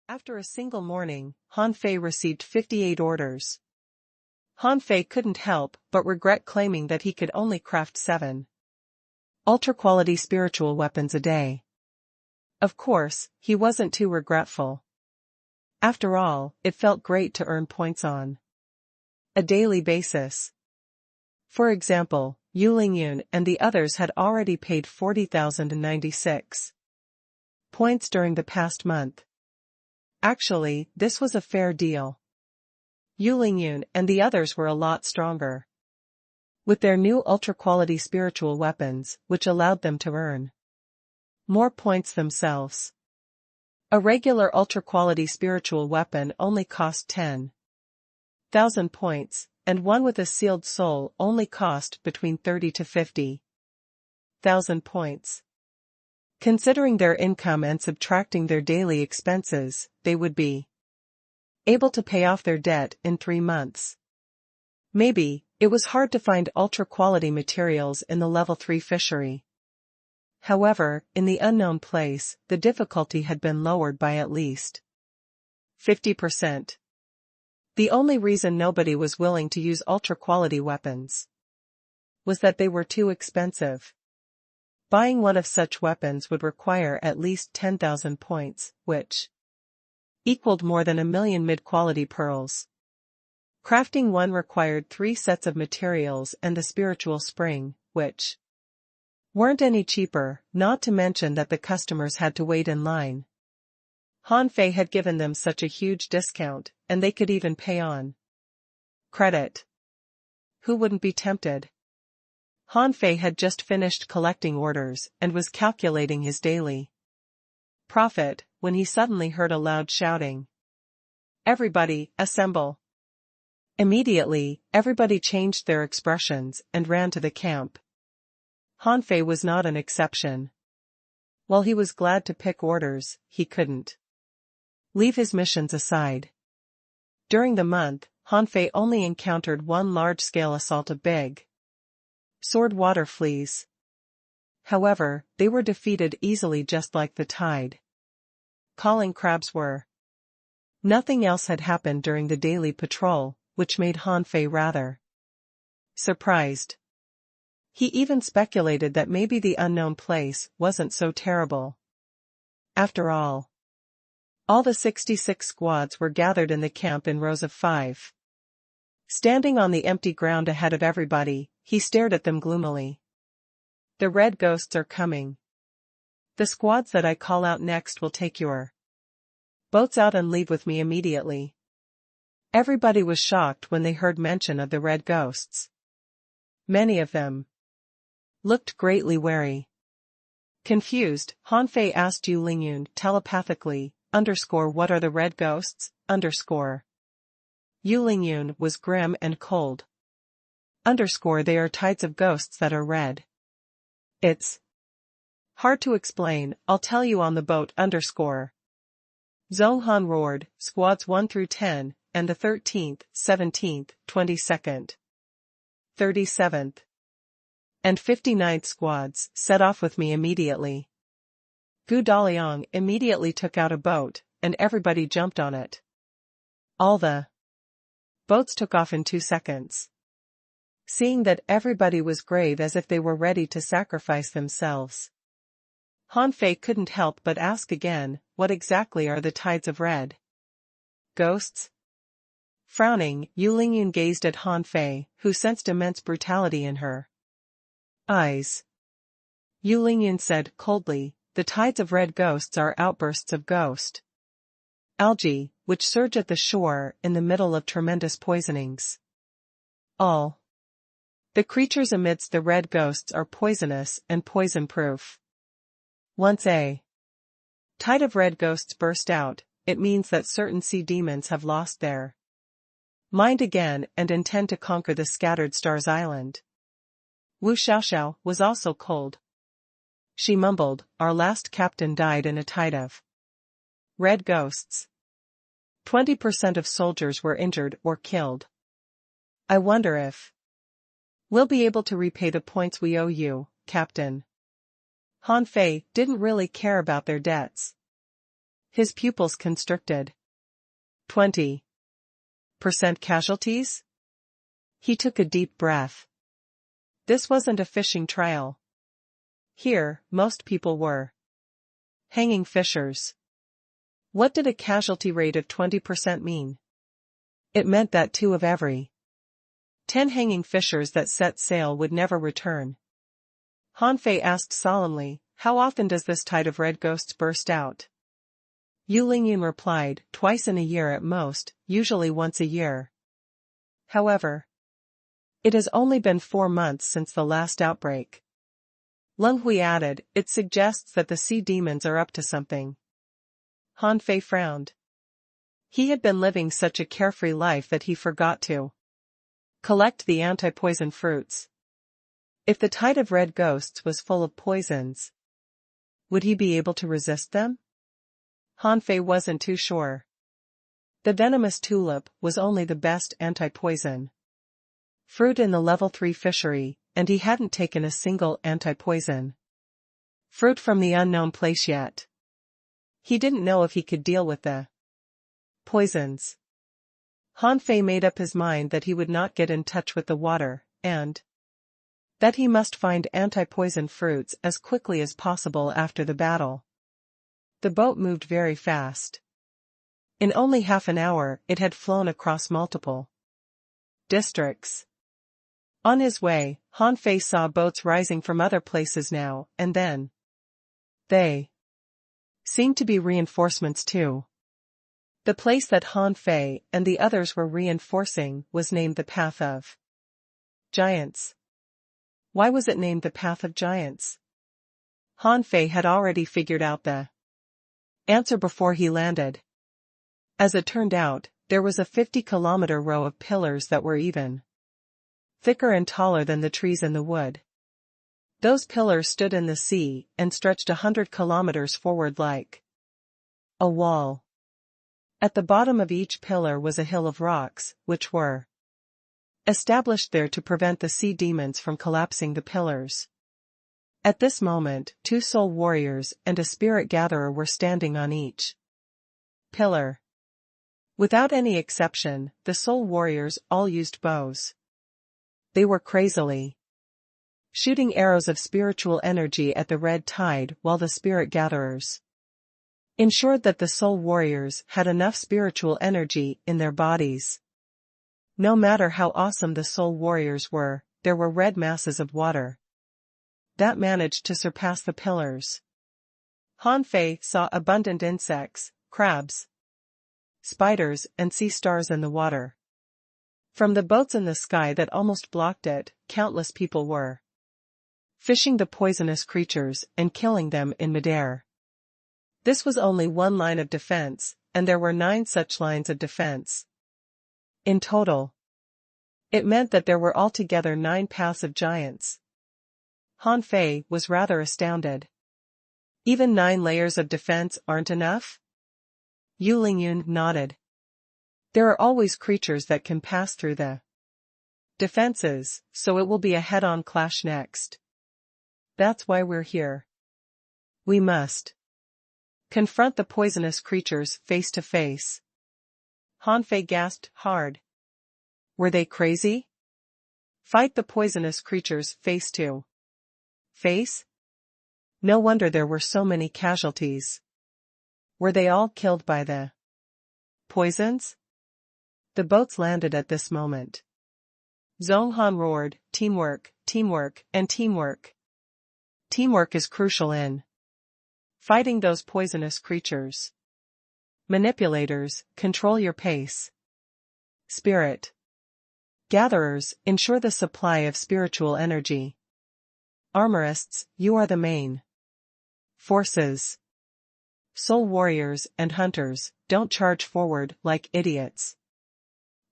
After a single morning, Han Fei received 58 orders. Han Fei couldn't help but regret claiming that he could only craft 7 ultra-quality spiritual weapons a day. Of course, he wasn't too regretful. After all, it felt great to earn points on a daily basis. For example, Yu Lingyun and the others had already paid 40,096 points during the past month. Actually, this was a fair deal. Yu Lingyun and the others were a lot stronger with their new ultra-quality spiritual weapons, which allowed them to earn more points themselves. A regular ultra-quality spiritual weapon only cost 10,000 points, and one with a sealed soul only cost between 30 to 50,000 points. Considering their income and subtracting their daily expenses, they would be able to pay off their debt in 3 months. Maybe, it was hard to find ultra-quality materials in the level 3 fishery. However, in the unknown place, the difficulty had been lowered by at least 50%. The only reason nobody was willing to use ultra-quality weapons was that they were too expensive. Buying one of such weapons would require at least 10,000 points, which equaled more than 1 million mid-quality pearls. Crafting one required 3 sets of materials and the spiritual spring, which weren't any cheaper, not to mention that the customers had to wait in line. Han Fei had given them such a huge discount, and they could even pay on credit. Who wouldn't be tempted? Han Fei had just finished collecting orders and was calculating his daily profit when he suddenly heard a loud shouting. "Everybody, assemble!" Immediately, everybody changed their expressions and ran to the camp. Han Fei was not an exception. While he was glad to pick orders, he couldn't leave his missions aside. During the month, Han Fei only encountered one large-scale assault of big sword water fleas. However, they were defeated easily just like the tide calling crabs were. Nothing else had happened during the daily patrol, which made Han Fei rather surprised. He even speculated that maybe the unknown place wasn't so terrible. After all the 66 squads were gathered in the camp in rows of 5. Standing on the empty ground ahead of everybody, he stared at them gloomily. "The red ghosts are coming. The squads that I call out next will take your boats out and leave with me immediately." Everybody was shocked when they heard mention of the red ghosts. Many of them looked greatly wary. Confused, Han Fei asked Yu Lingyun telepathically, "What are the red ghosts, ? Yu Lingyun was grim and cold. They are tides of ghosts that are red. It's hard to explain, I'll tell you on the boat. Zhong Han roared, "Squads 1 through 10, and the 13th, 17th, 22nd, 37th, and 59th squads, set off with me immediately." Gu Daliang immediately took out a boat, and everybody jumped on it. All the boats took off in 2 seconds. Seeing that everybody was grave as if they were ready to sacrifice themselves, Han Fei couldn't help but ask again, "What exactly are the tides of red ghosts?" Frowning, Yu Lingyun gazed at Han Fei, who sensed immense brutality in her eyes. Yu Lingyun said coldly, "The tides of red ghosts are outbursts of ghost algae, which surge at the shore in the middle of tremendous poisonings. All the creatures amidst the red ghosts are poisonous and poison-proof. Once a tide of red ghosts burst out, it means that certain sea demons have lost their mind again and intend to conquer the scattered stars island." Wu Xiaoxiao was also cold. She mumbled, "Our last captain died in a tide of red ghosts. 20% of soldiers were injured or killed. I wonder if we'll be able to repay the points we owe you, Captain." Han Fei didn't really care about their debts. His pupils constricted. 20% casualties? He took a deep breath. This wasn't a fishing trial. Here, most people were hanging fishers. What did a casualty rate of 20% mean? It meant that 2 of every 10 hanging fishers that set sail would never return. Han Fei asked solemnly, "How often does this tide of red ghosts burst out?" Yu Lingyun replied, "Twice in a year at most, usually once a year." However, it has only been 4 months since the last outbreak. Leng Hui added, "It suggests that the sea demons are up to something." Han Fei frowned. He had been living such a carefree life that he forgot to collect the anti-poison fruits. If the tide of red ghosts was full of poisons, would he be able to resist them? Han Fei wasn't too sure. The venomous tulip was only the best anti-poison fruit in the level 3 fishery, and he hadn't taken a single anti-poison fruit from the unknown place yet. He didn't know if he could deal with the poisons. Han Fei made up his mind that he would not get in touch with the water, and that he must find anti-poison fruits as quickly as possible after the battle. The boat moved very fast. In only half an hour, it had flown across multiple districts. On his way, Han Fei saw boats rising from other places now and then. They seemed to be reinforcements too. The place that Han Fei and the others were reinforcing was named the Path of Giants. Why was it named the Path of Giants? Han Fei had already figured out the answer before he landed. As it turned out, there was a 50-kilometer row of pillars that were even thicker and taller than the trees in the wood. Those pillars stood in the sea and stretched 100 kilometers forward like a wall. At the bottom of each pillar was a hill of rocks, which were established there to prevent the sea demons from collapsing the pillars. At this moment, 2 soul warriors and a spirit gatherer were standing on each pillar. Without any exception, the soul warriors all used bows. They were crazily shooting arrows of spiritual energy at the red tide, while the spirit gatherers ensured that the soul warriors had enough spiritual energy in their bodies. No matter how awesome the soul warriors were, there were red masses of water that managed to surpass the pillars. Han Fei saw abundant insects, crabs, spiders, and sea stars in the water. From the boats in the sky that almost blocked it, countless people were fishing the poisonous creatures and killing them in midair. This was only one line of defense, and there were 9 such lines of defense. In total, it meant that there were altogether 9 paths of giants. Han Fei was rather astounded. Even 9 layers of defense aren't enough? Yu Lingyun nodded. There are always creatures that can pass through the defenses, so it will be a head-on clash next. That's why we're here. We must confront the poisonous creatures face to face. Han Fei gasped hard. Were they crazy? Fight the poisonous creatures face to face? No wonder there were so many casualties. Were they all killed by the poisons? The boats landed at this moment. Zhong Han roared, "Teamwork, teamwork, and teamwork. Teamwork is crucial in fighting those poisonous creatures. Manipulators, control your pace. Spirit gatherers, ensure the supply of spiritual energy. Armorists, you are the main forces. Soul warriors and hunters, don't charge forward like idiots."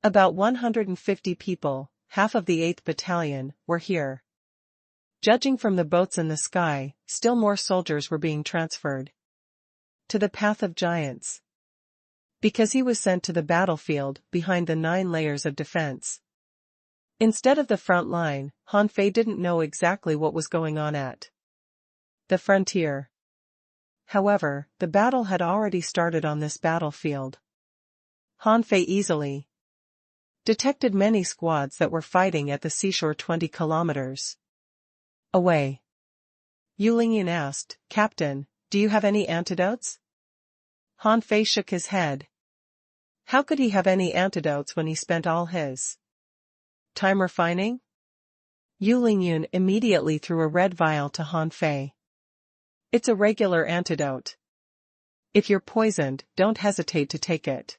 About 150 people, half of the 8th Battalion, were here. Judging from the boats in the sky, still more soldiers were being transferred to the Path of Giants, because he was sent to the battlefield behind the 9 layers of defense. Instead of the front line, Han Fei didn't know exactly what was going on at the frontier. However, the battle had already started on this battlefield. Han Fei easily detected many squads that were fighting at the seashore 20 kilometers away. Yu Lingyun asked, "Captain, do you have any antidotes?" Han Fei shook his head. How could he have any antidotes when he spent all his time refining? Yu Lingyun immediately threw a red vial to Han Fei. It's a regular antidote. If you're poisoned, don't hesitate to take it.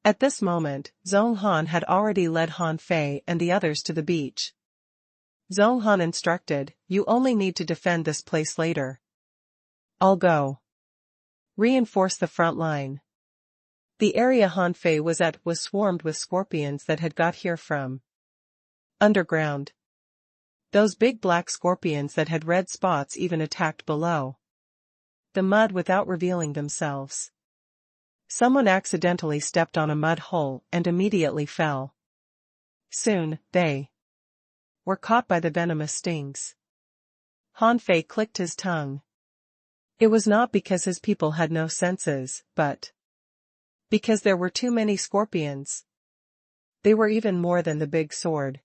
At this moment, Zhong Han had already led Han Fei and the others to the beach. Zhong Han instructed, "You only need to defend this place later. I'll go reinforce the front line." The area Han Fei was at was swarmed with scorpions that had got here from underground. Those big black scorpions that had red spots even attacked below the mud without revealing themselves. Someone accidentally stepped on a mud hole and immediately fell. Soon, they were caught by the venomous stings. Han Fei clicked his tongue. It was not because his people had no senses, but because there were too many scorpions. They were even more than the big sword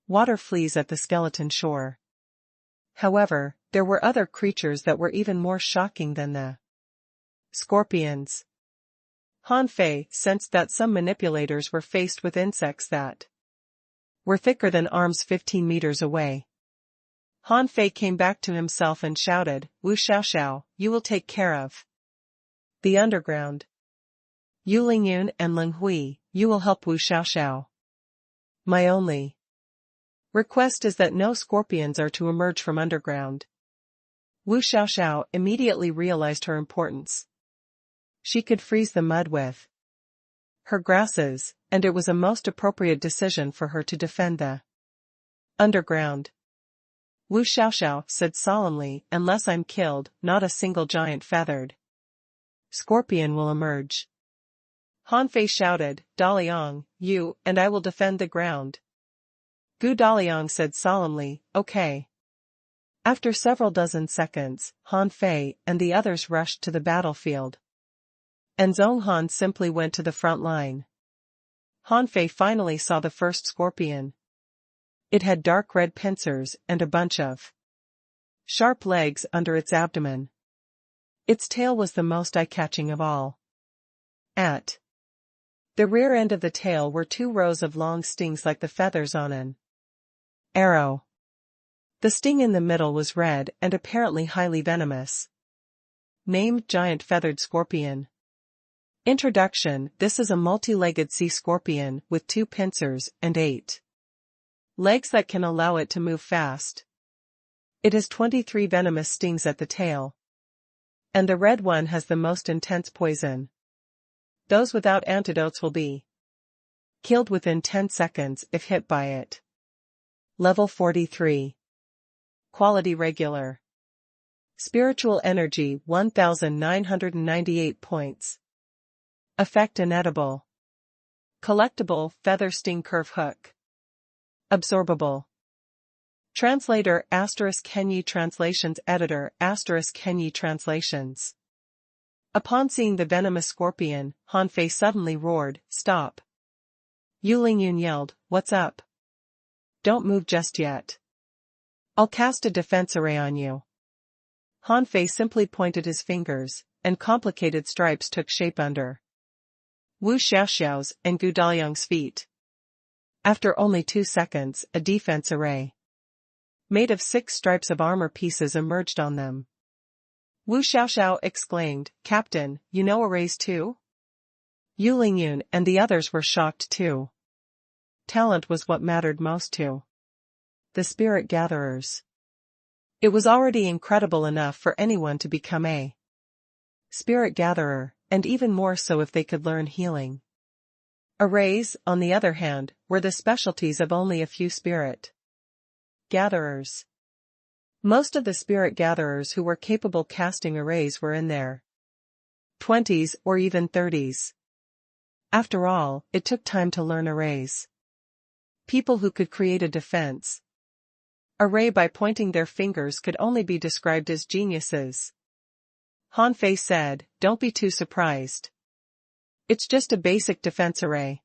water fleas at the skeleton shore. However, there were other creatures that were even more shocking than the scorpions. Han Fei sensed that some manipulators were faced with insects that were thicker than arms 15 meters away. Han Fei came back to himself and shouted, "Wu Xiaoxiao, you will take care of the underground. Yu Lingyun and Leng Hui, you will help Wu Xiaoxiao. My only request is that no scorpions are to emerge from underground." Wu Xiaoxiao immediately realized her importance. She could freeze the mud with her grasses, and it was a most appropriate decision for her to defend the underground. Wu Xiaoxiao said solemnly, "Unless I'm killed, not a single giant feathered scorpion will emerge." Han Fei shouted, "Daliang, you and I will defend the ground." Gu Daliang said solemnly, "Okay." After several dozen seconds, Han Fei and the others rushed to the battlefield. And Zhong Han simply went to the front line. Han Fei finally saw the first scorpion. It had dark red pincers and a bunch of sharp legs under its abdomen. Its tail was the most eye-catching of all. At the rear end of the tail were 2 rows of long stings like the feathers on an arrow. The sting in the middle was red and apparently highly venomous. Named Giant Feathered Scorpion. Introduction: This is a multi-legged sea scorpion with 2 pincers and 8 legs that can allow it to move fast. It has 23 venomous stings at the tail. And the red one has the most intense poison. Those without antidotes will be killed within 10 seconds if hit by it. Level 43. Quality Regular. Spiritual Energy 1998 points. Effect Inedible. Collectible Feather Sting Curve Hook. Absorbable. Translator *Kenyi Translations Editor *Kenyi Translations. Upon seeing the venomous scorpion, Han Fei suddenly roared, "Stop!" Yu Lingyun yelled, "What's up? Don't move just yet. I'll cast a defense array on you." Han Fei simply pointed his fingers, and complicated stripes took shape under Wu Xiaoxiao's and Gu Daliang's feet. After only 2 seconds, a defense array made of 6 stripes of armor pieces emerged on them. Wu Xiaoxiao exclaimed, "Captain, you know arrays too?" Yu Lingyun and the others were shocked too. Talent was what mattered most to the spirit gatherers. It was already incredible enough for anyone to become a spirit gatherer, and even more so if they could learn healing. Arrays, on the other hand, were the specialties of only a few spirit gatherers. Most of the spirit gatherers who were capable casting arrays were in their 20s or even 30s. After all, it took time to learn arrays. People who could create a defense array by pointing their fingers could only be described as geniuses. Han Fei said, "Don't be too surprised. It's just a basic defense array.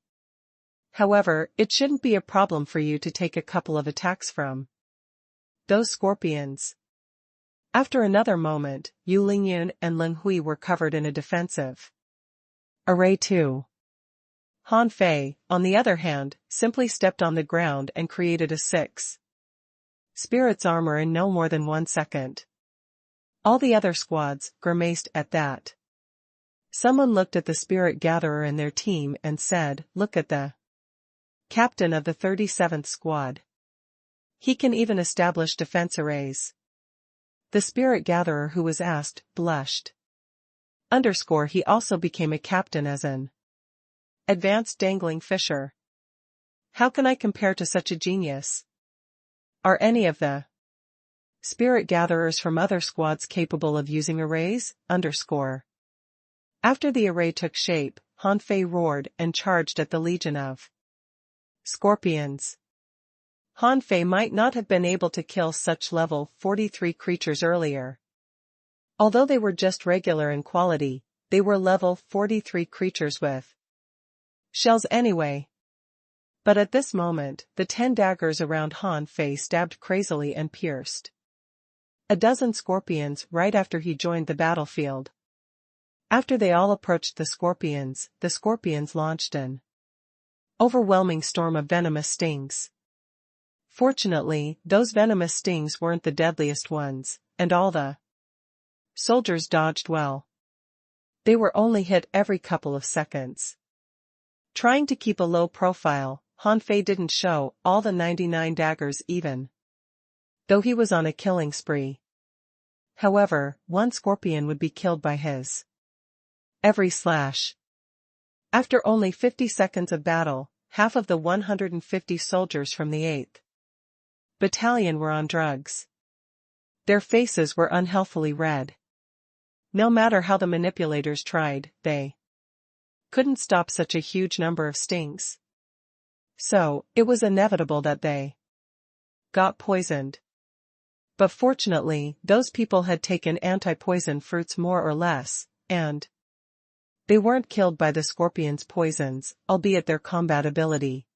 However, it shouldn't be a problem for you to take a couple of attacks from those scorpions." After another moment, Yu Lingyun and Lin Hui were covered in a defensive array too. Han Fei, on the other hand, simply stepped on the ground and created a 6 spirits armor in no more than 1 second. All the other squads grimaced at that. Someone looked at the spirit gatherer in their team and said, "Look at the captain of the 37th squad. He can even establish defense arrays." The spirit gatherer who was asked, blushed. He also became a captain as an advanced dangling fisher. How can I compare to such a genius? Are any of the spirit gatherers from other squads capable of using arrays? After the array took shape, Han Fei roared and charged at the legion of scorpions. Han Fei might not have been able to kill such level 43 creatures earlier. Although they were just regular in quality, they were level 43 creatures with shells anyway. But at this moment, the 10 daggers around Han Fei stabbed crazily and pierced a dozen scorpions right after he joined the battlefield. After they all approached the scorpions launched an overwhelming storm of venomous stings. Fortunately, those venomous stings weren't the deadliest ones, and all the soldiers dodged well. They were only hit every couple of seconds. Trying to keep a low profile, Han Fei didn't show all the 99 daggers even though he was on a killing spree. However, one scorpion would be killed by his every slash. After only 50 seconds of battle, half of the 150 soldiers from the 8th battalion were on drugs. Their faces were unhealthily red. No matter how the manipulators tried, they couldn't stop such a huge number of stings. So, it was inevitable that they got poisoned. But fortunately, those people had taken anti-poison fruits more or less, and they weren't killed by the scorpion's poisons, albeit their combat ability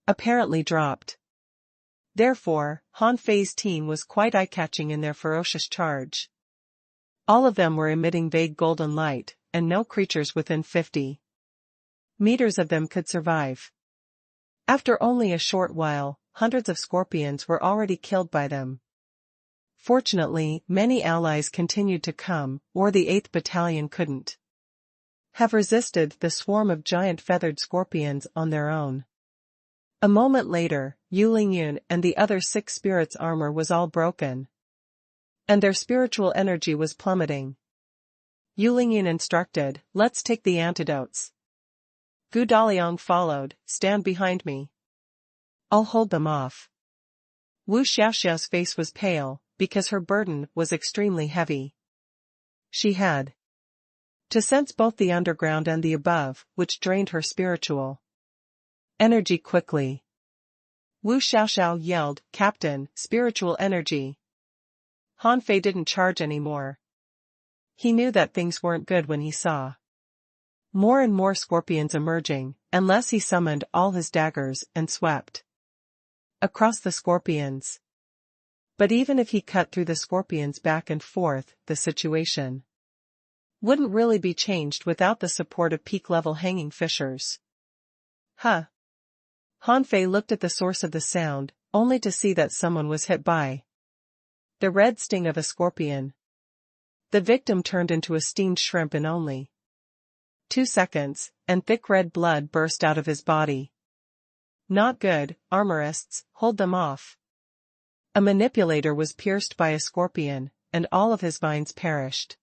apparently dropped. Therefore, Han Fei's team was quite eye-catching in their ferocious charge. All of them were emitting vague golden light, and no creatures within 50 meters of them could survive. After only a short while, hundreds of scorpions were already killed by them. Fortunately, many allies continued to come, or the 8th Battalion couldn't have resisted the swarm of giant feathered scorpions on their own. A moment later, Yu Lingyun and the other 6 spirits' armor was all broken, and their spiritual energy was plummeting. Yu Lingyun instructed, "Let's take the antidotes." Gu Daliang followed, "Stand behind me. I'll hold them off." Wu Xiaoxiao's face was pale, because her burden was extremely heavy. She had to sense both the underground and the above, which drained her spiritual energy quickly. Wu Xiaoxiao yelled, "Captain, spiritual energy." Han Fei didn't charge anymore. He knew that things weren't good when he saw more and more scorpions emerging, unless he summoned all his daggers and swept across the scorpions. But even if he cut through the scorpions back and forth, the situation wouldn't really be changed without the support of peak-level hanging fishers. Huh. Han Fei looked at the source of the sound, only to see that someone was hit by the red sting of a scorpion. The victim turned into a steamed shrimp in only 2 seconds, and thick red blood burst out of his body. Not good, armorists, hold them off. A manipulator was pierced by a scorpion, and all of his vines perished.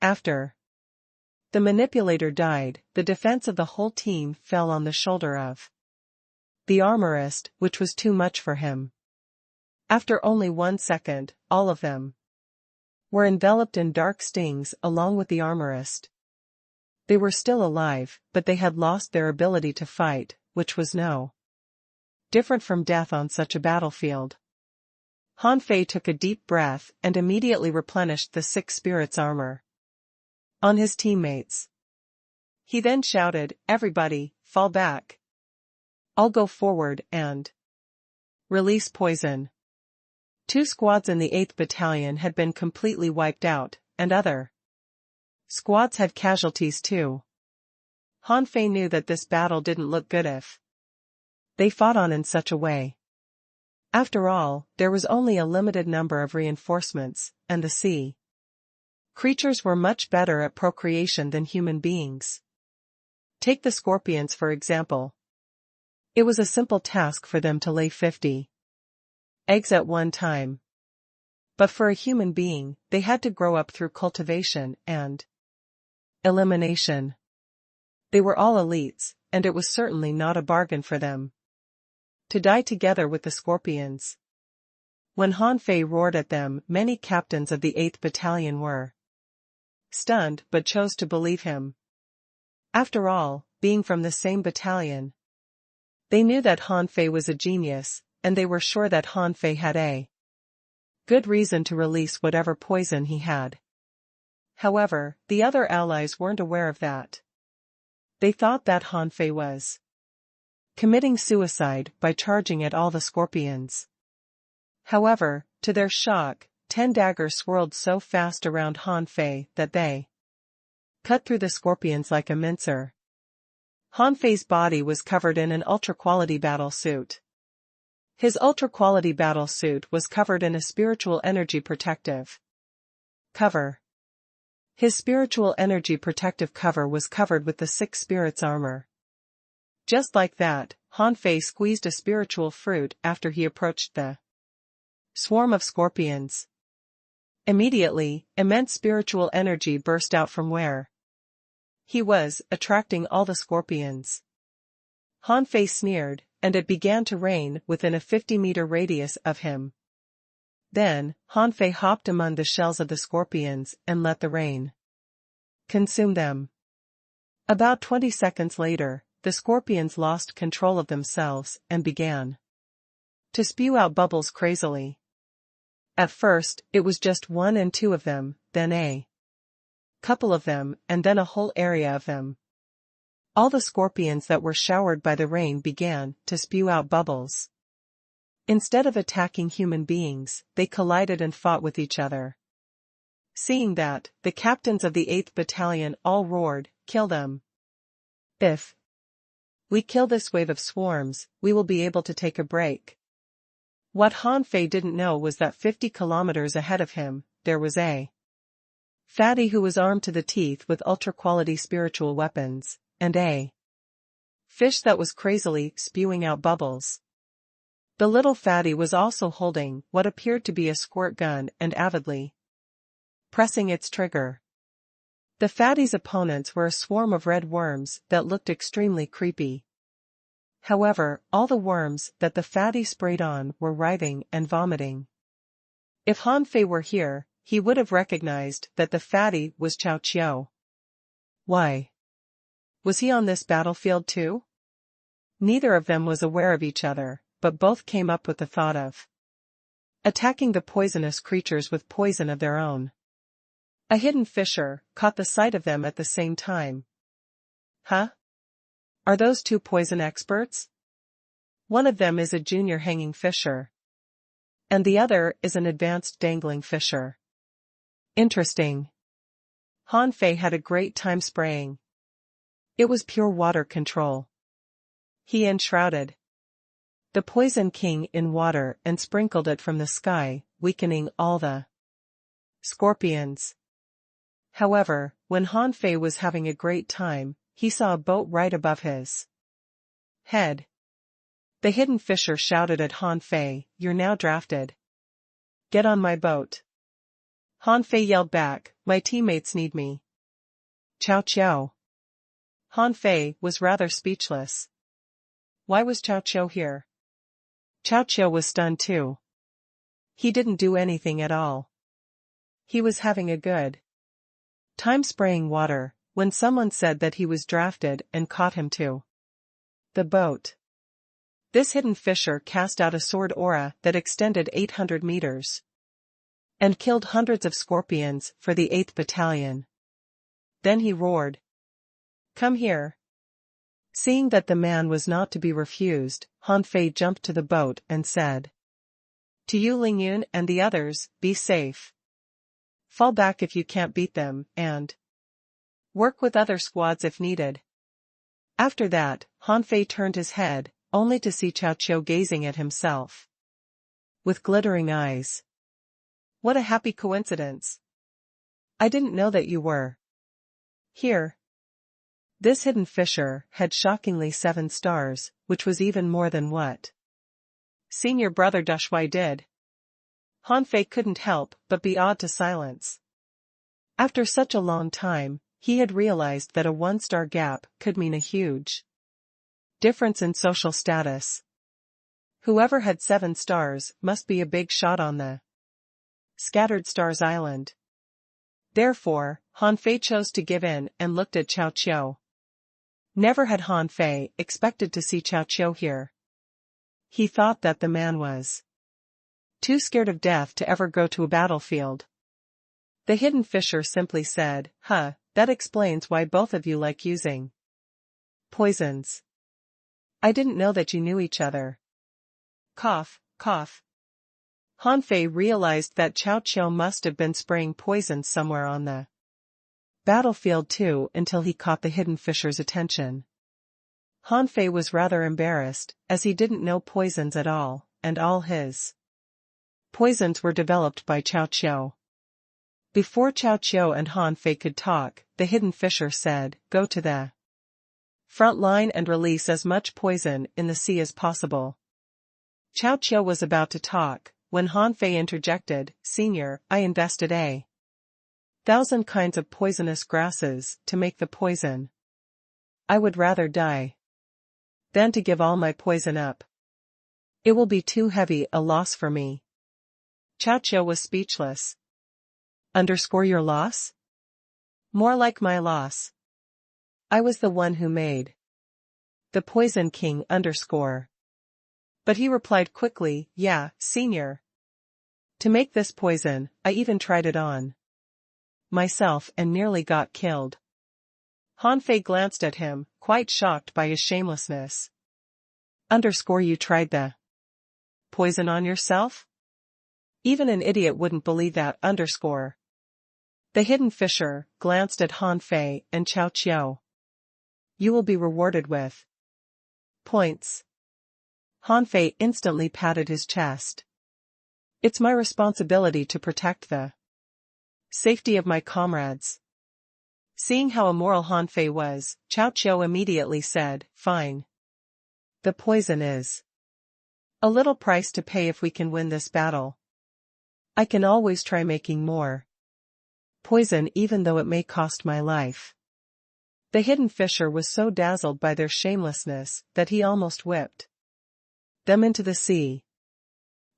After the manipulator died, the defense of the whole team fell on the shoulder of the armorist, which was too much for him. After only 1 second, all of them were enveloped in dark stings along with the armorist. They were still alive, but they had lost their ability to fight, which was no different from death on such a battlefield. Han Fei took a deep breath and immediately replenished the six spirits' armor on his teammates. He then shouted, "Everybody, fall back. I'll go forward and release poison." 2 squads in the 8th Battalion had been completely wiped out, and other squads had casualties too. Han Fei knew that this battle didn't look good if they fought on in such a way. After all, there was only a limited number of reinforcements, and the sea creatures were much better at procreation than human beings. Take the scorpions for example. It was a simple task for them to lay 50 eggs at one time. But for a human being, they had to grow up through cultivation and elimination. They were all elites, and it was certainly not a bargain for them to die together with the scorpions. When Han Fei roared at them, many captains of the 8th Battalion were stunned but chose to believe him. After all, being from the same battalion, they knew that Han Fei was a genius, and they were sure that Han Fei had a good reason to release whatever poison he had. However, the other allies weren't aware of that. They thought that Han Fei was committing suicide by charging at all the scorpions. However, to their shock, 10 daggers swirled so fast around Han Fei that they cut through the scorpions like a mincer. Han Fei's body was covered in an ultra-quality battle suit. His ultra-quality battle suit was covered in a spiritual energy protective cover. His spiritual energy protective cover was covered with the six spirits' armor. Just like that, Han Fei squeezed a spiritual fruit after he approached the swarm of scorpions. Immediately, immense spiritual energy burst out from where he was, attracting all the scorpions. Han Fei sneered, and it began to rain within a 50-meter radius of him. Then, Han Fei hopped among the shells of the scorpions and let the rain consume them. About 20 seconds later, the scorpions lost control of themselves and began to spew out bubbles crazily. At first, it was just 1 and 2 of them, then a couple of them, and then a whole area of them. All the scorpions that were showered by the rain began to spew out bubbles. Instead of attacking human beings, they collided and fought with each other. Seeing that, the captains of the 8th Battalion all roared, "Kill them! If we kill this wave of swarms, we will be able to take a break." What Han Fei didn't know was that 50 kilometers ahead of him, there was a fatty who was armed to the teeth with ultra-quality spiritual weapons, and a fish that was crazily spewing out bubbles. The little fatty was also holding what appeared to be a squirt gun and avidly pressing its trigger. The fatty's opponents were a swarm of red worms that looked extremely creepy. However, all the worms that the fatty sprayed on were writhing and vomiting. If Han Fei were here, he would have recognized that the fatty was Cao Qiu. Why? Was he on this battlefield too? Neither of them was aware of each other, but both came up with the thought of attacking the poisonous creatures with poison of their own. A hidden fisher caught the sight of them at the same time. Huh? Are those 2 poison experts? One of them is a junior hanging fisher, and the other is an advanced dangling fisher. Interesting. Han Fei had a great time spraying. It was pure water control. He enshrouded the Poison King in water and sprinkled it from the sky, weakening all the scorpions. However, when Han Fei was having a great time, he saw a boat right above his head. The hidden fisher shouted at Han Fei, "You're now drafted. Get on my boat." Han Fei yelled back, "My teammates need me." Cao Qiu. Han Fei was rather speechless. Why was Cao Qiu here? Cao Qiu was stunned too. He didn't do anything at all. He was having a good time spraying water, when someone said that he was drafted and caught him to the boat. This hidden fisher cast out a sword aura that extended 800 meters. And killed hundreds of scorpions for the 8th Battalion. Then he roared. Come here. Seeing that the man was not to be refused, Han Fei jumped to the boat and said. To you Ling Yun and the others, be safe. Fall back if you can't beat them, and work with other squads if needed. After that, Han Fei turned his head, only to see Cao Qiu gazing at himself. With glittering eyes. What a happy coincidence. I didn't know that you were here. This hidden fisher had shockingly 7 stars, which was even more than what senior brother Du Shui did. Han Fei couldn't help but be awed to silence. After such a long time, he had realized that a 1-star gap could mean a huge difference in social status. Whoever had 7 stars must be a big shot on the Scattered Stars Island. Therefore, Han Fei chose to give in and looked at Cao Qiu. Never had Han Fei expected to see Cao Qiu here. He thought that the man was too scared of death to ever go to a battlefield. The hidden fisher simply said, that explains why both of you like using poisons. I didn't know that you knew each other. Cough, cough. Han Fei realized that Cao Qiu must have been spraying poison somewhere on the battlefield too until he caught the hidden fisher's attention. Han Fei was rather embarrassed, as he didn't know poisons at all, and all his poisons were developed by Cao Qiu. Before Cao Qiu and Han Fei could talk, the hidden fisher said, go to the front line and release as much poison in the sea as possible. Cao Qiu was about to talk, when Han Fei interjected, Senior, I invested 1,000 kinds of poisonous grasses to make the poison. I would rather die than to give all my poison up. It will be too heavy a loss for me. Cao Qiu was speechless. Your loss? More like my loss. I was the one who made the Poison King. But he replied quickly, yeah, Senior. To make this poison, I even tried it on myself and nearly got killed. Han Fei glanced at him, quite shocked by his shamelessness. You tried the poison on yourself? Even an idiot wouldn't believe that. The hidden fisher glanced at Han Fei and Cao Qiu. You will be rewarded with points. Han Fei instantly patted his chest. It's my responsibility to protect the safety of my comrades. Seeing how immoral Han Fei was, Cao Qiu immediately said, fine. The poison is a little price to pay if we can win this battle. I can always try making more poison even though it may cost my life. The hidden fisher was so dazzled by their shamelessness that he almost whipped them into the sea.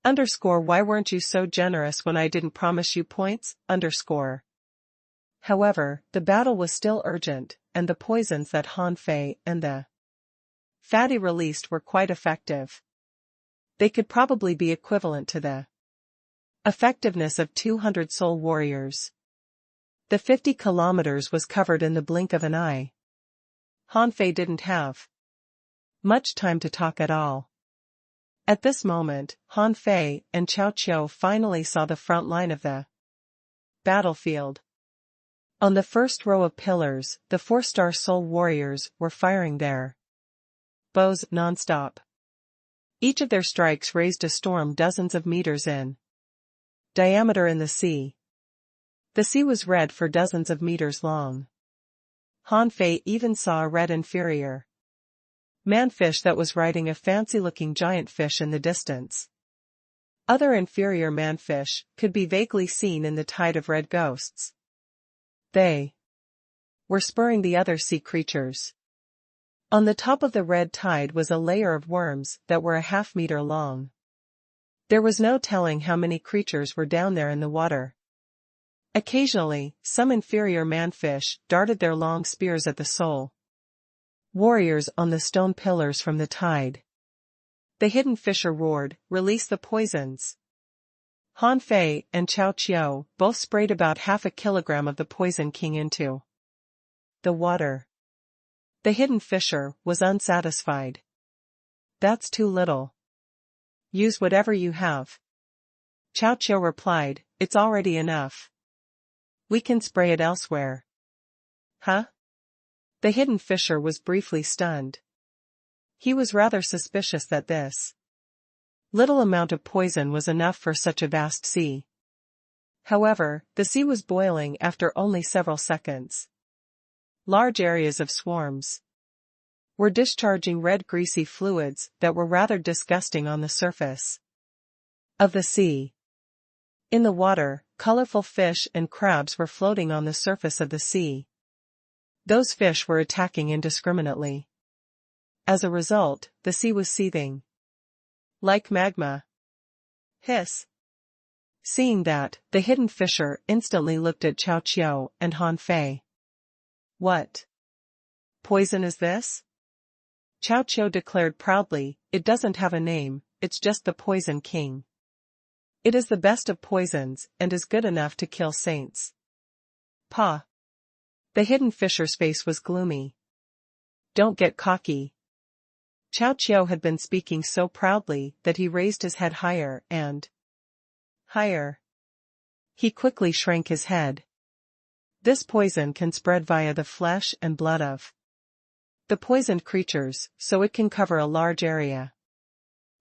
Why weren't you so generous when I didn't promise you points? However, the battle was still urgent, and the poisons that Han Fei and the fatty released were quite effective. They could probably be equivalent to the effectiveness of 200 soul warriors. The 50 kilometers was covered in the blink of an eye. Han Fei didn't have much time to talk at all. At this moment, Han Fei and Cao Qiu finally saw the front line of the battlefield. On the first row of pillars, the 4-star soul warriors were firing their bows non-stop. Each of their strikes raised a storm dozens of meters in diameter in the sea. The sea was red for dozens of meters long. Han Fei even saw a red inferior manfish that was riding a fancy-looking giant fish in the distance. Other inferior manfish could be vaguely seen in the tide of red ghosts. They were spurring the other sea creatures. On the top of the red tide was a layer of worms that were a half-meter long. There was no telling how many creatures were down there in the water. Occasionally, some inferior manfish darted their long spears at the soul warriors on the stone pillars from the tide. The hidden fisher roared, "Release the poisons!" Han Fei and Chao Qiao both sprayed about half a kilogram of the Poison King into the water. The hidden fisher was unsatisfied. "That's too little. Use whatever you have." Chao Qiao replied, "It's already enough. We can spray it elsewhere." "Huh?" The hidden fisher was briefly stunned. He was rather suspicious that this little amount of poison was enough for such a vast sea. However, the sea was boiling after only several seconds. Large areas of swarms were discharging red greasy fluids that were rather disgusting on the surface of the sea. In the water, colorful fish and crabs were floating on the surface of the sea. Those fish were attacking indiscriminately. As a result, the sea was seething like magma. Hiss. Seeing that, the hidden fisher instantly looked at Chao Qiao and Han Fei. "What poison is this?" Chao Qiao declared proudly, "It doesn't have a name, it's just the Poison King. It is the best of poisons, and is good enough to kill saints." "Pa." The hidden fisher's face was gloomy. "Don't get cocky." Chao Qiao had been speaking so proudly that he raised his head higher and higher. He quickly shrank his head. "This poison can spread via the flesh and blood of the poisoned creatures, so it can cover a large area."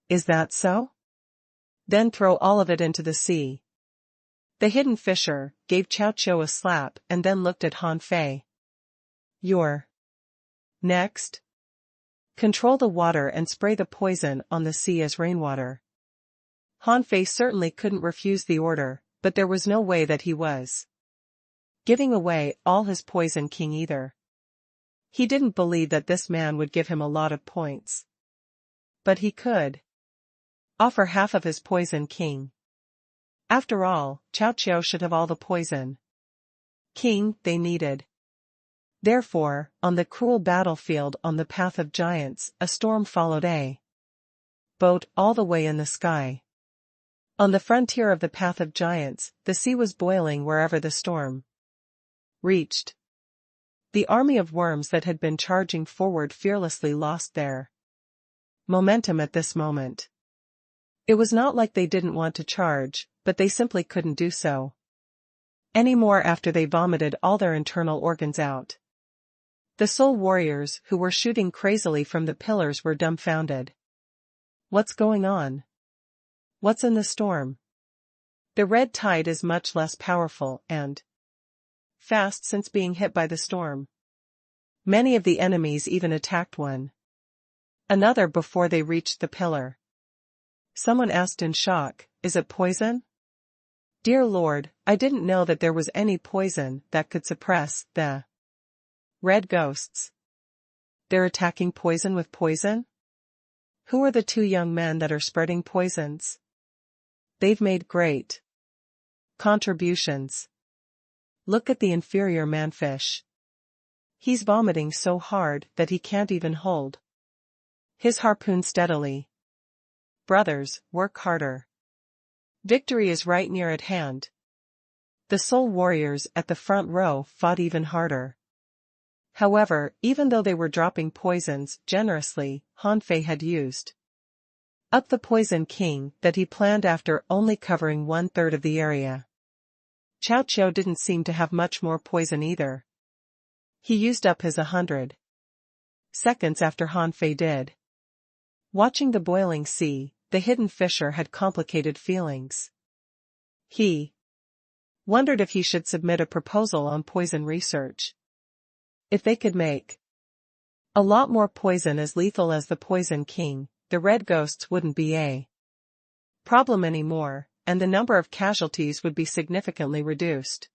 "Is that so? Then throw all of it into the sea." The hidden fisher gave Chao Qiao a slap and then looked at Han Fei. "You're next. Control the water and spray the poison on the sea as rainwater." Han Fei certainly couldn't refuse the order, but there was no way that he was giving away all his Poison King either. He didn't believe that this man would give him a lot of points. But he could offer half of his Poison King. After all, Chao Qiao should have all the Poison King they needed. Therefore, on the cruel battlefield on the path of giants, a storm followed a boat all the way in the sky. On the frontier of the path of giants, the sea was boiling wherever the storm reached. The army of worms that had been charging forward fearlessly lost their momentum at this moment. It was not like they didn't want to charge, but they simply couldn't do so anymore after they vomited all their internal organs out. The soul warriors who were shooting crazily from the pillars were dumbfounded. What's going on? What's in the storm? The red tide is much less powerful and fast since being hit by the storm. Many of the enemies even attacked one another before they reached the pillar. Someone asked in shock, "Is it poison?" "Dear Lord, I didn't know that there was any poison that could suppress the red ghosts. They're attacking poison with poison? Who are the two young men that are spreading poisons? They've made great contributions. Look at the inferior manfish. He's vomiting so hard that he can't even hold his harpoon steadily. Brothers, work harder. Victory is right near at hand." The soul warriors at the front row fought even harder. However, even though they were dropping poisons generously, Han Fei had used up the Poison King that he planned after only covering 1/3 of the area. Chao Qiao didn't seem to have much more poison either. He used up his 100 seconds after Han Fei did. Watching the boiling sea, the hidden fisher had complicated feelings. He wondered if he should submit a proposal on poison research. If they could make a lot more poison as lethal as the Poison King, the red ghosts wouldn't be a problem anymore, and the number of casualties would be significantly reduced.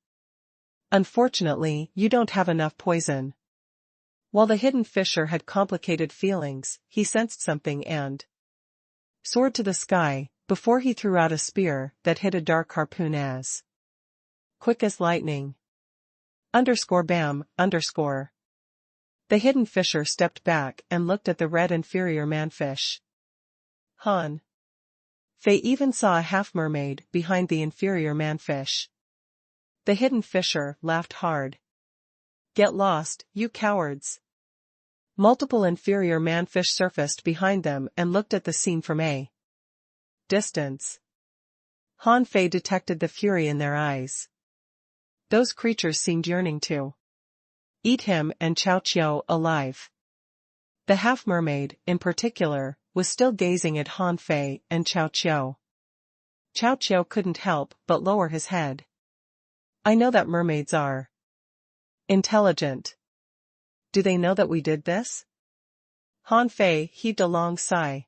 Unfortunately, you don't have enough poison. While the hidden fisher had complicated feelings, he sensed something and soared to the sky, before he threw out a spear that hit a dark harpoon as quick as lightning. _bam_. The hidden fisher stepped back and looked at the red inferior manfish. Han Fei even saw a half-mermaid behind the inferior manfish. The hidden fisher laughed hard. Get lost, you cowards. Multiple inferior manfish surfaced behind them and looked at the scene from a distance. Han Fei detected the fury in their eyes. Those creatures seemed yearning to eat him and Cao Qiu alive. The half-mermaid, in particular, was still gazing at Han Fei and Cao Qiu. Cao Qiu couldn't help but lower his head. I know that mermaids are intelligent. Do they know that we did this? Han Fei heaved a long sigh.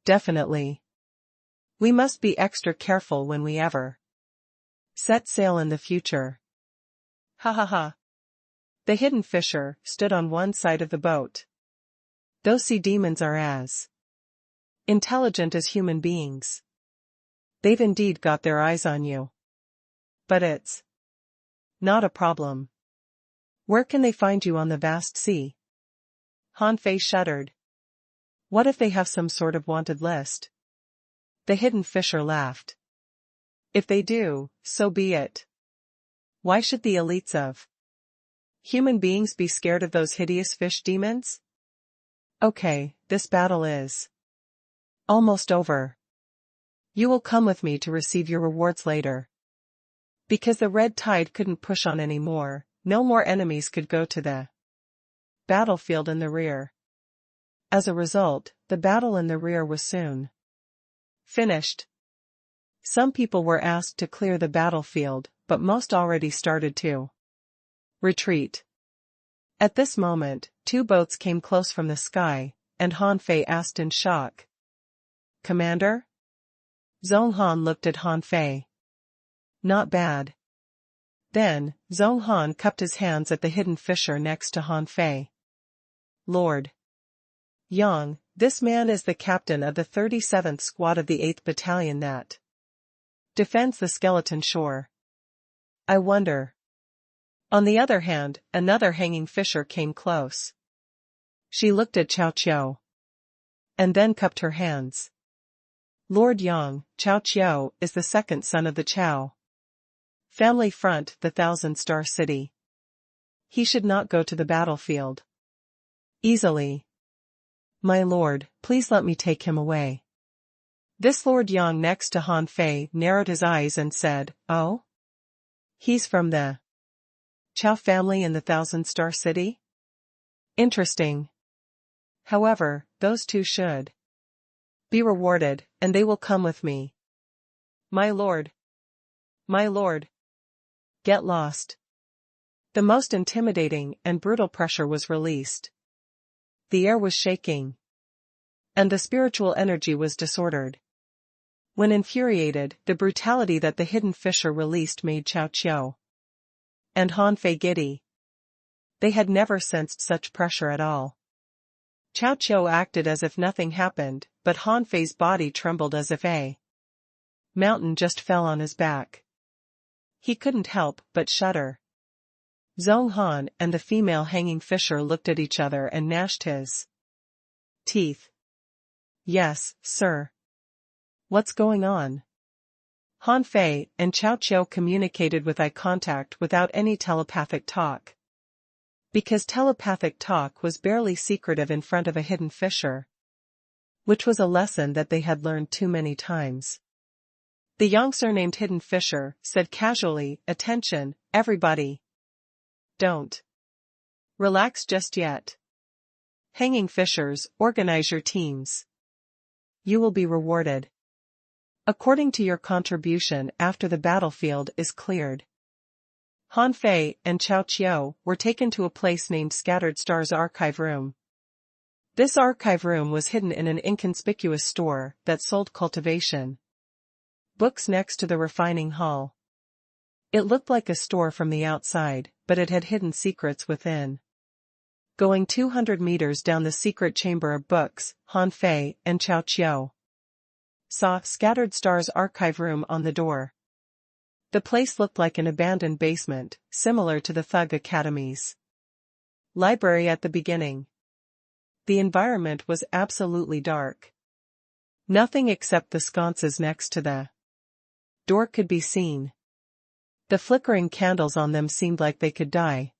Definitely. We must be extra careful when we ever set sail in the future. Ha ha ha. The hidden fisher stood on one side of the boat. Those sea demons are as intelligent as human beings. They've indeed got their eyes on you. But it's not a problem. Where can they find you on the vast sea? Han Fei shuddered. What if they have some sort of wanted list? The hidden fisher laughed. If they do, so be it. Why should the elites of human beings be scared of those hideous fish demons? Okay, this battle is almost over. You will come with me to receive your rewards later. Because the red tide couldn't push on anymore, no more enemies could go to the battlefield in the rear. As a result, the battle in the rear was soon finished. Some people were asked to clear the battlefield, but most already started to retreat. At this moment, two boats came close from the sky, and Han Fei asked in shock. Commander? Zhong Han looked at Han Fei. Not bad. Then, Zhong Han cupped his hands at the hidden fisher next to Han Fei. Lord Yang, this man is the captain of the 37th Squad of the 8th Battalion that defends the skeleton shore. I wonder. On the other hand, another hanging fisher came close. She looked at Cao Qiu and then cupped her hands. Lord Yang, Cao Qiu is the second son of the Cao family front the Thousand-Star City. He should not go to the battlefield easily. My lord, please let me take him away. This Lord Yang next to Han Fei narrowed his eyes and said, Oh? He's from the Cao family in the Thousand-Star City? Interesting. However, those two should be rewarded, and they will come with me. My lord. My lord. Get lost. The most intimidating and brutal pressure was released. The air was shaking. And the spiritual energy was disordered. When infuriated, the brutality that the hidden fisher released made Cao Qiu and Han Fei giddy. They had never sensed such pressure at all. Cao Qiu acted as if nothing happened, but Han Fei's body trembled as if a mountain just fell on his back. He couldn't help but shudder. Zhong Han and the female hanging fisher looked at each other and gnashed his teeth. Yes, sir. What's going on? Han Fei and Cao Qiu communicated with eye contact without any telepathic talk. Because telepathic talk was barely secretive in front of a hidden fisher. Which was a lesson that they had learned too many times. The young surnamed hidden fisher said casually, Attention, everybody. Don't relax just yet. Hanging fishers, organize your teams. You will be rewarded according to your contribution after the battlefield is cleared. Han Fei and Cao Qiu were taken to a place named Scattered Stars Archive Room. This archive room was hidden in an inconspicuous store that sold cultivation books next to the refining hall. It looked like a store from the outside, but it had hidden secrets within. Going 200 meters down the secret chamber of books, Han Fei and Cao Qiu saw Scattered Stars Archive Room on the door. The place looked like an abandoned basement, similar to the Thug Academy's library at the beginning. The environment was absolutely dark. Nothing except the sconces next to the door could be seen. The flickering candles on them seemed like they could die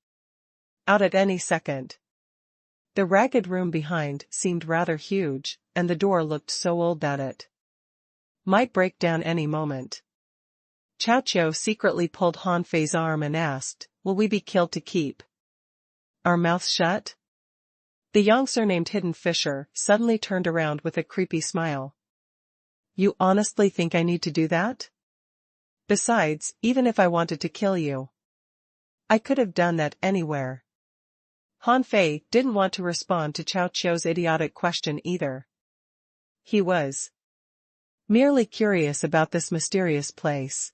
out at any second. The ragged room behind seemed rather huge, and the door looked so old that it might break down any moment. Chow Chow secretly pulled Han Fei's arm and asked, "Will we be killed to keep our mouths shut?" The young surnamed Hidden Fisher suddenly turned around with a creepy smile. "You honestly think I need to do that? Besides, even if I wanted to kill you, I could have done that anywhere." Han Fei didn't want to respond to Chow Chow's idiotic question either. He was merely curious about this mysterious place.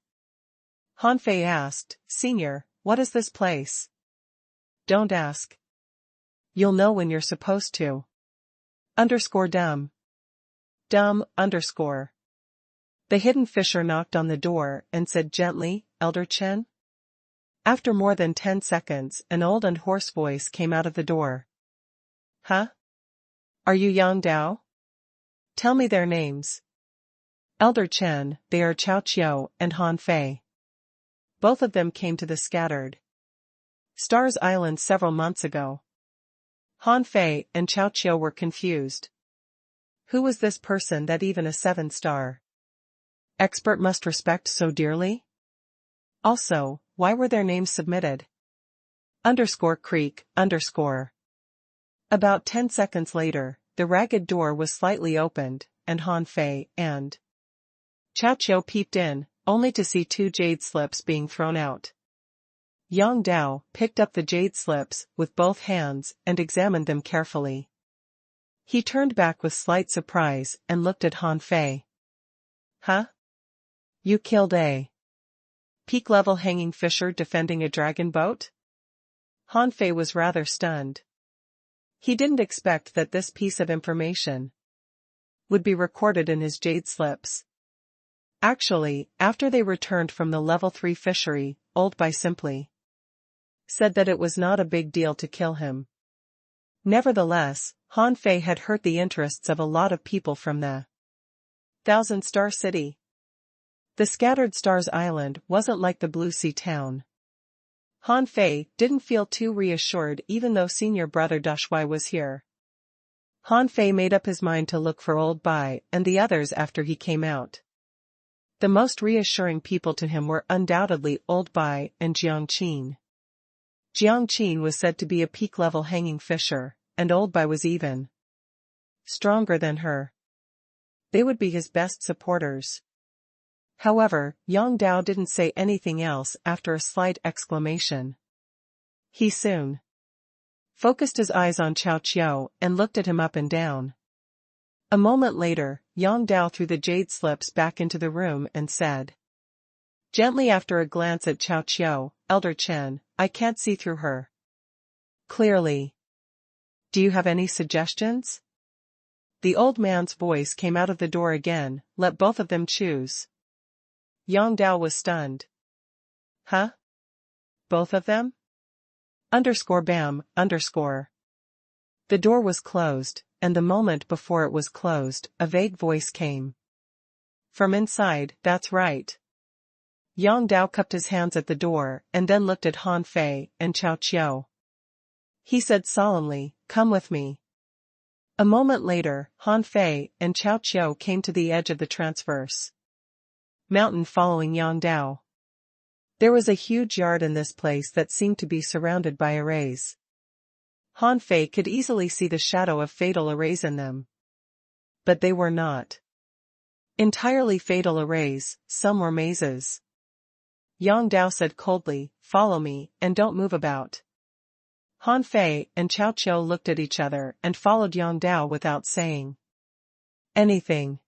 Han Fei asked, "Senior, what is this place?" "Don't ask. You'll know when you're supposed to. Dumb. Dumb. The Hidden Fisher knocked on the door and said gently, "Elder Chen?" After more than 10 seconds, an old and hoarse voice came out of the door. "Huh? Are you Yang Dao? Tell me their names." "Elder Chen, they are Chow Chow and Han Fei. Both of them came to the Scattered Stars Island several months ago." Han Fei and Chow Chow were confused. Who was this person that even a 7-star expert must respect so dearly? Also, why were their names submitted? Creek. About 10 seconds later, the ragged door was slightly opened, and Han Fei and Chow Chow peeped in, only to see 2 jade slips being thrown out. Yang Dao picked up the jade slips with both hands and examined them carefully. He turned back with slight surprise and looked at Han Fei. "Huh? You killed a peak-level hanging fisher defending a dragon boat?" Han Fei was rather stunned. He didn't expect that this piece of information would be recorded in his jade slips. Actually, after they returned from the level 3 fishery, Old Bai simply said that it was not a big deal to kill him. Nevertheless, Han Fei had hurt the interests of a lot of people from the Thousand-Star City. The Scattered Stars Island wasn't like the Blue Sea Town. Han Fei didn't feel too reassured even though senior brother Dashui was here. Han Fei made up his mind to look for Old Bai and the others after he came out. The most reassuring people to him were undoubtedly Old Bai and Jiang Qin. Jiang Qin was said to be a peak-level hanging fisher, and Old Bai was even stronger than her. They would be his best supporters. However, Yang Dao didn't say anything else after a slight exclamation. He soon focused his eyes on Chow Chow and looked at him up and down. A moment later, Yang Dao threw the jade slips back into the room and said gently after a glance at Chow Chow, "Elder Chen, I can't see through her clearly. Do you have any suggestions?" The old man's voice came out of the door again, "Let both of them choose." Yang Dao was stunned. "Huh? Both of them? Bam. The door was closed, and the moment before it was closed, a vague voice came from inside, "That's right." Yang Dao cupped his hands at the door and then looked at Han Fei and Chow Chow. He said solemnly, "Come with me." A moment later, Han Fei and Chow Chow came to the edge of the transverse mountain following Yang Dao. There was a huge yard in this place that seemed to be surrounded by arrays. Han Fei could easily see the shadow of fatal arrays in them. But they were not entirely fatal arrays, some were mazes. Yang Dao said coldly, "Follow me, and don't move about." Han Fei and Chow Chow looked at each other and followed Yang Dao without saying anything.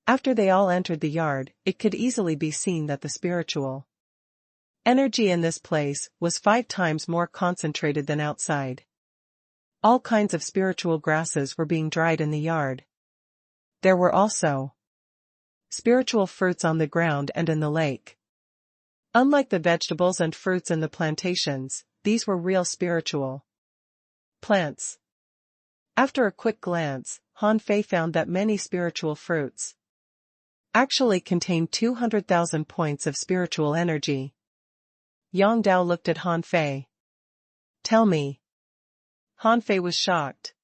After they all entered the yard, it could easily be seen that the spiritual energy in this place was 5 times more concentrated than outside. All kinds of spiritual grasses were being dried in the yard. There were also spiritual fruits on the ground and in the lake. Unlike the vegetables and fruits in the plantations, these were real spiritual plants. After a quick glance, Han Fei found that many spiritual fruits actually contain 200,000 points of spiritual energy. Yang Dao looked at Han Fei. Tell me. Han Fei was shocked.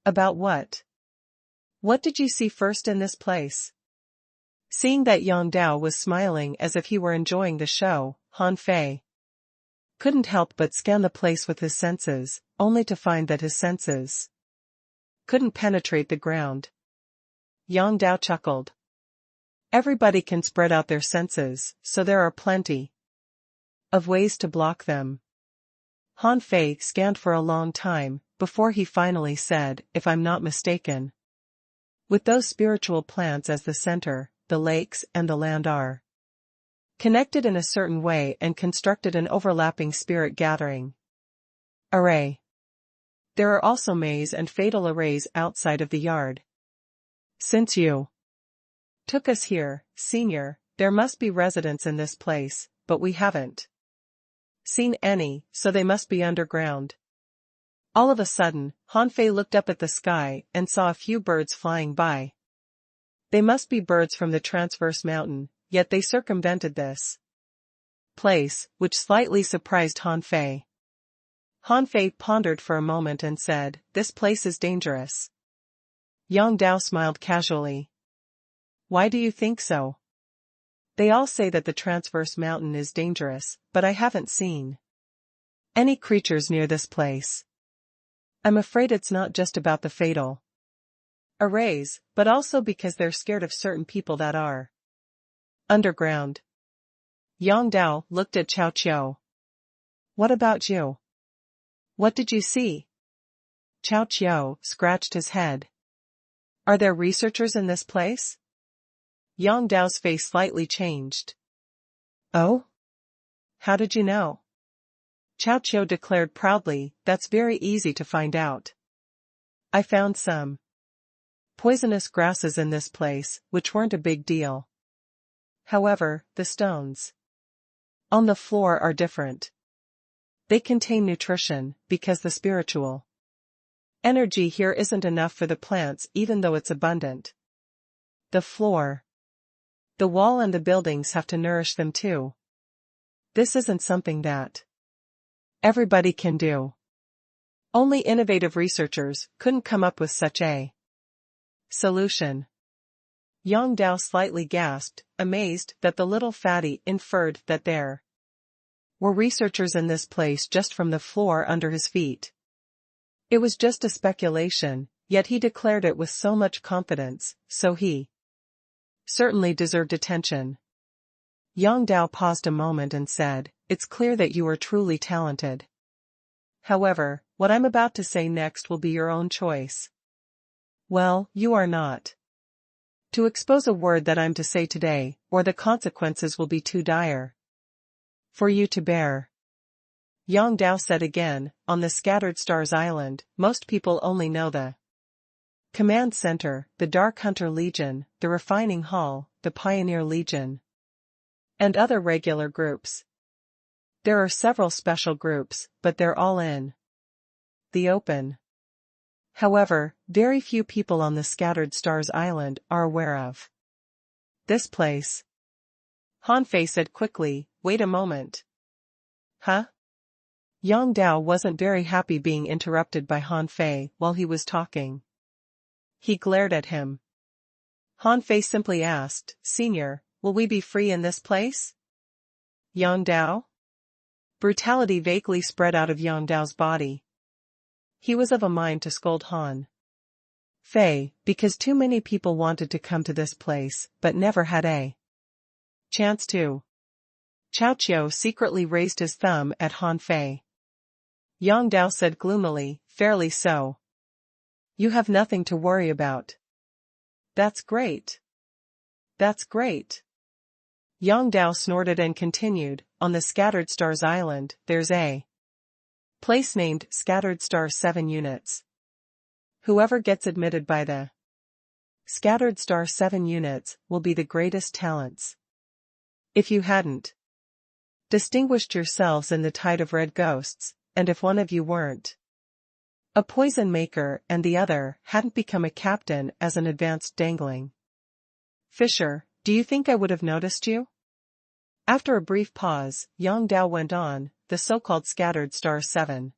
About what? What did you see first in this place? Seeing that Yang Dao was smiling as if he were enjoying the show, Han Fei couldn't help but scan the place with his senses, only to find that his senses couldn't penetrate the ground. Yang Dao chuckled. Everybody can spread out their senses, so there are plenty of ways to block them. Han Fei scanned for a long time, before he finally said, if I'm not mistaken, with those spiritual plants as the center, the lakes and the land are connected in a certain way and constructed an overlapping spirit gathering array. There are also maze and fatal arrays outside of the yard. Since you took us here, Senior, there must be residents in this place, but we haven't seen any, so they must be underground. All of a sudden, Han Fei looked up at the sky and saw a few birds flying by. They must be birds from the transverse mountain, yet they circumvented this place, which slightly surprised Han Fei. Han Fei pondered for a moment and said, this place is dangerous. Yang Dao smiled casually. Why do you think so? They all say that the transverse mountain is dangerous, but I haven't seen any creatures near this place. I'm afraid it's not just about the fatal arrays, but also because they're scared of certain people that are underground. Yang Dao looked at Cao Qiu. What about you? What did you see? Cao Qiu scratched his head. Are there researchers in this place? Yang Dao's face slightly changed. Oh? How did you know? Cao Qiu declared proudly, that's very easy to find out. I found some poisonous grasses in this place, which weren't a big deal. However, the stones on the floor are different. They contain nutrition, because the spiritual energy here isn't enough for the plants even though it's abundant. The floor, the wall and the buildings have to nourish them too. This isn't something that everybody can do. Only innovative researchers couldn't come up with such a solution. Yang Dao slightly gasped, amazed that the little fatty inferred that there were researchers in this place just from the floor under his feet. It was just a speculation, yet he declared it with so much confidence, so he certainly deserved attention. Yang Dao paused a moment and said, it's clear that you are truly talented. However, what I'm about to say next will be your own choice. Well, you are not to expose a word that I'm to say today, or the consequences will be too dire for you to bear. Yang Dao said again, on the Scattered Stars Island, most people only know the Command Center, the Dark Hunter Legion, the Refining Hall, the Pioneer Legion, and other regular groups. There are several special groups, but they're all in the open. However, very few people on the Scattered Stars Island are aware of this place. Han Fei said quickly, wait a moment. Huh? Yang Dao wasn't very happy being interrupted by Han Fei while he was talking. He glared at him. Han Fei simply asked, Senior, will we be free in this place? Yang Dao? Brutality vaguely spread out of Yang Dao's body. He was of a mind to scold Han Fei, because too many people wanted to come to this place, but never had a chance to. Cao Qiu secretly raised his thumb at Han Fei. Yang Dao said gloomily, fairly so. You have nothing to worry about. That's great. That's great. Yang Dao snorted and continued, on the Scattered Stars Island, there's a place named Scattered Star 7 Units. Whoever gets admitted by the Scattered Star 7 Units will be the greatest talents. If you hadn't distinguished yourselves in the tide of red ghosts, and if one of you weren't A poison maker and the other hadn't become a captain as an advanced dangling. Fisher, do you think I would have noticed you? After a brief pause, Yang Dao went on, the so-called scattered star 7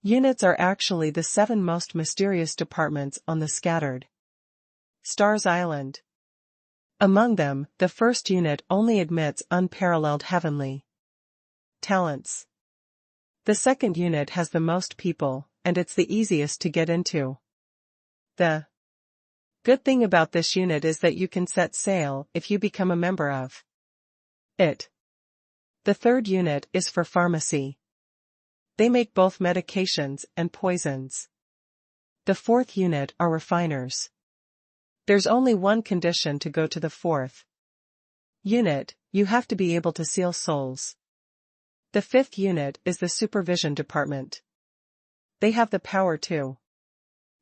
units are actually the 7 most mysterious departments on the scattered stars island. Among them, the first unit only admits unparalleled heavenly talents. The second unit has the most people, and it's the easiest to get into. The good thing about this unit is that you can set sail if you become a member of it. The third unit is for pharmacy. They make both medications and poisons. The fourth unit are refiners. There's only one condition to go to the fourth unit: you have to be able to seal souls. The fifth unit is the supervision department. They have the power to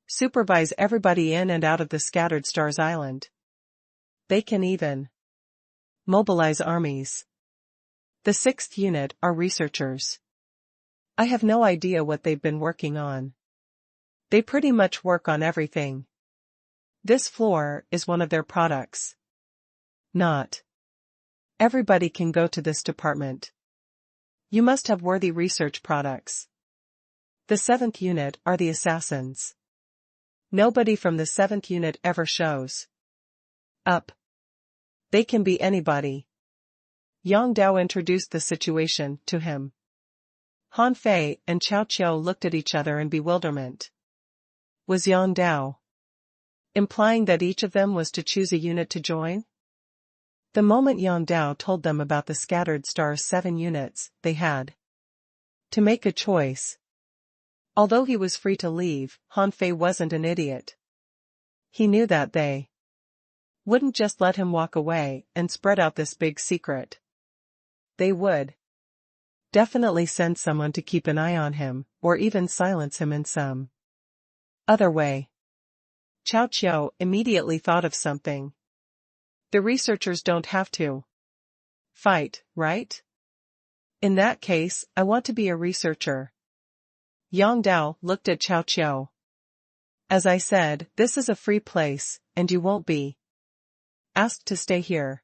supervise everybody in and out of the scattered stars island. They can even mobilize armies. The sixth unit are researchers. I have no idea what they've been working on. They pretty much work on everything. This floor is one of their products. Not everybody can go to this department. You must have worthy research products. The seventh unit are the assassins. Nobody from the seventh unit ever shows up. They can be anybody. Yang Dao introduced the situation to him. Han Fei and Cao Qiu looked at each other in bewilderment. Was Yang Dao implying that each of them was to choose a unit to join? The moment Yang Dao told them about the scattered stars 7 units, they had to make a choice. Although he was free to leave, Han Fei wasn't an idiot. He knew that they wouldn't just let him walk away and spread out this big secret. They would definitely send someone to keep an eye on him, or even silence him in some other way. Cao Qiu immediately thought of something. The researchers don't have to fight, right? In that case, I want to be a researcher. Yang Dao looked at Cao Qiu. As I said, this is a free place, and you won't be asked to stay here.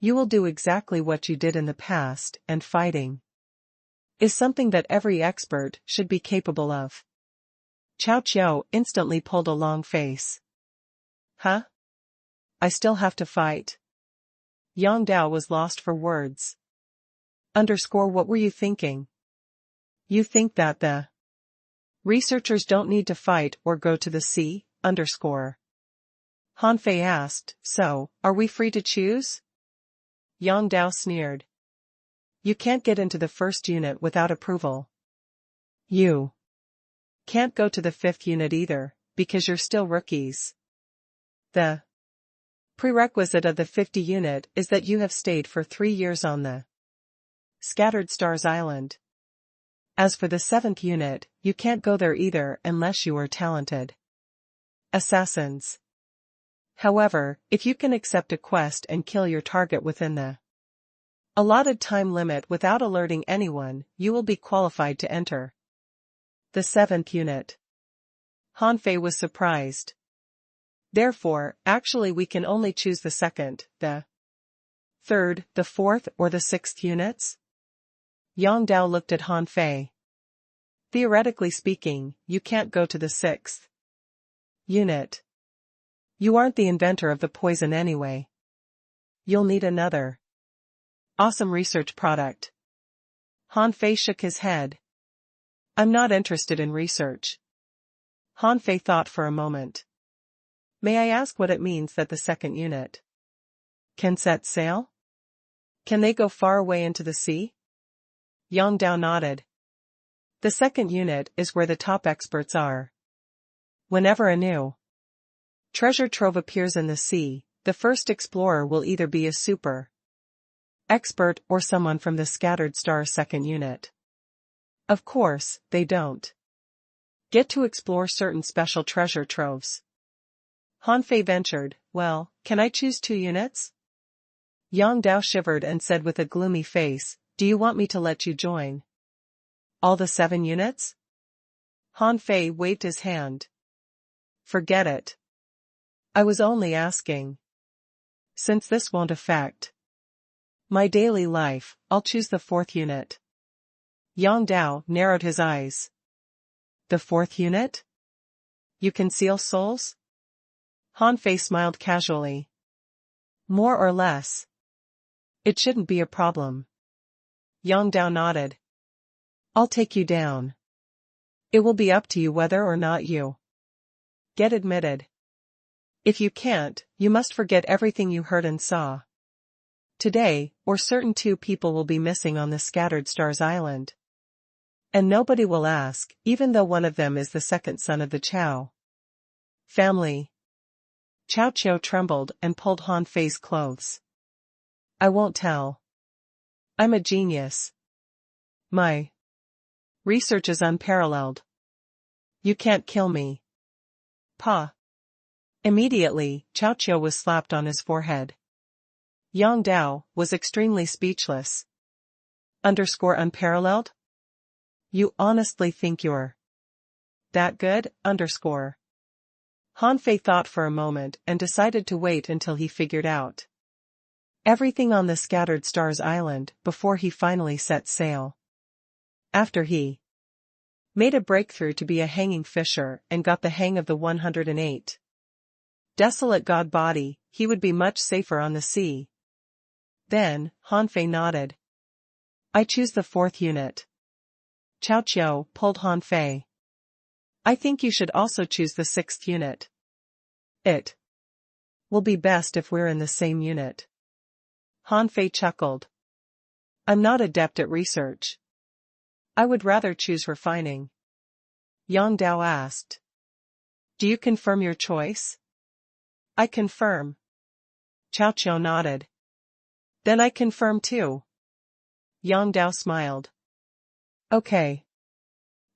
You will do exactly what you did in the past, and fighting is something that every expert should be capable of. Cao Qiu instantly pulled a long face. Huh? I still have to fight? Yang Dao was lost for words. What were you thinking? You think that the researchers don't need to fight or go to the sea? Han Fei asked, so, are we free to choose? Yang Dao sneered. You can't get into the first unit without approval. You can't go to the 5th unit either, because you're still rookies. The prerequisite of the 50 unit is that you have stayed for 3 years on the Scattered Stars Island. As for the 7th unit, you can't go there either unless you are talented assassins. However, if you can accept a quest and kill your target within the allotted time limit without alerting anyone, you will be qualified to enter the 7th unit. Han Fei was surprised. Therefore, actually we can only choose the 2nd, the 3rd, the 4th or the 6th units? Yang Dao looked at Han Fei. Theoretically speaking, you can't go to the 6th unit. You aren't the inventor of the poison anyway. You'll need another awesome research product. Han Fei shook his head. I'm not interested in research. Han Fei thought for a moment. May I ask what it means that the 2nd unit can set sail? Can they go far away into the sea? Yang Dao nodded. The 2nd unit is where the top experts are. Whenever a new treasure trove appears in the sea, the first explorer will either be a super expert or someone from the Scattered Star 2nd unit. Of course, they don't get to explore certain special treasure troves. Han Fei ventured, well, can I choose 2 units? Yang Dao shivered and said with a gloomy face, do you want me to let you join all the 7 units? Han Fei waved his hand. Forget it. I was only asking. Since this won't affect my daily life, I'll choose the fourth unit. Yang Dao narrowed his eyes. The fourth unit? You conceal souls? Han Fei smiled casually. More or less. It shouldn't be a problem. Yang Dao nodded. I'll take you down. It will be up to you whether or not you get admitted. If you can't, you must forget everything you heard and saw today, or certain 2 people will be missing on the Scattered Stars Island. And nobody will ask, even though one of them is the second son of the Chow family. Chow Chou trembled and pulled Han Fei's clothes. I won't tell. I'm a genius. My research is unparalleled. You can't kill me. Pa. Immediately, Chow Chou was slapped on his forehead. Yang Dao was extremely speechless. Unparalleled? You honestly think you're that good? Han Fei thought for a moment and decided to wait until he figured out everything on the Scattered Stars Island before he finally set sail. After he made a breakthrough to be a hanging fisher and got the hang of the 108 desolate god body, he would be much safer on the sea. Then, Han Fei nodded. I choose the fourth unit. Chow Chou pulled Han Fei. I think you should also choose the sixth unit. It will be best if we're in the same unit. Han Fei chuckled. I'm not adept at research. I would rather choose refining. Yang Dao asked. Do you confirm your choice? I confirm. Chow Chou nodded. Then I confirm too. Yang Dao smiled. Okay.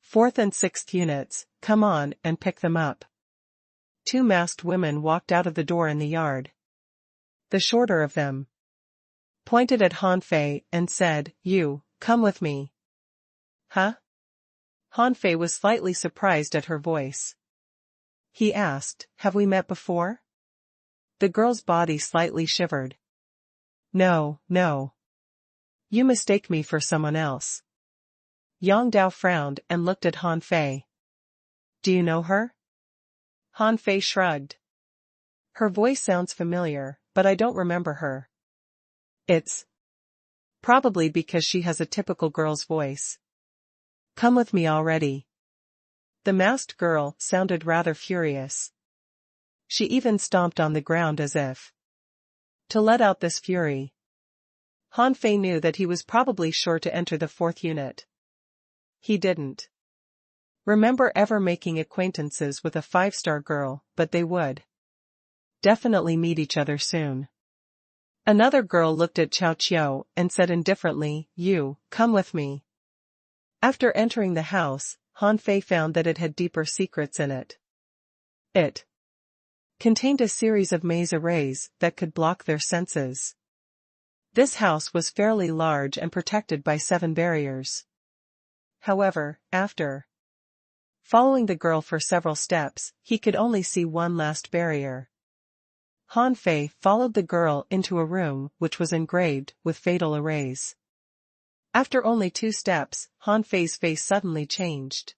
Fourth and sixth units, come on and pick them up. 2 masked women walked out of the door in the yard. The shorter of them pointed at Han Fei and said, You, come with me. Huh? Han Fei was slightly surprised at her voice. He asked, Have we met before? The girl's body slightly shivered. No. You mistake me for someone else. Yang Dao frowned and looked at Han Fei. Do you know her? Han Fei shrugged. Her voice sounds familiar, but I don't remember her. It's probably because she has a typical girl's voice. Come with me already. The masked girl sounded rather furious. She even stomped on the ground as if to let out this fury. Han Fei knew that he was probably sure to enter the fourth unit. He didn't remember ever making acquaintances with a 5-star girl, but they would definitely meet each other soon. Another girl looked at Chow Chou and said indifferently, You, come with me. After entering the house, Han Fei found that it had deeper secrets in it. It contained a series of maze arrays that could block their senses. This house was fairly large and protected by 7 barriers. However, after following the girl for several steps, he could only see one last barrier. Han Fei followed the girl into a room which was engraved with fatal arrays. After only 2 steps, Han Fei's face suddenly changed.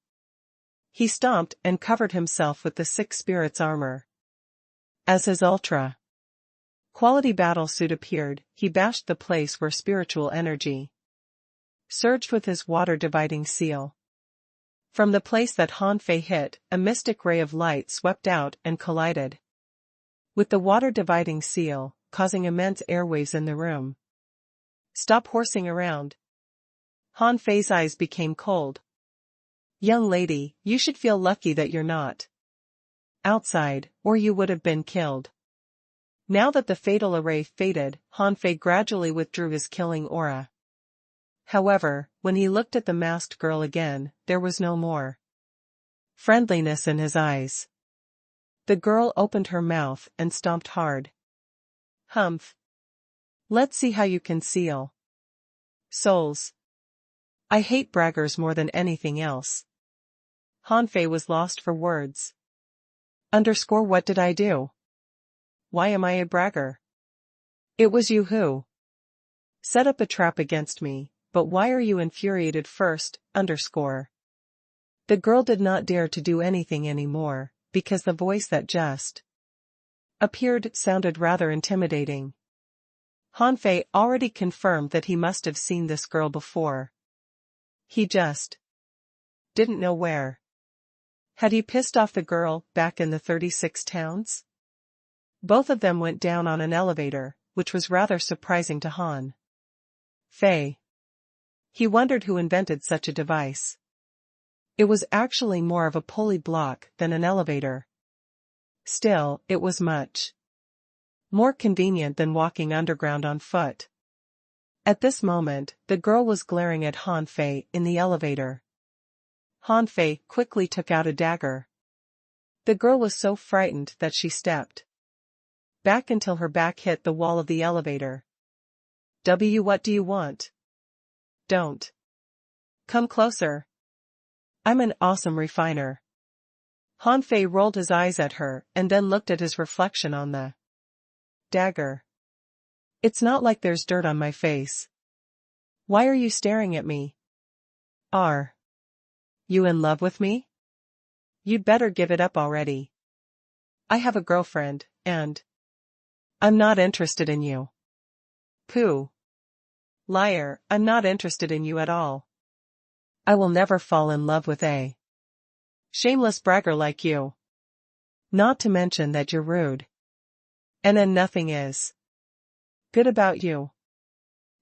He stomped and covered himself with the 6 spirits armor. As his ultra-quality battle suit appeared, he bashed the place where spiritual energy surged with his water-dividing seal. From the place that Han Fei hit, a mystic ray of light swept out and collided with the water-dividing seal, causing immense airwaves in the room. Stop horsing around. Han Fei's eyes became cold. Young lady, you should feel lucky that you're not outside, or you would have been killed. Now that the fatal array faded, Han Fei gradually withdrew his killing aura. However, when he looked at the masked girl again, there was no more friendliness in his eyes. The girl opened her mouth and stomped hard. Humph. Let's see how you conceal souls. I hate braggers more than anything else. Han Fei was lost for words. What did I do? Why am I a bragger? It was you who set up a trap against me, but why are you infuriated first? The girl did not dare to do anything anymore, because the voice that just appeared sounded rather intimidating. Han Fei already confirmed that he must have seen this girl before. He just didn't know where. Had he pissed off the girl back in the 36 towns? Both of them went down on an elevator, which was rather surprising to Han Fei. He wondered who invented such a device. It was actually more of a pulley block than an elevator. Still, it was much more convenient than walking underground on foot. At this moment, the girl was glaring at Han Fei in the elevator. Han Fei quickly took out a dagger. The girl was so frightened that she stepped back until her back hit the wall of the elevator. What do you want? Don't come closer. I'm an awesome refiner. Han Fei rolled his eyes at her and then looked at his reflection on the dagger. It's not like there's dirt on my face. Why are you staring at me? Are you in love with me? You'd better give it up already. I have a girlfriend, and I'm not interested in you. Pooh. Liar, I'm not interested in you at all. I will never fall in love with a shameless bragger like you. Not to mention that you're rude. And then nothing is good about you.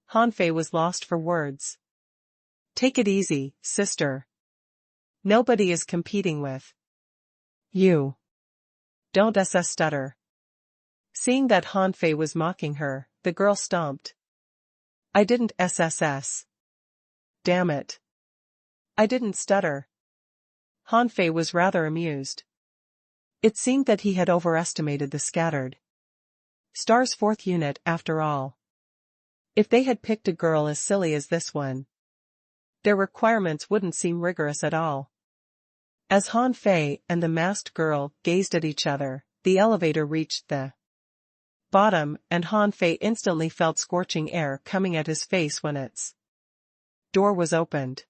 Han Fei was lost for words. Take it easy, sister. Nobody is competing with you. Don't stutter. Seeing that Han Fei was mocking her, the girl stomped. I didn't SSS. Damn it. I didn't stutter. Han Fei was rather amused. It seemed that he had overestimated the scattered Star's 4th unit after all. If they had picked a girl as silly as this one, their requirements wouldn't seem rigorous at all. As Han Fei and the masked girl gazed at each other, the elevator reached the bottom and Han Fei instantly felt scorching air coming at his face when its door was opened.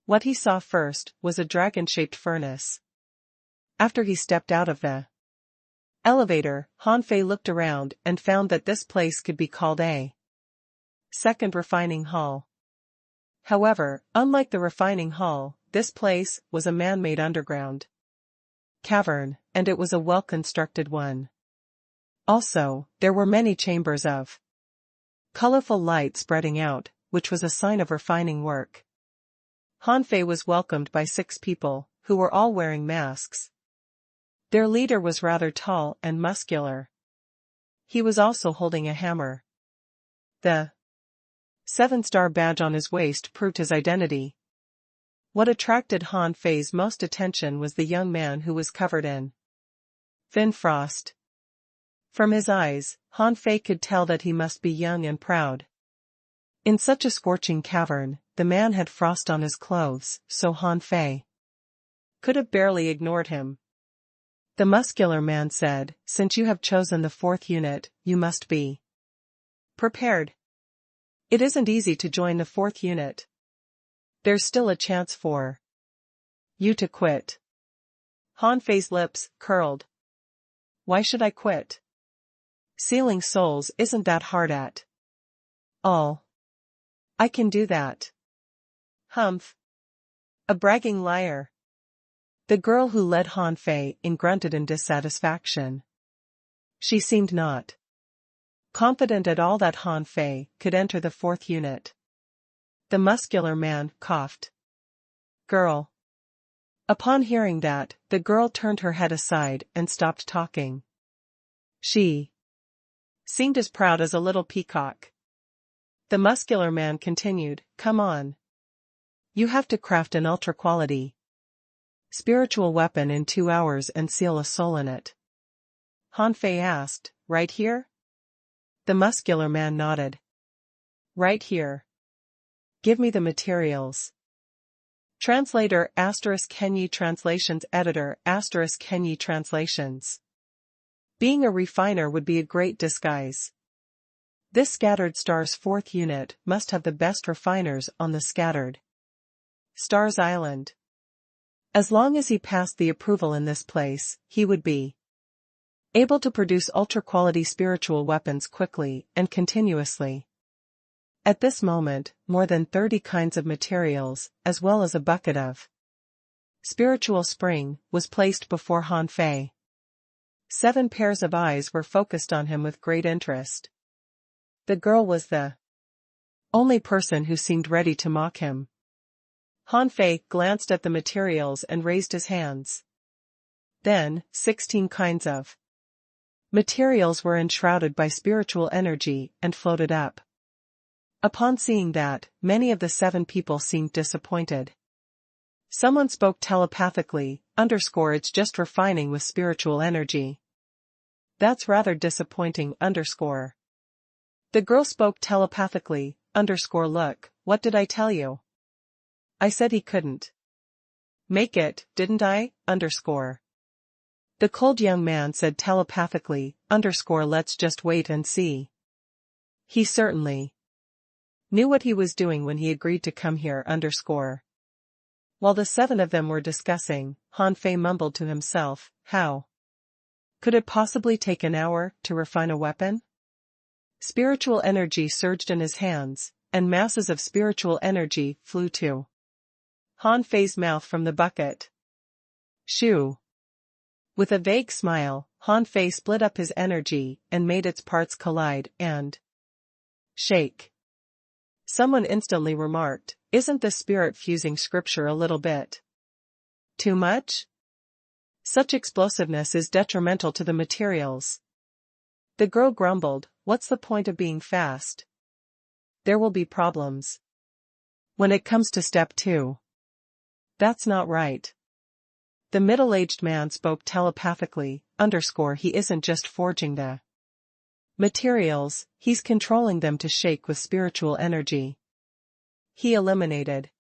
What he saw first was a dragon-shaped furnace. After he stepped out of the elevator, Han Fei looked around and found that this place could be called a second refining hall. However, unlike the refining hall, this place was a man-made underground cavern, and it was a well-constructed one. Also, there were many chambers of colorful light spreading out, which was a sign of refining work. Han Fei was welcomed by 6 people, who were all wearing masks. Their leader was rather tall and muscular. He was also holding a hammer. The 7-star badge on his waist proved his identity. What attracted Han Fei's most attention was the young man who was covered in thin frost. From his eyes, Han Fei could tell that he must be young and proud. In such a scorching cavern, the man had frost on his clothes, so Han Fei could have barely ignored him. The muscular man said, "Since you have chosen the 4th unit, you must be prepared. It isn't easy to join the 4th unit. There's still a chance for you to quit." Han Fei's lips curled. Why should I quit? Sealing souls isn't that hard at all. I can do that. Humph. A bragging liar. The girl who led Han Fei in grunted in dissatisfaction. She seemed not confident at all that Han Fei could enter the 4th unit. The muscular man coughed. Girl. Upon hearing that, the girl turned her head aside and stopped talking. She seemed as proud as a little peacock. The muscular man continued, "Come on. You have to craft an ultra-quality spiritual weapon in 2 hours and seal a soul in it." Han Fei asked, "Right here?" The muscular man nodded. "Right here. Give me the materials." Translator *Kenyi Translations Editor *Kenyi Translations. Being a refiner would be a great disguise. This scattered star's fourth unit must have the best refiners on the scattered stars island. As long as he passed the approval in this place, he would be able to produce ultra-quality spiritual weapons quickly and continuously. At this moment, more than 30 kinds of materials, as well as a bucket of spiritual spring, was placed before Han Fei. 7 pairs of eyes were focused on him with great interest. The girl was the only person who seemed ready to mock him. Han Fei glanced at the materials and raised his hands. Then, 16 kinds of materials were enshrouded by spiritual energy and floated up. Upon seeing that, many of the 7 people seemed disappointed. Someone spoke telepathically, _it's just refining with spiritual energy. That's rather disappointing, _. The girl spoke telepathically, _look, what did I tell you? I said he couldn't make it, didn't I, _. The cold young man said telepathically, _let's just wait and see. He certainly knew what he was doing when he agreed to come here, _. While the 7 of them were discussing, Han Fei mumbled to himself, how could it possibly take an hour to refine a weapon? Spiritual energy surged in his hands, and masses of spiritual energy flew to Han Fei's mouth from the bucket. Shoo! With a vague smile, Han Fei split up his energy and made its parts collide and shake. Someone instantly remarked, "Isn't the spirit fusing scripture a little bit too much? Such explosiveness is detrimental to the materials." The girl grumbled, "What's the point of being fast? There will be problems when it comes to step 2. That's not right." The middle-aged man spoke telepathically, _he isn't just forging the materials, he's controlling them to shake with spiritual energy. He eliminated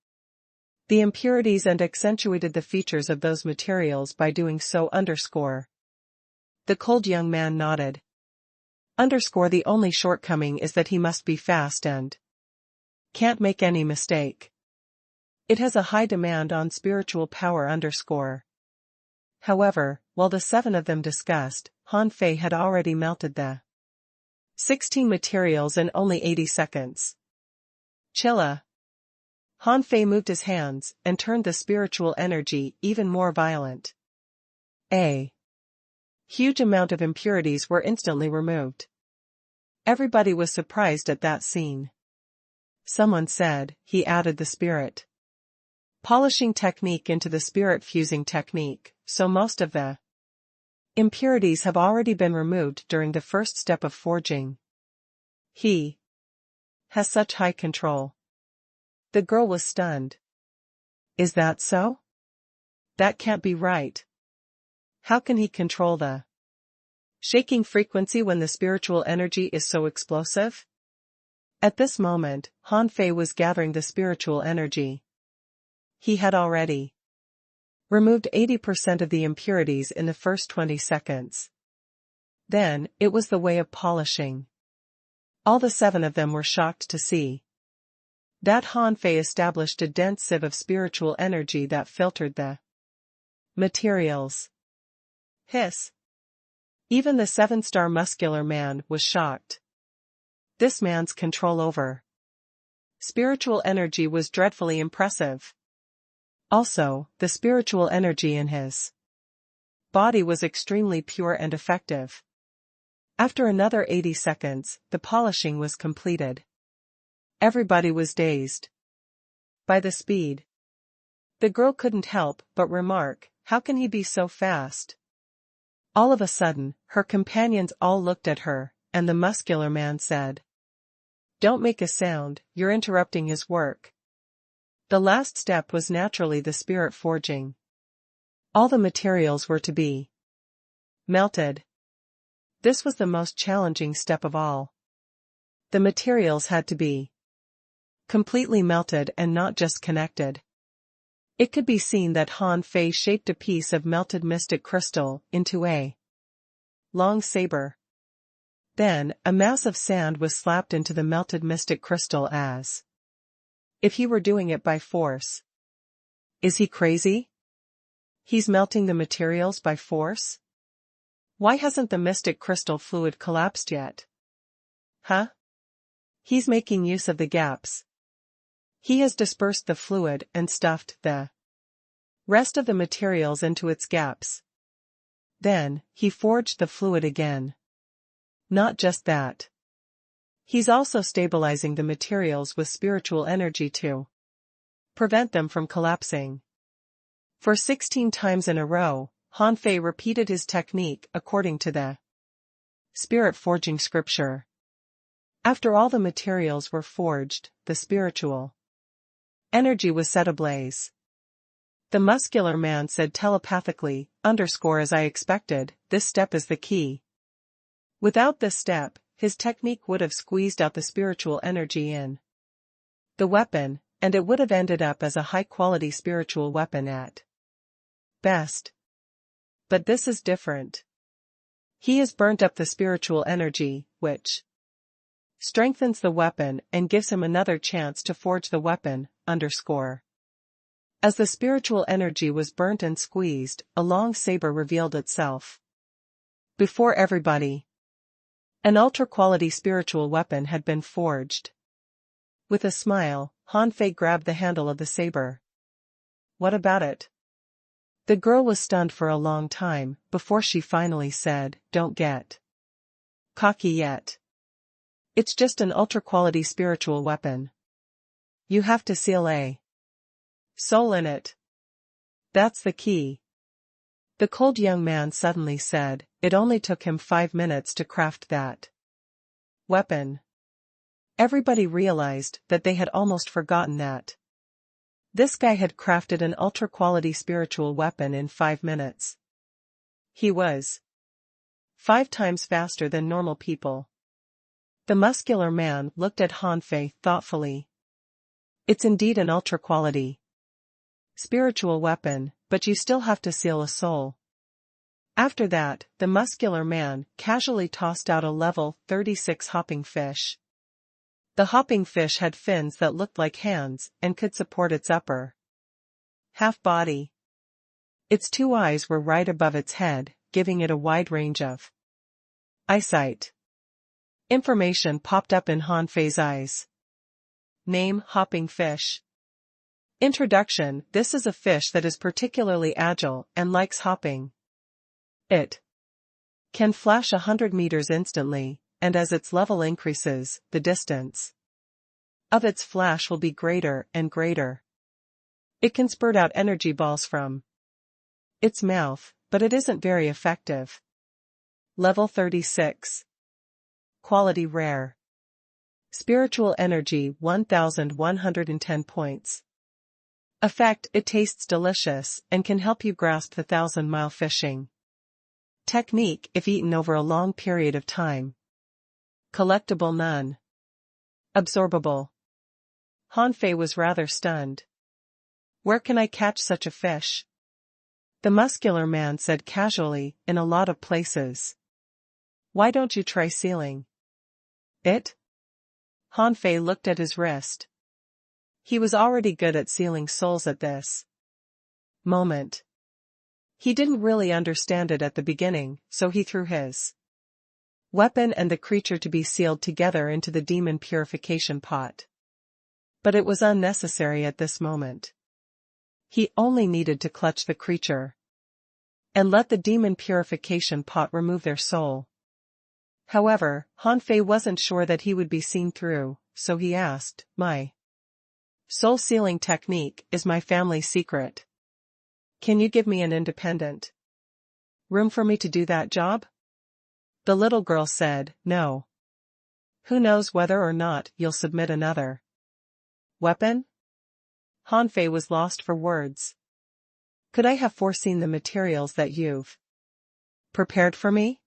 the impurities and accentuated the features of those materials by doing so, _. The cold young man nodded. The only shortcoming is that he must be fast and can't make any mistake. It has a high demand on spiritual power, _. However, while the 7 of them discussed, Han Fei had already melted the 16 materials in only 80 seconds. Chilla! Han Fei moved his hands and turned the spiritual energy even more violent. A huge amount of impurities were instantly removed. Everybody was surprised at that scene. Someone said, he added the spirit polishing technique into the spirit fusing technique, so most of the impurities have already been removed during the first step of forging. He has such high control. The girl was stunned. Is that so? That can't be right. How can he control the shaking frequency when the spiritual energy is so explosive? At this moment, Han Fei was gathering the spiritual energy. He had already removed 80% of the impurities in the first 20 seconds. Then, it was the way of polishing. All the 7 of them were shocked to see that Han Fei established a dense sieve of spiritual energy that filtered the materials. Hiss! Even the 7-star muscular man was shocked. This man's control over spiritual energy was dreadfully impressive. Also, the spiritual energy in his body was extremely pure and effective. After another 80 seconds, the polishing was completed. Everybody was dazed by the speed. The girl couldn't help but remark, "How can he be so fast?" All of a sudden, her companions all looked at her, and the muscular man said, "Don't make a sound, you're interrupting his work." The last step was naturally the spirit forging. All the materials were to be melted. This was the most challenging step of all. The materials had to be completely melted and not just connected. It could be seen that Han Fei shaped a piece of melted mystic crystal into a long saber. Then, a mass of sand was slapped into the melted mystic crystal as if he were doing it by force. Is he crazy? He's melting the materials by force? Why hasn't the mystic crystal fluid collapsed yet? Huh? He's making use of the gaps. He has dispersed the fluid and stuffed the rest of the materials into its gaps. Then, he forged the fluid again. Not just that. He's also stabilizing the materials with spiritual energy to prevent them from collapsing. For 16 times in a row, Han Fei repeated his technique according to the spirit forging scripture. After all the materials were forged, the spiritual energy was set ablaze. The muscular man said telepathically, as I expected, this step is the key. Without this step, his technique would have squeezed out the spiritual energy in the weapon, and it would have ended up as a high-quality spiritual weapon at best. But this is different. He has burnt up the spiritual energy, which strengthens the weapon and gives him another chance to forge the weapon, As the spiritual energy was burnt and squeezed, a long saber revealed itself before everybody. An ultra-quality spiritual weapon had been forged. With a smile, Han Fei grabbed the handle of the saber. What about it? The girl was stunned for a long time, before she finally said, don't get cocky yet. It's just an ultra-quality spiritual weapon. You have to seal a soul in it. That's the key. The cold young man suddenly said, it only took him 5 minutes to craft that weapon. Everybody realized that they had almost forgotten that this guy had crafted an ultra-quality spiritual weapon in 5 minutes. He was 5 times faster than normal people. The muscular man looked at Han Fei thoughtfully. It's indeed an ultra-quality spiritual weapon, but you still have to seal a soul. After that, the muscular man casually tossed out a level 36 hopping fish. The hopping fish had fins that looked like hands and could support its upper half body. Its 2 eyes were right above its head, giving it a wide range of eyesight. Information popped up in Han Fei's eyes. Name: hopping fish. Introduction: this is a fish that is particularly agile and likes hopping. It can flash 100 meters instantly, and as its level increases, the distance of its flash will be greater and greater. It can spurt out energy balls from its mouth, but it isn't very effective. Level 36. Quality rare. Spiritual energy 1110 points. Effect: it tastes delicious and can help you grasp the 1,000-mile fishing technique if eaten over a long period of time. Collectible: none. Absorbable. Han Fei was rather stunned. Where can I catch such a fish? The muscular man said casually, in a lot of places. Why don't you try sealing it? Han Fei looked at his wrist. He was already good at sealing souls at this moment. He didn't really understand it at the beginning, so he threw his weapon and the creature to be sealed together into the demon purification pot. But it was unnecessary at this moment. He only needed to clutch the creature and let the demon purification pot remove their soul. However, Han Fei wasn't sure that he would be seen through, so he asked, my soul sealing technique is my family secret. Can you give me an independent room for me to do that job? The little girl said, no. Who knows whether or not you'll submit another weapon? Han Fei was lost for words. Could I have foreseen the materials that you've prepared for me?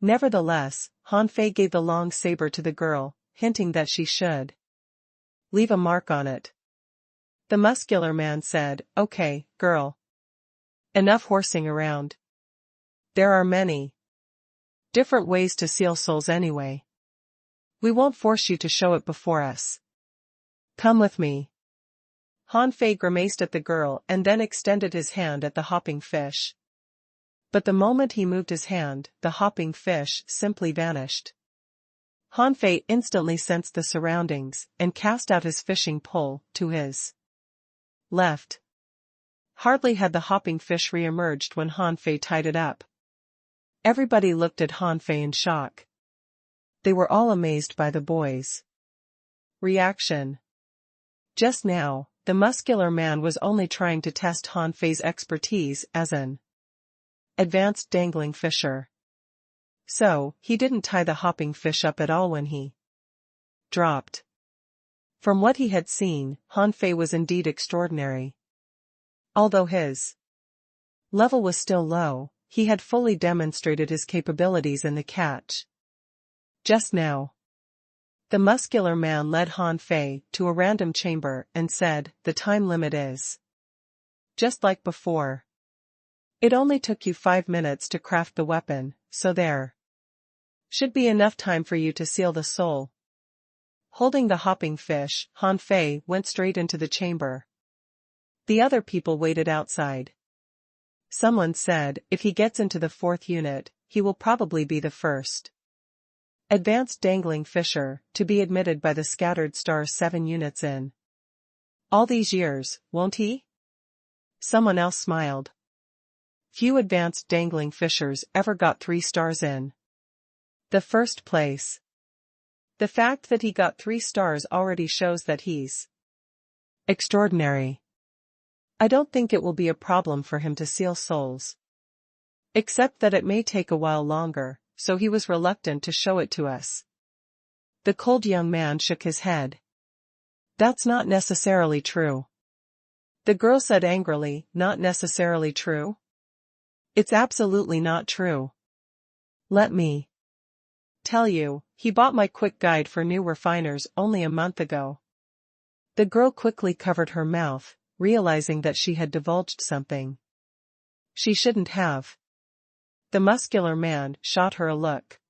Nevertheless, Han Fei gave the long saber to the girl, hinting that she should leave a mark on it. The muscular man said, "Okay, girl. Enough horsing around. There are many different ways to seal souls anyway. We won't force you to show it before us. Come with me." Han Fei grimaced at the girl and then extended his hand at the hopping fish. But the moment he moved his hand, the hopping fish simply vanished. Han Fei instantly sensed the surroundings and cast out his fishing pole to his left. Hardly had the hopping fish re-emerged when Han Fei tied it up. Everybody looked at Han Fei in shock. They were all amazed by the boy's reaction. Just now, the muscular man was only trying to test Han Fei's expertise as an advanced dangling fisher. So, he didn't tie the hopping fish up at all when he dropped. From what he had seen, Han Fei was indeed extraordinary. Although his level was still low, he had fully demonstrated his capabilities in the catch. Just now, the muscular man led Han Fei to a random chamber and said, "The time limit is just like before. It only took you 5 minutes to craft the weapon, so there should be enough time for you to seal the soul." Holding the hopping fish, Han Fei went straight into the chamber. The other people waited outside. Someone said, "If he gets into the 4th unit, he will probably be the first advanced dangling fisher to be admitted by the Scattered Stars 7 units in all these years, won't he?" Someone else smiled. Few advanced dangling fishers ever got 3 stars in the first place. The fact that he got 3 stars already shows that he's extraordinary. I don't think it will be a problem for him to seal souls. Except that it may take a while longer, so he was reluctant to show it to us. The cold young man shook his head. "That's not necessarily true." The girl said angrily, "Not necessarily true? It's absolutely not true. Let me tell you, he bought my quick guide for new refiners only a month ago." The girl quickly covered her mouth, realizing that she had divulged something she shouldn't have. The muscular man shot her a look.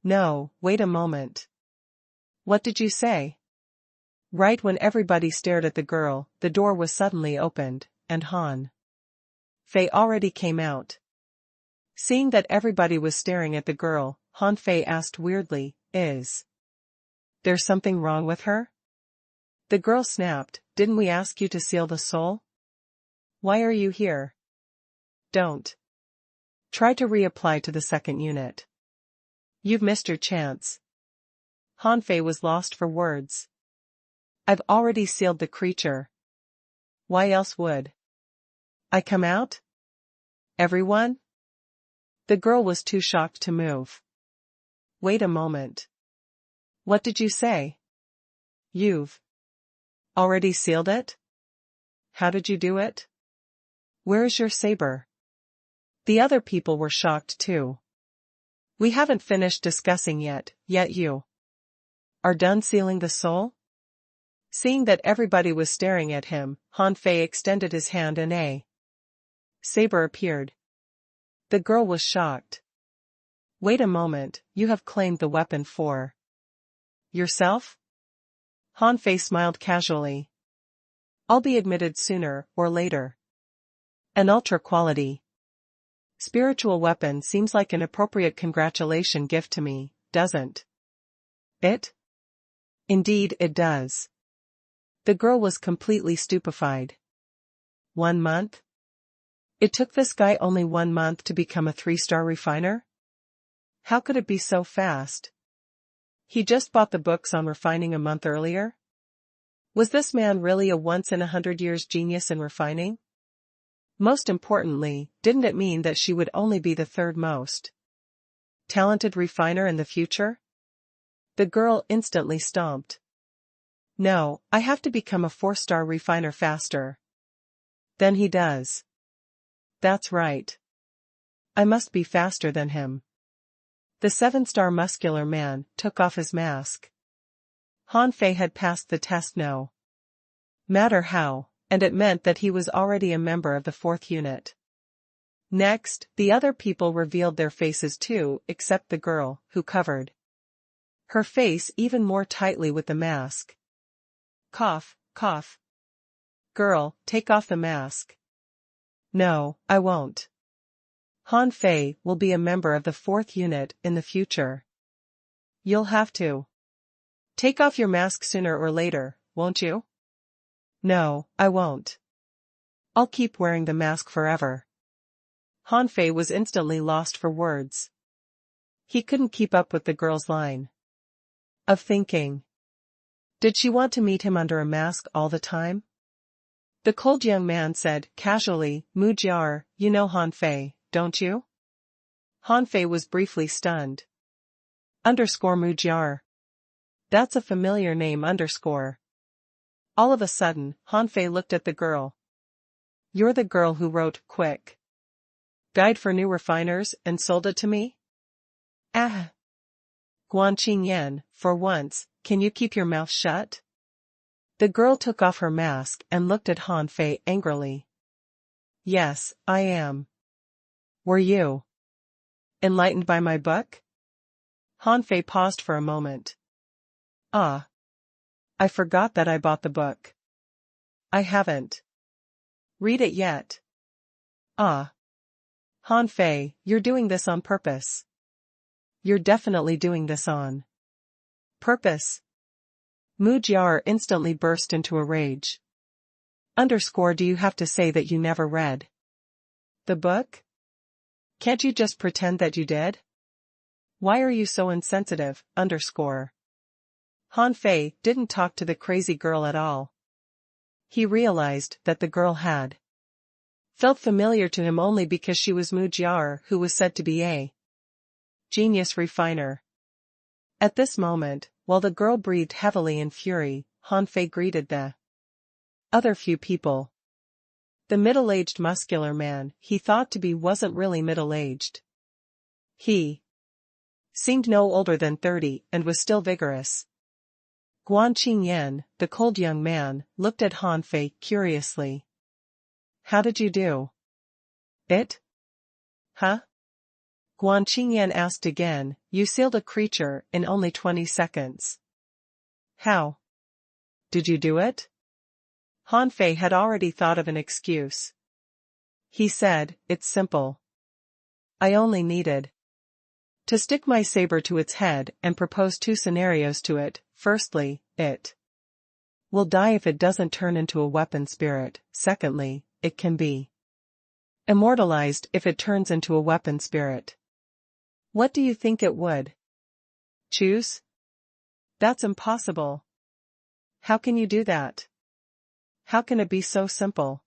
"No, wait a moment. What did you say?" Right when everybody stared at the girl, the door was suddenly opened, and Han Fei already came out. Seeing that everybody was staring at the girl, Han Fei asked weirdly, "Is there something wrong with her?" The girl snapped, "Didn't we ask you to seal the soul? Why are you here? Don't try to reapply to the 2nd unit. You've missed your chance." Han Fei was lost for words. "I've already sealed the creature. Why else would I come out? Everyone?" The girl was too shocked to move. "Wait a moment. What did you say? You've already sealed it? How did you do it? Where is your saber?" The other people were shocked too. "We haven't finished discussing yet you are done sealing the soul?" Seeing that everybody was staring at him, Han Fei extended his hand and a saber appeared. The girl was shocked. "Wait a moment, you have claimed the weapon for yourself?" Han Fei smiled casually. "I'll be admitted sooner or later. An ultra-quality spiritual weapon seems like an appropriate congratulation gift to me, doesn't it?" "Indeed it does." The girl was completely stupefied. 1 month? It took this guy only 1 month to become a 3-star refiner? How could it be so fast? He just bought the books on refining a month earlier? Was this man really a once-in-100 years genius in refining? Most importantly, didn't it mean that she would only be the 3rd most talented refiner in the future? The girl instantly stomped. "No, I have to become a 4-star refiner faster than he does. That's right. I must be faster than him." The 7-star muscular man took off his mask. Han Fei had passed the test. No matter how, and it meant that he was already a member of the fourth unit. Next, the other people revealed their faces too, except the girl, who covered her face even more tightly with the mask. Cough, cough. Girl, take off the mask. No, I won't. Han Fei will be a member of the fourth unit in the future. You'll have to take off your mask sooner or later, won't you? No, I won't. I'll keep wearing the mask forever. Han Fei was instantly lost for words. He couldn't keep up with the girl's line of thinking. Did she want to meet him under a mask all the time? The cold young man said, casually, Mujiar, you know Han Fei, don't you? Han Fei was briefly stunned. Mujiar. That's a familiar name. All of a sudden, Han Fei looked at the girl. You're the girl who wrote, Quick Guide for New Refiners and sold it to me? Ah. Guan Qingyan, for once, can you keep your mouth shut? The girl took off her mask and looked at Han Fei angrily. Yes, I am. Were you enlightened by my book? Han Fei paused for a moment. Ah. I forgot that I bought the book. I haven't read it yet. Ah. Han Fei, you're doing this on purpose. You're definitely doing this on purpose. Mujiar instantly burst into a rage. Do you have to say that you never read the book? Can't you just pretend that you did? Why are you so insensitive? Han Fei didn't talk to the crazy girl at all. He realized that the girl had felt familiar to him only because she was Mujiar, who was said to be a genius refiner. At this moment, while the girl breathed heavily in fury, Han Fei greeted the other few people. The middle-aged muscular man he thought to be wasn't really middle-aged. He seemed no older than 30 and was still vigorous. Guan Qingyan, the cold young man, looked at Han Fei curiously. How did you do it? Huh? Guan Qingyan asked again. You sealed a creature in only 20 seconds. How did you do it? Han Fei had already thought of an excuse. He said, it's simple. I only needed to stick my saber to its head and propose 2 scenarios to it. Firstly, it will die if it doesn't turn into a weapon spirit. Secondly, it can be immortalized if it turns into a weapon spirit. What do you think it would choose? That's impossible. How can you do that? How can it be so simple?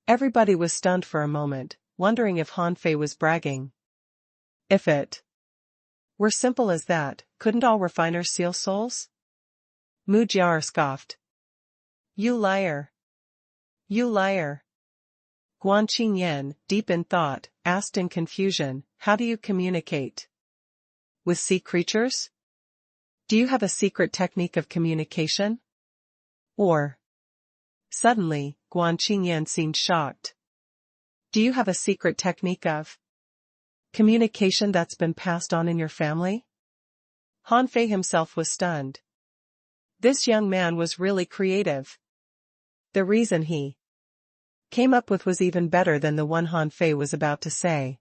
Everybody was stunned for a moment, wondering if Han Fei was bragging. If it were simple as that, couldn't all refiners seal souls? Mujiar scoffed. You liar. You liar. Guan Qingyan, deep in thought, asked in confusion, how do you communicate with sea creatures? Do you have a secret technique of communication? Or? Suddenly, Guan Qingyan seemed shocked. Do you have a secret technique of communication that's been passed on in your family? Han Fei himself was stunned. This young man was really creative. The reason he came up with was even better than the one Han Fei was about to say.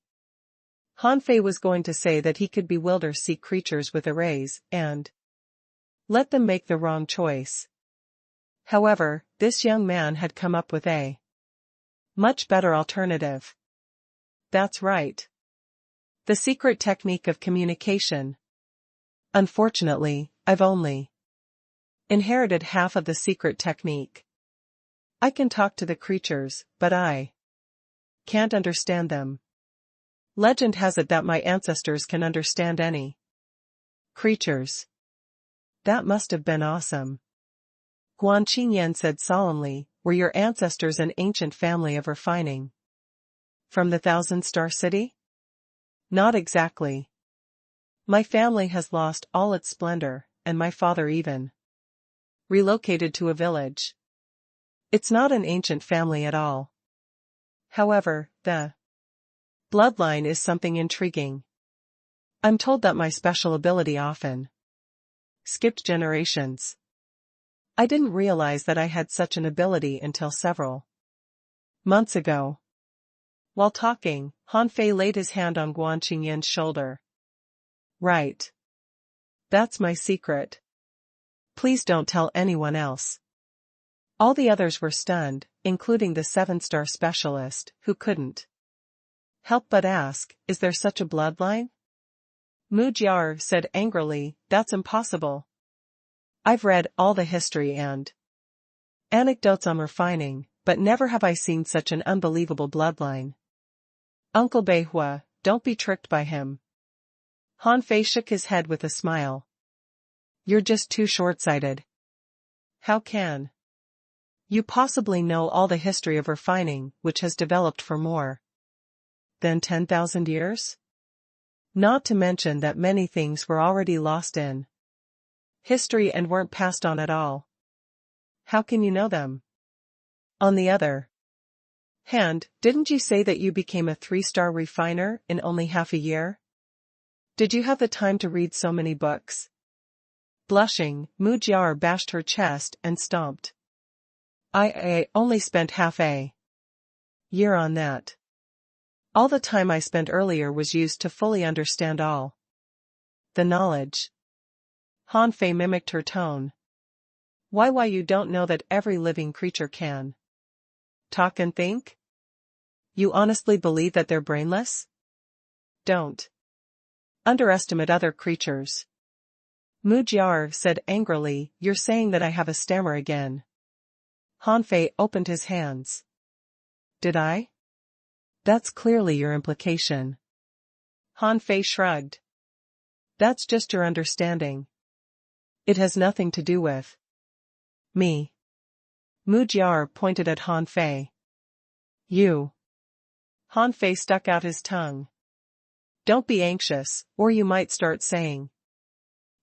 Han Fei was going to say that he could bewilder sea creatures with arrays and let them make the wrong choice. However, this young man had come up with a much better alternative. That's right. The secret technique of communication. Unfortunately, I've only inherited half of the secret technique. I can talk to the creatures, but I can't understand them. Legend has it that my ancestors can understand any creatures. That must have been awesome. Guan Qingyan said solemnly, were your ancestors an ancient family of refining? From the Thousand-Star City? Not exactly. My family has lost all its splendor, and my father even relocated to a village It's not an ancient family at all. However, the bloodline is something intriguing. I'm told that my special ability often skipped generations. I didn't realize that I had such an ability until several months ago. While talking, Han Fei laid his hand on Guan Qingyin's shoulder. Right. That's my secret. Please don't tell anyone else. All the others were stunned, including the 7-star specialist, who couldn't help but ask, is there such a bloodline? Mu Jiar said angrily, that's impossible. I've read all the history and anecdotes on refining, but never have I seen such an unbelievable bloodline. Uncle Beihua, don't be tricked by him. Han Fei shook his head with a smile. You're just too short-sighted. How can you possibly know all the history of refining, which has developed for more than 10,000 years? Not to mention that many things were already lost in history and weren't passed on at all. How can you know them? On the other hand, didn't you say that you became a 3-star refiner in only half a year? Did you have the time to read so many books? Blushing, Mu Jiar bashed her chest and stomped. I only spent half a year on that. All the time I spent earlier was used to fully understand all the knowledge. Han Fei mimicked her tone. Why you don't know that every living creature can talk and think? You honestly believe that they're brainless? Don't underestimate other creatures. Mu Jiar said angrily, you're saying that I have a stammer again. Han Fei opened his hands. Did I? That's clearly your implication. Han Fei shrugged. That's just your understanding. It has nothing to do with me. Mu Jiar pointed at Han Fei. You. Han Fei stuck out his tongue. Don't be anxious, or you might start saying,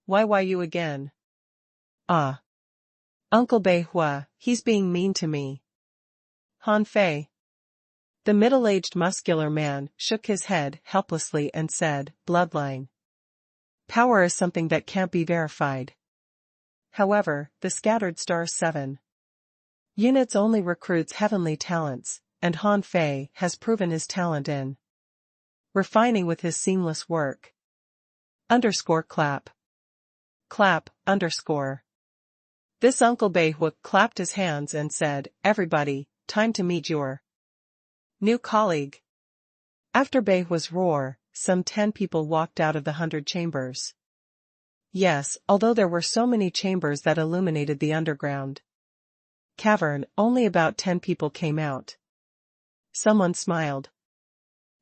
why you again? Ah. Uncle Beihua, he's being mean to me. Han Fei. The middle-aged muscular man shook his head helplessly and said, bloodline. Power is something that can't be verified. However, the scattered star 7 units only recruits heavenly talents, and Han Fei has proven his talent in refining with his seamless work. Clap. Clap, _. This Uncle Beihua clapped his hands and said, everybody, time to meet your new colleague. After Beihua's roar, some 10 people walked out of the 100 chambers. Yes, although there were so many chambers that illuminated the underground cavern, only about 10 people came out. Someone smiled.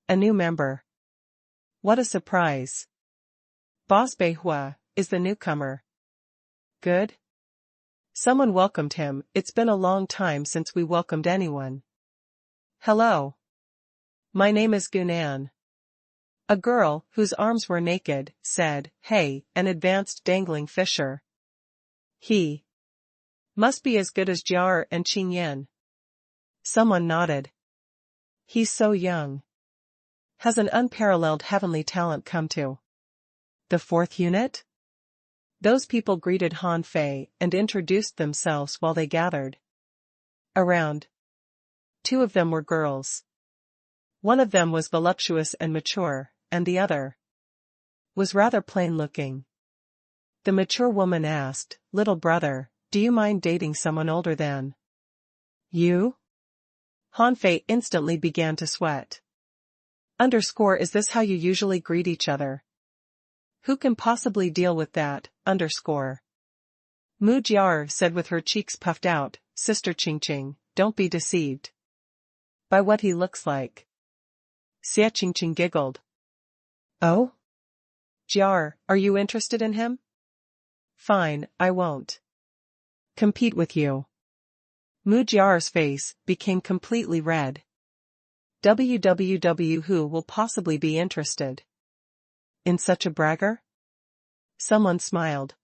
A new member. What a surprise. Boss Beihua is the newcomer. Good? Someone welcomed him. It's been a long time since we welcomed anyone. Hello. My name is Gunan. A girl, whose arms were naked, said, hey, an advanced dangling fisher. He must be as good as Jiar and Qingyan. Someone nodded. He's so young. Has an unparalleled heavenly talent come to the 4th unit? Those people greeted Han Fei and introduced themselves while they gathered around. 2 of them were girls. One of them was voluptuous and mature, and the other was rather plain-looking. The mature woman asked, little brother, do you mind dating someone older than you? Han Fei instantly began to sweat. Is this how you usually greet each other? Who can possibly deal with that, Mu Jiar said with her cheeks puffed out, Sister Qingqing, don't be deceived by what he looks like. Xie Qingqing giggled. Oh? Jiar, are you interested in him? Fine, I won't compete with you. Mu Jiar's face became completely red. Who will possibly be interested in such a bragger? Someone smiled.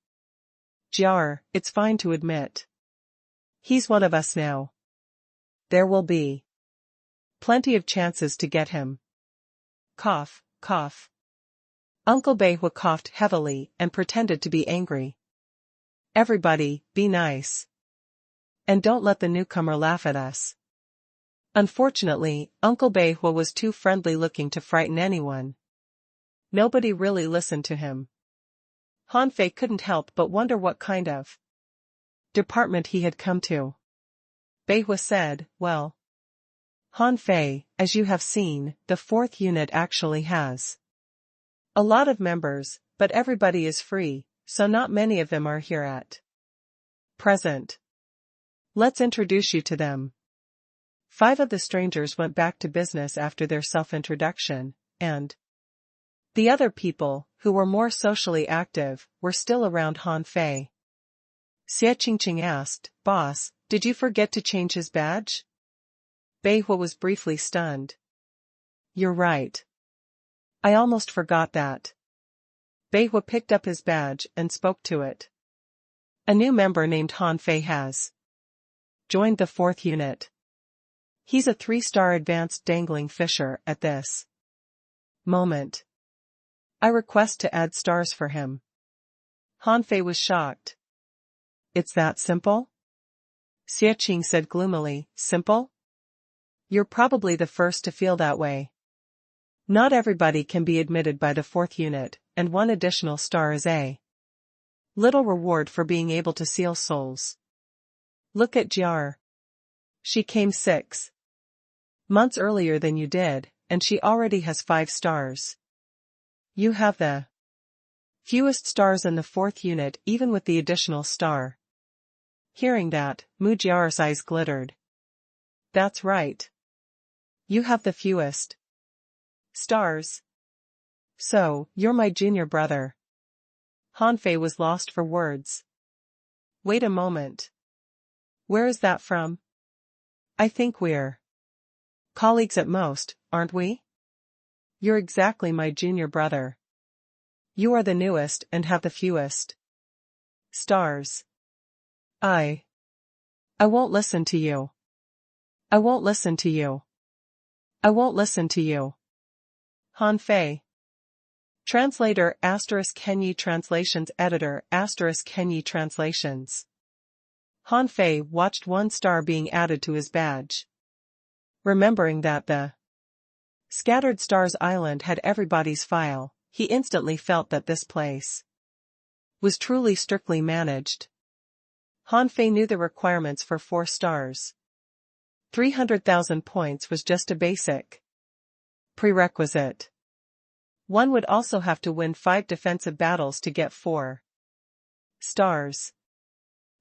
Jiar, it's fine to admit. He's one of us now. there will be plenty of chances to get him. Cough, cough. Uncle Beihua coughed heavily and pretended to be angry. Everybody, be nice. And don't let the newcomer laugh at us. Unfortunately, Uncle Beihua was too friendly-looking to frighten anyone. Nobody really listened to him. Han Fei couldn't help but wonder what kind of department he had come to. Beihua said, well, Han Fei, as you have seen, the 4th unit actually has a lot of members, but everybody is free, so not many of them are here at present. Let's introduce you to them. 5 of the strangers went back to business after their self-introduction, and the other people, who were more socially active, were still around Han Fei. Xie Qingqing asked, Boss, did you forget to change his badge? Beihua was briefly stunned. You're right. I almost forgot that. Beihua picked up his badge and spoke to it. A new member named Han Fei has joined the 4th unit. He's a 3-star advanced dangling fisher at this moment. I request to add stars for him. Han Fei was shocked. It's that simple? Xie Qing said gloomily, simple? You're probably the first to feel that way. Not everybody can be admitted by the 4th unit, and 1 additional star is a little reward for being able to seal souls. Look at Jiar. She came 6 months earlier than you did, and she already has 5 stars. You have the fewest stars in the 4th unit even with the additional star. Hearing that, Mu Jiar's eyes glittered. That's right. You have the fewest stars. So, you're my junior brother. Han Fei was lost for words. Wait a moment. Where is that from? I think we're colleagues at most, aren't we? You're exactly my junior brother. You are the newest and have the fewest stars. I won't listen to you. I won't listen to you. I won't listen to you. Han Fei. Translator *Kenyi Translations Editor *Kenyi Translations. Han Fei watched 1 star being added to his badge. Remembering that the Scattered Stars Island had everybody's file, he instantly felt that this place was truly strictly managed. Han Fei knew the requirements for 4 stars. 300,000 points was just a basic prerequisite. One would also have to win 5 defensive battles to get 4 stars.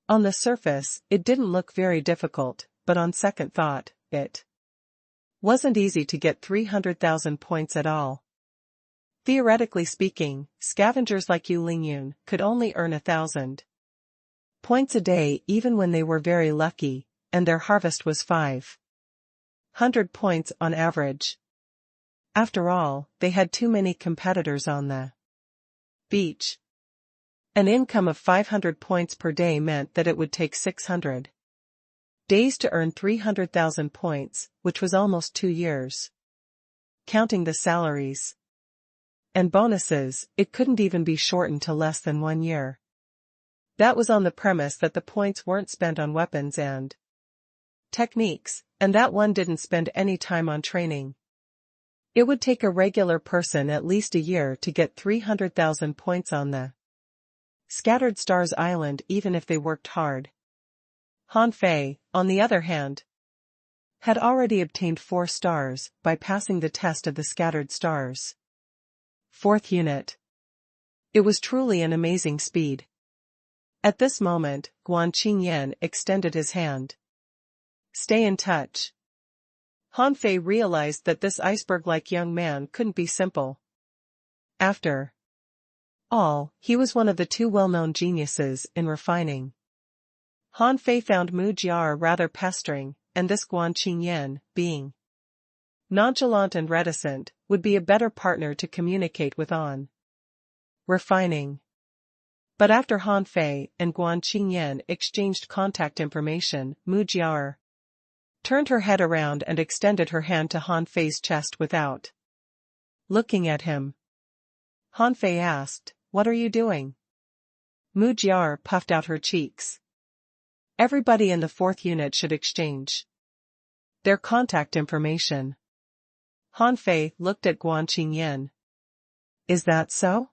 On the surface, it didn't look very difficult, but on second thought, it wasn't easy to get 300,000 points at all. Theoretically speaking, scavengers like Yu Lingyun could only earn 1,000 points a day even when they were very lucky, and their harvest was 500 points on average. After all, they had too many competitors on the beach. An income of 500 points per day meant that it would take 600 days to earn 300,000 points, which was almost 2 years. Counting the salaries and bonuses, it couldn't even be shortened to less than 1 year. That was on the premise that the points weren't spent on weapons and techniques, and that one didn't spend any time on training. It would take a regular person at least a year to get 300,000 points on the Scattered Stars Island even if they worked hard. Han Fei, on the other hand, had already obtained 4 stars by passing the test of the Scattered Stars 4th unit. It was truly an amazing speed. At this moment, Guan Qingyan extended his hand. Stay in touch. Han Fei realized that this iceberg-like young man couldn't be simple. After all, he was one of the 2 well-known geniuses in refining. Han Fei found Mu Jiar rather pestering, and this Guan Qingyan, being nonchalant and reticent, would be a better partner to communicate with on refining. But after Han Fei and Guan Qingyan exchanged contact information, Mu Jiar turned her head around and extended her hand to Han Fei's chest without looking at him. Han Fei asked, "What are you doing?" Mu Jiar puffed out her cheeks. "Everybody in the 4th unit should exchange their contact information." Han Fei looked at Guan Qingyan. "Is that so?"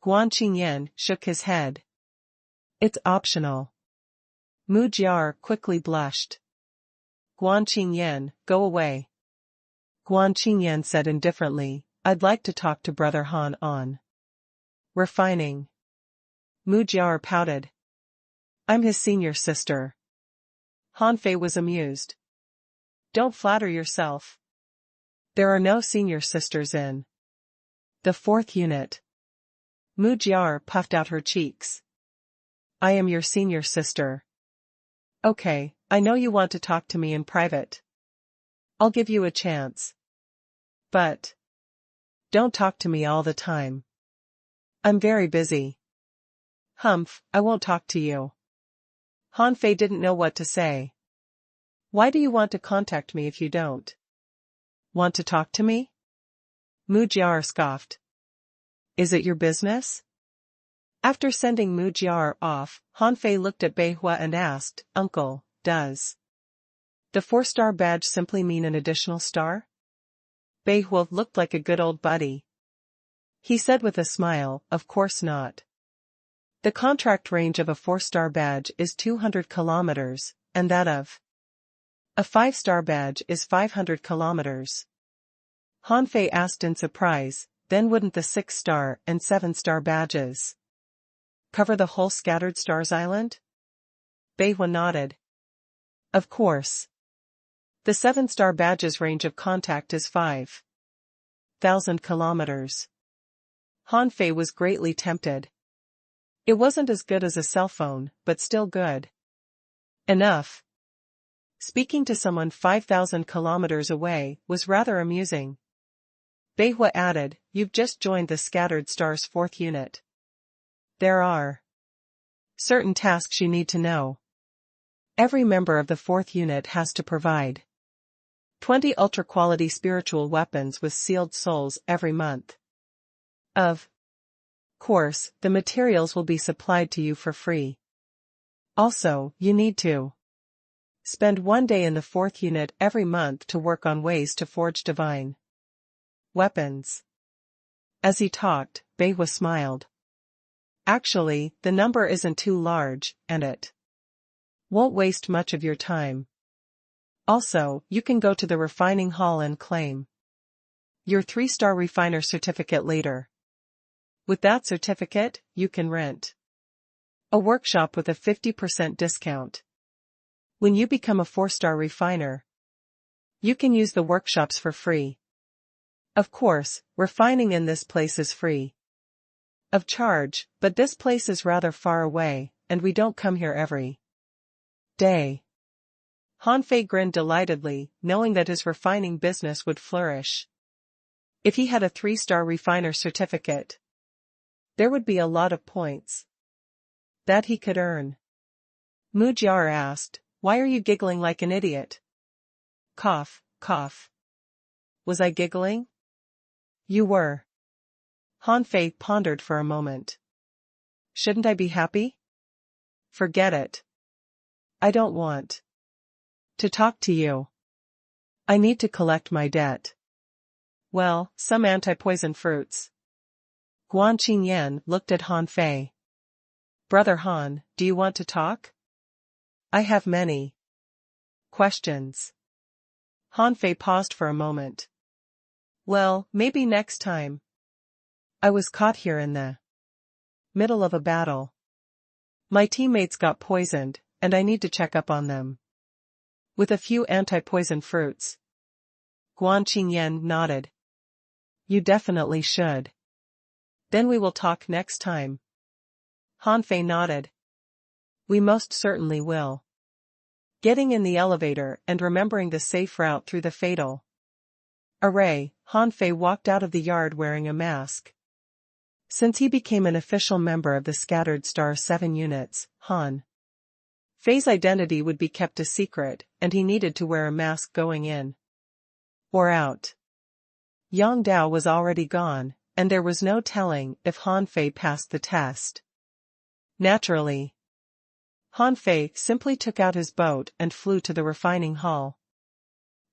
Guan Qingyan shook his head. "It's optional." Mu Jiar quickly blushed. "Guan Qingyan, go away." Guan Qingyan said indifferently, "I'd like to talk to Brother Han on refining." Mu Jiar pouted. "I'm his senior sister." Han Fei was amused. "Don't flatter yourself. There are no senior sisters in the 4th unit." Mu Jiar puffed out her cheeks. "I am your senior sister." "Okay, I know you want to talk to me in private. I'll give you a chance. But don't talk to me all the time. I'm very busy." "Humph, I won't talk to you." Han Fei didn't know what to say. "Why do you want to contact me if you don't want to talk to me?" Mu Jiar scoffed. "Is it your business?" After sending Mu Jiar off, Han Fei looked at Bei Hua and asked, "Uncle, does the 4-star badge simply mean an additional star?" Bei Hua looked like a good old buddy. He said with a smile, "Of course not. The contract range of a 4-star badge is 200 kilometers, and that of a 5-star badge is 500 kilometers. Han Fei asked in surprise, "Then wouldn't the 6-star and 7-star badges cover the whole Scattered Stars Island?" Bei Hua nodded. "Of course. The 7-star badge's range of contact is 5,000 kilometers. Han Fei was greatly tempted. It wasn't as good as a cell phone, but still good enough. Speaking to someone 5,000 kilometers away was rather amusing. Bei Hua added, "You've just joined the Scattered Stars 4th unit. There are certain tasks you need to know. Every member of the 4th unit has to provide 20 ultra-quality spiritual weapons with sealed souls every month. Of course, the materials will be supplied to you for free. Also, you need to spend 1 day in the 4th unit every month to work on ways to forge divine weapons." As he talked, Bei Hua smiled. "Actually, the number isn't too large, and it won't waste much of your time. Also, you can go to the refining hall and claim your 3-star refiner certificate later. With that certificate, you can rent a workshop with a 50% discount. When you become a 4-star refiner, you can use the workshops for free. Of course, refining in this place is free of charge, but this place is rather far away, and we don't come here every day." Han Fei grinned delightedly, knowing that his refining business would flourish. If he had a 3-star refiner certificate, there would be a lot of points that he could earn. Mu Jiar asked, "Why are you giggling like an idiot?" Cough, cough. Was I giggling? You were. Han Fei pondered for a moment. Shouldn't I be happy? Forget it. I don't want to talk to you. I need to collect my debt. Well, some anti-poison fruits. Guan Qingyan looked at Han Fei. Brother Han, do you want to talk? I have many questions. Han Fei paused for a moment. Well, maybe next time. I was caught here in the middle of a battle. My teammates got poisoned, and I need to check up on them with a few anti-poison fruits. Guan Qingyan nodded. You definitely should. Then we will talk next time. Han Fei nodded. We most certainly will. Getting in the elevator and remembering the safe route through the fatal array, Han Fei walked out of the yard wearing a mask. Since he became an official member of the Scattered Star 7 units, Han Fei's identity would be kept a secret, and he needed to wear a mask going in or out. Yang Dao was already gone, and there was no telling if Han Fei passed the test. Naturally, Han Fei simply took out his boat and flew to the refining hall.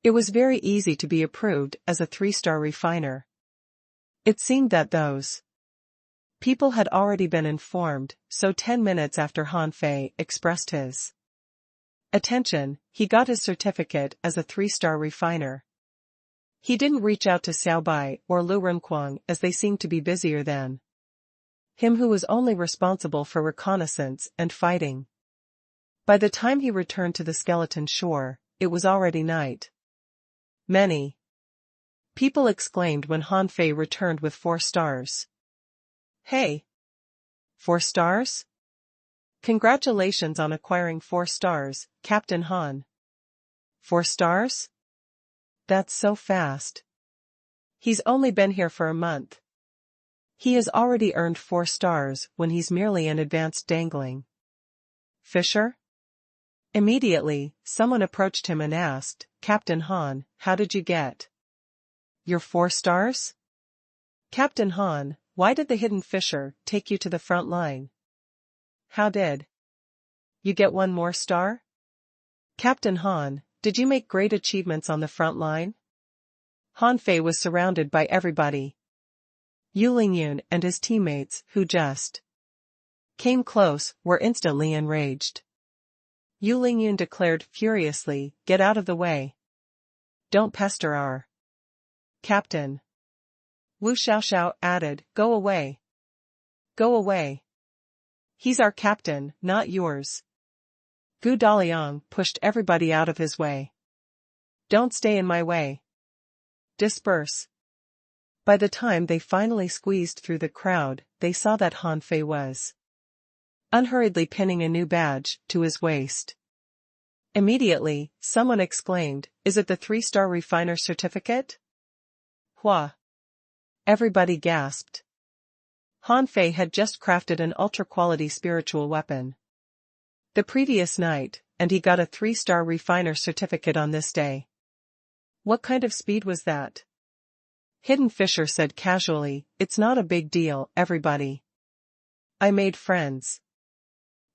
It was very easy to be approved as a 3-star refiner. It seemed that those people had already been informed, so 10 minutes after Han Fei expressed his attention, he got his certificate as a 3-star refiner. He didn't reach out to Xiaobai or Lu Renquang as they seemed to be busier than him, who was only responsible for reconnaissance and fighting. By the time he returned to the skeleton shore, it was already night. Many people exclaimed when Han Fei returned with 4 stars. Hey! 4 stars? Congratulations on acquiring 4 stars, Captain Han. 4 stars? That's so fast. He's only been here for a month. He has already earned 4 stars when he's merely an advanced dangling fisher? Immediately, someone approached him and asked, Captain Han, how did you get your 4 stars? Captain Han, why did the hidden fisher take you to the front line? How did you get 1 more star? Captain Han, did you make great achievements on the front line? Han Fei was surrounded by everybody. Yu Lingyun and his teammates, who just came close, were instantly enraged. Yu Lingyun declared furiously, get out of the way. Don't pester our captain. Wu Xiaoxiao added, go away. Go away. He's our captain, not yours. Gu Daliang pushed everybody out of his way. Don't stay in my way. Disperse. By the time they finally squeezed through the crowd, they saw that Han Fei was unhurriedly pinning a new badge to his waist. Immediately, someone exclaimed, is it the 3-star refiner certificate? Hua! Everybody gasped. Han Fei had just crafted an ultra-quality spiritual weapon the previous night, and he got a 3-star refiner certificate on this day. What kind of speed was that? Hidden Fisher said casually, it's not a big deal, everybody. I made friends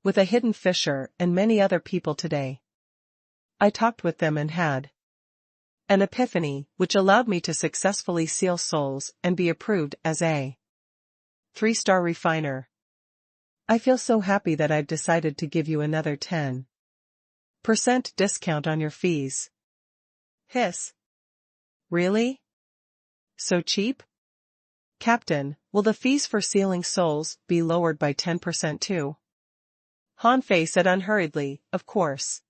with a Hidden Fisher and many other people today. I talked with them and had an epiphany, which allowed me to successfully seal souls and be approved as a 3-star refiner. I feel so happy that I've decided to give you another 10% discount on your fees. Hiss. Really? So cheap? Captain, will the fees for sealing souls be lowered by 10% too? Han Fei said unhurriedly, of course.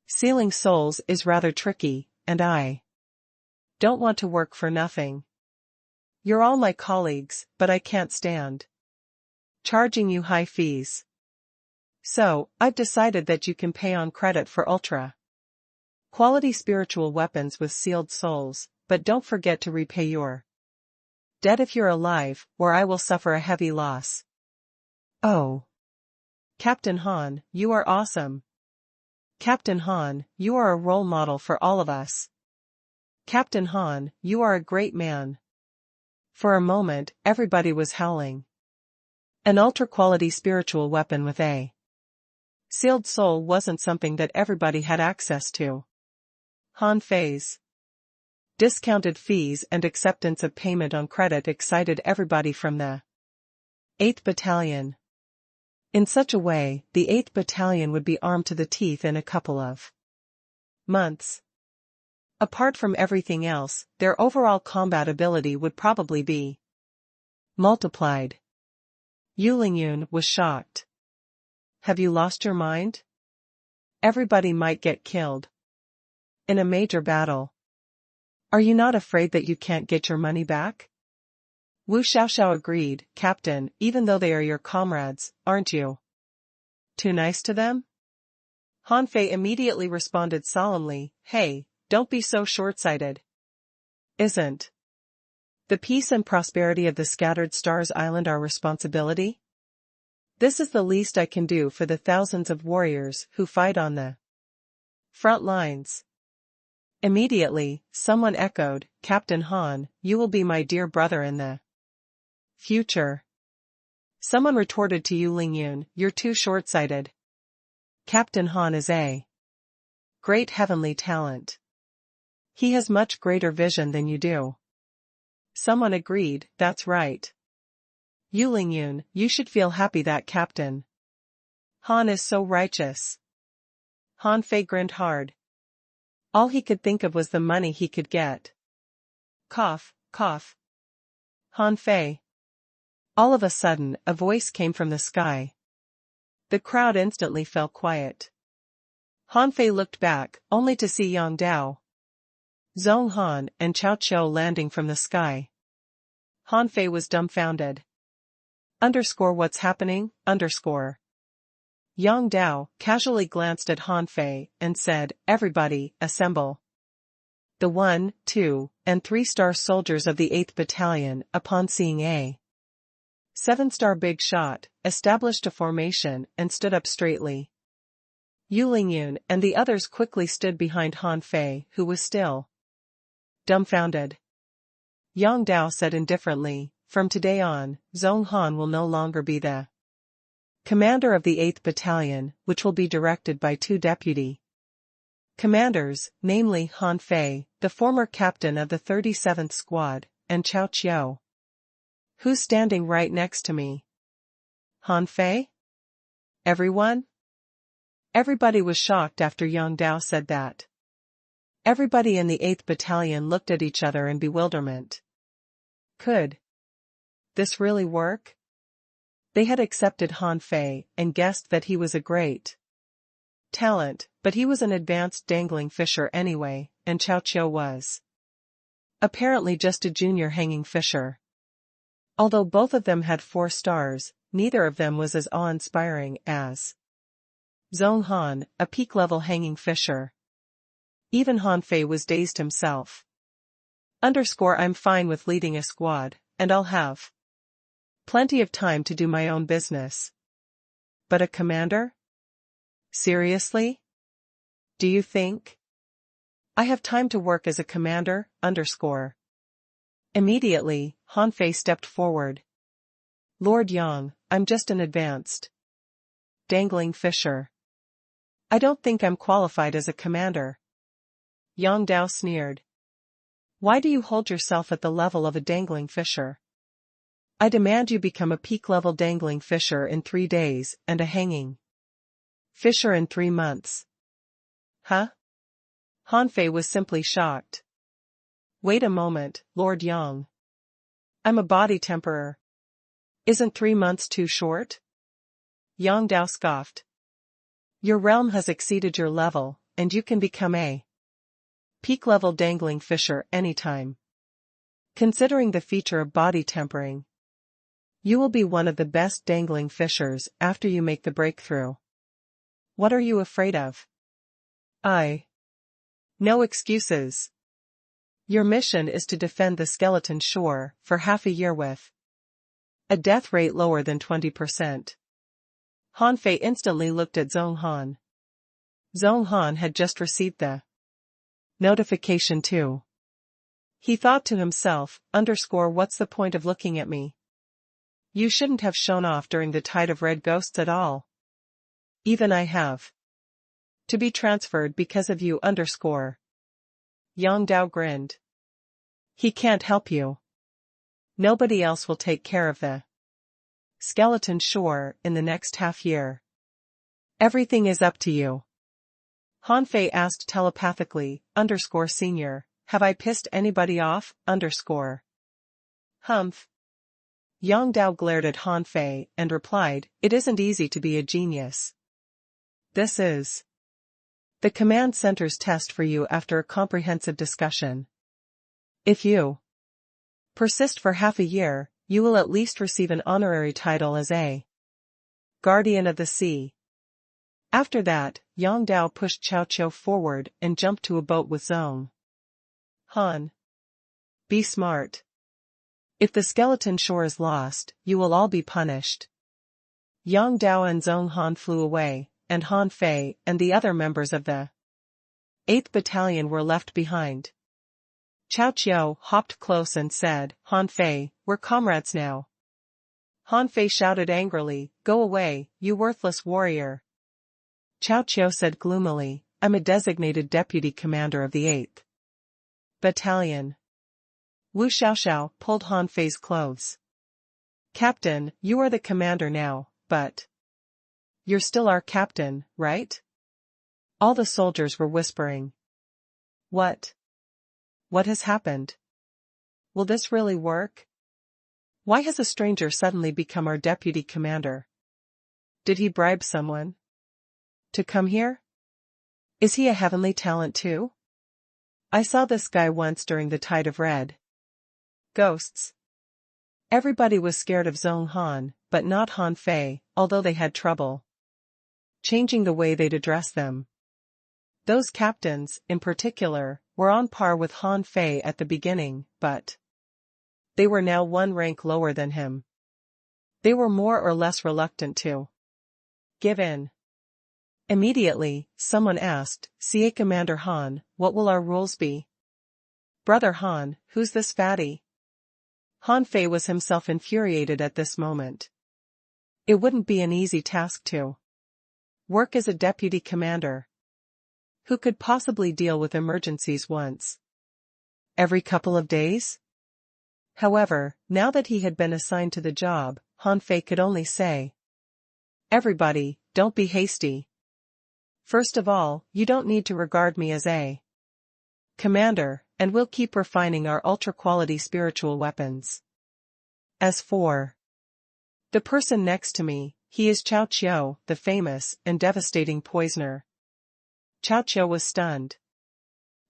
Sealing souls is rather tricky, and I don't want to work for nothing. You're all my colleagues, but I can't stand charging you high fees. So, I've decided that you can pay on credit for ultra quality spiritual weapons with sealed souls, but don't forget to repay your debt if you're alive, or I will suffer a heavy loss. Oh. Captain Han, you are awesome. Captain Han, you are a role model for all of us. Captain Han, you are a great man. For a moment, everybody was howling. An ultra-quality spiritual weapon with a sealed soul wasn't something that everybody had access to. Han Fei's discounted fees and acceptance of payment on credit excited everybody from the 8th Battalion. In such a way, the 8th Battalion would be armed to the teeth in a couple of months. Apart from everything else, their overall combat ability would probably be multiplied. Yu Lingyun was shocked. Have you lost your mind? Everybody might get killed in a major battle. Are you not afraid that you can't get your money back? Wu Xiaoxiao agreed, Captain, even though they are your comrades, aren't you too nice to them? Han Fei immediately responded solemnly, hey, don't be so short-sighted. Isn't the peace and prosperity of the scattered stars island our responsibility? This is the least I can do for the thousands of warriors who fight on the front lines. Immediately, someone echoed, Captain Han, you will be my dear brother in the future. Someone retorted to Yu Lingyun, you're too short-sighted. Captain Han is a great heavenly talent. He has much greater vision than you do. Someone agreed, that's right. Yu Lingyun, you should feel happy that Captain Han is so righteous. Han Fei grinned hard. All he could think of was the money he could get. Cough, cough. Han Fei. All of a sudden, a voice came from the sky. The crowd instantly fell quiet. Han Fei looked back, only to see Yang Dao, Zhong Han, and Chao Qiu landing from the sky. Han Fei was dumbfounded. What's happening? Yang Dao casually glanced at Han Fei and said, everybody, assemble. The 1, 2, and 3-star soldiers of the 8th Battalion, upon seeing a 7-star big shot, established a formation and stood up straightly. Yu Lingyun and the others quickly stood behind Han Fei, who was still dumbfounded. Yang Dao said indifferently, from today on, Zhong Han will no longer be the commander of the 8th Battalion, which will be directed by 2 deputy commanders, namely Han Fei, the former captain of the 37th Squad, and Chao Qiu. Who's standing right next to me? Han Fei? Everyone? Everybody was shocked after Yang Dao said that. Everybody in the 8th Battalion looked at each other in bewilderment. Could this really work? They had accepted Han Fei and guessed that he was a great talent, but he was an advanced dangling fisher anyway, and Chao Qiu was apparently just a junior hanging fisher. Although both of them had 4 stars, neither of them was as awe-inspiring as Zhong Han, a peak-level hanging fisher. Even Han Fei was dazed himself. I'm fine with leading a squad, and I'll have plenty of time to do my own business. But a commander? Seriously? Do you think I have time to work as a commander? Immediately, Han Fei stepped forward. Lord Yang, I'm just an advanced dangling fisher. I don't think I'm qualified as a commander. Yang Dao sneered. Why do you hold yourself at the level of a dangling fisher? I demand you become a peak-level dangling fisher in 3 days and a hanging fisher in 3 months. Huh? Han Fei was simply shocked. Wait a moment, Lord Yang. I'm a body temperer. Isn't 3 months too short? Yang Dao scoffed. Your realm has exceeded your level, and you can become a peak-level dangling fisher anytime. Considering the feature of body tempering, you will be one of the best dangling fishers after you make the breakthrough. What are you afraid of? No excuses. Your mission is to defend the skeleton shore for half a year with a death rate lower than 20%. Han Fei instantly looked at Zhong Han. Zhong Han had just received the notification too. He thought to himself, what's the point of looking at me? You shouldn't have shown off during the Tide of Red Ghosts at all. Even I have to be transferred because of you. Yang Dao grinned. He can't help you. Nobody else will take care of the skeleton shore in the next half year. Everything is up to you. Han Fei asked telepathically, Senior, have I pissed anybody off? Humph. Yang Dao glared at Han Fei and replied, it isn't easy to be a genius. This is the command center's test for you after a comprehensive discussion. If you persist for half a year, you will at least receive an honorary title as a Guardian of the Sea. After that, Yang Dao pushed Chao Qiu forward and jumped to a boat with Zhong Han. Be smart. If the skeleton shore is lost, you will all be punished. Yang Dao and Zhong Han flew away, and Han Fei and the other members of the 8th Battalion were left behind. Cao Qiu hopped close and said, Han Fei, we're comrades now. Han Fei shouted angrily, go away, you worthless warrior. Cao Qiu said gloomily, I'm a designated deputy commander of the 8th Battalion. Wu Xiaoxiao pulled Han Fei's clothes. Captain, you are the commander now, but you're still our captain, right? All the soldiers were whispering. What? What has happened? Will this really work? Why has a stranger suddenly become our deputy commander? Did he bribe someone to come here? Is he a heavenly talent too? I saw this guy once during the Tide of Red. Ghosts. Everybody was scared of Zhong Han, but not Han Fei, although they had trouble changing the way they'd address them. Those captains, in particular, were on par with Han Fei at the beginning, but they were now one rank lower than him. They were more or less reluctant to give in. Immediately, someone asked, CA Commander Han, what will our rules be? Brother Han, who's this fatty? Han Fei was himself infuriated at this moment. It wouldn't be an easy task to work as a deputy commander. Who could possibly deal with emergencies once every couple of days? However, now that he had been assigned to the job, Han Fei could only say, everybody, don't be hasty. First of all, you don't need to regard me as a commander, and we'll keep refining our ultra-quality spiritual weapons. As for the person next to me, he is Cao Qiu, the famous and devastating poisoner. Cao Qiu was stunned.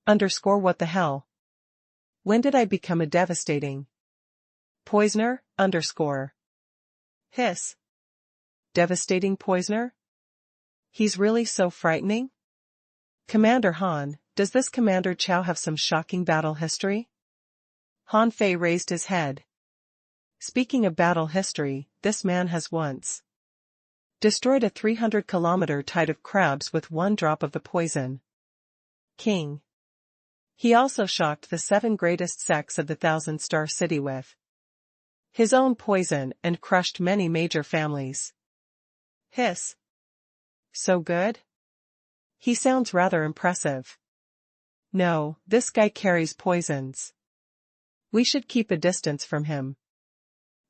What the hell? When did I become a devastating poisoner? Hiss. Devastating poisoner? He's really so frightening? Commander Han, does this Commander Cao have some shocking battle history? Han Fei raised his head. Speaking of battle history, this man has once destroyed a 300-kilometer tide of crabs with one drop of the poison king. He also shocked the 7 greatest sects of the Thousand-Star City with his own poison and crushed many major families. Hiss. So good? He sounds rather impressive. No, this guy carries poisons. We should keep a distance from him.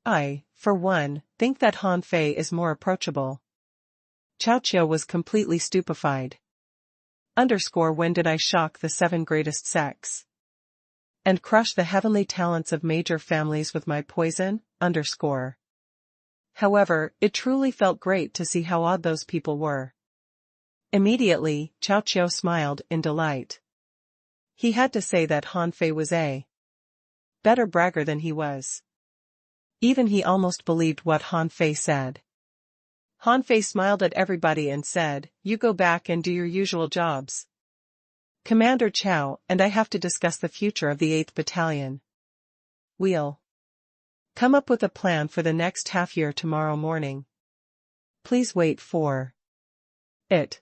I, for one, think that Han Fei is more approachable. Cao Qiu was completely stupefied. When did I shock the 7 greatest sects? And crush the heavenly talents of major families with my poison? However, it truly felt great to see how odd those people were. Immediately, Cao Qiu smiled in delight. He had to say that Han Fei was a better bragger than he was. Even he almost believed what Han Fei said. Han Fei smiled at everybody and said, you go back and do your usual jobs. Commander Cao and I have to discuss the future of the 8th Battalion. We'll come up with a plan for the next half year tomorrow morning. Please wait for it.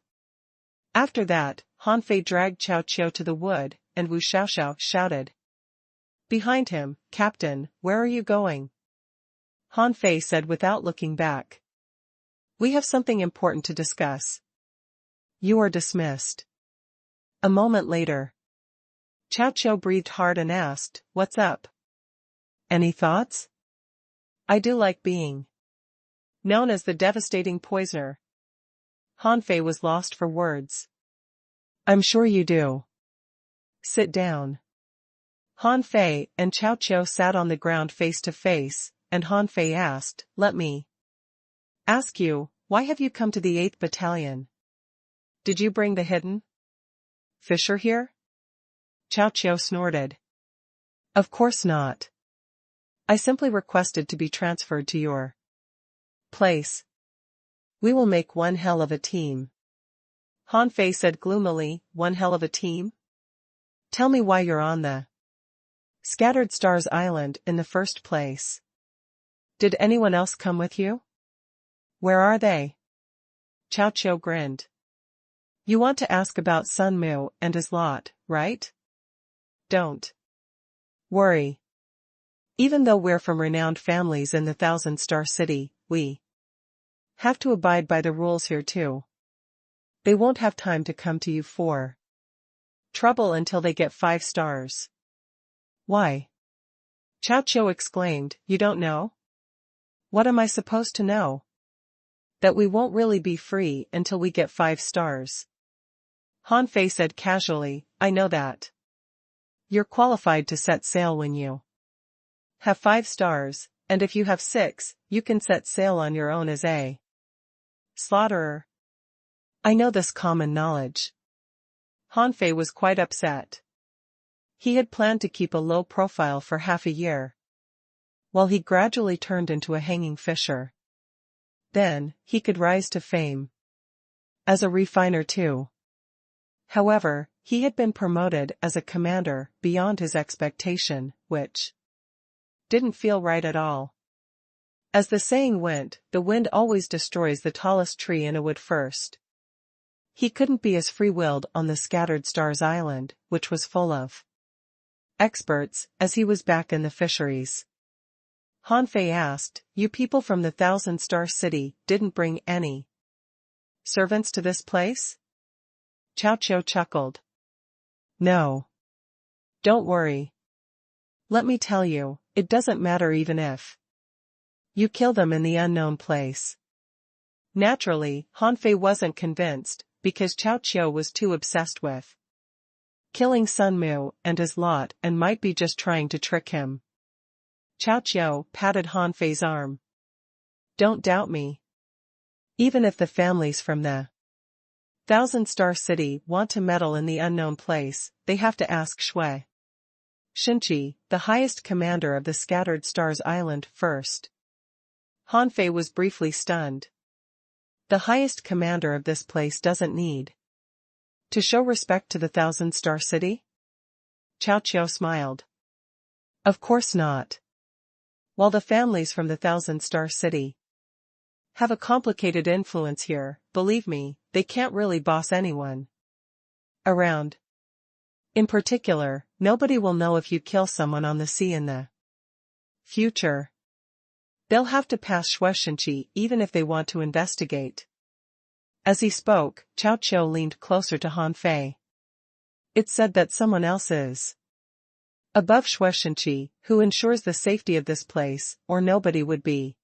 After that, Han Fei dragged Cao Qiu to the wood, and Wu Xiaoxiao shouted behind him, Captain, where are you going? Han Fei said without looking back. We have something important to discuss. You are dismissed. A moment later, Cao Qiu breathed hard and asked, what's up? Any thoughts? I do like being known as the devastating poisoner. Han Fei was lost for words. I'm sure you do. Sit down. Han Fei and Cao Qiu sat on the ground face to face, and Han Fei asked, let me ask you, why have you come to the 8th Battalion? Did you bring the hidden Fisher here? Cao Qiu snorted. Of course not. I simply requested to be transferred to your place. We will make one hell of a team. Han Fei said gloomily, one hell of a team? Tell me why you're on the Scattered Stars Island in the first place. Did anyone else come with you? Where are they? Chow Chow grinned. You want to ask about Sun Mu and his lot, right? Don't worry. Even though we're from renowned families in the Thousand-Star City, we have to abide by the rules here too. They won't have time to come to you for trouble until they get 5 stars. Why? Chow Chow exclaimed, you don't know? What am I supposed to know? That we won't really be free until we get 5 stars. Han Fei said casually, I know that. You're qualified to set sail when you have 5 stars, and if you have 6, you can set sail on your own as a slaughterer. I know this common knowledge. Han Fei was quite upset. He had planned to keep a low profile for half a year, while he gradually turned into a hanging fisher. Then, he could rise to fame as a refiner too. However, he had been promoted as a commander beyond his expectation, which didn't feel right at all. As the saying went, the wind always destroys the tallest tree in a wood first. He couldn't be as free-willed on the Scattered Stars Island, which was full of experts, as he was back in the fisheries. Han Fei asked, you people from the Thousand-Star City didn't bring any servants to this place? Chow Chow chuckled. No. Don't worry. Let me tell you, it doesn't matter even if you kill them in the unknown place. Naturally, Han Fei wasn't convinced, because Chow Chow was too obsessed with killing Sun Mu and his lot and might be just trying to trick him. Chow Chow patted Han Fei's arm. Don't doubt me. Even if the families from the Thousand-Star City want to meddle in the unknown place, they have to ask Shui Shinchi, the highest commander of the Scattered Stars Island, first. Han Fei was briefly stunned. The highest commander of this place doesn't need to show respect to the Thousand-Star City? Chow Chow smiled. Of course not. While the families from the Thousand-Star City have a complicated influence here, believe me, they can't really boss anyone around. In particular, nobody will know if you kill someone on the sea in the future. They'll have to pass Shui Shinchi even if they want to investigate. As he spoke, Chow Chow leaned closer to Han Fei. It's said that someone else is above Shui Shinchi, who ensures the safety of this place, or nobody would be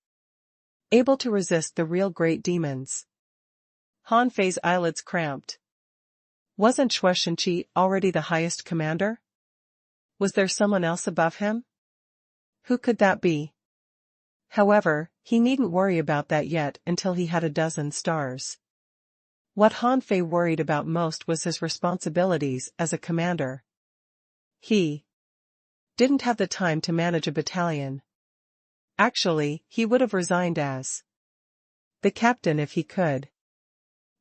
able to resist the real great demons. Han Fei's eyelids cramped. Wasn't Shui Shinchi already the highest commander? Was there someone else above him? Who could that be? However, he needn't worry about that yet until he had a dozen stars. What Han Fei worried about most was his responsibilities as a commander. He didn't have the time to manage a battalion. Actually, he would have resigned as the captain if he could.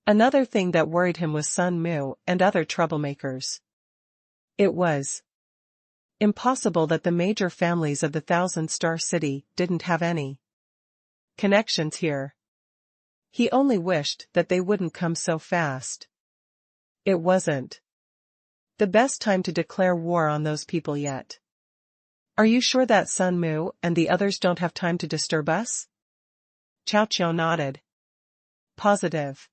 Another thing that worried him was Sun Mu and other troublemakers. It was impossible that the major families of the Thousand-Star City didn't have any connections here. He only wished that they wouldn't come so fast. It wasn't the best time to declare war on those people yet. Are you sure that Sun Mu and the others don't have time to disturb us? Chow Chow nodded. Positive.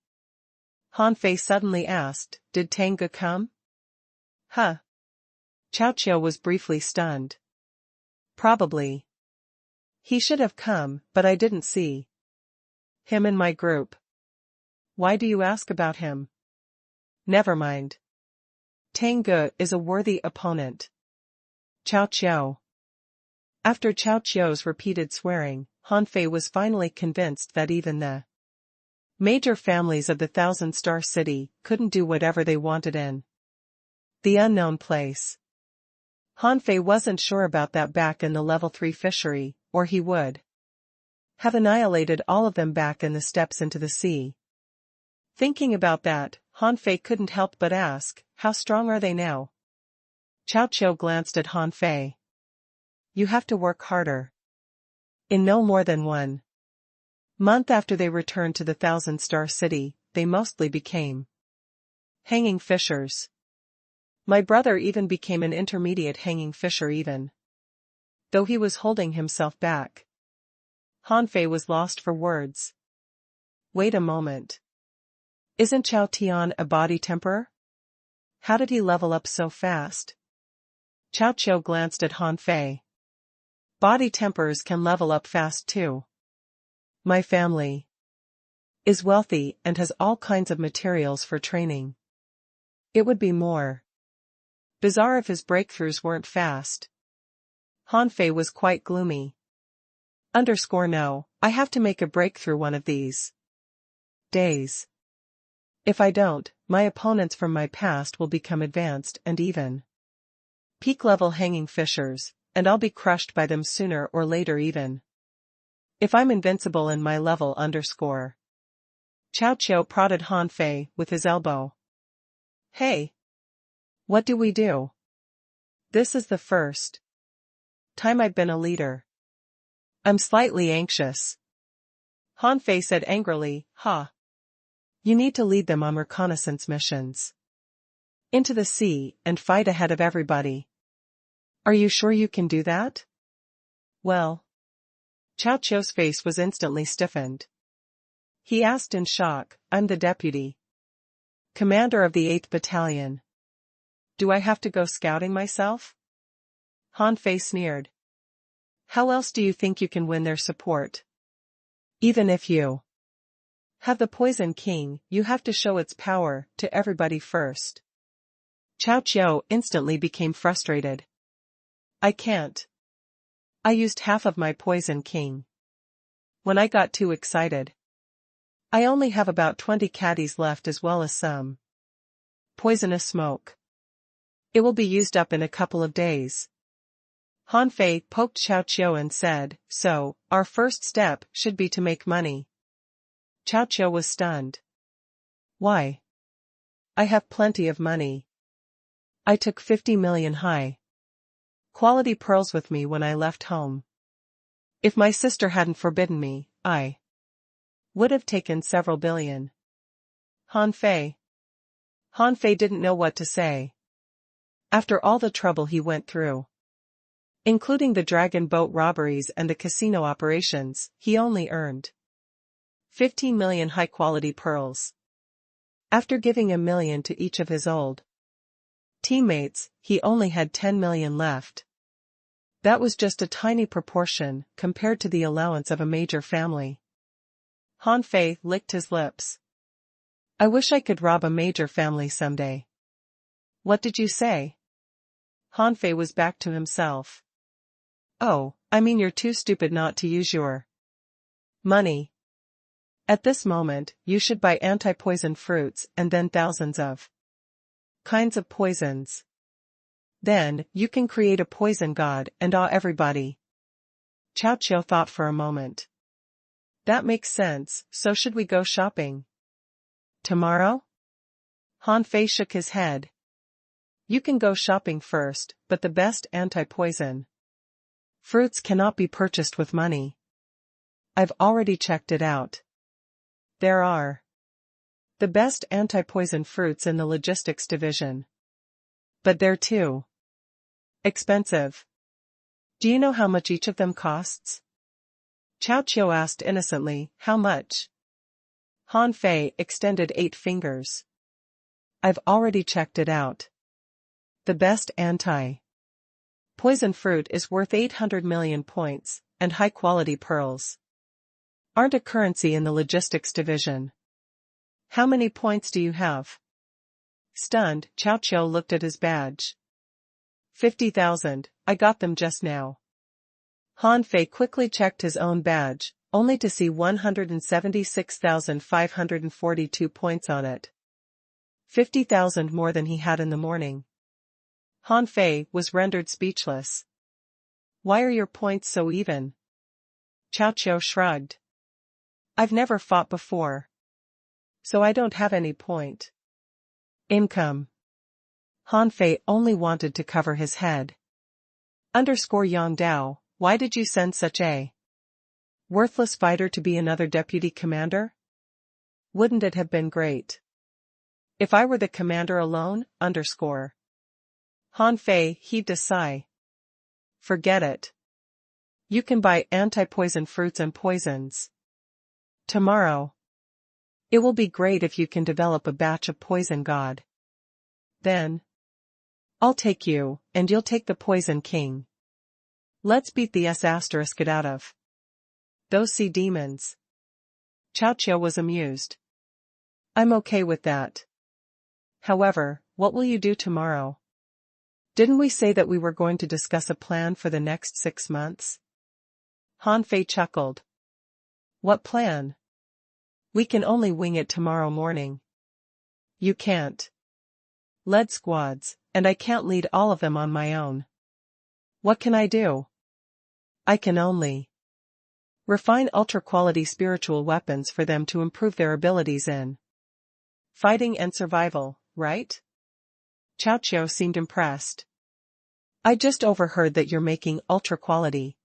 Han Fei suddenly asked, did Tanga come? Huh. Chow Chow was briefly stunned. Probably. He should have come, but I didn't see him in my group. Why do you ask about him? Never mind. Tanga is a worthy opponent. Chow Chow. After Chow Chow's repeated swearing, Han Fei was finally convinced that even the major families of the Thousand-Star City couldn't do whatever they wanted in the unknown place. Han Fei wasn't sure about that back in the level 3 fishery, or he would have annihilated all of them back in the steps into the sea. Thinking about that, Han Fei couldn't help but ask, how strong are they now? Chow Chow glanced at Han Fei. You have to work harder. In no more than 1 Month after they returned to the thousand-star city, they mostly became hanging fishers. My brother even became an intermediate hanging fisher even. Though he was holding himself back. Hanfei was lost for words. Wait a moment. Isn't Chao Tian a body temper? How did he level up so fast? Chao Qiu glanced at Hanfei. Body tempers can level up fast too. My family is wealthy and has all kinds of materials for training. It would be more bizarre if his breakthroughs weren't fast. Hanfei was quite gloomy. No, I have to make a breakthrough one of these days. If I don't, my opponents from my past will become advanced and even peak-level hanging fishers, and I'll be crushed by them sooner or later even. If I'm invincible in my level Chao Qiu prodded Hanfei with his elbow. Hey! What do we do? This is the first time I've been a leader. I'm slightly anxious. Hanfei said angrily, You need to lead them on reconnaissance missions. Into the sea and fight ahead of everybody. Are you sure you can do that? Well. Chao Qiu's face was instantly stiffened. He asked in shock, I'm the deputy commander of the 8th Battalion. Do I have to go scouting myself? Hanfei sneered. How else do you think you can win their support? Even if you have the Poison King, you have to show its power to everybody first. Chao Qiu instantly became frustrated. I can't. I used half of my Poison King when I got too excited. I only have about 20 caddies left as well as some poisonous smoke. It will be used up in a couple of days. Hanfei poked Chao Qiu and said, So, our first step should be to make money. Chao Qiu was stunned. Why? I have plenty of money. I took 50 million high quality pearls with me when I left home. If my sister hadn't forbidden me, I would have taken several billion. Hanfei didn't know what to say. After all the trouble he went through, including the dragon boat robberies and the casino operations, he only earned 15 million high-quality pearls. After giving $1 million to each of his old teammates, he only had 10 million left. That was just a tiny proportion compared to the allowance of a major family. Hanfei licked his lips. I wish I could rob a major family someday. What did you say? Hanfei was back to himself. Oh, I mean you're too stupid not to use your money. At this moment, you should buy anti-poison fruits and then thousands of kinds of poisons. Then, you can create a poison god and awe everybody. Chao Qiu thought for a moment. That makes sense, so should we go shopping tomorrow? Hanfei shook his head. You can go shopping first, but the best anti-poison fruits cannot be purchased with money. I've already checked it out. There are the best anti-poison fruits in the logistics division. But they're too expensive. Do you know how much each of them costs? Chao Qiu asked innocently, how much? Hanfei extended 8 fingers. I've already checked it out. The best anti-poison fruit is worth 800 million points, and high-quality pearls aren't a currency in the logistics division. How many points do you have? Stunned, Chao Qiu looked at his badge. 50,000, I got them just now. Hanfei quickly checked his own badge, only to see 176,542 points on it. 50,000 more than he had in the morning. Hanfei was rendered speechless. Why are your points so even? Chao Qiu shrugged. I've never fought before. So I don't have any point income. Hanfei only wanted to cover his head. Yang Dao, why did you send such a Worthless fighter to be another deputy commander? Wouldn't it have been great? If I were the commander alone, underscore. Han Fei heaved a sigh. Forget it. You can buy anti-poison fruits and poisons. Tomorrow. It will be great if you can develop a batch of poison god. Then. I'll take you, and you'll take the poison king. Let's beat the S** out of those sea demons. Cao Qiu was amused. I'm okay with that. However, what will you do tomorrow? Didn't we say that we were going to discuss a plan for the next 6 months? Han Fei chuckled. What plan? We can only wing it tomorrow morning. You can't. Lead squads, and I can't lead all of them on my own. What can I do? I can only refine ultra-quality spiritual weapons for them to improve their abilities in fighting and survival, right? Cao Qiu seemed impressed. I just overheard that you're making ultra-quality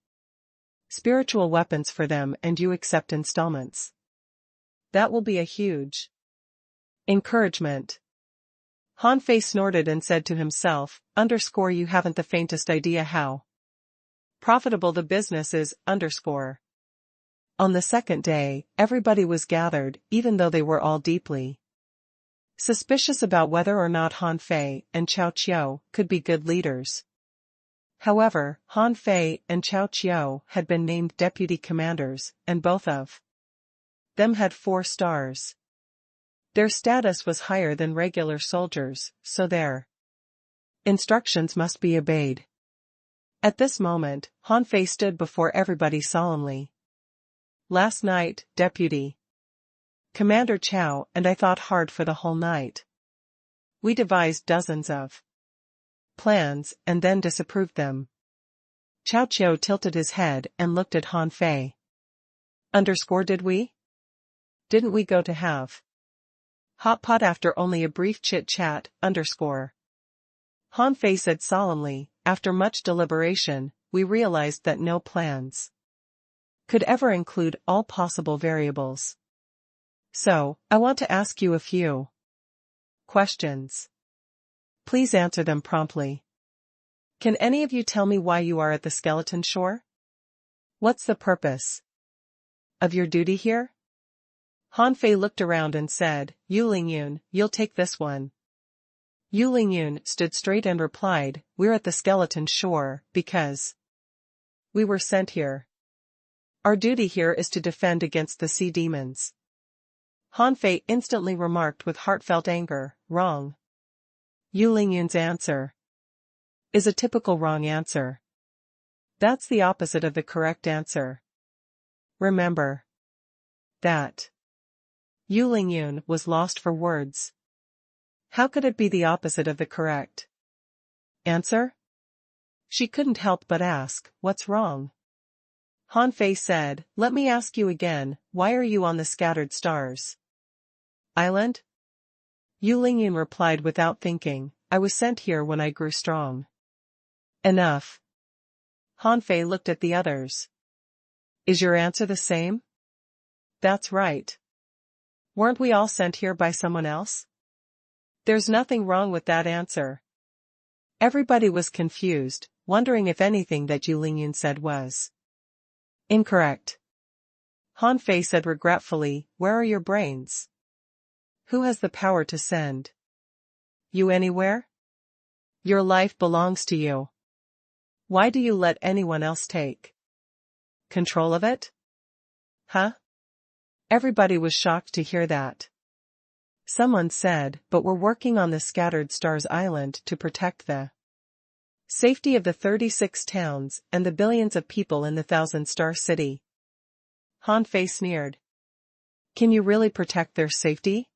spiritual weapons for them and you accept installments. That will be a huge encouragement. Han Fei snorted and said to himself, you haven't the faintest idea how profitable the business is, On the second day, everybody was gathered, even though they were all deeply suspicious about whether or not Han Fei and Cao Qiu could be good leaders. However, Han Fei and Cao Qiu had been named deputy commanders, and both of them had 4 stars. Their status was higher than regular soldiers, so their instructions must be obeyed. At this moment, Han Fei stood before everybody solemnly. Last night, Deputy Commander Cao and I thought hard for the whole night. We devised dozens of plans and then disapproved them. Cao Qiu tilted his head and looked at Han Fei. Did we? Didn't we go to have hot pot after only a brief chit-chat, Han Fei said solemnly, after much deliberation, we realized that no plans could ever include all possible variables. So, I want to ask you a few questions. Please answer them promptly. Can any of you tell me why you are at the skeleton shore? What's the purpose of your duty here? Han Fei looked around and said, Yu Lingyun, you'll take this one. Yu Lingyun stood straight and replied, we're at the skeleton shore, because we were sent here. Our duty here is to defend against the sea demons. Han Fei instantly remarked with heartfelt anger, wrong. Yu Lingyun's answer is a typical wrong answer. That's the opposite of the correct answer. Remember that. Yu Lingyun was lost for words. How could it be the opposite of the correct answer? She couldn't help but ask, what's wrong? Han Fei said, let me ask you again, why are you on the scattered stars island? Yu Lingyun replied without thinking, I was sent here when I grew strong enough. Han Fei looked at the others. Is your answer the same? That's right. Weren't we all sent here by someone else? There's nothing wrong with that answer. Everybody was confused, wondering if anything that Yu Lingyun said was incorrect. Han Fei said regretfully, where are your brains? Who has the power to send you anywhere? Your life belongs to you. Why do you let anyone else take control of it? Huh? Everybody was shocked to hear that. Someone said, but we're working on the Scattered Stars Island to protect the safety of the 36 towns and the billions of people in the 1,000-star city. Han Fei sneered. Can you really protect their safety?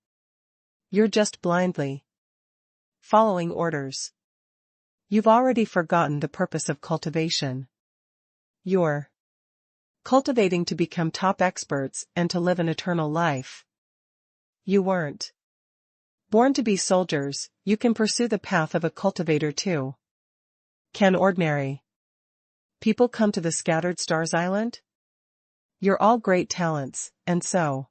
You're just blindly following orders. You've already forgotten the purpose of cultivation. You're cultivating to become top experts and to live an eternal life. You weren't born to be soldiers, you can pursue the path of a cultivator too. Can ordinary people come to the Scattered Stars Island? You're all great talents, and so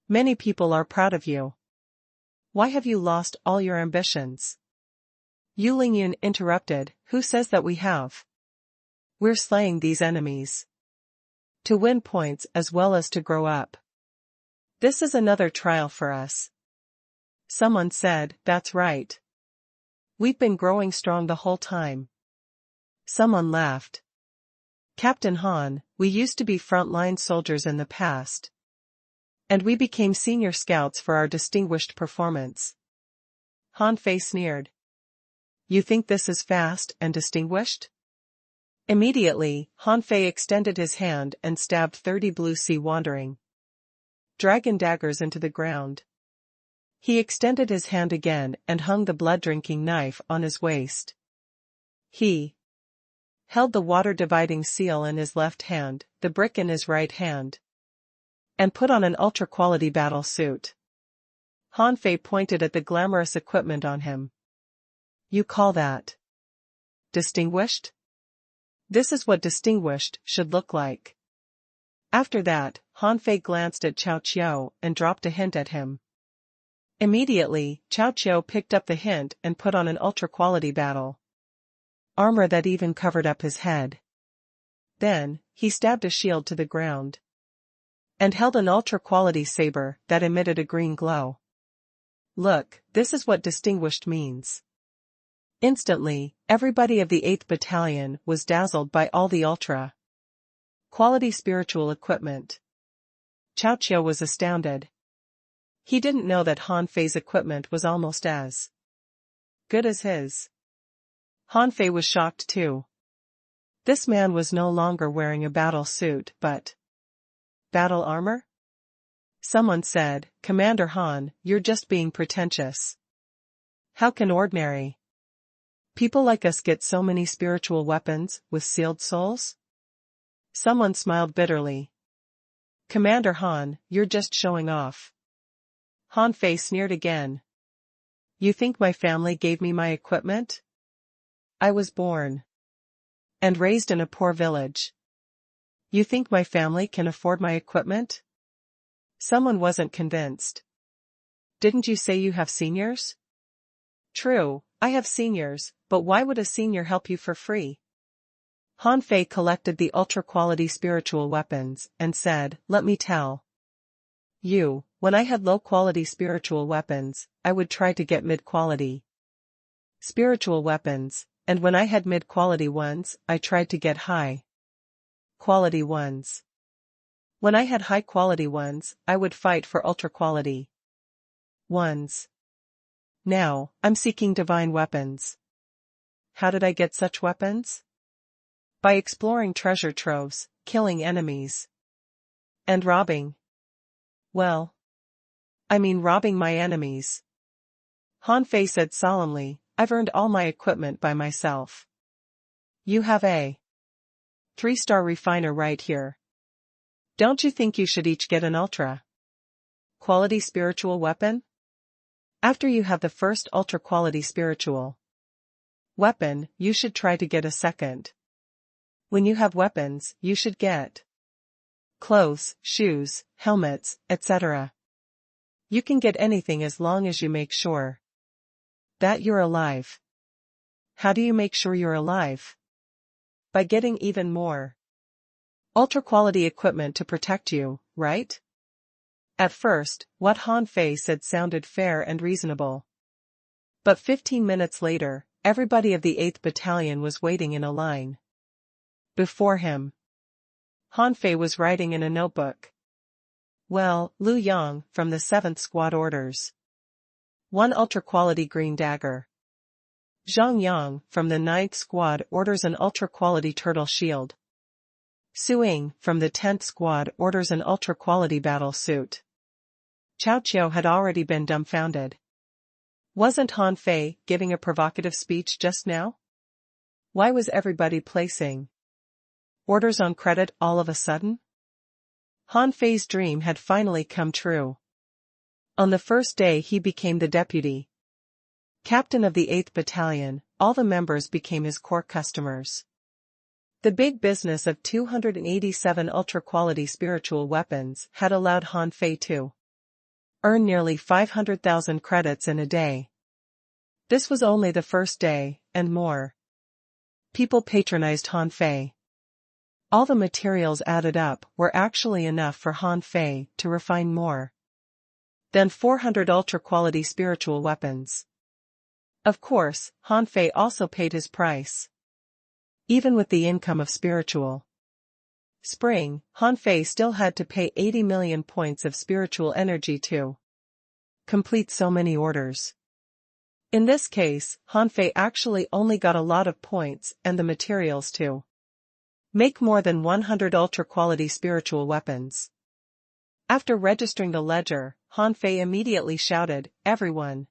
many people are proud of you. Why have you lost all your ambitions? Yu Lingyun interrupted, who says that we have? We're slaying these enemies to win points as well as to grow up. This is another trial for us. Someone said, that's right. We've been growing strong the whole time. Someone laughed. Captain Han, we used to be frontline soldiers in the past. And we became senior scouts for our distinguished performance. Han Fei sneered. You think this is fast and distinguished? Immediately, Han Fei extended his hand and stabbed 30 blue sea wandering dragon daggers into the ground. He extended his hand again and hung the blood-drinking knife on his waist. He held the water-dividing seal in his left hand, the brick in his right hand, and put on an ultra-quality battle suit. Han Fei pointed at the glamorous equipment on him. You call that distinguished? This is what distinguished should look like. After that, Han Fei glanced at Cao Qiu and dropped a hint at him. Immediately, Cao Qiu picked up the hint and put on an ultra-quality battle armor that even covered up his head. Then, he stabbed a shield to the ground and held an ultra-quality saber that emitted a green glow. Look, this is what distinguished means. Instantly, everybody of the 8th Battalion was dazzled by all the ultra-quality spiritual equipment. Cao Qiu was astounded. He didn't know that Han Fei's equipment was almost as good as his. Han Fei was shocked too. This man was no longer wearing a battle suit but battle armor? Someone said, Commander Han, you're just being pretentious. How can ordinary people like us get so many spiritual weapons with sealed souls? Someone smiled bitterly. Commander Han, you're just showing off. Han Fei sneered again. You think my family gave me my equipment? I was born and raised in a poor village. You think my family can afford my equipment? Someone wasn't convinced. Didn't you say you have seniors? True, I have seniors, but why would a senior help you for free? Han Fei collected the ultra-quality spiritual weapons and said, let me tell you, when I had low-quality spiritual weapons, I would try to get mid-quality spiritual weapons, and when I had mid-quality ones, I tried to get high-quality ones. When I had high-quality ones, I would fight for ultra-quality ones. Now, I'm seeking divine weapons. How did I get such weapons? By exploring treasure troves, killing enemies, and robbing. Well, I mean robbing my enemies. Han Fei said solemnly, I've earned all my equipment by myself. You have a 3-star refiner right here. Don't you think you should each get an ultra-quality spiritual weapon? After you have the first ultra-quality spiritual weapon, you should try to get a second. When you have weapons, you should get clothes, shoes, helmets, etc. You can get anything as long as you make sure that you're alive. How do you make sure you're alive? By getting even more ultra-quality equipment to protect you, right? At first, what Han Fei said sounded fair and reasonable. But 15 minutes later, everybody of the 8th Battalion was waiting in a line before him. Han Fei was writing in a notebook. Well, Lu Yang, from the 7th Squad orders 1 ultra-quality green dagger. Zhang Yang, from the 9th Squad orders an ultra-quality turtle shield. Su Ying, from the 10th Squad orders an ultra-quality battle suit. Cao Qiu had already been dumbfounded. Wasn't Han Fei giving a provocative speech just now? Why was everybody placing orders on credit all of a sudden? Han Fei's dream had finally come true. On the first day he became the deputy captain of the 8th Battalion, all the members became his core customers. The big business of 287 ultra-quality spiritual weapons had allowed Han Fei to earn nearly 500,000 credits in a day. This was only the first day, and more people patronized Han Fei. All the materials added up were actually enough for Han Fei to refine more than 400 ultra-quality spiritual weapons. Of course, Han Fei also paid his price. Even with the income of spiritual spring, Han Fei still had to pay 80 million points of spiritual energy to complete so many orders. In this case, Han Fei actually only got a lot of points and the materials to make more than 100 ultra-quality spiritual weapons. After registering the ledger, Han Fei immediately shouted, "Everyone!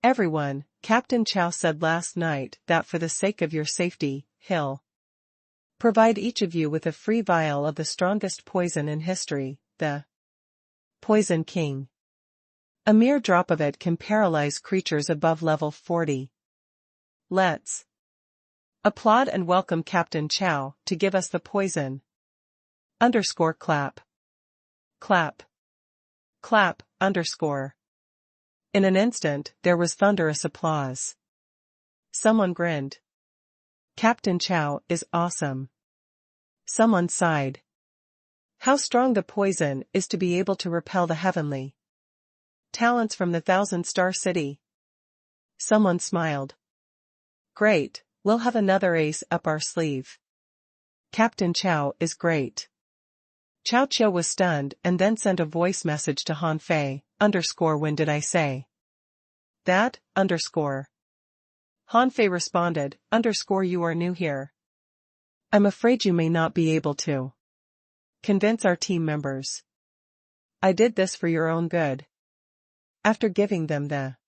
Everyone, Captain Chow said last night that for the sake of your safety, he'll provide each of you with a free vial of the strongest poison in history, the Poison King. A mere drop of it can paralyze creatures above level 40. Let's applaud and welcome Captain Chow to give us the poison. Clap. Clap. Clap, _. In an instant, there was thunderous applause. Someone grinned. Captain Chow is awesome. Someone sighed. How strong the poison is to be able to repel the heavenly talents from the 1,000-star city. Someone smiled. Great, we'll have another ace up our sleeve. Captain Chow is great. Chow Chow was stunned and then sent a voice message to Han Fei, "When did I say that, _." Han Fei responded, "You are new here. I'm afraid you may not be able to convince our team members. I did this for your own good." After giving them the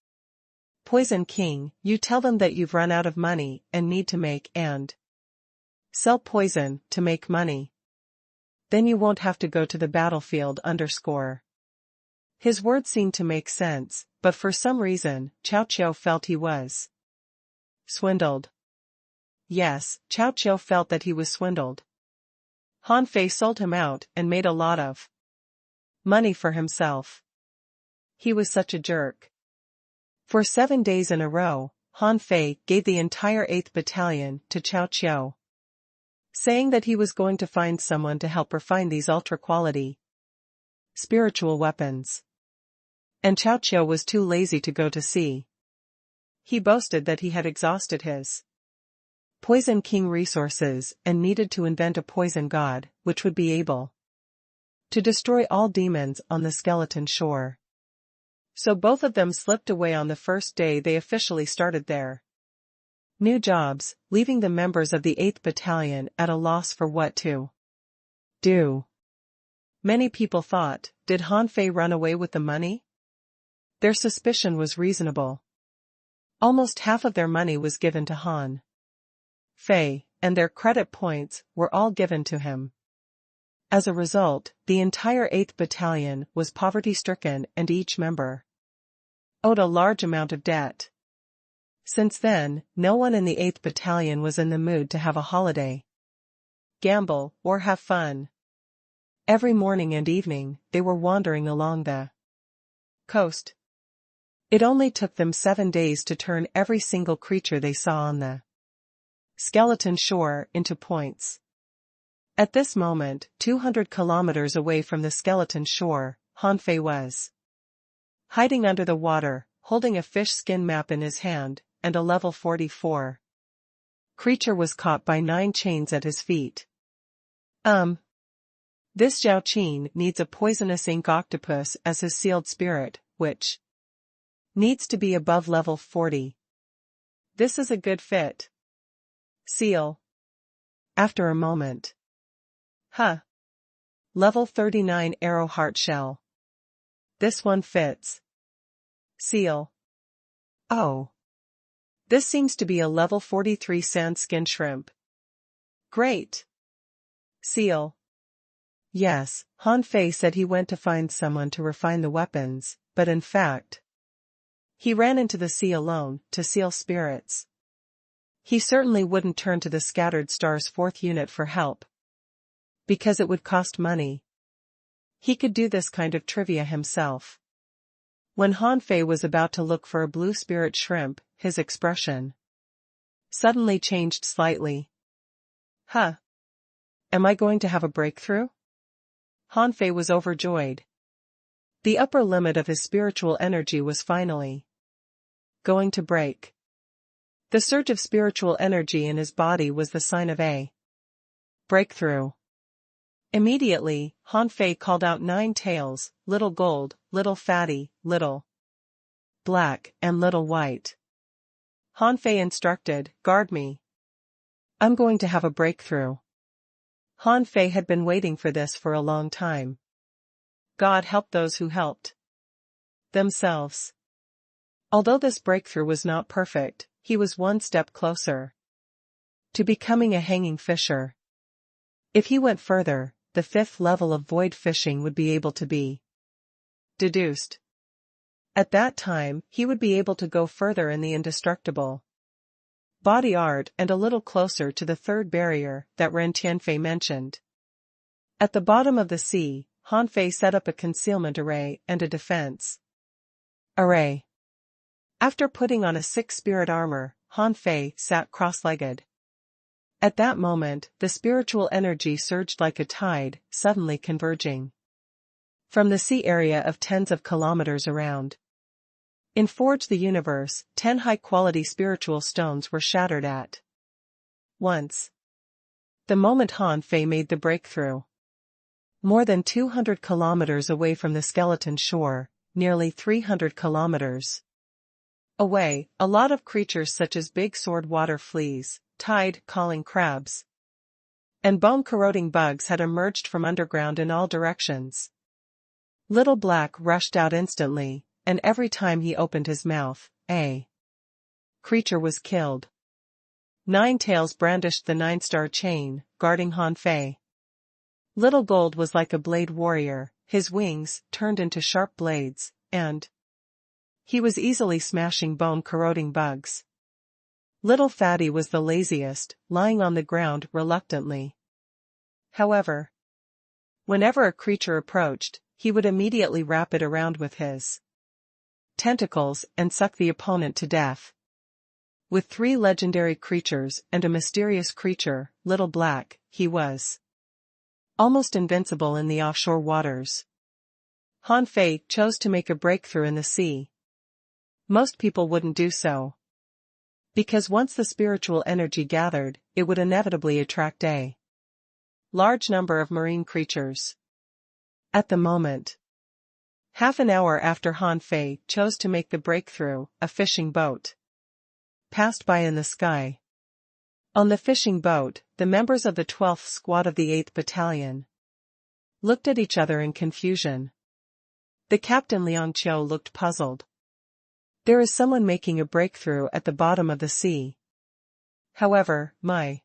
Poison King, you tell them that you've run out of money and need to make and sell poison to make money. Then you won't have to go to the battlefield, _. His words seemed to make sense, but for some reason, Chow Chow felt he was swindled. Yes, Chow Chow felt that he was swindled. Han Fei sold him out and made a lot of money for himself. He was such a jerk. For 7 days in a row, Han Fei gave the entire 8th Battalion to Chow Chow, saying that he was going to find someone to help refine these ultra-quality spiritual weapons. And Chow Chow was too lazy to go to sea. He boasted that he had exhausted his Poison King resources and needed to invent a poison god, which would be able to destroy all demons on the skeleton shore. So both of them slipped away on the first day they officially started their new jobs, leaving the members of the 8th Battalion at a loss for what to do. Many people thought, did Han Fei run away with the money? Their suspicion was reasonable. Almost half of their money was given to Han Fei, and their credit points were all given to him. As a result, the entire 8th Battalion was poverty-stricken and each member owed a large amount of debt. Since then, no one in the 8th Battalion was in the mood to have a holiday, gamble, or have fun. Every morning and evening, they were wandering along the coast. It only took them 7 days to turn every single creature they saw on the skeleton shore into points. At this moment, 200 kilometers away from the skeleton shore, Han Fei was hiding under the water, holding a fish skin map in his hand, and a level 44 creature was caught by 9 chains at his feet. This Zhao Qin needs a poisonous ink octopus as his sealed spirit, which needs to be above level 40. This is a good fit. Seal. After a moment. Level 39 arrow heart shell. This one fits. Seal. Oh. This seems to be a level 43 sand skin shrimp. Great. Seal. Yes, Han Fei said he went to find someone to refine the weapons, but in fact, he ran into the sea alone to seal spirits. He certainly wouldn't turn to the Scattered Stars 4th unit for help. Because it would cost money. He could do this kind of trivia himself. When Han Fei was about to look for a blue spirit shrimp, his expression suddenly changed slightly. Huh? Am I going to have a breakthrough? Han Fei was overjoyed. The upper limit of his spiritual energy was finally going to break. The surge of spiritual energy in his body was the sign of a breakthrough. Immediately, Han Fei called out 9 tails, little gold, little fatty, little black, and little white. Han Fei instructed, guard me. I'm going to have a breakthrough. Han Fei had been waiting for this for a long time. God help those who helped themselves. Although this breakthrough was not perfect, he was one step closer to becoming a hanging fisher. If he went further, the 5th level of void fishing would be able to be deduced. At that time, he would be able to go further in the indestructible body art and a little closer to the 3rd barrier that Ren Tianfei mentioned. At the bottom of the sea, Han Fei set up a concealment array and a defense array. After putting on a 6 spirit armor, Han Fei sat cross-legged. At that moment, the spiritual energy surged like a tide, suddenly converging from the sea area of tens of kilometers around. In Forge the Universe, 10 high-quality spiritual stones were shattered at once. The moment Han Fei made the breakthrough. More than 200 kilometers away from the skeleton shore, nearly 300 kilometers away, a lot of creatures such as big sword water fleas, tide-calling crabs, and bone-corroding bugs had emerged from underground in all directions. Little Black rushed out instantly, and every time he opened his mouth, a creature was killed. 9 Tails brandished the 9-star chain, guarding Han Fei. Little Gold was like a blade warrior, his wings turned into sharp blades, and he was easily smashing bone-corroding bugs. Little Fatty was the laziest, lying on the ground reluctantly. However, whenever a creature approached, he would immediately wrap it around with his tentacles and suck the opponent to death. With 3 legendary creatures and a mysterious creature, Little Black, he was almost invincible in the offshore waters. Han Fei chose to make a breakthrough in the sea. Most people wouldn't do so. Because once the spiritual energy gathered, it would inevitably attract a large number of marine creatures. At the moment, half an hour after Han Fei chose to make the breakthrough, a fishing boat passed by in the sky. On the fishing boat, the members of the 12th Squad of the 8th Battalion looked at each other in confusion. The captain Liang Qiu looked puzzled. There is someone making a breakthrough at the bottom of the sea. However, my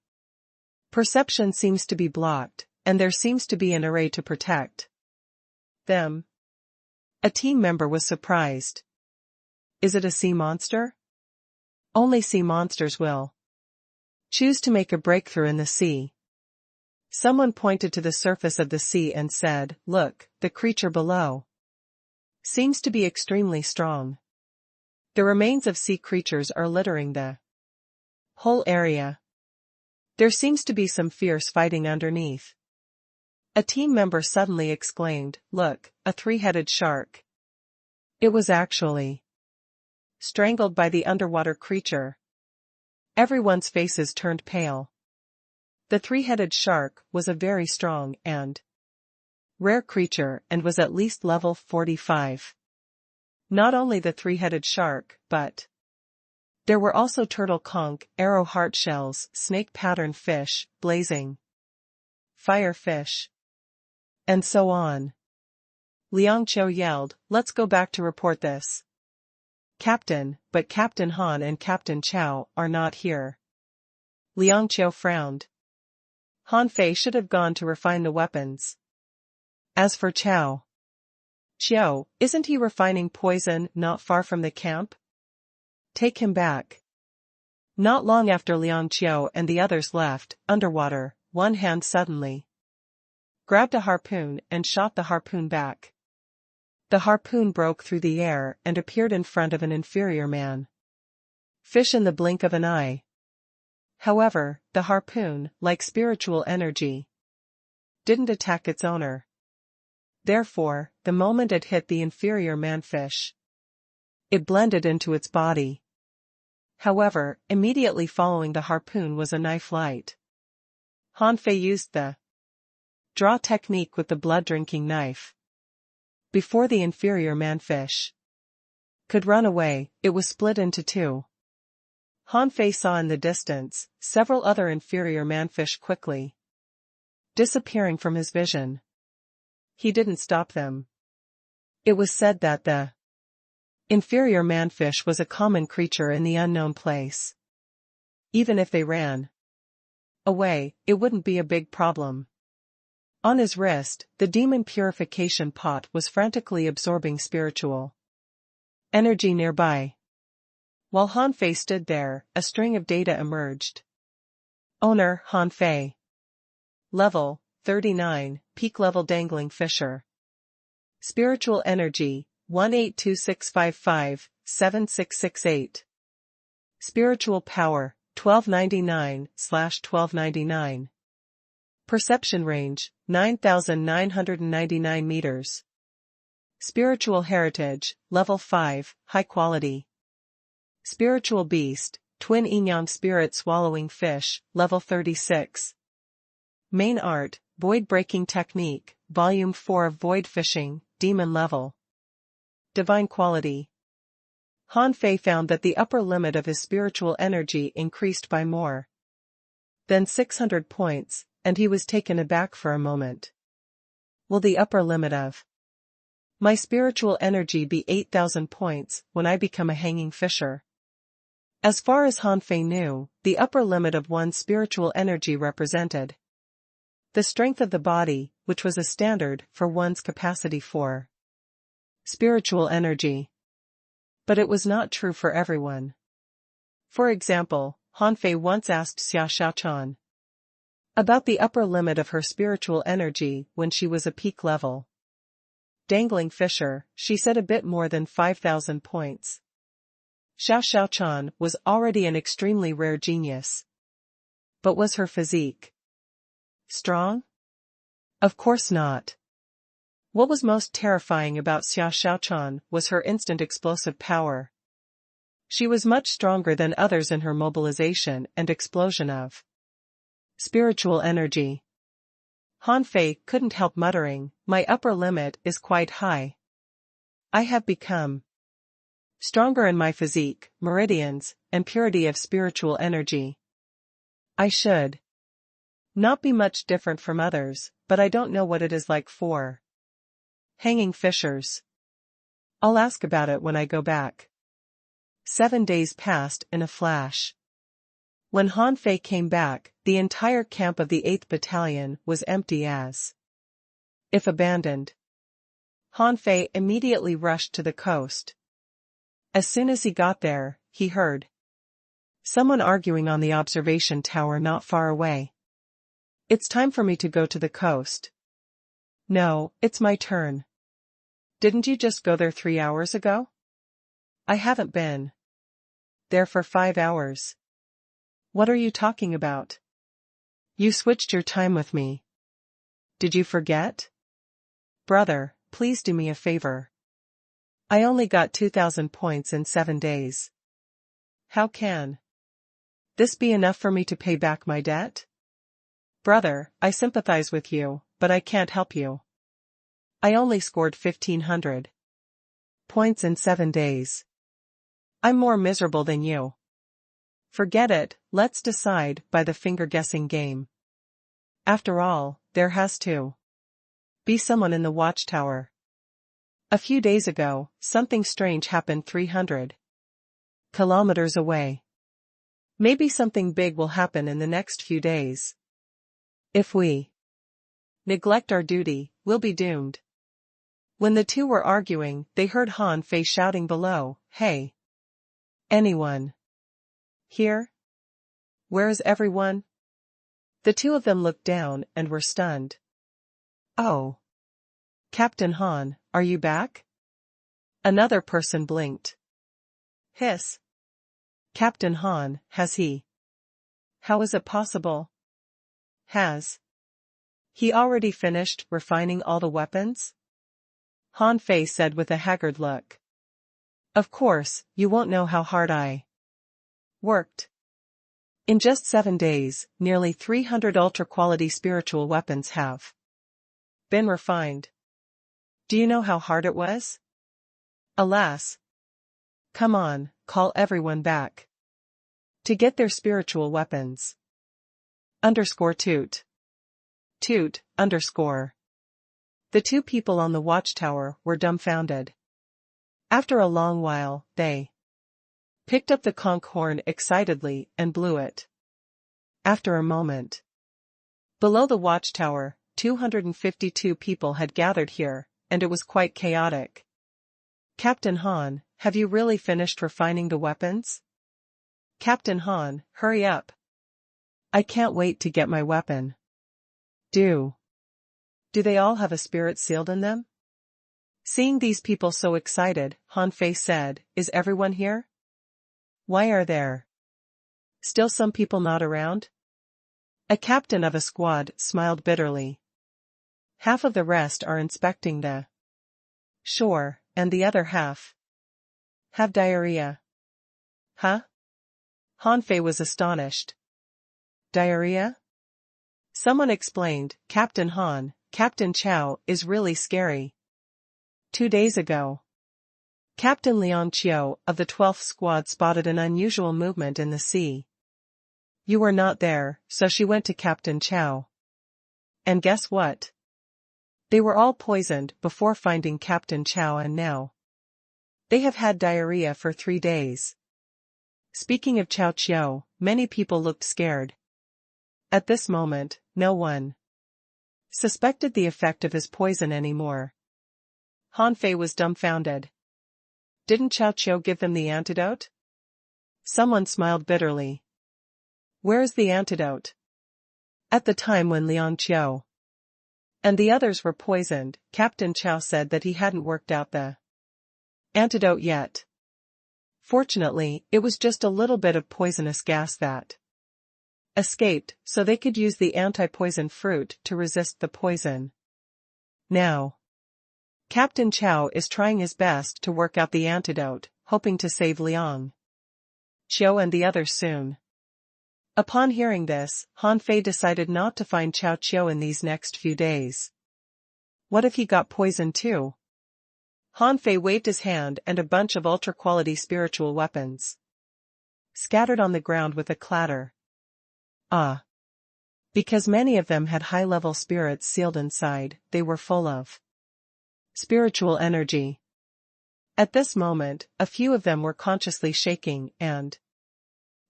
perception seems to be blocked, and there seems to be an array to protect them. A team member was surprised. Is it a sea monster? Only sea monsters will choose to make a breakthrough in the sea. Someone pointed to the surface of the sea and said, "Look, the creature below seems to be extremely strong. The remains of sea creatures are littering the whole area. There seems to be some fierce fighting underneath." A team member suddenly exclaimed, "Look, a 3-headed shark." It was actually strangled by the underwater creature. Everyone's faces turned pale. The 3-headed shark was a very strong and rare creature and was at least level 45. Not only the 3-headed shark, but there were also turtle conch, arrow heart shells, snake pattern fish, blazing fire fish, and so on. Liang Qiu yelled, "Let's go back to report this. Captain," but Captain Han and Captain Chao are not here. Liang Qiu frowned. Han Fei should have gone to refine the weapons. As for Chao, isn't he refining poison not far from the camp? Take him back. Not long after Liang Qiu and the others left, underwater, one hand suddenly grabbed a harpoon and shot the harpoon back. The harpoon broke through the air and appeared in front of an inferior man. Fish in the blink of an eye. However, the harpoon, like spiritual energy, didn't attack its owner. Therefore, the moment it hit the inferior man-fish, it blended into its body. However, immediately following the harpoon was a knife light. Han Fei used the draw technique with the blood-drinking knife. Before the inferior man-fish could run away, it was split into two. Han Fei saw in the distance several other inferior man-fish quickly disappearing from his vision. He didn't stop them. It was said that the inferior man-fish was a common creature in the unknown place. Even if they ran away, it wouldn't be a big problem. On his wrist, the demon purification pot was frantically absorbing spiritual energy nearby. While Han Fei stood there, a string of data emerged. Owner, Han Fei. Level, 39, peak level dangling fisher. Spiritual energy, 18265576668. Spiritual power, 1299/1299. Perception range, 9,999 meters. Spiritual heritage, level 5, high quality. Spiritual beast, twin yin-yang spirit swallowing fish, level 36. Main art, void breaking technique, volume 4 of void fishing, demon level. Divine quality. Han Fei found that the upper limit of his spiritual energy increased by more than 600 points, and he was taken aback for a moment. Will the upper limit of my spiritual energy be 8,000 points when I become a hanging fisher? As far as Han Fei knew, the upper limit of one's spiritual energy represented the strength of the body, which was a standard for one's capacity for spiritual energy. But it was not true for everyone. For example, Han Fei once asked Xia Xiaochan about the upper limit of her spiritual energy when she was a peak level dangling fisher. She said a bit more than 5,000 points. Xia Xiaochan was already an extremely rare genius. But was her physique strong? Of course not. What was most terrifying about Xia Xiaochan was her instant explosive power. She was much stronger than others in her mobilization and explosion of spiritual energy. Han Fei couldn't help muttering, "My upper limit is quite high. I have become stronger in my physique, meridians, and purity of spiritual energy. I should not be much different from others, but I don't know what it is like for hanging fishers. I'll ask about it when I go back." 7 days passed in a flash. When Han Fei came back, the entire camp of the 8th Battalion was empty as if abandoned. Han Fei immediately rushed to the coast. As soon as he got there, he heard someone arguing on the observation tower not far away. "It's time for me to go to the coast." "No, it's my turn." "Didn't you just go there 3 hours ago?" "I haven't been there for 5 hours. What are you talking about? You switched your time with me. Did you forget?" "Brother, please do me a favor. I only got 2,000 points in 7 days. How can this be enough for me to pay back my debt?" "Brother, I sympathize with you, but I can't help you. I only scored 1,500 points in 7 days. I'm more miserable than you. Forget it, let's decide by the finger-guessing game. After all, there has to be someone in the watchtower. A few days ago, something strange happened 300 kilometers away. Maybe something big will happen in the next few days. If we neglect our duty, we'll be doomed." When the two were arguing, they heard Han Fei shouting below, "Hey! Anyone here?" Where is everyone? The two of them looked down and were stunned. Oh. Captain Han, are you back? Another person blinked. Hiss. Captain Han, has he? How is it possible? Has he already finished refining all the weapons? Han Fei said with a haggard look. Of course, you won't know how hard I worked. In just 7 days, nearly 300 ultra-quality spiritual weapons have been refined. Do you know how hard it was? Alas. Come on, call everyone back. To get their spiritual weapons. Toot. Toot, _. The two people on the watchtower were dumbfounded. After a long while, they picked up the conch horn excitedly and blew it. After a moment. Below the watchtower, 252 people had gathered here, and it was quite chaotic. Captain Han, have you really finished refining the weapons? Captain Han, hurry up. I can't wait to get my weapon. Do they all have a spirit sealed in them? Seeing these people so excited, Han Fei said, is everyone here? Why are there still some people not around? A captain of a squad smiled bitterly. Half of the rest are inspecting the shore, and the other half have diarrhea. Huh? Han Fei was astonished. Diarrhea? Someone explained, Captain Han, Captain Chow is really scary. 2 days ago, Captain Liang Qiu of the 12th Squad spotted an unusual movement in the sea. You were not there, so she went to Captain Chow. And guess what? They were all poisoned before finding Captain Chow, and now they have had diarrhea for 3 days. Speaking of Chow Qiu, many people looked scared. At this moment, no one suspected the effect of his poison anymore. Han Fei was dumbfounded. Didn't Chow Qiu give them the antidote? Someone smiled bitterly. Where is the antidote? At the time when Liang Qiu and the others were poisoned, Captain Chow said that he hadn't worked out the antidote yet. Fortunately, it was just a little bit of poisonous gas that escaped, so they could use the anti-poison fruit to resist the poison. Now, Captain Chow is trying his best to work out the antidote, hoping to save Liang Qiu and the others soon. Upon hearing this, Han Fei decided not to find Chow Qiu in these next few days. What if he got poisoned too? Han Fei waved his hand, and a bunch of ultra-quality spiritual weapons scattered on the ground with a clatter. Because many of them had high-level spirits sealed inside, they were full of spiritual energy. At this moment, a few of them were consciously shaking and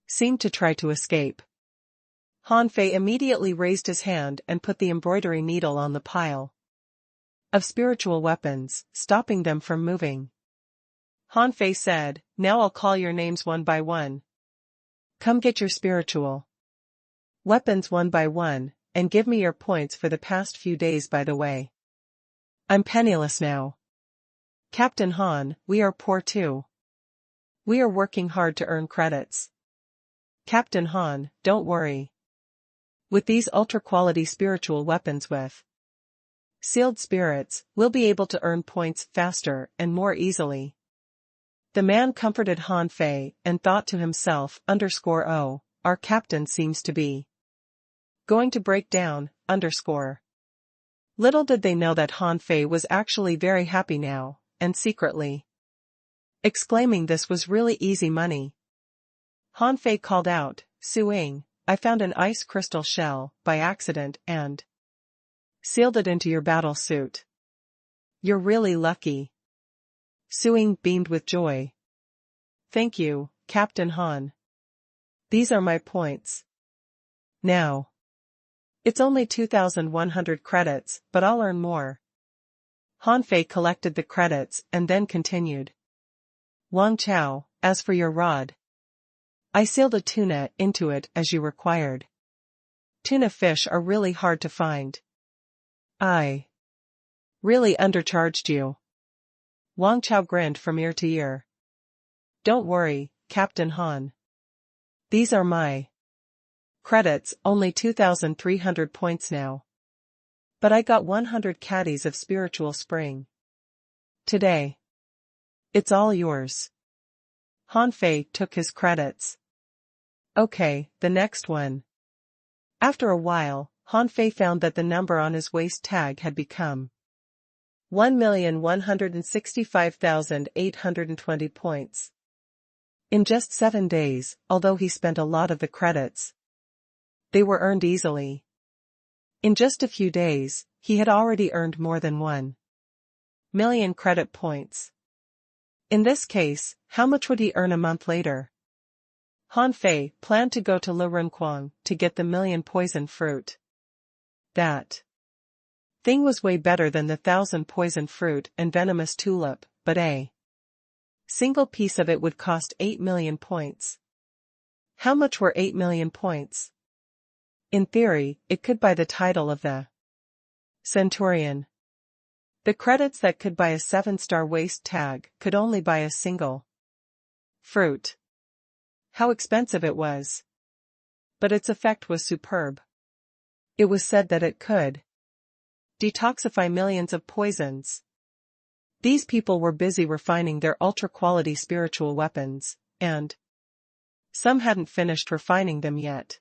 seemed to try to escape. Han Fei immediately raised his hand and put the embroidery needle on the pile of spiritual weapons, stopping them from moving. Han Fei said, now I'll call your names one by one. Come get your spiritual weapons one by one, and give me your points for the past few days, by the way. I'm penniless now. Captain Han, we are poor too. We are working hard to earn credits. Captain Han, don't worry. With these ultra-quality spiritual weapons with sealed spirits, we'll be able to earn points faster and more easily. The man comforted Han Fei and thought to himself, _oh, our captain seems to be going to break down, _. Little did they know that Han Fei was actually very happy now, and secretly exclaiming this was really easy money. Han Fei called out, Suing, I found an ice crystal shell, by accident, and sealed it into your battle suit. You're really lucky. Suing beamed with joy. Thank you, Captain Han. These are my points. Now, it's only 2,100 credits, but I'll earn more. Han Fei collected the credits and then continued. Wang Chao, as for your rod, I sealed a tuna into it as you required. Tuna fish are really hard to find. I really undercharged you. Wang Chao grinned from ear to ear. Don't worry, Captain Han. These are my credits, only 2,300 points now. But I got 100 caddies of spiritual spring. Today. It's all yours. Han Fei took his credits. Okay, the next one. After a while, Han Fei found that the number on his waist tag had become 1,165,820 points. In just 7 days, although he spent a lot of the credits, they were earned easily. In just a few days, he had already earned more than 1 million credit points. In this case, how much would he earn a month later? Han Fei planned to go to Le Renquang to get the 1,000,000 poison fruit. That thing was way better than the 1,000 poison fruit and venomous tulip, but a single piece of it would cost 8 million points. How much were 8 million points? In theory, it could buy the title of the Centurion. The credits that could buy a 7-star waist tag could only buy a single fruit. How expensive it was. But its effect was superb. It was said that it could detoxify millions of poisons. These people were busy refining their ultra-quality spiritual weapons, and some hadn't finished refining them yet.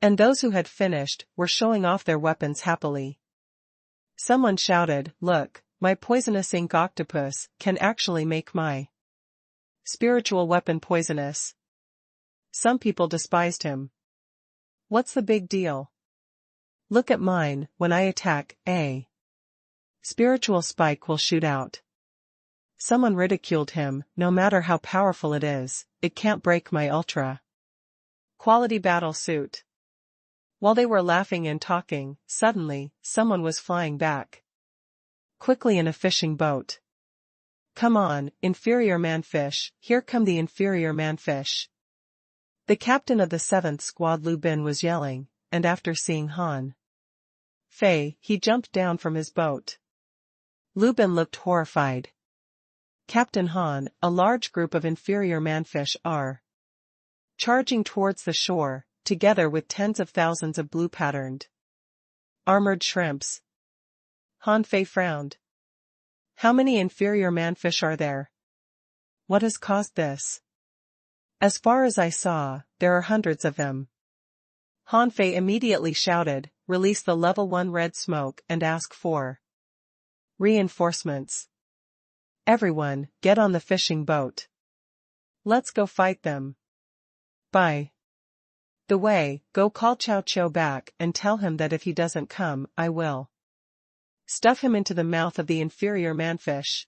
And those who had finished were showing off their weapons happily. Someone shouted, "Look, my poisonous ink octopus can actually make my spiritual weapon poisonous." Some people despised him. What's the big deal? Look at mine, when I attack, a spiritual spike will shoot out. Someone ridiculed him, no matter how powerful it is, it can't break my ultra quality battle suit. While they were laughing and talking, suddenly, someone was flying back quickly in a fishing boat. Come on, inferior manfish, here come the inferior manfish. The captain of the 7th squad Lu Bin was yelling, and after seeing Han Fei, he jumped down from his boat. Lu Bin looked horrified. Captain Han, a large group of inferior manfish are charging towards the shore, together with tens of thousands of blue-patterned armored shrimps. Han Fei frowned. How many inferior manfish are there? What has caused this? As far as I saw, there are hundreds of them. Han Fei immediately shouted, "Release the level 1 red smoke and ask for reinforcements. Everyone, get on the fishing boat. Let's go fight them. By the way, go call Chow Chow back and tell him that if he doesn't come, I will stuff him into the mouth of the inferior manfish."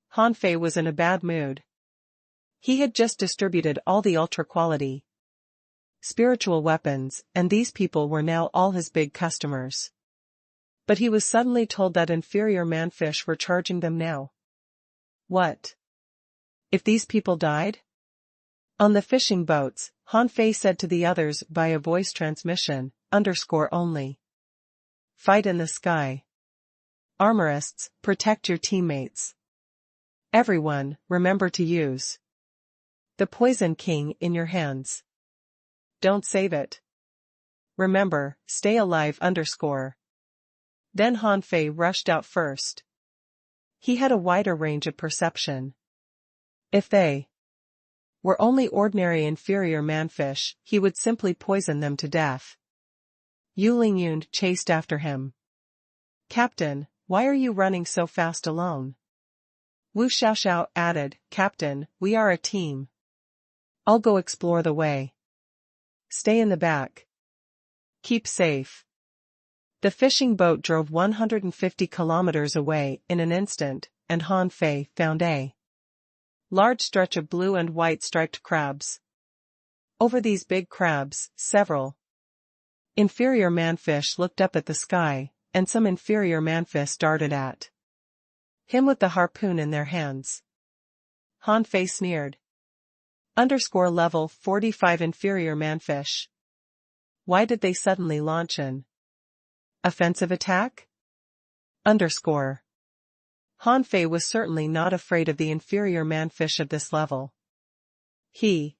Han Fei was in a bad mood. He had just distributed all the ultra-quality spiritual weapons, and these people were now all his big customers. But he was suddenly told that inferior manfish were charging them now. What if these people died? On the fishing boats, Han Fei said to the others via voice transmission, _only. Fight in the sky. Armorists, protect your teammates. Everyone, remember to use the Poison King in your hands. Don't save it. Remember, stay alive _. Then Han Fei rushed out first. He had a wider range of perception. If they were only ordinary inferior manfish, he would simply poison them to death. Yu Lingyun chased after him. "Captain, why are you running so fast alone?" Wu Xiaoxiao added, "Captain, we are a team. I'll go explore the way. Stay in the back. Keep safe." The fishing boat drove 150 kilometers away in an instant, and Han Fei found a large stretch of blue and white striped crabs. Over these big crabs, several inferior manfish looked up at the sky, and some inferior manfish darted at him with the harpoon in their hands. Han Fei sneered. Underscore level 45 inferior manfish. Why did they suddenly launch an offensive attack? Underscore. Hanfei was certainly not afraid of the inferior manfish of this level. He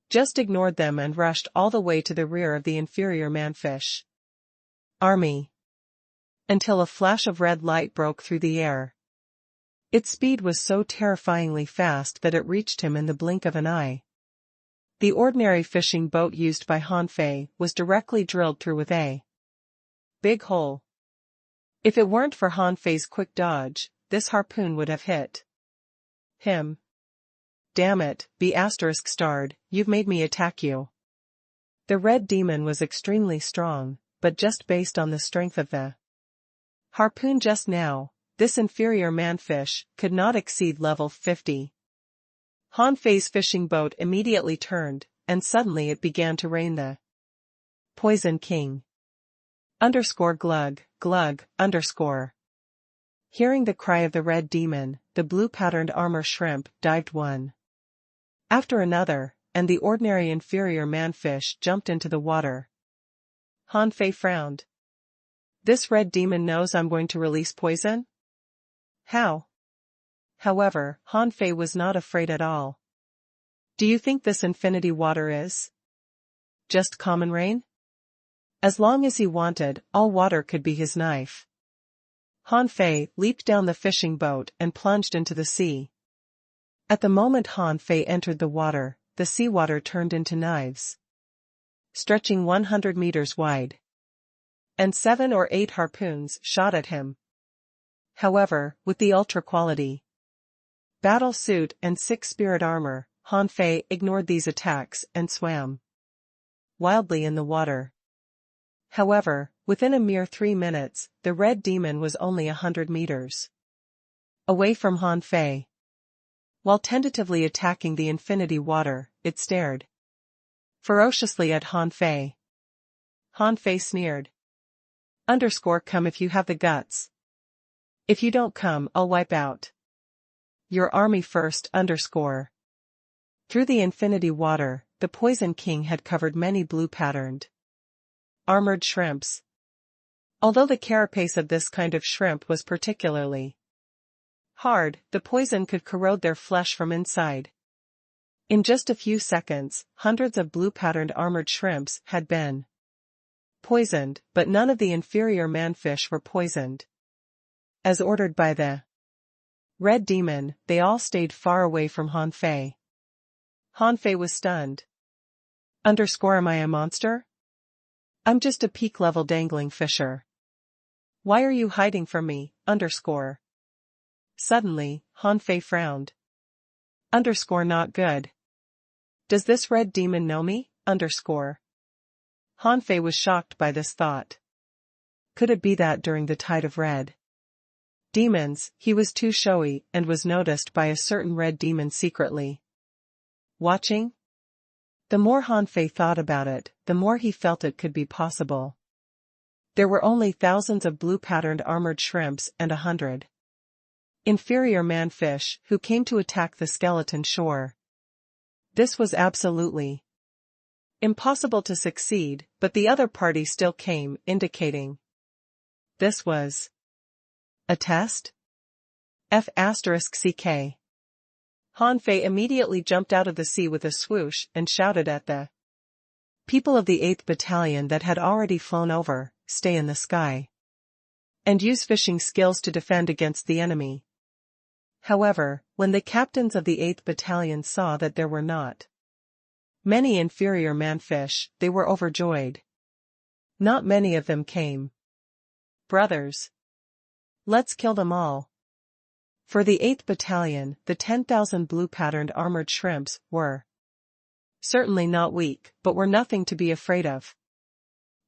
just ignored them and rushed all the way to the rear of the inferior manfish army, until a flash of red light broke through the air. Its speed was so terrifyingly fast that it reached him in the blink of an eye. The ordinary fishing boat used by Hanfei was directly drilled through with a big hole. If it weren't for Hanfei's quick dodge, this harpoon would have hit him. Damn it, B****, you've made me attack you. The red demon was extremely strong, but just based on the strength of the harpoon just now, this inferior manfish could not exceed level 50. Hanfei's fishing boat immediately turned, and suddenly it began to rain the Poison King. Glug, glug, Hearing the cry of the red demon, the blue-patterned armor shrimp dived one after another, and the ordinary inferior manfish jumped into the water. Hanfei frowned. This red demon knows I'm going to release poison? How? However, Hanfei was not afraid at all. Do you think this infinity water is just common rain? As long as he wanted, all water could be his knife. Hanfei leaped down the fishing boat and plunged into the sea. At the moment Hanfei entered the water, the seawater turned into knives, stretching 100 meters wide. And 7 or 8 harpoons shot at him. However, with the ultra-quality battle suit and 6 spirit armor, Hanfei ignored these attacks and swam wildly in the water. However, within a mere 3 minutes, the red demon was only 100 meters away from Hanfei. While tentatively attacking the infinity water, it stared ferociously at Hanfei. Hanfei sneered. Come if you have the guts. If you don't come, I'll wipe out your army first. Through the infinity water, the Poison King had covered many blue-patterned armored shrimps. Although the carapace of this kind of shrimp was particularly hard, the poison could corrode their flesh from inside. In just a few seconds, hundreds of blue-patterned armored shrimps had been poisoned, but none of the inferior manfish were poisoned. As ordered by the red demon, they all stayed far away from Hanfei. Hanfei was stunned. Am I a monster? I'm just a peak-level dangling fisher. Why are you hiding from me? Suddenly, Hanfei frowned. Not good. Does this red demon know me? Hanfei was shocked by this thought. Could it be that during the tide of red demons, he was too showy and was noticed by a certain red demon secretly watching? The more Hanfei thought about it, the more he felt it could be possible. There were only thousands of blue-patterned armored shrimps and 100 inferior manfish who came to attack the skeleton shore. This was absolutely impossible to succeed, but the other party still came, indicating this was a test? F***ck. Hanfei immediately jumped out of the sea with a swoosh and shouted at the people of the 8th Battalion that had already flown over, "Stay in the sky and use fishing skills to defend against the enemy." However, when the captains of the 8th Battalion saw that there were not many inferior manfish, they were overjoyed. Not many of them came. Brothers, let's kill them all. For the 8th Battalion, the 10,000 blue-patterned armored shrimps were certainly not weak, but were nothing to be afraid of.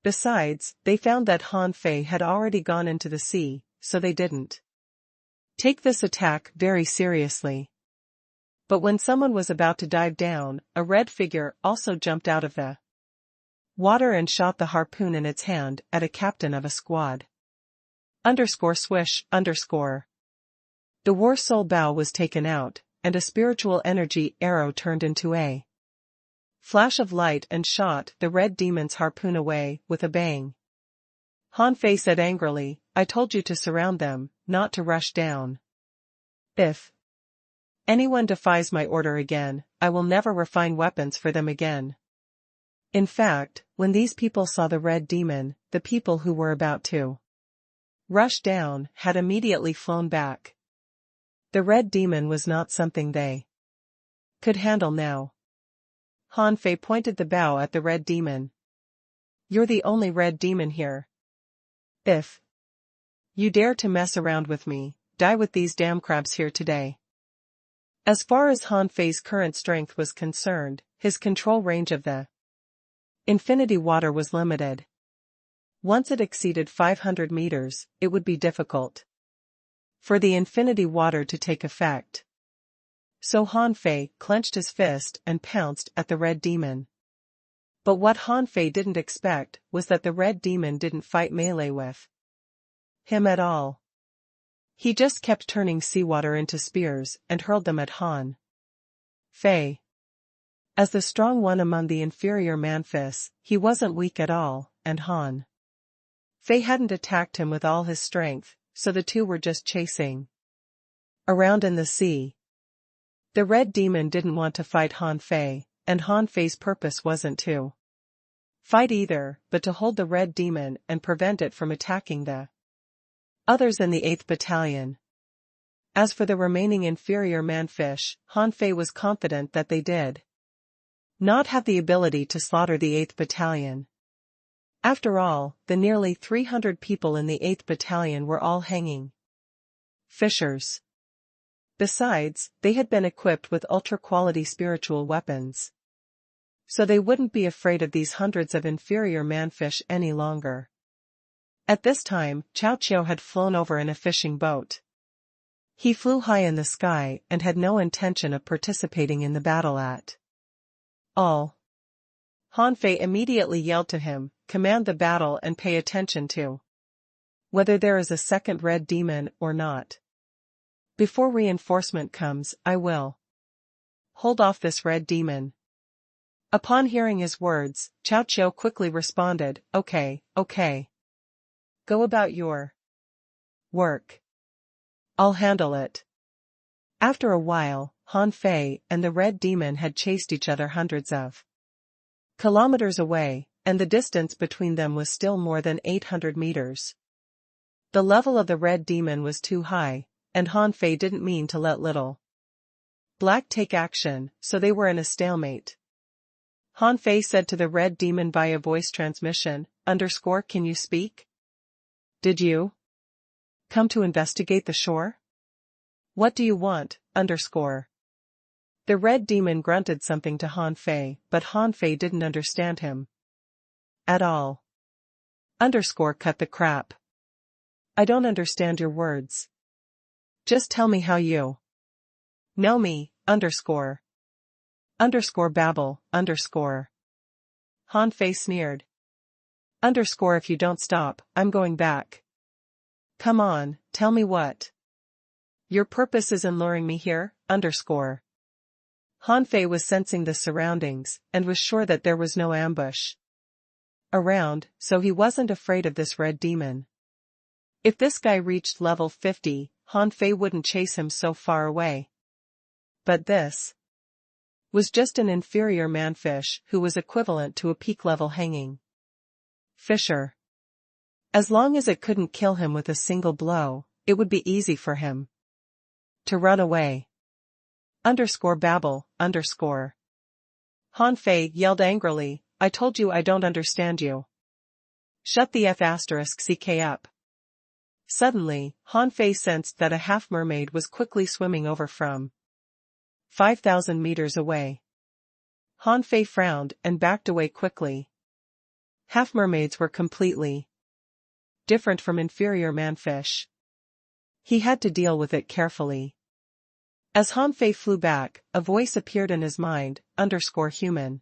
Besides, they found that Hanfei had already gone into the sea, so they didn't take this attack very seriously. But when someone was about to dive down, a red figure also jumped out of the water and shot the harpoon in its hand at a captain of a squad. Swish. The war soul bow was taken out, and a spiritual energy arrow turned into a flash of light and shot the red demon's harpoon away with a bang. Han Fei said angrily, I told you to surround them, not to rush down. If anyone defies my order again, I will never refine weapons for them again. In fact, when these people saw the red demon, the people who were about to rush down had immediately flown back. The red demon was not something they could handle now. Han Fei pointed the bow at the red demon. You're the only red demon here. If you dare to mess around with me, die with these damn crabs here today. As far as Han Fei's current strength was concerned, his control range of the infinity water was limited. Once it exceeded 500 meters, it would be difficult for the infinity water to take effect. So Han Fei clenched his fist and pounced at the red demon. But what Han Fei didn't expect was that the red demon didn't fight melee with him at all. He just kept turning seawater into spears and hurled them at Han Fei. As the strong one among the inferior manfists, he wasn't weak at all, and Han Fei hadn't attacked him with all his strength, so the two were just chasing around in the sea. The red demon didn't want to fight Han Fei, and Han Fei's purpose wasn't to fight either, but to hold the red demon and prevent it from attacking the others in the 8th Battalion. As for the remaining inferior manfish, Han Fei was confident that they did not have the ability to slaughter the 8th Battalion. After all, the nearly 300 people in the 8th Battalion were all hanging fishers. Besides, they had been equipped with ultra-quality spiritual weapons. So they wouldn't be afraid of these hundreds of inferior manfish any longer. At this time, Cao Qiu had flown over in a fishing boat. He flew high in the sky and had no intention of participating in the battle at all. Han Fei immediately yelled to him, command the battle and pay attention to whether there is a second red demon or not. Before reinforcement comes, I will hold off this red demon. Upon hearing his words, Cao Qiu quickly responded, okay. Go about your work. I'll handle it. After a while, Han Fei and the red demon had chased each other hundreds of kilometers away, and the distance between them was still more than 800 meters. The level of the red demon was too high, and Han Fei didn't mean to let little black take action, so they were in a stalemate. Han Fei said to the red demon via voice transmission, "Can you speak? Did you come to investigate the shore? What do you want, The red demon grunted something to Han Fei, but Han Fei didn't understand him at all. Cut the crap. I don't understand your words. Just tell me how you know me, babble, Han Fei sneered. If you don't stop, I'm going back. Come on, tell me what your purpose is in luring me here, Han Fei was sensing the surroundings, and was sure that there was no ambush around, so he wasn't afraid of this red demon. If this guy reached level 50, Han Fei wouldn't chase him so far away. But this was just an inferior manfish who was equivalent to a peak-level hanging fisher. As long as it couldn't kill him with a single blow, it would be easy for him to run away. Babble, Han Fei yelled angrily, I told you I don't understand you. Shut the *CK up. Suddenly, Han Fei sensed that a half-mermaid was quickly swimming over from 5,000 meters away. Han Fei frowned and backed away quickly. Half-mermaids were completely different from inferior manfish. He had to deal with it carefully. As Han Fei flew back, a voice appeared in his mind, human.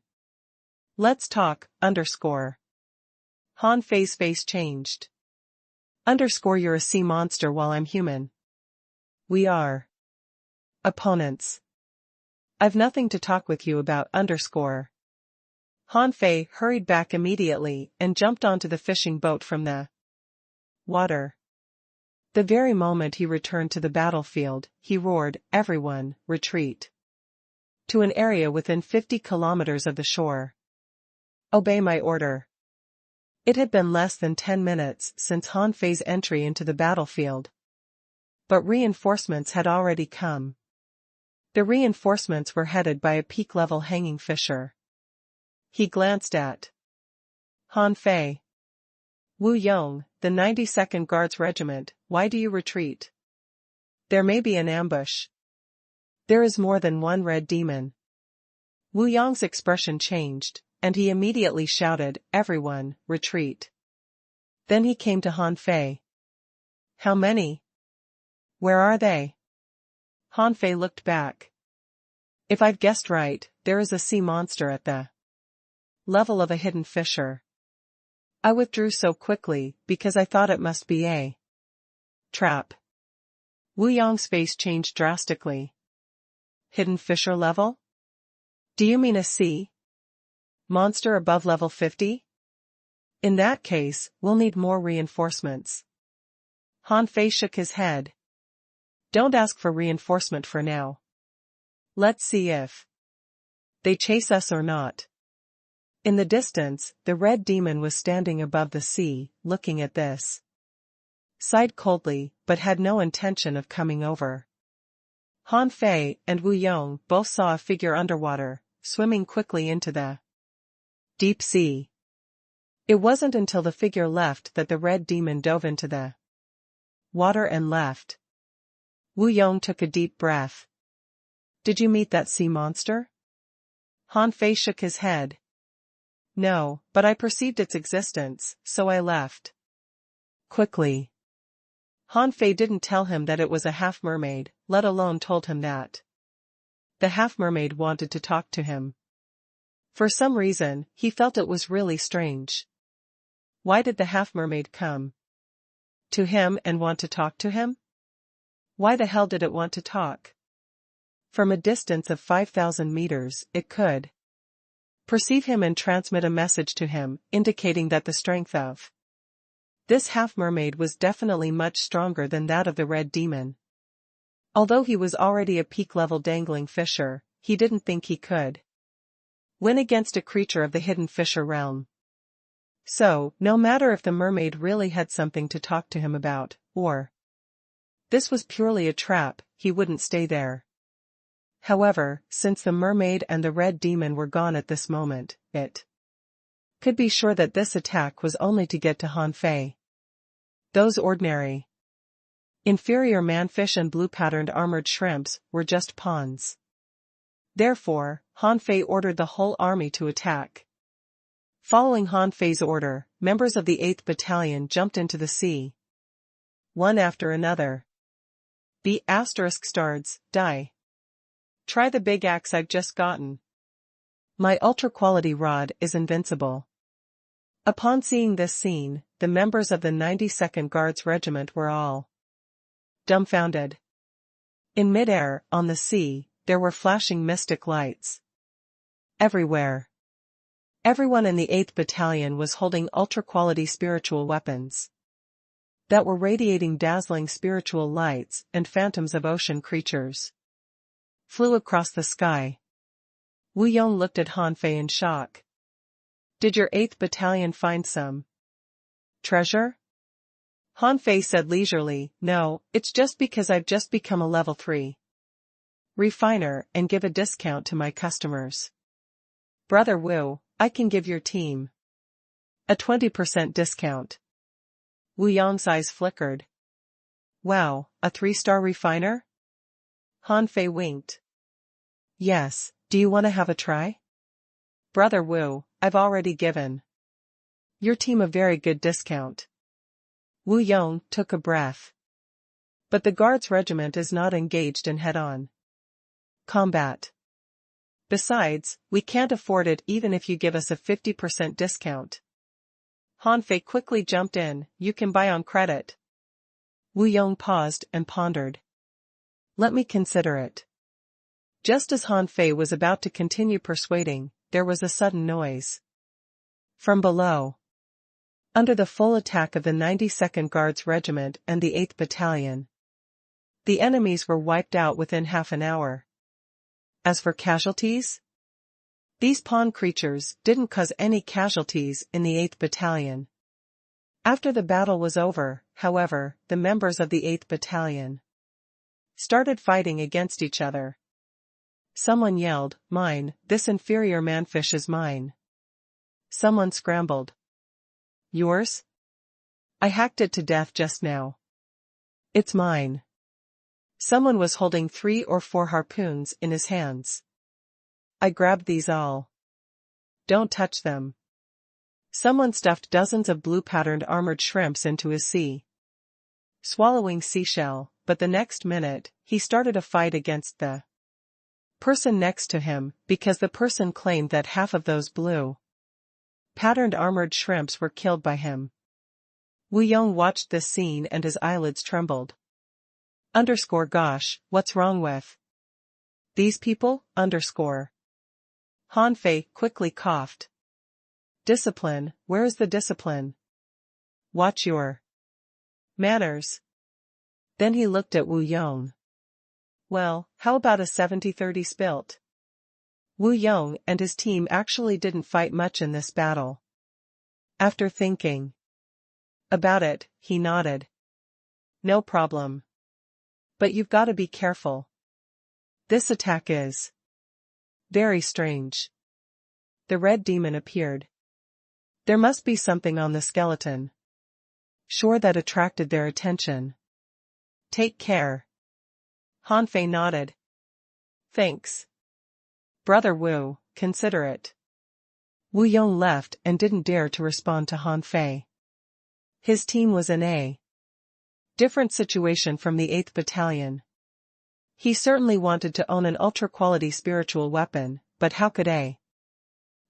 Let's talk, Han Fei's face changed. You're a sea monster while I'm human. We are opponents. I've nothing to talk with you about underscore. Han Fei hurried back immediately and jumped onto the fishing boat from the water. The very moment he returned to the battlefield, he roared, "Everyone, retreat!" to an area within 50 kilometers of the shore. Obey my order. It had been less than 10 minutes since Han Fei's entry into the battlefield. But reinforcements had already come. The reinforcements were headed by a peak-level hanging fisher. He glanced at Han Fei. "Wu Yong, the 92nd Guards Regiment, why do you retreat? There may be an ambush. There is more than one red demon." Wu Yong's expression changed, and he immediately shouted, "Everyone, retreat." Then he came to Han Fei. "How many? Where are they?" Han Fei looked back. "If I've guessed right, there is a sea monster at the level of a hidden fisher. I withdrew so quickly because I thought it must be a trap." Wu Yong's face changed drastically. "Hidden fisher level? Do you mean a sea monster above level 50? In that case, we'll need more reinforcements." Han Fei shook his head. "Don't ask for reinforcement for now. Let's see if they chase us or not." In the distance, the red demon was standing above the sea, looking at this. Sighed coldly, but had no intention of coming over. Han Fei and Wu Yong both saw a figure underwater, swimming quickly into the deep sea. It wasn't until the figure left that the red demon dove into the water and left. Wu Yong took a deep breath. "Did you meet that sea monster?" Han Fei shook his head. "No, but I perceived its existence, so I left quickly." Han Fei didn't tell him that it was a half-mermaid, let alone told him that the half-mermaid wanted to talk to him. For some reason, he felt it was really strange. Why did the half-mermaid come to him and want to talk to him? Why the hell did it want to talk? From a distance of 5,000 meters, it could perceive him and transmit a message to him, indicating that the strength of this half-mermaid was definitely much stronger than that of the red demon. Although he was already a peak-level dangling fisher, he didn't think he could win against a creature of the hidden fisher realm. So, no matter if the mermaid really had something to talk to him about, or this was purely a trap, he wouldn't stay there. However, since the mermaid and the red demon were gone at this moment, it could be sure that this attack was only to get to Han Fei. Those ordinary, inferior manfish and blue-patterned armored shrimps were just pawns. Therefore, Han Fei ordered the whole army to attack. Following Han Fei's order, members of the 8th Battalion jumped into the sea. One after another. *****, die. Try the big axe I've just gotten. My ultra-quality rod is invincible." Upon seeing this scene, the members of the 92nd Guards Regiment were all dumbfounded. In mid-air, on the sea, there were flashing mystic lights everywhere. Everyone in the 8th Battalion was holding ultra-quality spiritual weapons that were radiating dazzling spiritual lights, and phantoms of ocean creatures flew across the sky. Wu Yong looked at Han Fei in shock. "Did your 8th Battalion find some treasure?" Han Fei said leisurely, "No, it's just because I've just become a level 3 refiner and give a discount to my customers. Brother Wu, I can give your team a 20% discount." Wu Yong's eyes flickered. "Wow, a 3-star refiner?" Han Fei winked. "Yes, do you want to have a try?" "Brother Wu, I've already given your team a very good discount." Wu Yong took a breath. "But the Guards Regiment is not engaged in head-on combat. Besides, we can't afford it even if you give us a 50% discount." Han Fei quickly jumped in, "You can buy on credit." Wu Yong paused and pondered. "Let me consider it." Just as Han Fei was about to continue persuading, there was a sudden noise. From below. Under the full attack of the 92nd Guards Regiment and the 8th Battalion. The enemies were wiped out within half an hour. As for casualties? These pawn creatures didn't cause any casualties in the 8th Battalion. After the battle was over, however, the members of the 8th Battalion started fighting against each other. Someone yelled, "Mine, this inferior manfish is mine." Someone scrambled. "Yours? I hacked it to death just now. It's mine." Someone was holding 3 or 4 harpoons in his hands. "I grabbed these all. Don't touch them." Someone stuffed dozens of blue-patterned armored shrimps into his sea. Swallowing seashell, but the next minute, he started a fight against the person next to him, because the person claimed that half of those blue-patterned armored shrimps were killed by him. Wu Yong watched this scene and his eyelids trembled. Gosh, what's wrong with these people? Han Fei quickly coughed. Discipline, where is the discipline? Watch your manners. Then he looked at Wu Yong. Well, how about a 70-30 spilt? Wu Yong and his team actually didn't fight much in this battle. After thinking about it, he nodded. No problem. But you've got to be careful. This attack is very strange. The red demon appeared. There must be something on the skeleton. Sure, that attracted their attention. Take care. Han Fei nodded. Thanks. Brother Wu, consider it. Wu Yong left and didn't dare to respond to Han Fei. His team was in a different situation from the 8th Battalion. He certainly wanted to own an ultra-quality spiritual weapon, but how could a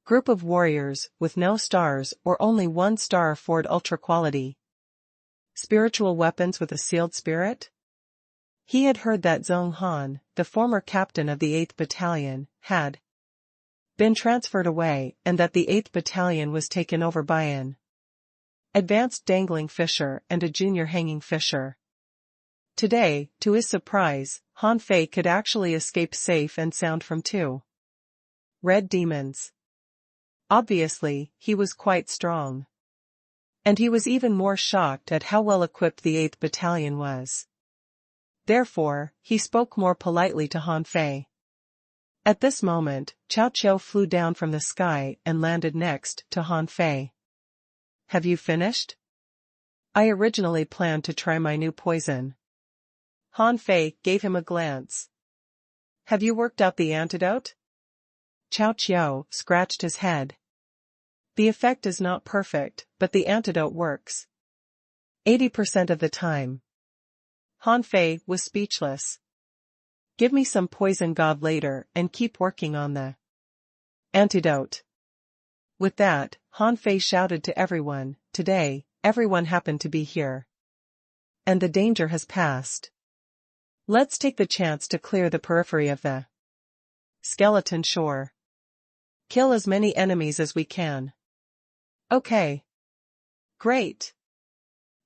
group of warriors with no stars or only 1 star afford ultra-quality spiritual weapons with a sealed spirit? He had heard that Zhong Han, the former captain of the 8th Battalion, had been transferred away and that the 8th Battalion was taken over by an advanced dangling fisher and a junior hanging fisher. Today, to his surprise, Han Fei could actually escape safe and sound from 2 red demons. Obviously, he was quite strong. And he was even more shocked at how well equipped the 8th Battalion was. Therefore, he spoke more politely to Han Fei. At this moment, Cao Qiu flew down from the sky and landed next to Han Fei. Have you finished? I originally planned to try my new poison. Han Fei gave him a glance. Have you worked out the antidote? Cao Qiu scratched his head. The effect is not perfect, but the antidote works 80% of the time. Han Fei was speechless. Give me some poison god later and keep working on the antidote. With that, Han Fei shouted to everyone, today, everyone happened to be here. And the danger has passed. Let's take the chance to clear the periphery of the skeleton shore. Kill as many enemies as we can. Okay. Great.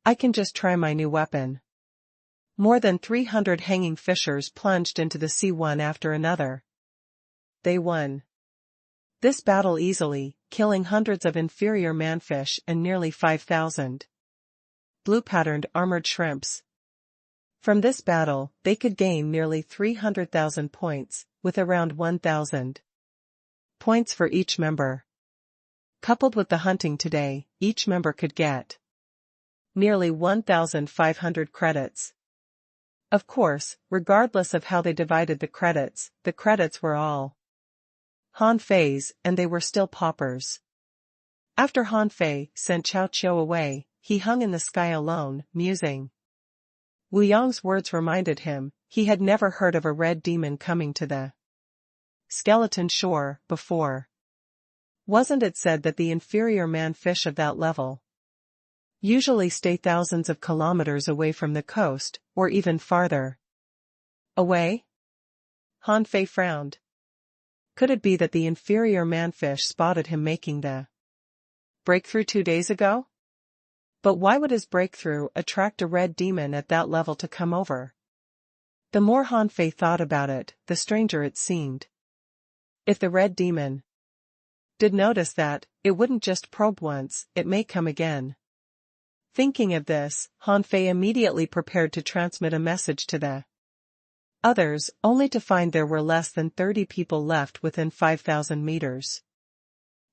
I can just try my new weapon. More than 300 hanging fishers plunged into the sea one after another. They won this battle easily, killing hundreds of inferior manfish and nearly 5,000 blue-patterned armored shrimps. From this battle, they could gain nearly 300,000 points, with around 1,000 points for each member. Coupled with the hunting today, each member could get nearly 1,500 credits. Of course, regardless of how they divided the credits were all Han Fei's and they were still paupers. After Han Fei sent Cao Qiu away, he hung in the sky alone, musing. Wu Yong's words reminded him, he had never heard of a red demon coming to the skeleton shore before. Wasn't it said that the inferior man-fish of that level usually stay thousands of kilometers away from the coast, or even farther away? Han Fei frowned. Could it be that the inferior manfish spotted him making the breakthrough 2 days ago? But why would his breakthrough attract a red demon at that level to come over? The more Han Fei thought about it, the stranger it seemed. If the red demon did notice that, it wouldn't just probe once, it may come again. Thinking of this, Han Fei immediately prepared to transmit a message to the others, only to find there were less than 30 people left within 5,000 meters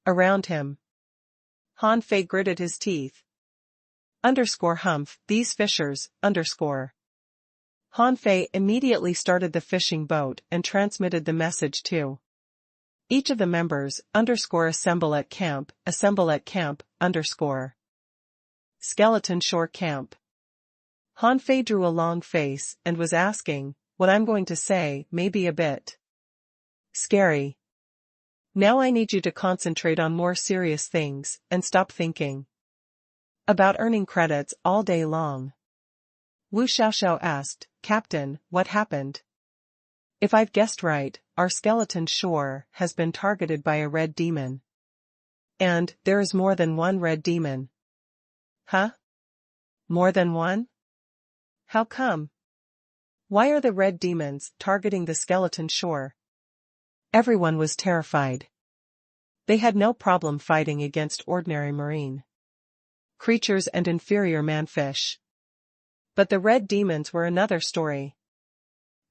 around him. Han Fei gritted his teeth. Humph, these fishers, Han Fei immediately started the fishing boat and transmitted the message to each of the members, assemble at camp, Skeleton Shore Camp. Han Fei drew a long face and was asking, what I'm going to say may be a bit scary. Now I need you to concentrate on more serious things, and stop thinking about earning credits all day long. Wu Xiaoxiao asked, Captain, what happened? If I've guessed right, our skeleton shore has been targeted by a red demon. And there is more than one red demon. Huh? More than one? How come? Why are the red demons targeting the skeleton shore? Everyone was terrified. They had no problem fighting against ordinary marine creatures and inferior manfish. But the red demons were another story.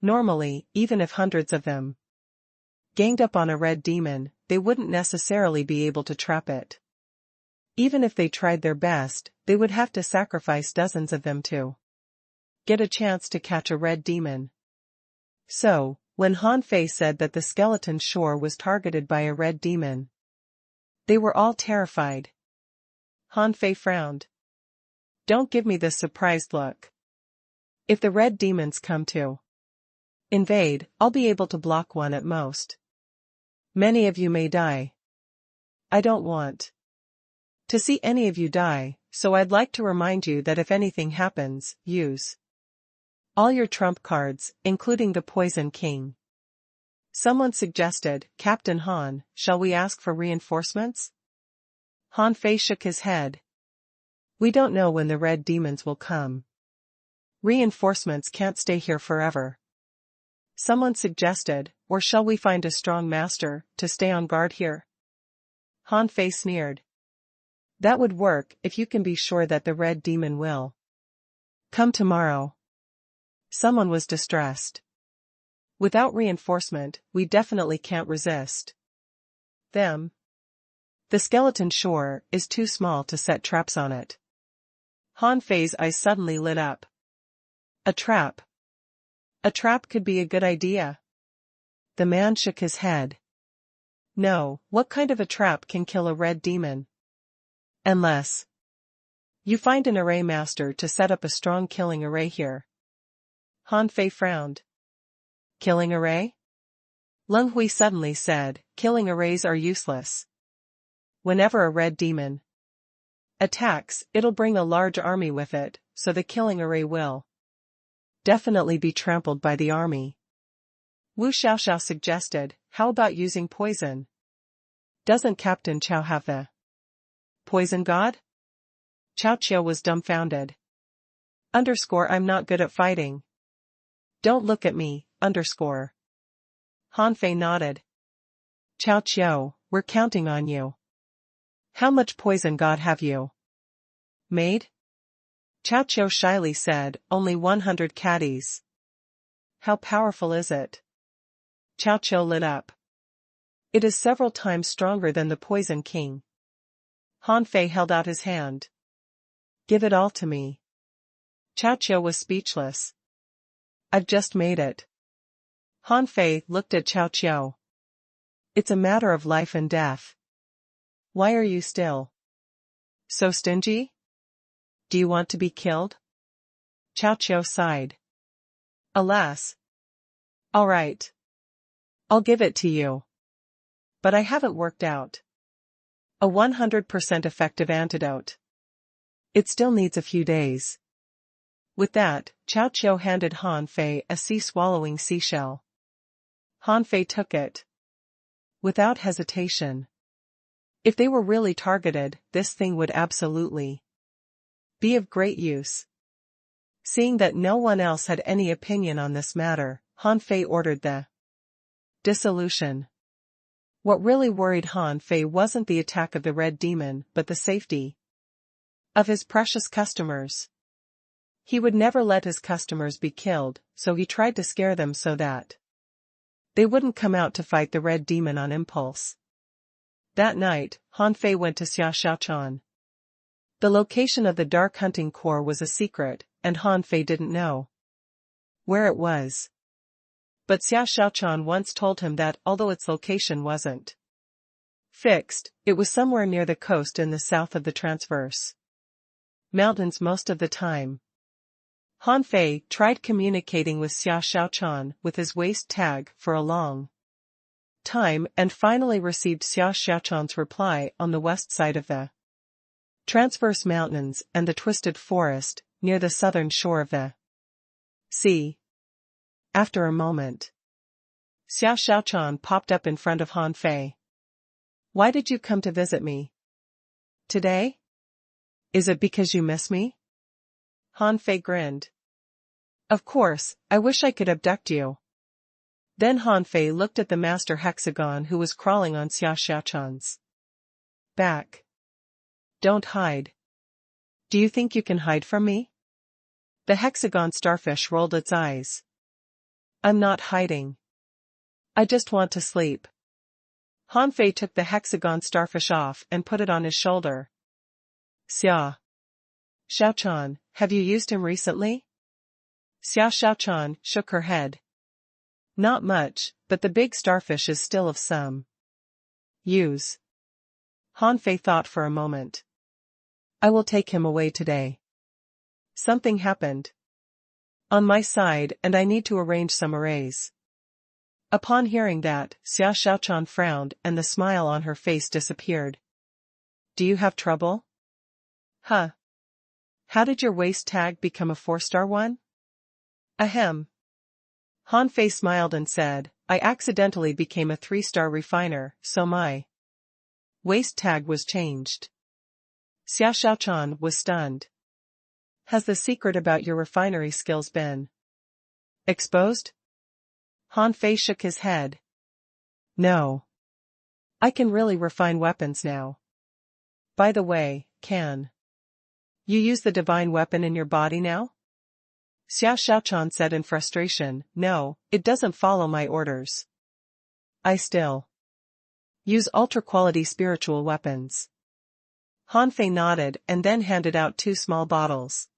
Normally, even if hundreds of them ganged up on a red demon, they wouldn't necessarily be able to trap it. Even if they tried their best, they would have to sacrifice dozens of them to get a chance to catch a red demon. So, when Han Fei said that the skeleton shore was targeted by a red demon, they were all terrified. Han Fei frowned. Don't give me this surprised look. If the red demons come to invade, I'll be able to block one at most. Many of you may die. I don't want to see any of you die, so I'd like to remind you that if anything happens, use all your trump cards, including the Poison King. Someone suggested, Captain Han, shall we ask for reinforcements? Han Fei shook his head. We don't know when the red demons will come. Reinforcements can't stay here forever. Someone suggested, or shall we find a strong master to stay on guard here? Han Fei sneered. That would work if you can be sure that the red demon will come tomorrow. Someone was distressed. Without reinforcement, we definitely can't resist them. The skeleton shore is too small to set traps on it. Han Fei's eyes suddenly lit up. A trap. A trap could be a good idea. The man shook his head. No, what kind of a trap can kill a red demon? Unless you find an array master to set up a strong killing array here. Han Fei frowned. Killing array? Leng Hui suddenly said, killing arrays are useless. Whenever a red demon attacks, it'll bring a large army with it, so the killing array will definitely be trampled by the army. Wu Xiaoxiao suggested, how about using poison? Doesn't Captain Chao have the poison god? Chao Qiao was dumbfounded. I'm not good at fighting. Don't look at me, Han Fei nodded. Chao Qiao, we're counting on you. How much poison god have you made? Chao Qiao shyly said, only 100 caddies. How powerful is it? Chao Qiao lit up. It is several times stronger than the Poison King. Han Fei held out his hand. Give it all to me. Chao Qiao was speechless. I've just made it. Han Fei looked at Chao Qiao. It's a matter of life and death. Why are you still so stingy? Do you want to be killed? Chao Qiao sighed. Alas. All right. I'll give it to you. But I haven't worked out a 100% effective antidote. It still needs a few days. With that, Chao Qiao handed Han Fei a sea-swallowing seashell. Han Fei took it without hesitation. If they were really targeted, this thing would absolutely be of great use. Seeing that no one else had any opinion on this matter, Han Fei ordered the dissolution. What really worried Han Fei wasn't the attack of the red demon but the safety of his precious customers. He would never let his customers be killed, so he tried to scare them so that they wouldn't come out to fight the red demon on impulse. That night, Han Fei went to Xia Xiaochan. The location of the dark hunting core was a secret, and Han Fei didn't know where it was. But Xia Xiaochan once told him that, although its location wasn't fixed, it was somewhere near the coast in the south of the transverse mountains most of the time. Han Fei tried communicating with Xia Xiaochan with his waist tag for a long time and finally received Xia Xiaochan's reply on the west side of the transverse mountains and the twisted forest, near the southern shore of the sea. After a moment, Xia Xiaochan popped up in front of Han Fei. "Why did you come to visit me today? Is it because you miss me?" Han Fei grinned. "Of course, I wish I could abduct you." Then Han Fei looked at the master hexagon who was crawling on Xia Xiaochan's back. "Don't hide. Do you think you can hide from me?" The hexagon starfish rolled its eyes. "I'm not hiding. I just want to sleep." Han Fei took the hexagon starfish off and put it on his shoulder. "Xia Xiaochan, have you used him recently?" Xia Xiaochan shook her head. "Not much, but the big starfish is still of some use." Han Fei thought for a moment. "I will take him away today. Something happened on my side and I need to arrange some arrays." Upon hearing that, Xia Xiaochan frowned and the smile on her face disappeared. "Do you have trouble?" "Huh. How did your waist tag become a 4-star one?" "Ahem." Han Fei smiled and said, "I accidentally became a 3-star refiner, so my waist tag was changed." Xia Xiaochan was stunned. "Has the secret about your refinery skills been exposed?" Han Fei shook his head. "No. I can really refine weapons now." "By the way, can you use the divine weapon in your body now?" Xia Xiaochan said in frustration. "No, it doesn't follow my orders. I still use ultra-quality spiritual weapons." Han Fei nodded and then handed out 2 small bottles.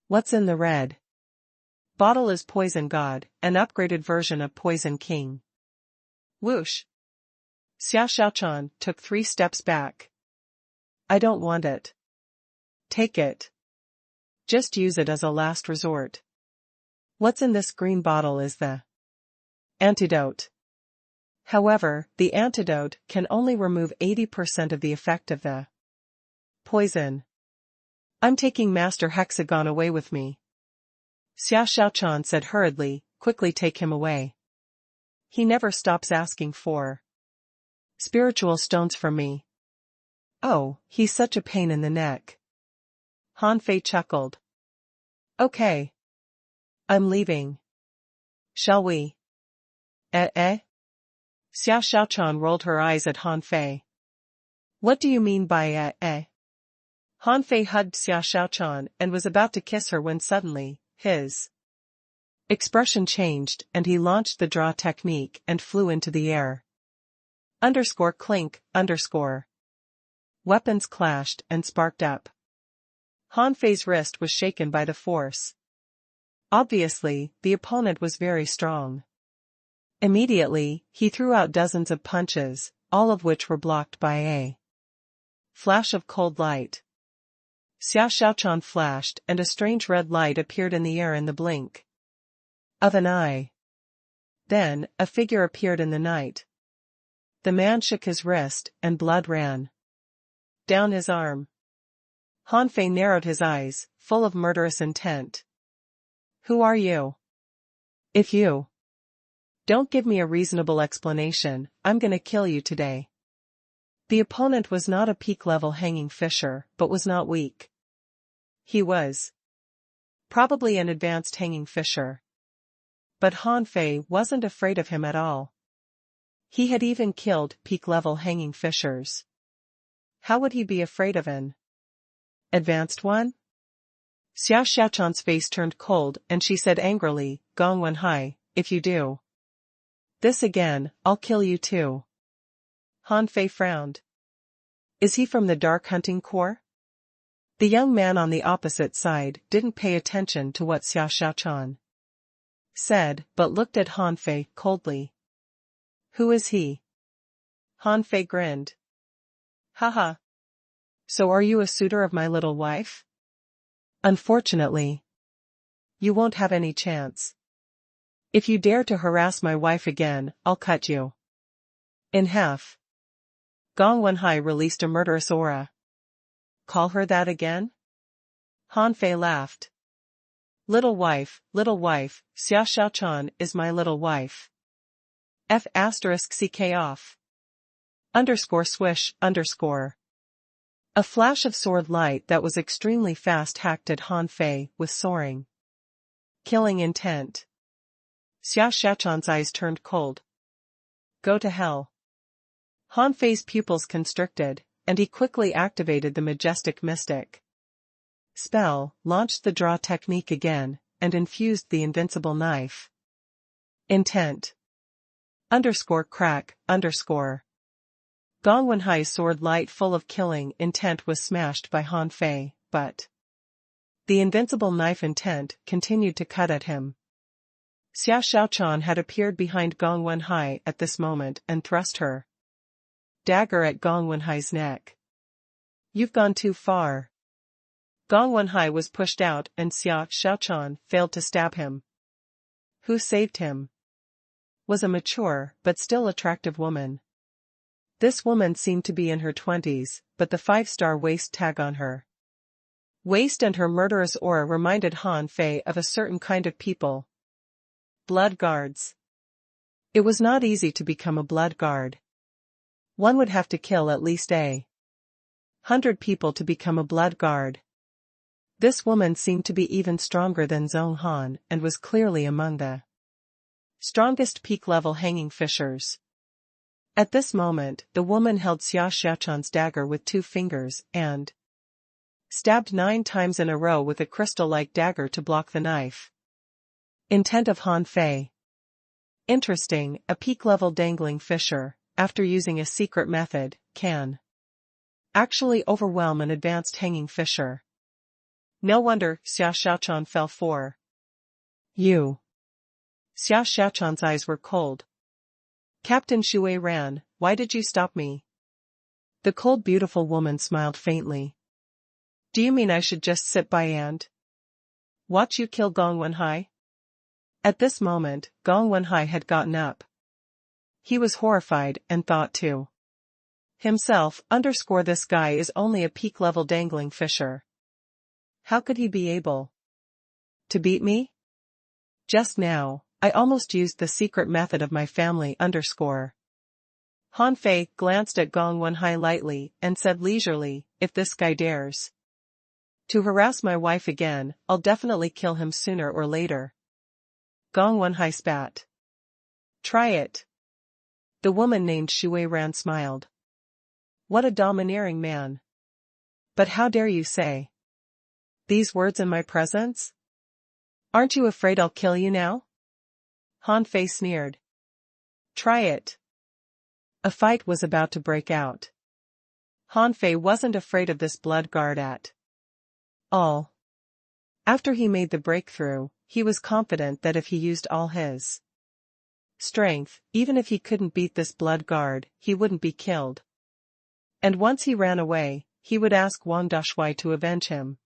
"What's in the red bottle is Poison God, an upgraded version of Poison King." Whoosh. Xia Xiaochan took 3 steps back. "I don't want it." "Take it. Just use it as a last resort." "What's in this green bottle is the antidote. However, the antidote can only remove 80% of the effect of the poison. I'm taking Master Hexagon away with me." Xia Xiaochan said hurriedly, "Quickly take him away. He never stops asking for spiritual stones from me." "Oh, he's such a pain in the neck." Han Fei chuckled. "Okay. I'm leaving. Shall we?" Eh? Xia Xiaochan rolled her eyes at Han Fei. "What do you mean by eh? Han Fei hugged Xia Xiaochan and was about to kiss her when suddenly, his expression changed and he launched the draw technique and flew into the air. _clink, _. Weapons clashed and sparked up. Han Fei's wrist was shaken by the force. Obviously, the opponent was very strong. Immediately, he threw out dozens of punches, all of which were blocked by a flash of cold light. Xia Xiaochan flashed and a strange red light appeared in the air in the blink of an eye. Then, a figure appeared in the night. The man shook his wrist and blood ran down his arm. Han Fei narrowed his eyes, full of murderous intent. "Who are you? If you Don't give me a reasonable explanation, I'm gonna kill you today. The opponent was not a peak-level hanging fisher, but was not weak. He was probably an advanced hanging fisher. But Han Fei wasn't afraid of him at all. He had even killed peak-level hanging fishers. How would he be afraid of an advanced one? Xia Xiaochan's face turned cold and she said angrily, Gong Wenhai, if you do this again, I'll kill you too. Han Fei frowned. Is he from the Dark Hunting Corps? The young man on the opposite side didn't pay attention to what Xia Xiaochan said, but looked at Han Fei coldly. Who is he? Han Fei grinned. Haha. So are you a suitor of my little wife? Unfortunately, you won't have any chance. If you dare to harass my wife again, I'll cut you in half. Gong Wenhai released a murderous aura. Call her that again? Han Fei laughed. Little wife, Xia Xiaochan is my little wife. F***ck off. _swish_. A flash of sword light that was extremely fast hacked at Han Fei with soaring killing intent. Xia Xiaochan's eyes turned cold. Go to hell. Han Fei's pupils constricted, and he quickly activated the majestic mystic spell, launched the draw technique again, and infused the invincible knife. Intent. _crack. Gong Wenhai's sword light full of killing intent was smashed by Han Fei, but the invincible knife intent continued to cut at him. Xia Xiaochan had appeared behind Gong Wenhai at this moment and thrust her dagger at Gong Wenhai's neck. You've gone too far. Gong Wenhai was pushed out and Xia Xiaochan failed to stab him. Who saved him? Was a mature, but still attractive woman. This woman seemed to be in her 20s, but the 5-star waist tag on her waist and her murderous aura reminded Han Fei of a certain kind of people. Blood guards. It was not easy to become a blood guard. One would have to kill at least 100 people to become a blood guard. This woman seemed to be even stronger than Zhong Han and was clearly among the strongest peak-level hanging fishers. At this moment, the woman held Xia Xiaochan's dagger with 2 fingers and stabbed 9 times in a row with a crystal-like dagger to block the knife. Intent of Han Fei. Interesting, a peak-level dangling fisher, after using a secret method, can actually overwhelm an advanced hanging fisher. No wonder Xia Xiaochan fell for you. Xia Xiaochan's eyes were cold. Captain Shui ran, why did you stop me? The cold beautiful woman smiled faintly. Do you mean I should just sit by and watch you kill Gong Wenhai? At this moment, Gong Wenhai had gotten up. He was horrified and thought to himself, this guy is only a peak-level dangling fisher. How could he be able to beat me? Just now, I almost used the secret method of my family. Han Fei glanced at Gong Wenhai lightly and said leisurely, if this guy dares to harass my wife again, I'll definitely kill him sooner or later. Gong Wenhai spat. Try it. The woman named Shui Ran smiled. What a domineering man. But how dare you say these words in my presence? Aren't you afraid I'll kill you now? Han Fei sneered. Try it. A fight was about to break out. Han Fei wasn't afraid of this blood guard at all. After he made the breakthrough, he was confident that if he used all his strength, even if he couldn't beat this blood guard, he wouldn't be killed. And once he ran away, he would ask Wang Dashui to avenge him.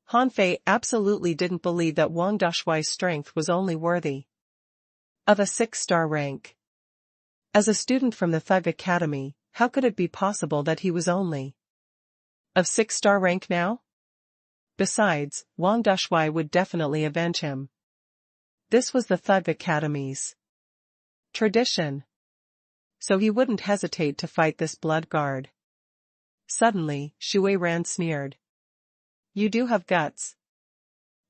Han Fei absolutely didn't believe that Wang Dashui's strength was only worthy of a 6-star rank. As a student from the Thug Academy, how could it be possible that he was only of 6-star rank now? Besides, Wang Dashui would definitely avenge him. This was the Thug Academy's Tradition. So he wouldn't hesitate to fight this blood guard. Suddenly, Shui Ran sneered. You do have guts.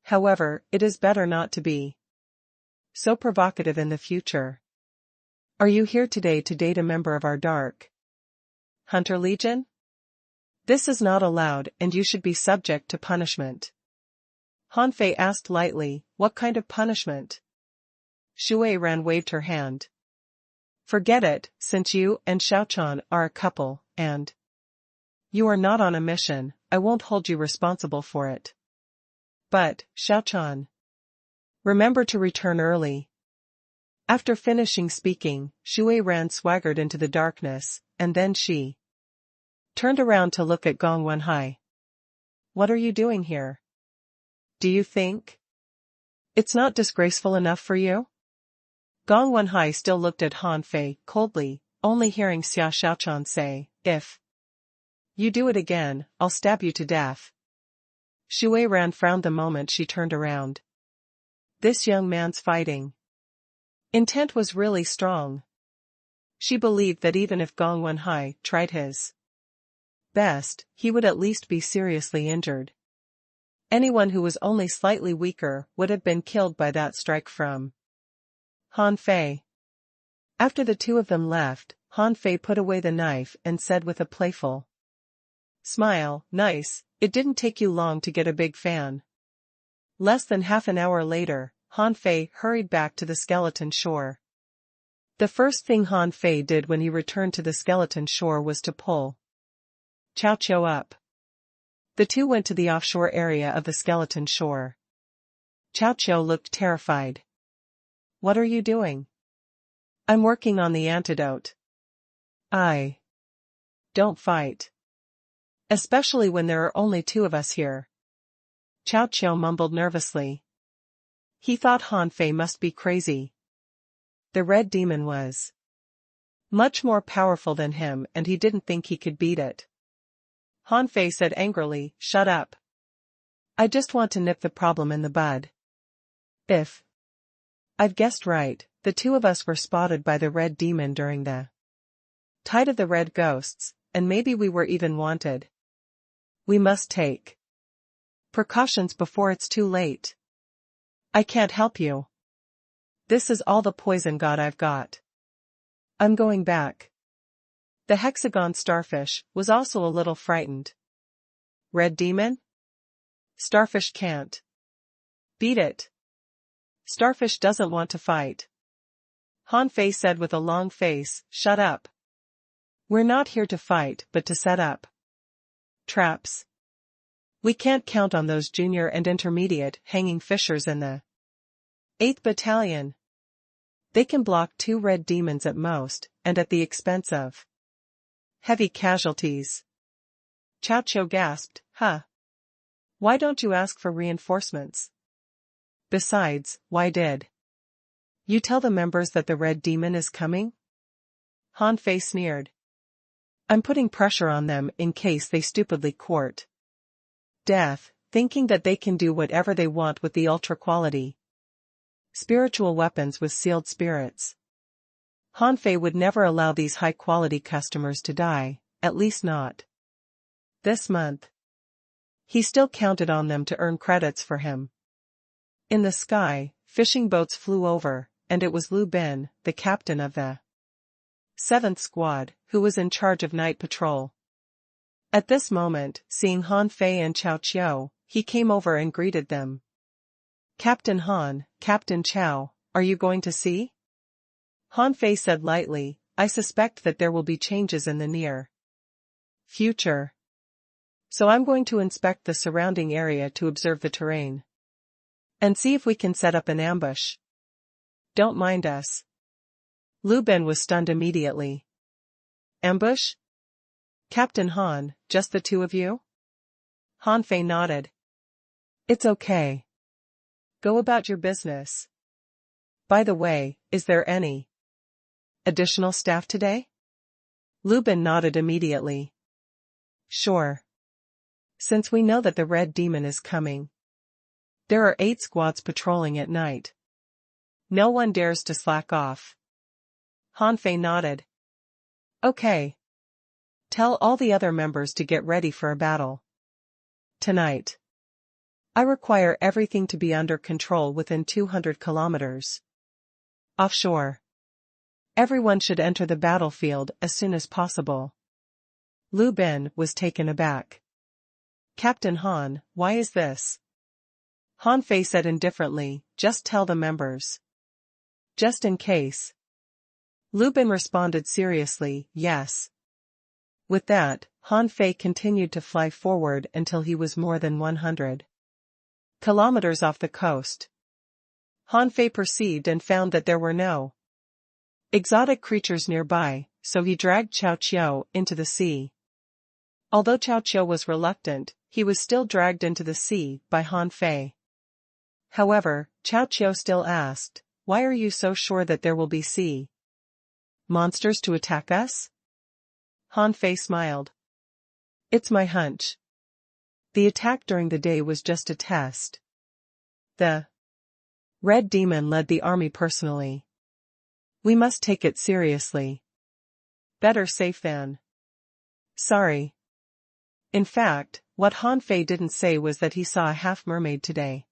However, it is better not to be so provocative in the future. Are you here today to date a member of our Dark Hunter Legion? This is not allowed and you should be subject to punishment. Han Fei asked lightly, what kind of punishment? Shui Ran waved her hand. Forget it, since you and Xiaochan are a couple, and you are not on a mission, I won't hold you responsible for it. But, Xiaochan, remember to return early. After finishing speaking, Shui Ran swaggered into the darkness, and then she turned around to look at Gong Wenhai. What are you doing here? Do you think it's not disgraceful enough for you? Gong Wenhai still looked at Han Fei coldly, only hearing Xia Xiaochan say, if you do it again, I'll stab you to death. Shui Ran frowned the moment she turned around. This young man's fighting intent was really strong. She believed that even if Gong Wenhai tried his best, he would at least be seriously injured. Anyone who was only slightly weaker would have been killed by that strike from Han Fei. After the two of them left, Han Fei put away the knife and said with a playful smile, nice, it didn't take you long to get a big fan. Less than half an hour later, Han Fei hurried back to the skeleton shore. The first thing Han Fei did when he returned to the skeleton shore was to pull Chao Qiu up. The two went to the offshore area of the skeleton shore. Chao Qiu looked terrified. What are you doing? I'm working on the antidote. Don't fight. Especially when there are only two of us here. Chao Qiu mumbled nervously. He thought Han Fei must be crazy. The red demon was much more powerful than him and he didn't think he could beat it. Han Fei said angrily, shut up. I just want to nip the problem in the bud. If I've guessed right, the two of us were spotted by the red demon during the tide of the red ghosts, and maybe we were even wanted. We must take precautions before it's too late. I can't help you. This is all the poison god I've got. I'm going back. The hexagon starfish was also a little frightened. Red demon? Starfish can't beat it. Starfish doesn't want to fight. Han Fei said with a long face, shut up. We're not here to fight but to set up traps. We can't count on those junior and intermediate hanging fishers in the 8th Battalion. They can block 2 red demons at most, and at the expense of heavy casualties. Chao Qiu gasped, huh? Why don't you ask for reinforcements? Besides, why did you tell the members that the red demon is coming? Han Fei sneered. I'm putting pressure on them in case they stupidly court death, thinking that they can do whatever they want with the ultra-quality spiritual weapons with sealed spirits. Han Fei would never allow these high-quality customers to die, at least not this month. He still counted on them to earn credits for him. In the sky, fishing boats flew over, and it was Lu Bin, the captain of the 7th Squad, who was in charge of night patrol. At this moment, seeing Han Fei and Chao Qiu, he came over and greeted them. Captain Han, Captain Chao, are you going to see? Han Fei said lightly, I suspect that there will be changes in the near future. So I'm going to inspect the surrounding area to observe the terrain. And see if we can set up an ambush. Don't mind us. Lu Bin was stunned immediately. Ambush? Captain Han, just the two of you? Han Fei nodded. It's okay. Go about your business. By the way, is there any additional staff today? Lu Bin nodded immediately. Sure. Since we know that the red demon is coming, there are 8 squads patrolling at night. No one dares to slack off. Han Fei nodded. Okay. Tell all the other members to get ready for a battle. Tonight. I require everything to be under control within 200 kilometers. Offshore. Everyone should enter the battlefield as soon as possible. Lu Bin was taken aback. Captain Han, why is this? Han Fei said indifferently, just tell the members. Just in case. Lu Bin responded seriously, yes. With that, Han Fei continued to fly forward until he was more than 100 kilometers off the coast. Han Fei perceived and found that there were no exotic creatures nearby, so he dragged Chao Qiao into the sea. Although Chao Qiao was reluctant, he was still dragged into the sea by Han Fei. However, Chao Qiao still asked, why are you so sure that there will be sea monsters to attack us? Han Fei smiled. It's my hunch. The attack during the day was just a test. The Red Demon led the army personally. We must take it seriously. Better safe than sorry. In fact, what Han Fei didn't say was that he saw a half-mermaid today.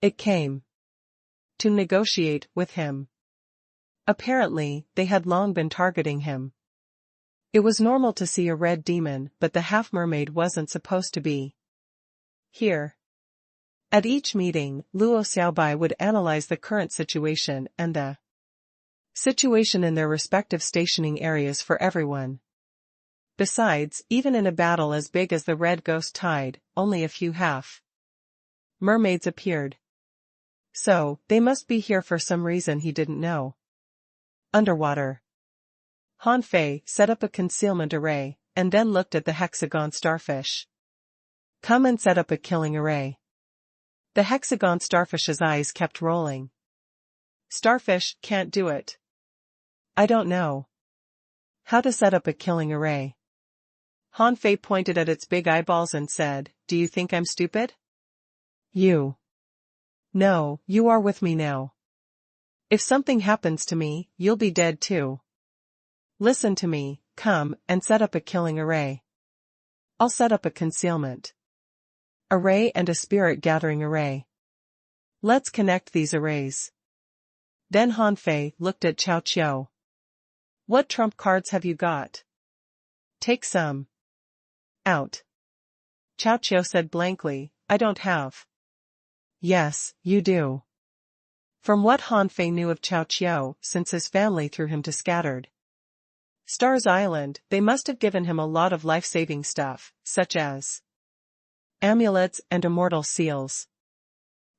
It came to negotiate with him. Apparently, they had long been targeting him. It was normal to see a red demon, but the half-mermaid wasn't supposed to be here. At each meeting, Luo Xiaobai would analyze the current situation and the situation in their respective stationing areas for everyone. Besides, even in a battle as big as the Red Ghost Tide, only a few half-mermaids appeared. So, they must be here for some reason he didn't know. Underwater. Han Fei set up a concealment array, and then looked at the hexagon starfish. Come and set up a killing array. The hexagon starfish's eyes kept rolling. Starfish can't do it. I don't know how to set up a killing array. Han Fei pointed at its big eyeballs and said, do you think I'm stupid? You. No, you are with me now. If something happens to me, you'll be dead too. Listen to me, come and set up a killing array. I'll set up a concealment array and a spirit gathering array. Let's connect these arrays. Then Han Fei looked at Chao Qiao. What trump cards have you got? Take some out. Chao Qiao said blankly, I don't have. Yes, you do. From what Han Fei knew of Chao Qiao, since his family threw him to Scattered Stars Island, they must have given him a lot of life-saving stuff, such as amulets and immortal seals.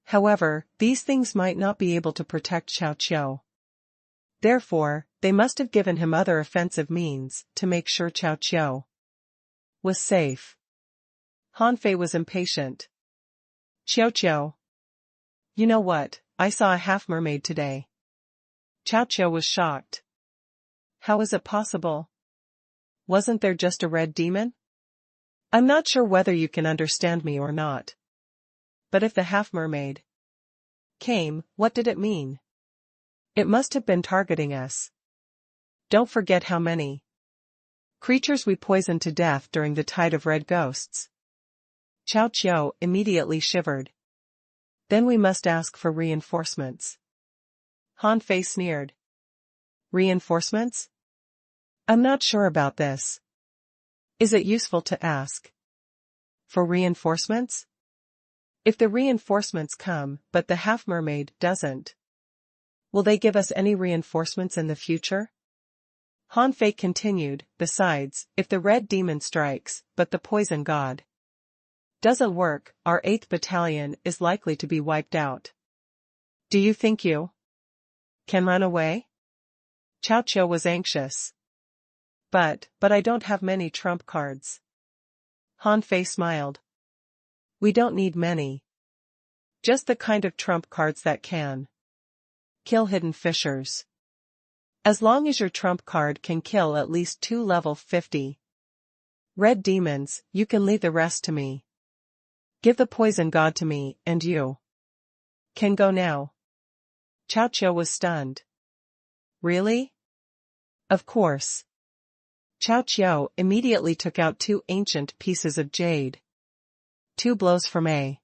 However, these things might not be able to protect Chao Qiao. Therefore, they must have given him other offensive means to make sure Chao Qiao was safe. Han Fei was impatient. Qiao Qiao. You know what, I saw a half-mermaid today. Chao Qiao was shocked. How is it possible? Wasn't there just a red demon? I'm not sure whether you can understand me or not. But if the half-mermaid came, what did it mean? It must have been targeting us. Don't forget how many creatures we poisoned to death during the tide of red ghosts. Chao Qiao immediately shivered. Then we must ask for reinforcements. Han Fei sneered. Reinforcements? I'm not sure about this. Is it useful to ask for reinforcements? If the reinforcements come, but the half-mermaid doesn't, will they give us any reinforcements in the future? Han Fei continued, besides, if the red demon strikes, but the poison god doesn't work, our 8th battalion is likely to be wiped out. Do you think you can run away? Chao Qiao was anxious. But I don't have many trump cards. Han Fei smiled. We don't need many. Just the kind of trump cards that can kill hidden fishers. As long as your trump card can kill at least 2 level 50 red demons, you can leave the rest to me. Give the poison god to me, and you can go now. Chao Qiao was stunned. Really? Of course. Chow Chiao immediately took out 2 ancient pieces of jade. 2 blows from a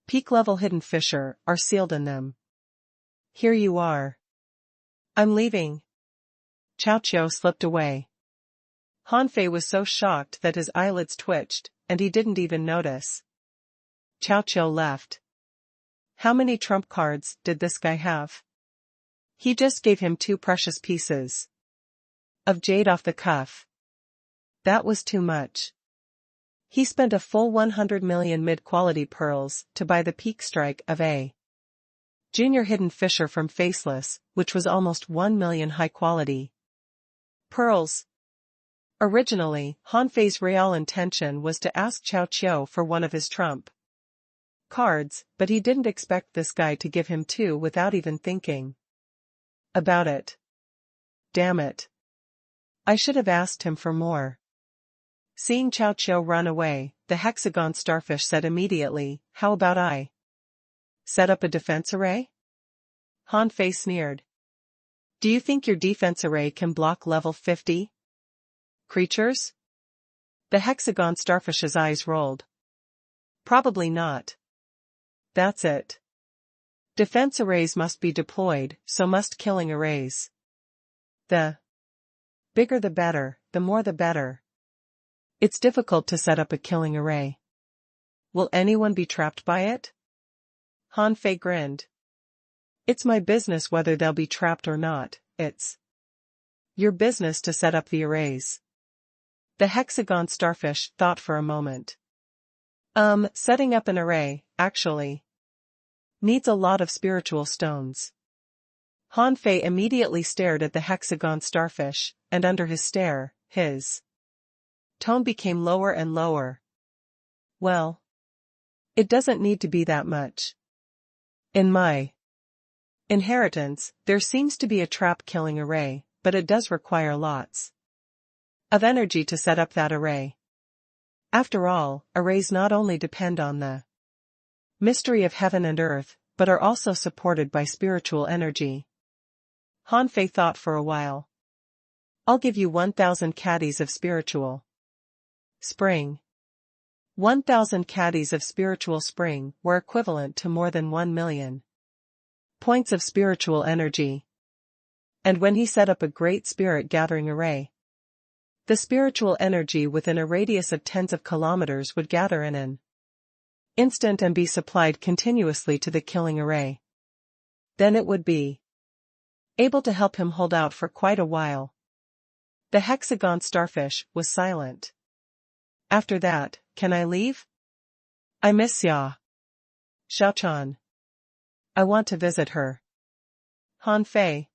peak-level hidden fissure are sealed in them. Here you are. I'm leaving. Chow Chiao slipped away. Han Fei was so shocked that his eyelids twitched, and he didn't even notice. Chow Chiao left. How many trump cards did this guy have? He just gave him 2 precious pieces of jade off the cuff. That was too much. He spent a full 100 million mid-quality pearls to buy the peak strike of a junior hidden fissure from Faceless, which was almost 1 million high-quality pearls. Originally, Han Fei's real intention was to ask Chow Chiao for one of his trump cards, but he didn't expect this guy to give him 2 without even thinking about it. Damn it. I should have asked him for more. Seeing Chow Chiao run away, the hexagon starfish said immediately, how about I set up a defense array? Han Fei sneered. Do you think your defense array can block level 50 creatures? The hexagon starfish's eyes rolled. Probably not. That's it. Defense arrays must be deployed, so must killing arrays. The bigger the better, the more the better. It's difficult to set up a killing array. Will anyone be trapped by it? Han Fei grinned. It's my business whether they'll be trapped or not, it's your business to set up the arrays. The hexagon starfish thought for a moment. Setting up an array, actually, needs a lot of spiritual stones. Han Fei immediately stared at the hexagon starfish, and under his stare, his tone became lower and lower. Well, it doesn't need to be that much. In my inheritance, there seems to be a trap-killing array, but it does require lots of energy to set up that array. After all, arrays not only depend on the mystery of heaven and earth, but are also supported by spiritual energy. Han Fei thought for a while. I'll give you 1,000 caddies of spiritual spring. 1,000 caddies of spiritual spring were equivalent to more than 1 million points of spiritual energy. And when he set up a great spirit gathering array, the spiritual energy within a radius of tens of kilometers would gather in an instant and be supplied continuously to the killing array. Then it would be able to help him hold out for quite a while. The hexagon starfish was silent. After that, can I leave? I miss Ya. Xiaochan. I want to visit her. Han Fei.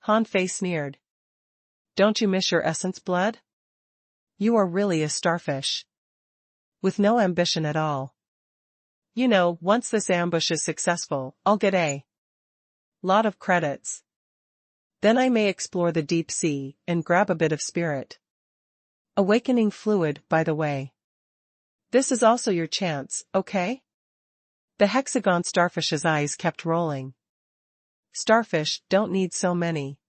Han Fei sneered. Don't you miss your essence blood? You are really a starfish. With no ambition at all. You know, once this ambush is successful, I'll get a lot of credits. Then I may explore the deep sea and grab a bit of spirit awakening fluid, by the way. This is also your chance, okay? The hexagon starfish's eyes kept rolling. Starfish don't need so many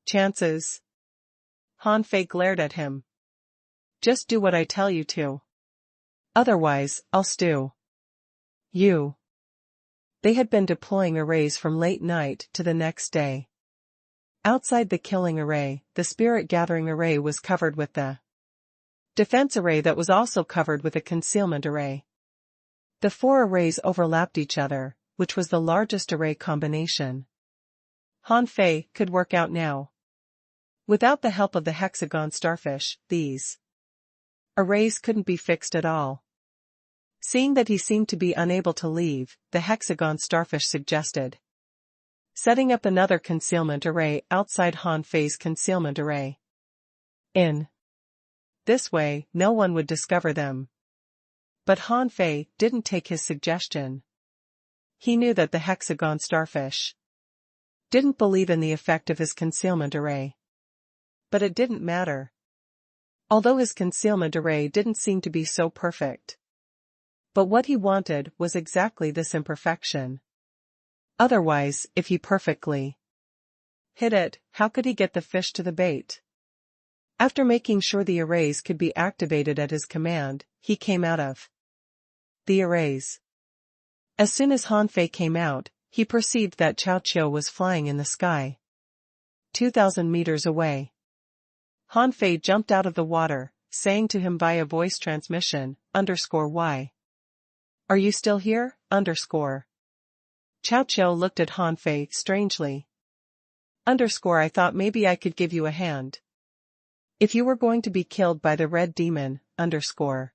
chances. Han Fei glared at him. Just do what I tell you to. Otherwise, I'll stew you. They had been deploying arrays from late night to the next day. Outside the killing array, the spirit gathering array was covered with the defense array that was also covered with a concealment array. The 4 arrays overlapped each other, which was the largest array combination Han Fei could work out now. Without the help of the hexagon starfish, these arrays couldn't be fixed at all. Seeing that he seemed to be unable to leave, the hexagon starfish suggested setting up another concealment array outside Han Fei's concealment array. In this way, no one would discover them. But Han Fei didn't take his suggestion. He knew that the hexagon starfish didn't believe in the effect of his concealment array. But it didn't matter. Although his concealment array didn't seem to be so perfect. But what he wanted was exactly this imperfection. Otherwise, if he perfectly Hit it, how could he get the fish to the bait? After making sure the arrays could be activated at his command, he came out of the arrays. As soon as Han Fei came out, he perceived that Chao Chiu was flying in the sky. 2,000 meters away. Han Fei jumped out of the water, saying to him via voice transmission, _Y. Are you still here, _? Chao Chiu looked at Han Fei strangely. _I thought maybe I could give you a hand. If you were going to be killed by the red demon, _.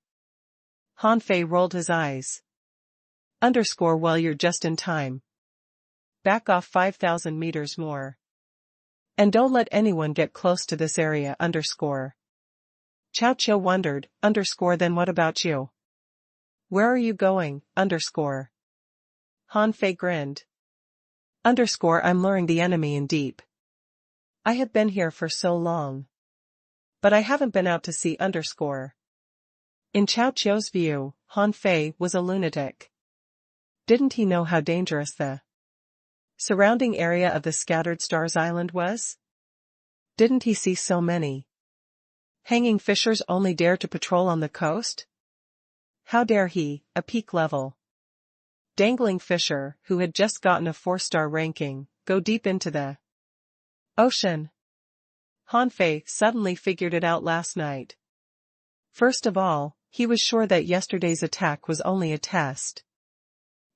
Han Fei rolled his eyes. Well, you're just in time. Back off 5,000 meters more. And don't let anyone get close to this area, _. Chao Chiu wondered, then what about you? Where are you going, _? Han Fei grinned. I'm luring the enemy in deep. I have been here for so long. But I haven't been out to sea, _. In Chao Chiu's view, Han Fei was a lunatic. Didn't he know how dangerous the surrounding area of the Scattered Stars Island was? Didn't he see so many hanging fishers only dare to patrol on the coast? How dare he, a peak level dangling fisher who had just gotten a 4-star ranking, go deep into the ocean? Han Fei suddenly figured it out last night. First of all, he was sure that yesterday's attack was only a test.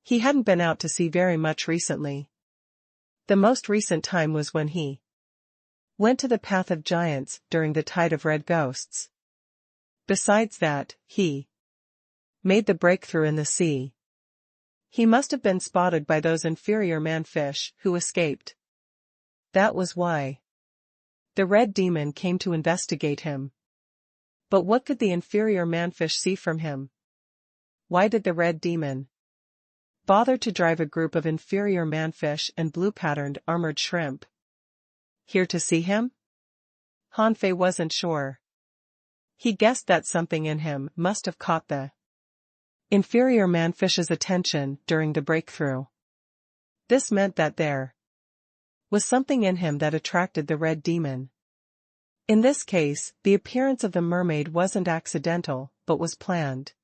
He hadn't been out to sea very much recently. The most recent time was when he went to the Path of Giants during the Tide of Red Ghosts. Besides that, he made the breakthrough in the sea. He must have been spotted by those inferior man-fish who escaped. That was why the red demon came to investigate him. But what could the inferior man-fish see from him? Why did the red demon bother to drive a group of inferior man-fish and blue-patterned armored shrimp here to see him? Han Fei wasn't sure. He guessed that something in him must have caught the inferior man-fish's attention during the breakthrough. This meant that there was something in him that attracted the red demon. In this case, the appearance of the mermaid wasn't accidental, but was planned.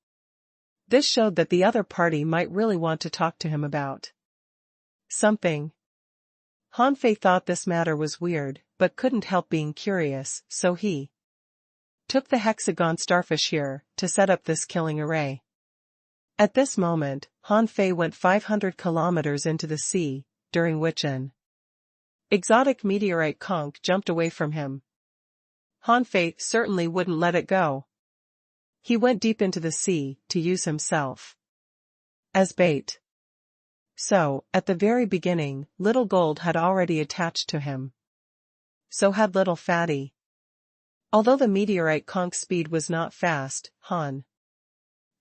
This showed that the other party might really want to talk to him about something. Han Fei thought this matter was weird, but couldn't help being curious, so he took the hexagon starfish here to set up this killing array. At this moment, Han Fei went 500 kilometers into the sea, during which an exotic meteorite conch jumped away from him. Han Fei certainly wouldn't let it go. He went deep into the sea to use himself as bait. So, at the very beginning, Little Gold had already attached to him. So had Little Fatty. Although the meteorite conch's speed was not fast, Han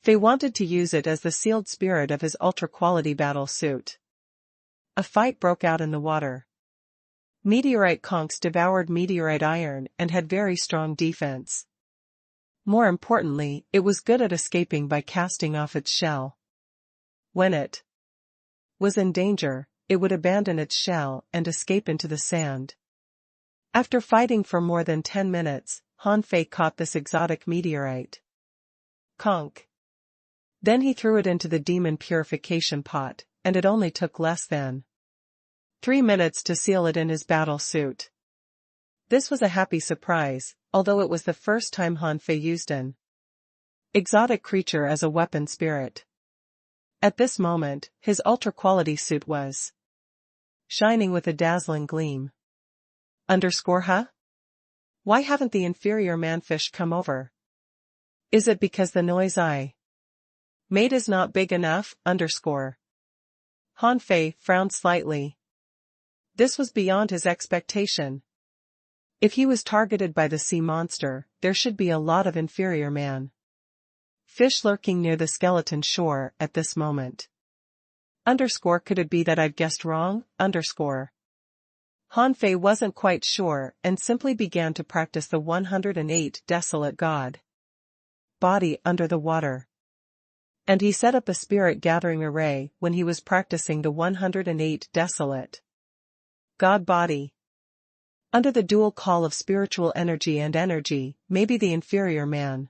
Fei wanted to use it as the sealed spirit of his ultra-quality battle suit. A fight broke out in the water. Meteorite conchs devoured meteorite iron and had very strong defense. More importantly, it was good at escaping by casting off its shell. When it was in danger, it would abandon its shell and escape into the sand. After fighting for more than 10 minutes, Han Fei caught this exotic meteorite conch. Then he threw it into the demon purification pot, and it only took less than 3 minutes to seal it in his battle suit. This was a happy surprise, although it was the first time Han Fei used an exotic creature as a weapon spirit. At this moment, his ultra-quality suit was shining with a dazzling gleam. Huh? Why haven't the inferior man-fish come over? Is it because the noise I made is not big enough? Han Fei frowned slightly. This was beyond his expectation. If he was targeted by the sea monster, there should be a lot of inferior man-fish lurking near the skeleton shore at this moment. Could it be that I've guessed wrong? Han Fei wasn't quite sure and simply began to practice the 108 desolate god body under the water. And he set up a spirit gathering array when he was practicing the 108 desolate god body. Under the dual call of spiritual energy and energy, maybe the inferior man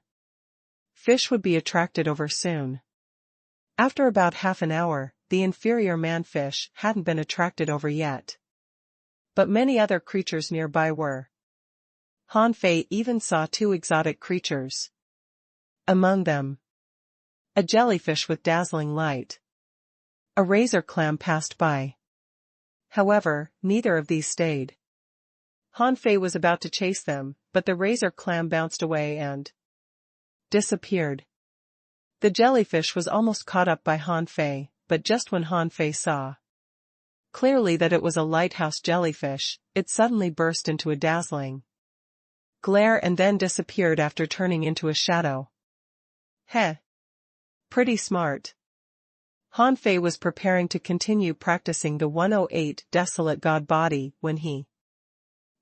fish would be attracted over soon. After about half an hour, the inferior man fish hadn't been attracted over yet. But many other creatures nearby were. Han Fei even saw 2 exotic creatures. Among them, a jellyfish with dazzling light. A razor clam passed by. However, neither of these stayed. Han Fei was about to chase them, but the razor clam bounced away and disappeared. The jellyfish was almost caught up by Han Fei, but just when Han Fei saw clearly that it was a lighthouse jellyfish, it suddenly burst into a dazzling glare and then disappeared after turning into a shadow. Heh. Pretty smart. Han Fei was preparing to continue practicing the 108 desolate god body when he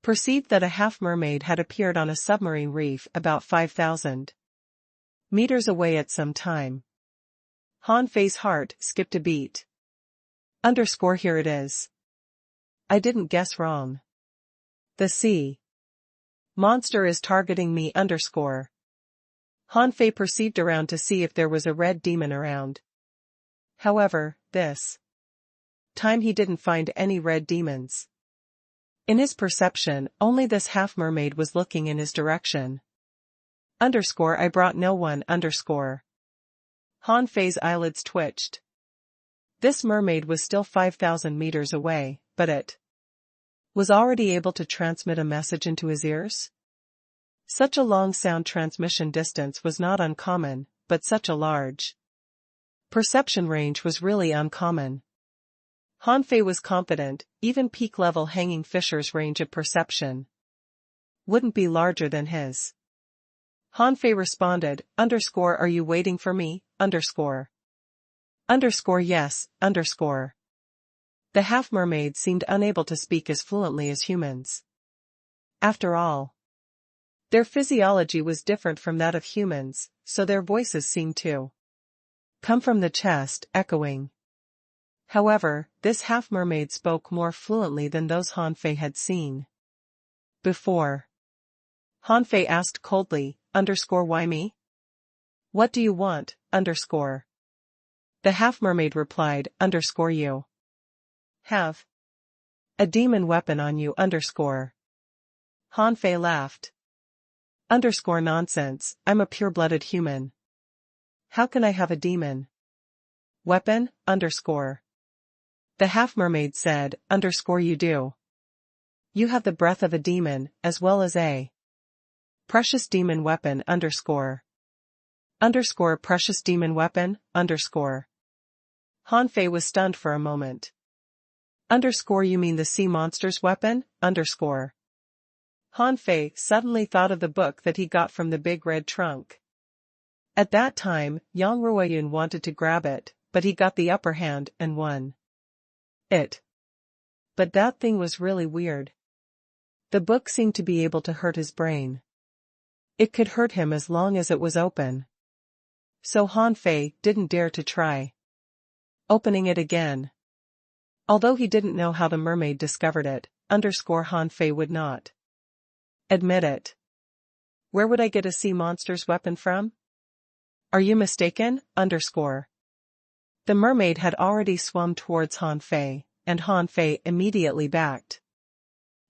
perceived that a half-mermaid had appeared on a submarine reef about 5,000 meters away at some time. Han Fei's heart skipped a beat. Here it is. I didn't guess wrong. The sea monster is targeting me. Han Fei perceived around to see if there was a red demon around. However, this time he didn't find any red demons. In his perception, only this half-mermaid was looking in his direction. I brought no one. Han Fei's eyelids twitched. This mermaid was still 5,000 meters away, but it was already able to transmit a message into his ears? Such a long sound transmission distance was not uncommon, but such a large perception range was really uncommon. Han Fei was confident, even peak-level hanging fishers' range of perception wouldn't be larger than his. Han Fei responded, Are you waiting for me? Yes. The half-mermaid seemed unable to speak as fluently as humans. After all, their physiology was different from that of humans, so their voices seemed to come from the chest, echoing. However, this half-mermaid spoke more fluently than those Han Fei had seen before. Han Fei asked coldly, Why me? What do you want? The half-mermaid replied, You have a demon weapon on you. Han Fei laughed. Nonsense, I'm a pure-blooded human. How can I have a demon weapon? The half-mermaid said, You do. You have the breath of a demon, as well as a precious demon weapon. Precious demon weapon. Han Fei was stunned for a moment. You mean the sea monster's weapon? Han Fei suddenly thought of the book that he got from the big red trunk. At that time, Yang Ruoyun wanted to grab it, but he got the upper hand and won it. But that thing was really weird. The book seemed to be able to hurt his brain. It could hurt him as long as it was open. So Han Fei didn't dare to try opening it again. Although he didn't know how the mermaid discovered it, Han Fei would not admit it. Where would I get a sea monster's weapon from? Are you mistaken? The mermaid had already swum towards Han Fei, and Han Fei immediately backed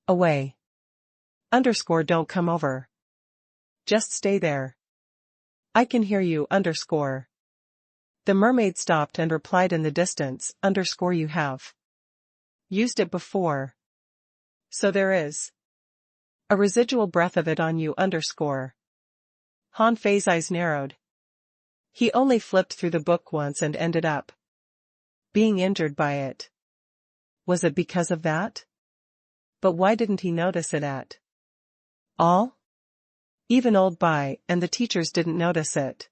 away. Don't come over. Just stay there. I can hear you. The mermaid stopped and replied in the distance, You have used it before. So there is a residual breath of it on you. Han Fei's eyes narrowed. He only flipped through the book once and ended up being injured by it. Was it because of that? But why didn't he notice it at all? Even old Bai and the teachers didn't notice it.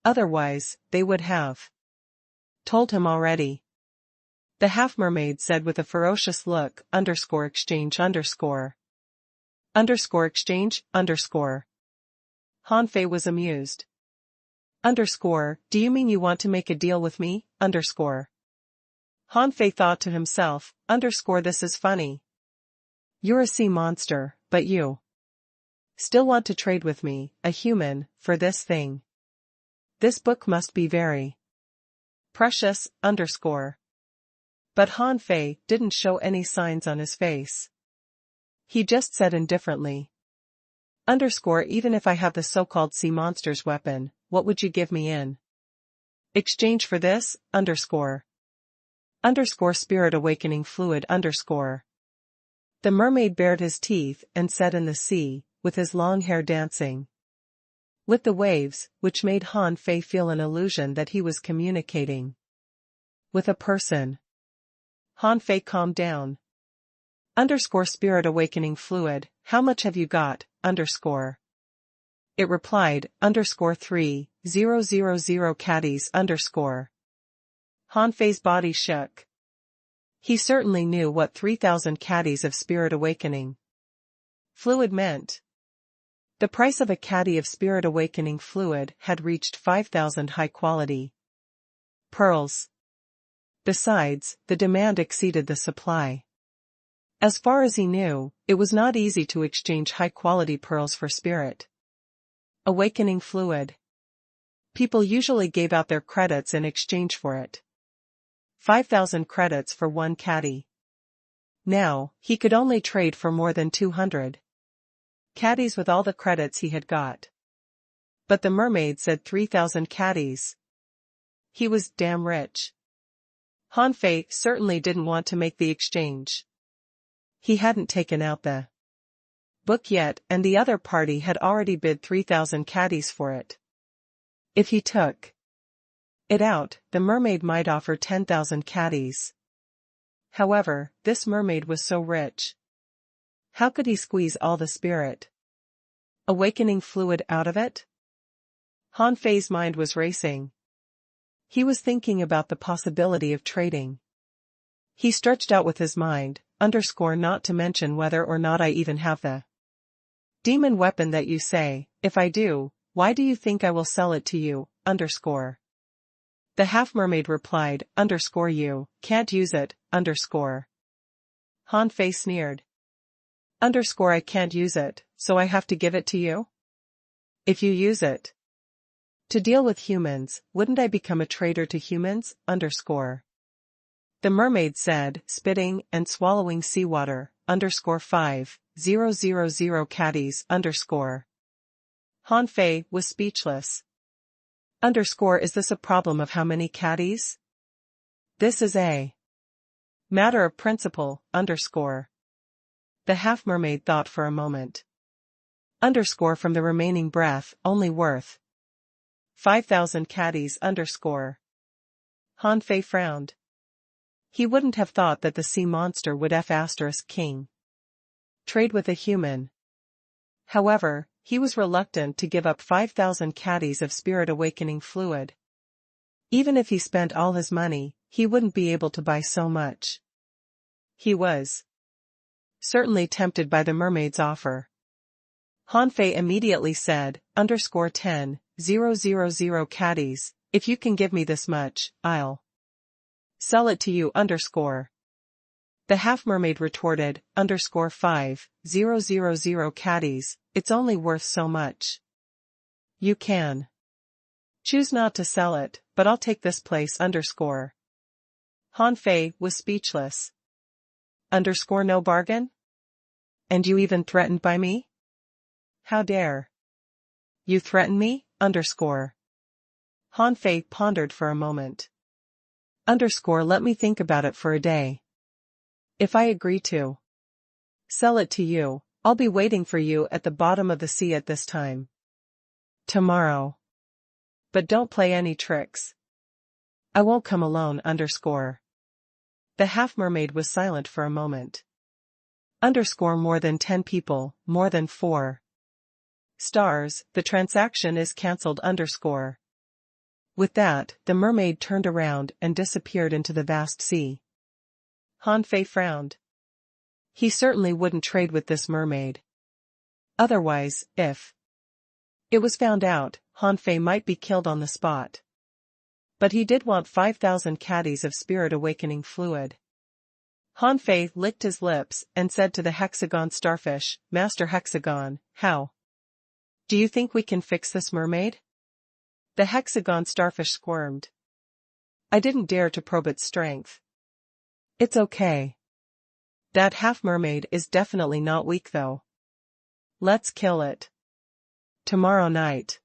Otherwise, they would have told him already. The half-mermaid said with a ferocious look, exchange. Exchange. Han Fei was amused. Do you mean you want to make a deal with me? Han Fei thought to himself, this is funny. You're a sea monster, but you still want to trade with me, a human, for this thing. This book must be very precious, underscore. But Han Fei didn't show any signs on his face. He just said indifferently, underscore, even if I have the so-called sea monster's weapon, what would you give me in exchange for this, underscore? Underscore spirit awakening fluid, underscore. The mermaid bared his teeth and said in the sea, with his long hair dancing with the waves, which made Han Fei feel an illusion that he was communicating with a person. Han Fei calmed down. Underscore spirit awakening fluid, how much have you got, underscore? It replied, underscore 3,000 caddies, underscore. Han Fei's body shook. He certainly knew what 3,000 caddies of spirit awakening fluid meant. The price of a caddy of spirit awakening fluid had reached 5,000 high-quality pearls. Besides, the demand exceeded the supply. As far as he knew, it was not easy to exchange high-quality pearls for spirit awakening fluid. People usually gave out their credits in exchange for it. 5,000 credits for one caddy. Now, he could only trade for more than 200 caddies with all the credits he had got. But the mermaid said 3,000 caddies. He was damn rich. Han Fei certainly didn't want to make the exchange. He hadn't taken out the book yet, and the other party had already bid 3,000 caddies for it. If he took it out, the mermaid might offer 10,000 caddies. However, this mermaid was so rich. How could he squeeze all the spirit awakening fluid out of it? Han Fei's mind was racing. He was thinking about the possibility of trading. He stretched out with his mind, underscore, not to mention whether or not I even have the demon weapon that you say. If I do, why do you think I will sell it to you, underscore? The half-mermaid replied, underscore, you can't use it, underscore. Han Fei sneered. Underscore, I can't use it, so I have to give it to you? If you use it to deal with humans, wouldn't I become a traitor to humans, underscore? The mermaid said, spitting and swallowing seawater, underscore 5,000 caddies, underscore. Han Fei was speechless. Underscore, is this a problem of how many caddies? This is a matter of principle, underscore. The half-mermaid thought for a moment. Underscore, from the remaining breath, only worth 5,000 caddies, underscore. Han Fei frowned. He wouldn't have thought that the sea monster would *king trade with a human. However, he was reluctant to give up 5,000 caddies of spirit awakening fluid. Even if he spent all his money, he wouldn't be able to buy so much. He was certainly tempted by the mermaid's offer. Han Fei immediately said, underscore 10,000 caddies, if you can give me this much, I'll sell it to you, underscore. The half-mermaid retorted, underscore 5,000 caddies, it's only worth so much. You can choose not to sell it, but I'll take this place, underscore. Han Fei was speechless. Underscore, no bargain? And you even threatened by me? How dare you threaten me, underscore? Han Fei pondered for a moment. Underscore, let me think about it for a day. If I agree to sell it to you, I'll be waiting for you at the bottom of the sea at this time tomorrow. But don't play any tricks. I won't come alone, underscore. The half-mermaid was silent for a moment. Underscore, more than 10 people, more than 4 stars, the transaction is cancelled, underscore. With that, the mermaid turned around and disappeared into the vast sea. Han Fei frowned. He certainly wouldn't trade with this mermaid. Otherwise, if it was found out, Han Fei might be killed on the spot. But he did want 5,000 caddies of spirit awakening fluid. Han Fei licked his lips and said to the hexagon starfish, "Master Hexagon, how do you think we can fix this mermaid?" The hexagon starfish squirmed. "I didn't dare to probe its strength. It's okay. That half-mermaid is definitely not weak though. Let's kill it. Tomorrow night."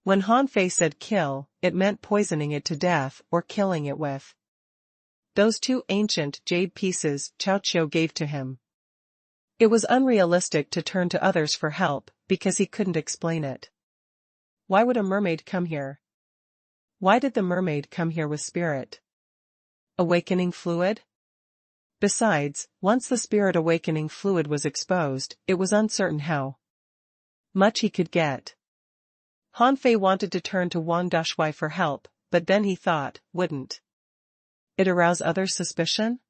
When Han Fei said kill, it meant poisoning it to death or killing it with those two ancient jade pieces Cao Qiu gave to him. It was unrealistic to turn to others for help, because he couldn't explain it. Why would a mermaid come here? Why did the mermaid come here with spirit awakening fluid? Besides, once the spirit awakening fluid was exposed, it was uncertain how much he could get. Han Fei wanted to turn to Wang Dashui for help, but then he thought, wouldn't it arouse others' suspicion?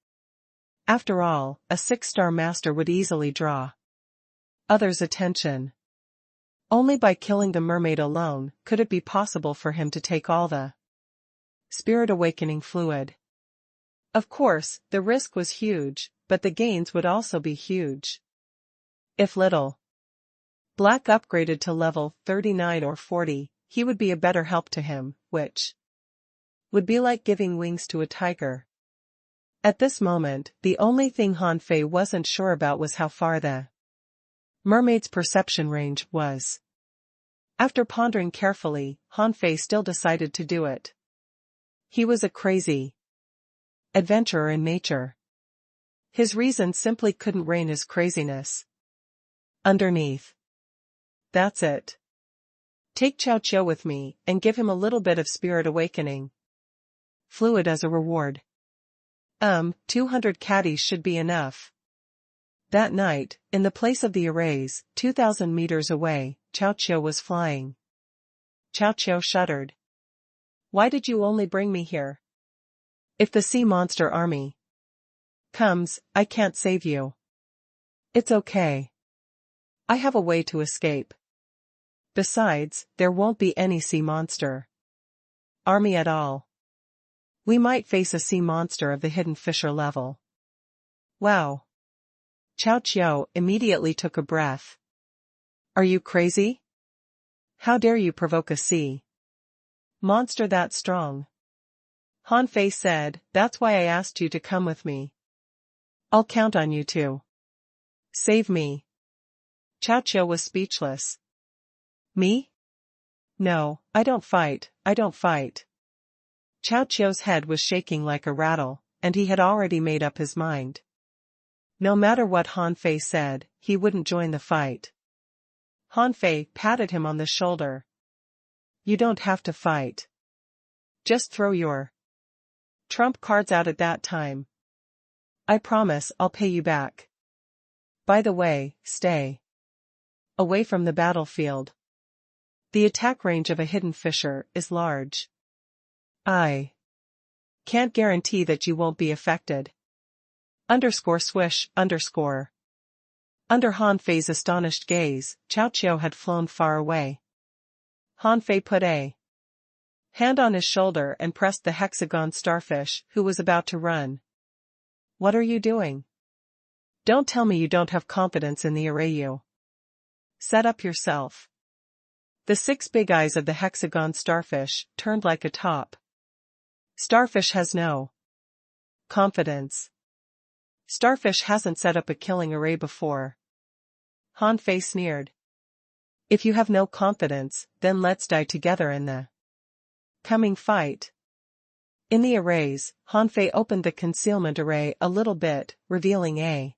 After all, a 6-star master would easily draw others' attention. Only by killing the mermaid alone could it be possible for him to take all the spirit awakening fluid. Of course, the risk was huge, but the gains would also be huge. If Little Black upgraded to level 39 or 40, he would be a better help to him, which would be like giving wings to a tiger. At this moment, the only thing Han Fei wasn't sure about was how far the mermaid's perception range was. After pondering carefully, Han Fei still decided to do it. He was a crazy adventurer in nature. His reason simply couldn't rein his craziness. Underneath. That's it. Take Cao Qiu with me, and give him a little bit of spirit awakening fluid as a reward. 200 caddies should be enough. That night, in the place of the arrays, 2,000 meters away, Cao Qiu was flying. Cao Qiu shuddered. Why did you only bring me here? If the sea monster army comes, I can't save you. It's okay. I have a way to escape. Besides, there won't be any sea monster army at all. We might face a sea monster of the hidden fisher level. Wow. Cao Qiu immediately took a breath. Are you crazy? How dare you provoke a sea monster that strong? Han Fei said, that's why I asked you to come with me. I'll count on you to save me. Cao Qiu was speechless. Me? No, I don't fight. Cao Qiu's head was shaking like a rattle, and he had already made up his mind. No matter what Han Fei said, he wouldn't join the fight. Han Fei patted him on the shoulder. You don't have to fight. Just throw your trump cards out at that time. I promise I'll pay you back. By the way, stay away from the battlefield. The attack range of a hidden fisher is large. I can't guarantee that you won't be affected. _swish_. Under Han Fei's astonished gaze, Cao Qiu had flown far away. Han Fei put a hand on his shoulder and pressed the hexagon starfish, who was about to run. What are you doing? Don't tell me you don't have confidence in the array you set up yourself. The 6 big eyes of the hexagon starfish turned like a top. Starfish has no confidence. Starfish hasn't set up a killing array before. Han Fei sneered. If you have no confidence, then let's die together in the coming fight. In the arrays, Han Fei opened the concealment array a little bit, revealing a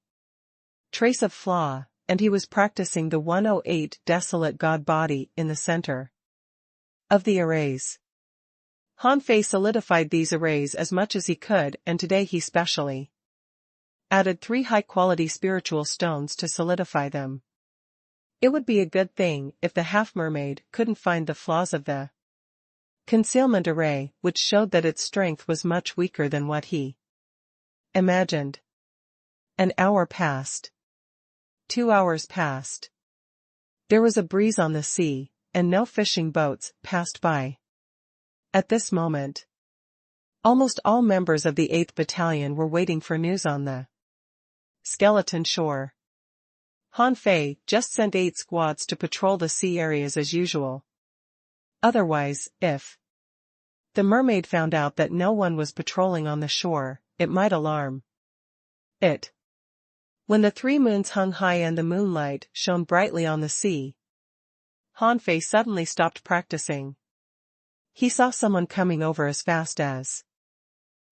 trace of flaw, and he was practicing the 108 desolate god body in the center of the arrays. Han Fei solidified these arrays as much as he could, and today he specially added 3 high-quality spiritual stones to solidify them. It would be a good thing if the half-mermaid couldn't find the flaws of the concealment array, which showed that its strength was much weaker than what he imagined. An hour passed. 2 hours passed. There was a breeze on the sea, and no fishing boats passed by. At this moment, Almost all members of the 8th Battalion were waiting for news on the skeleton shore. Han Fei just sent 8 squads to patrol the sea areas as usual. Otherwise, if the mermaid found out that no one was patrolling on the shore, it might alarm it. When the 3 moons hung high and the moonlight shone brightly on the sea, Han Fei suddenly stopped practicing. He saw someone coming over as fast as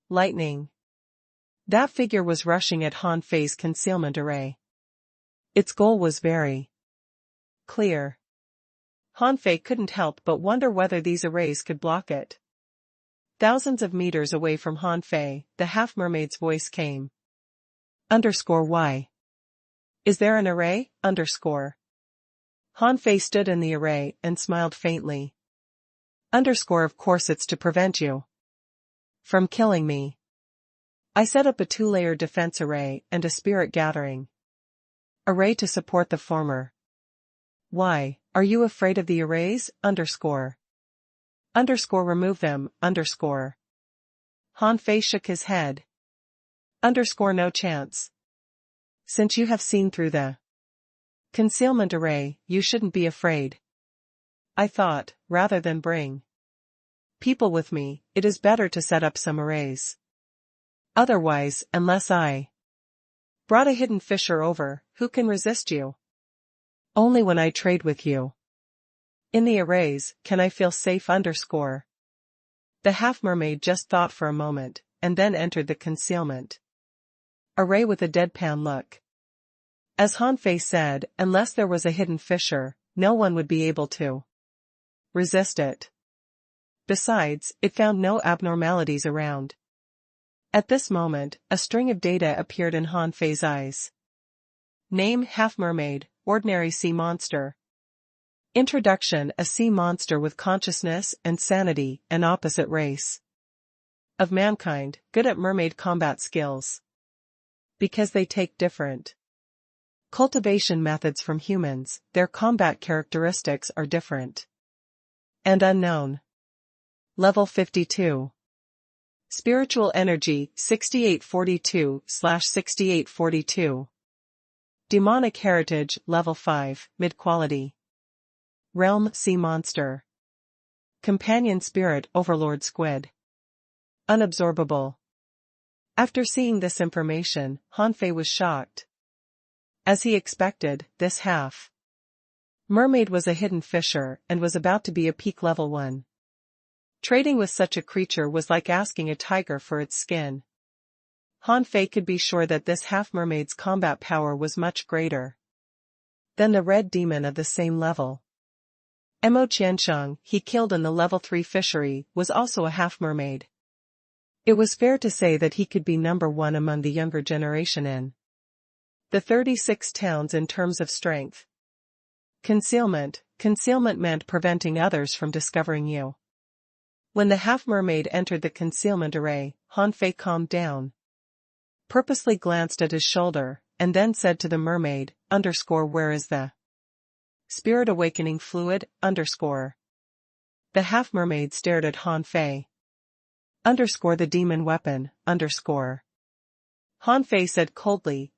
lightning. That figure was rushing at Han Fei's concealment array. Its goal was very clear. Han Fei couldn't help but wonder whether these arrays could block it. Thousands of meters away from Han Fei, the half-mermaid's voice came. Why? Is there an array? Han Fei stood in the array and smiled faintly. Of course it's to prevent you from killing me. I set up a 2-layer defense array and a spirit gathering array to support the former. Why, are you afraid of the arrays? Remove them. Han Fei shook his head. No chance. Since you have seen through the concealment array, you shouldn't be afraid. I thought, rather than bring people with me, it is better to set up some arrays. Otherwise, unless I brought a hidden fisher over, who can resist you? Only when I trade with you. In the arrays, can I feel safe? The half-mermaid just thought for a moment, and then entered the concealment array with a deadpan look. As Han Fei said, unless there was a hidden fissure, no one would be able to resist it. Besides, it found no abnormalities around. At this moment, a string of data appeared in Han Fei's eyes. Name: half-mermaid, ordinary sea monster. Introduction: a sea monster with consciousness and sanity, an opposite race of mankind, good at mermaid combat skills. Because they take different cultivation methods from humans, their combat characteristics are different. And unknown. Level 52. Spiritual energy, 6842/6842. Demonic heritage, level 5, mid-quality. Realm: sea monster. Companion spirit: overlord squid. Unabsorbable. After seeing this information, Han Fei was shocked. As he expected, this half-mermaid was a hidden fisher and was about to be a peak level 1. Trading with such a creature was like asking a tiger for its skin. Han Fei could be sure that this half-mermaid's combat power was much greater than the red demon of the same level. Mo Qiansheng, he killed in the level 3 fishery, was also a half-mermaid. It was fair to say that he could be number 1 among the younger generation in the 36 towns in terms of strength. Concealment meant preventing others from discovering you. When the half-mermaid entered the concealment array, Han Fei calmed down, purposely glanced at his shoulder, and then said to the mermaid, where is the spirit awakening fluid? The half-mermaid stared at Han Fei. The demon weapon, Han Fei said coldly,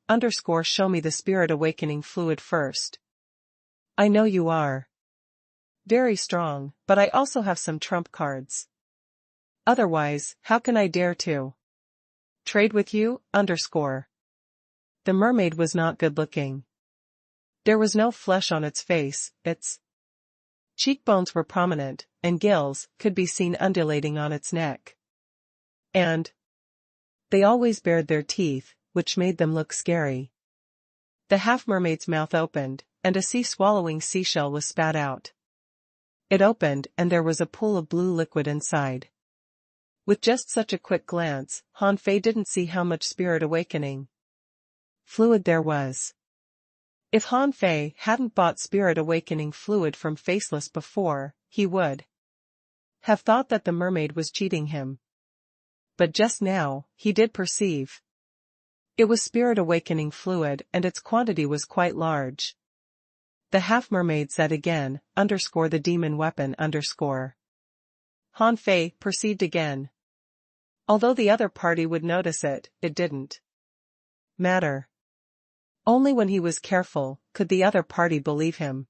show me the spirit awakening fluid first. I know you are very strong, but I also have some trump cards. Otherwise, how can I dare to trade with you? The mermaid was not good looking. There was no flesh on its face, its cheekbones were prominent, and gills could be seen undulating on its neck. And they always bared their teeth, which made them look scary. The half-mermaid's mouth opened, and a sea-swallowing seashell was spat out. It opened and there was a pool of blue liquid inside. With just such a quick glance, Han Fei didn't see how much spirit awakening fluid there was. If Han Fei hadn't bought spirit awakening fluid from Faceless before, he would have thought that the mermaid was cheating him. But just now, he did perceive. It was spirit awakening fluid and its quantity was quite large. The half-mermaid said again, the demon weapon. Han Fei perceived again. Although the other party would notice it, it didn't matter. Only when he was careful could the other party believe him.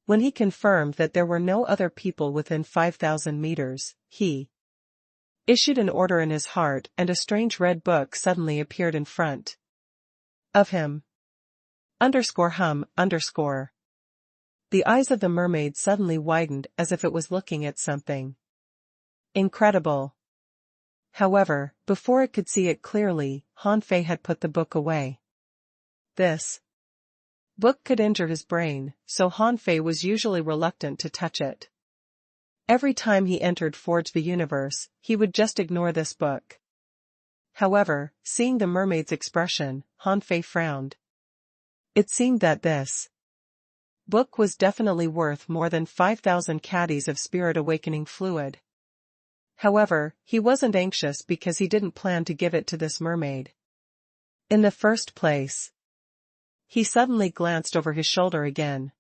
When he confirmed that there were no other people within 5,000 meters, he issued an order in his heart, and a strange red book suddenly appeared in front of him. _hum_. The eyes of the mermaid suddenly widened as if it was looking at something incredible. However, before it could see it clearly, Han Fei had put the book away. This book could injure his brain, so Han Fei was usually reluctant to touch it. Every time he entered Forge the Universe, he would just ignore this book. However, seeing the mermaid's expression, Han Fei frowned. It seemed that this book was definitely worth more than 5,000 caddies of spirit awakening fluid. However, he wasn't anxious because he didn't plan to give it to this mermaid in the first place. He suddenly glanced over his shoulder again.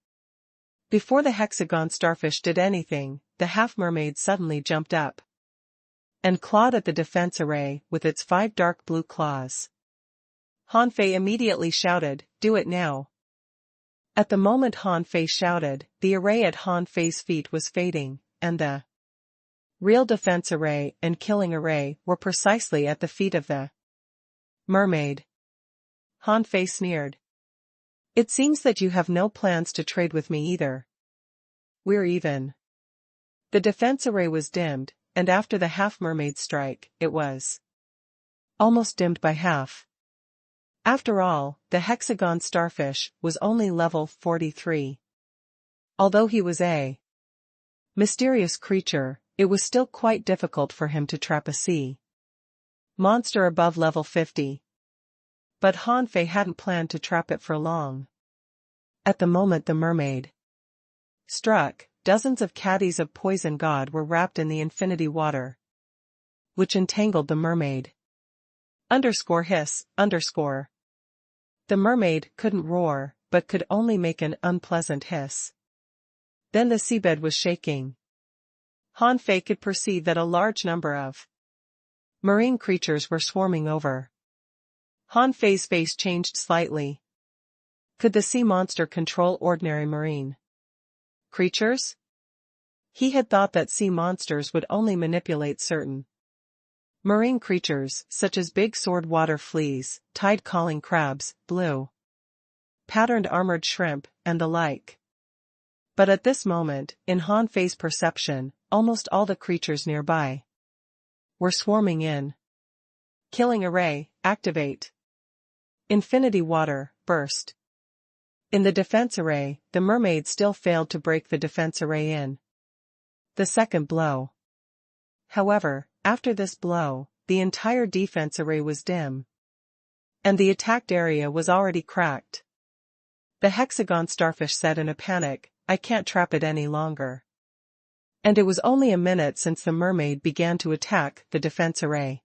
Before the hexagon starfish did anything, the half-mermaid suddenly jumped up and clawed at the defense array with its 5 dark blue claws. Han Fei immediately shouted, "Do it now!" At the moment Han Fei shouted, the array at Han Fei's feet was fading, and the real defense array and killing array were precisely at the feet of the mermaid. Han Fei sneered. "It seems that you have no plans to trade with me either. We're even." The defense array was dimmed, and after the half-mermaid strike, it was almost dimmed by half. After all, the hexagon starfish was only level 43. Although he was a mysterious creature, it was still quite difficult for him to trap a sea monster above level 50. But Han Fei hadn't planned to trap it for long. At the moment the mermaid struck, dozens of caddies of poison god were wrapped in the infinity water, which entangled the mermaid. Hiss. The mermaid couldn't roar, but could only make an unpleasant hiss. Then the seabed was shaking. Han Fei could perceive that a large number of marine creatures were swarming over. Han Fei's face changed slightly. Could the sea monster control ordinary marine creatures? He had thought that sea monsters would only manipulate certain marine creatures, such as big sword water fleas, tide-calling crabs, blue patterned armored shrimp, and the like. But at this moment, in Han Fei's perception, almost all the creatures nearby were swarming in. Killing array, activate. Infinity water, burst. In the defense array, the mermaid still failed to break the defense array in the second blow. However, after this blow, the entire defense array was dim, and the attacked area was already cracked. The hexagon starfish said in a panic, "I can't trap it any longer." And it was only a minute since the mermaid began to attack the defense array.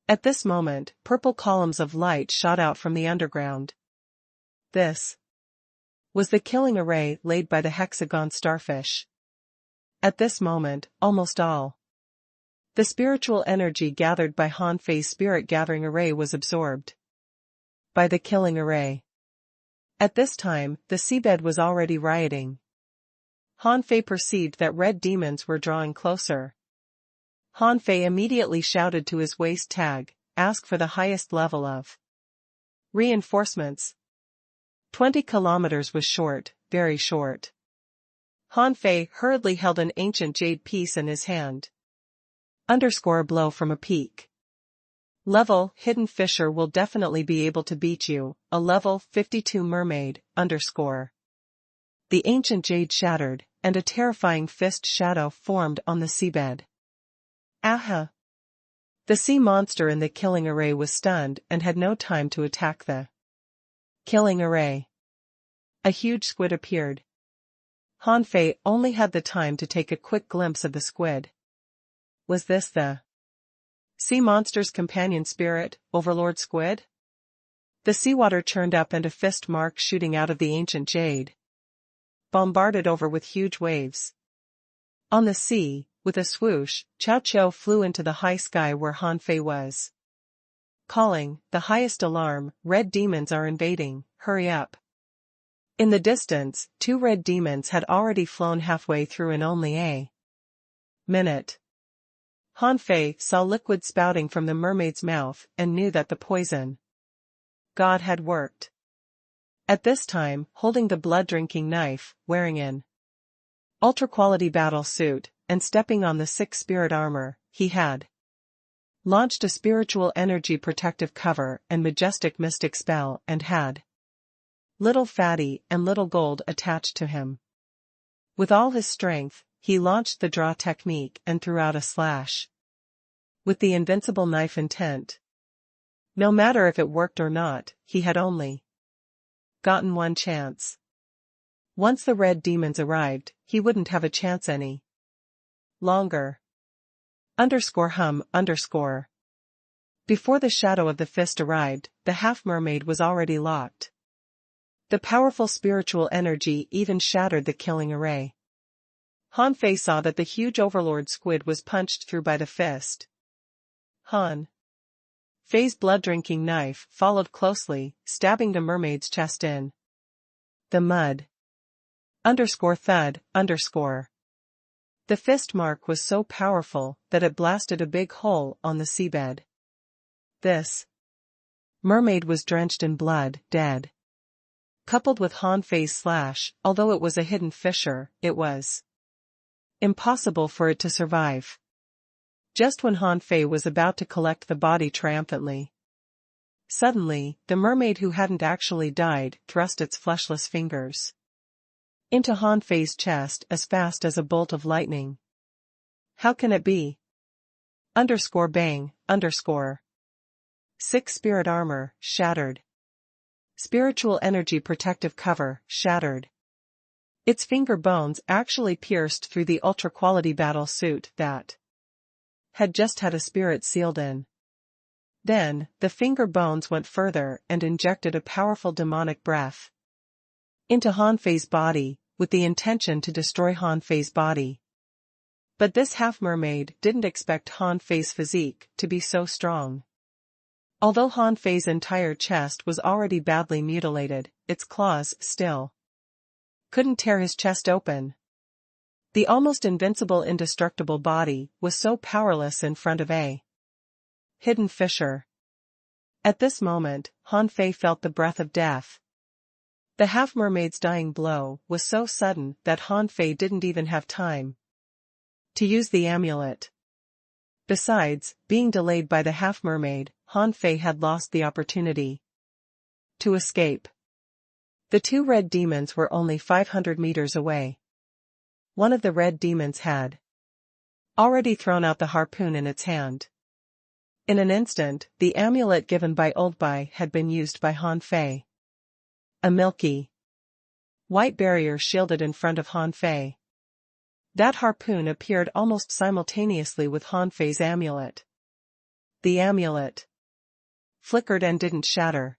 At this moment, purple columns of light shot out from the underground. This was the killing array laid by the hexagon starfish. At this moment, almost all the spiritual energy gathered by Han Fei's spirit-gathering array was absorbed by the killing array. At this time, the seabed was already rioting. Han Fei perceived that red demons were drawing closer. Han Fei immediately shouted to his waist tag, "Ask for the highest level of reinforcements." 20 kilometers was short, very short. Han Fei hurriedly held an ancient jade piece in his hand. A blow from a peak level hidden fisher will definitely be able to beat you, a level 52 mermaid, The ancient jade shattered, and a terrifying fist shadow formed on the seabed. Aha! The sea monster in the killing array was stunned and had no time to attack the killing array. A huge squid appeared. Han Fei only had the time to take a quick glimpse of the squid. Was this the sea monster's companion spirit, Overlord Squid? The seawater churned up and a fist mark shooting out of the ancient jade bombarded over with huge waves. On the sea, with a swoosh, Chow Chow flew into the high sky where Han Fei was. Calling, the highest alarm, red demons are invading, hurry up. In the distance, 2 red demons had already flown halfway through in only a minute. Han Fei saw liquid spouting from the mermaid's mouth and knew that the poison god had worked. At this time, holding the blood-drinking knife, wearing an ultra-quality battle suit, and stepping on the 6 spirit armor, he had launched a spiritual energy protective cover and majestic mystic spell and had Little Fatty and Little Gold attached to him. With all his strength, he launched the draw technique and threw out a slash. With the invincible knife intent. No matter if it worked or not, he had only gotten one chance. Once the red demons arrived, he wouldn't have a chance any longer. _hum_. Before the shadow of the fist arrived, the half-mermaid was already locked. The powerful spiritual energy even shattered the killing array. Han Fei saw that the huge overlord squid was punched through by the fist. Han Fei's blood-drinking knife followed closely, stabbing the mermaid's chest in the mud. _thud_. The fist mark was so powerful that it blasted a big hole on the seabed. This mermaid was drenched in blood, dead. Coupled with Han Fei's slash, although it was a hidden fissure, it was impossible for it to survive. Just when Han Fei was about to collect the body triumphantly, suddenly, the mermaid who hadn't actually died thrust its fleshless fingers into Han Fei's chest as fast as a bolt of lightning. How can it be? _bang. 6 spirit armor, shattered. Spiritual energy protective cover, shattered. Its finger bones actually pierced through the ultra-quality battle suit that had just had a spirit sealed in. Then, the finger bones went further and injected a powerful demonic breath into Han Fei's body, with the intention to destroy Han Fei's body. But this half-mermaid didn't expect Han Fei's physique to be so strong. Although Han Fei's entire chest was already badly mutilated, its claws still couldn't tear his chest open. The almost invincible indestructible body was so powerless in front of a hidden fissure. At this moment, Han Fei felt the breath of death. The half-mermaid's dying blow was so sudden that Han Fei didn't even have time to use the amulet. Besides, being delayed by the half-mermaid, Han Fei had lost the opportunity to escape. The 2 red demons were only 500 meters away. One of the red demons had already thrown out the harpoon in its hand. In an instant, the amulet given by Old Bai had been used by Han Fei. A milky white barrier shielded in front of Han Fei. That harpoon appeared almost simultaneously with Han Fei's amulet. The amulet flickered and didn't shatter.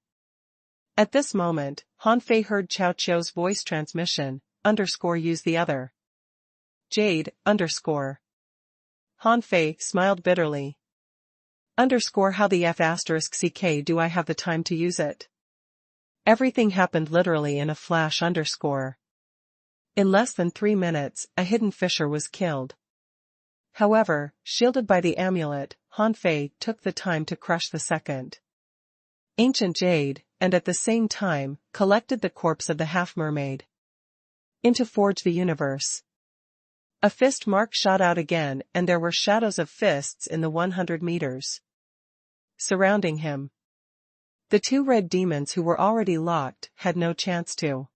At this moment, Han Fei heard Chow Chow's voice transmission, _use the other. Jade, _. Han Fei smiled bitterly. How the F***ck do I have the time to use it? Everything happened literally in a flash. In less than 3 minutes, a hidden fissure was killed. However, shielded by the amulet, Han Fei took the time to crush the second ancient jade, and at the same time, collected the corpse of the half-mermaid into Forge the Universe. A fist mark shot out again, and there were shadows of fists in the 100 meters surrounding him. The 2 red demons who were already locked had no chance to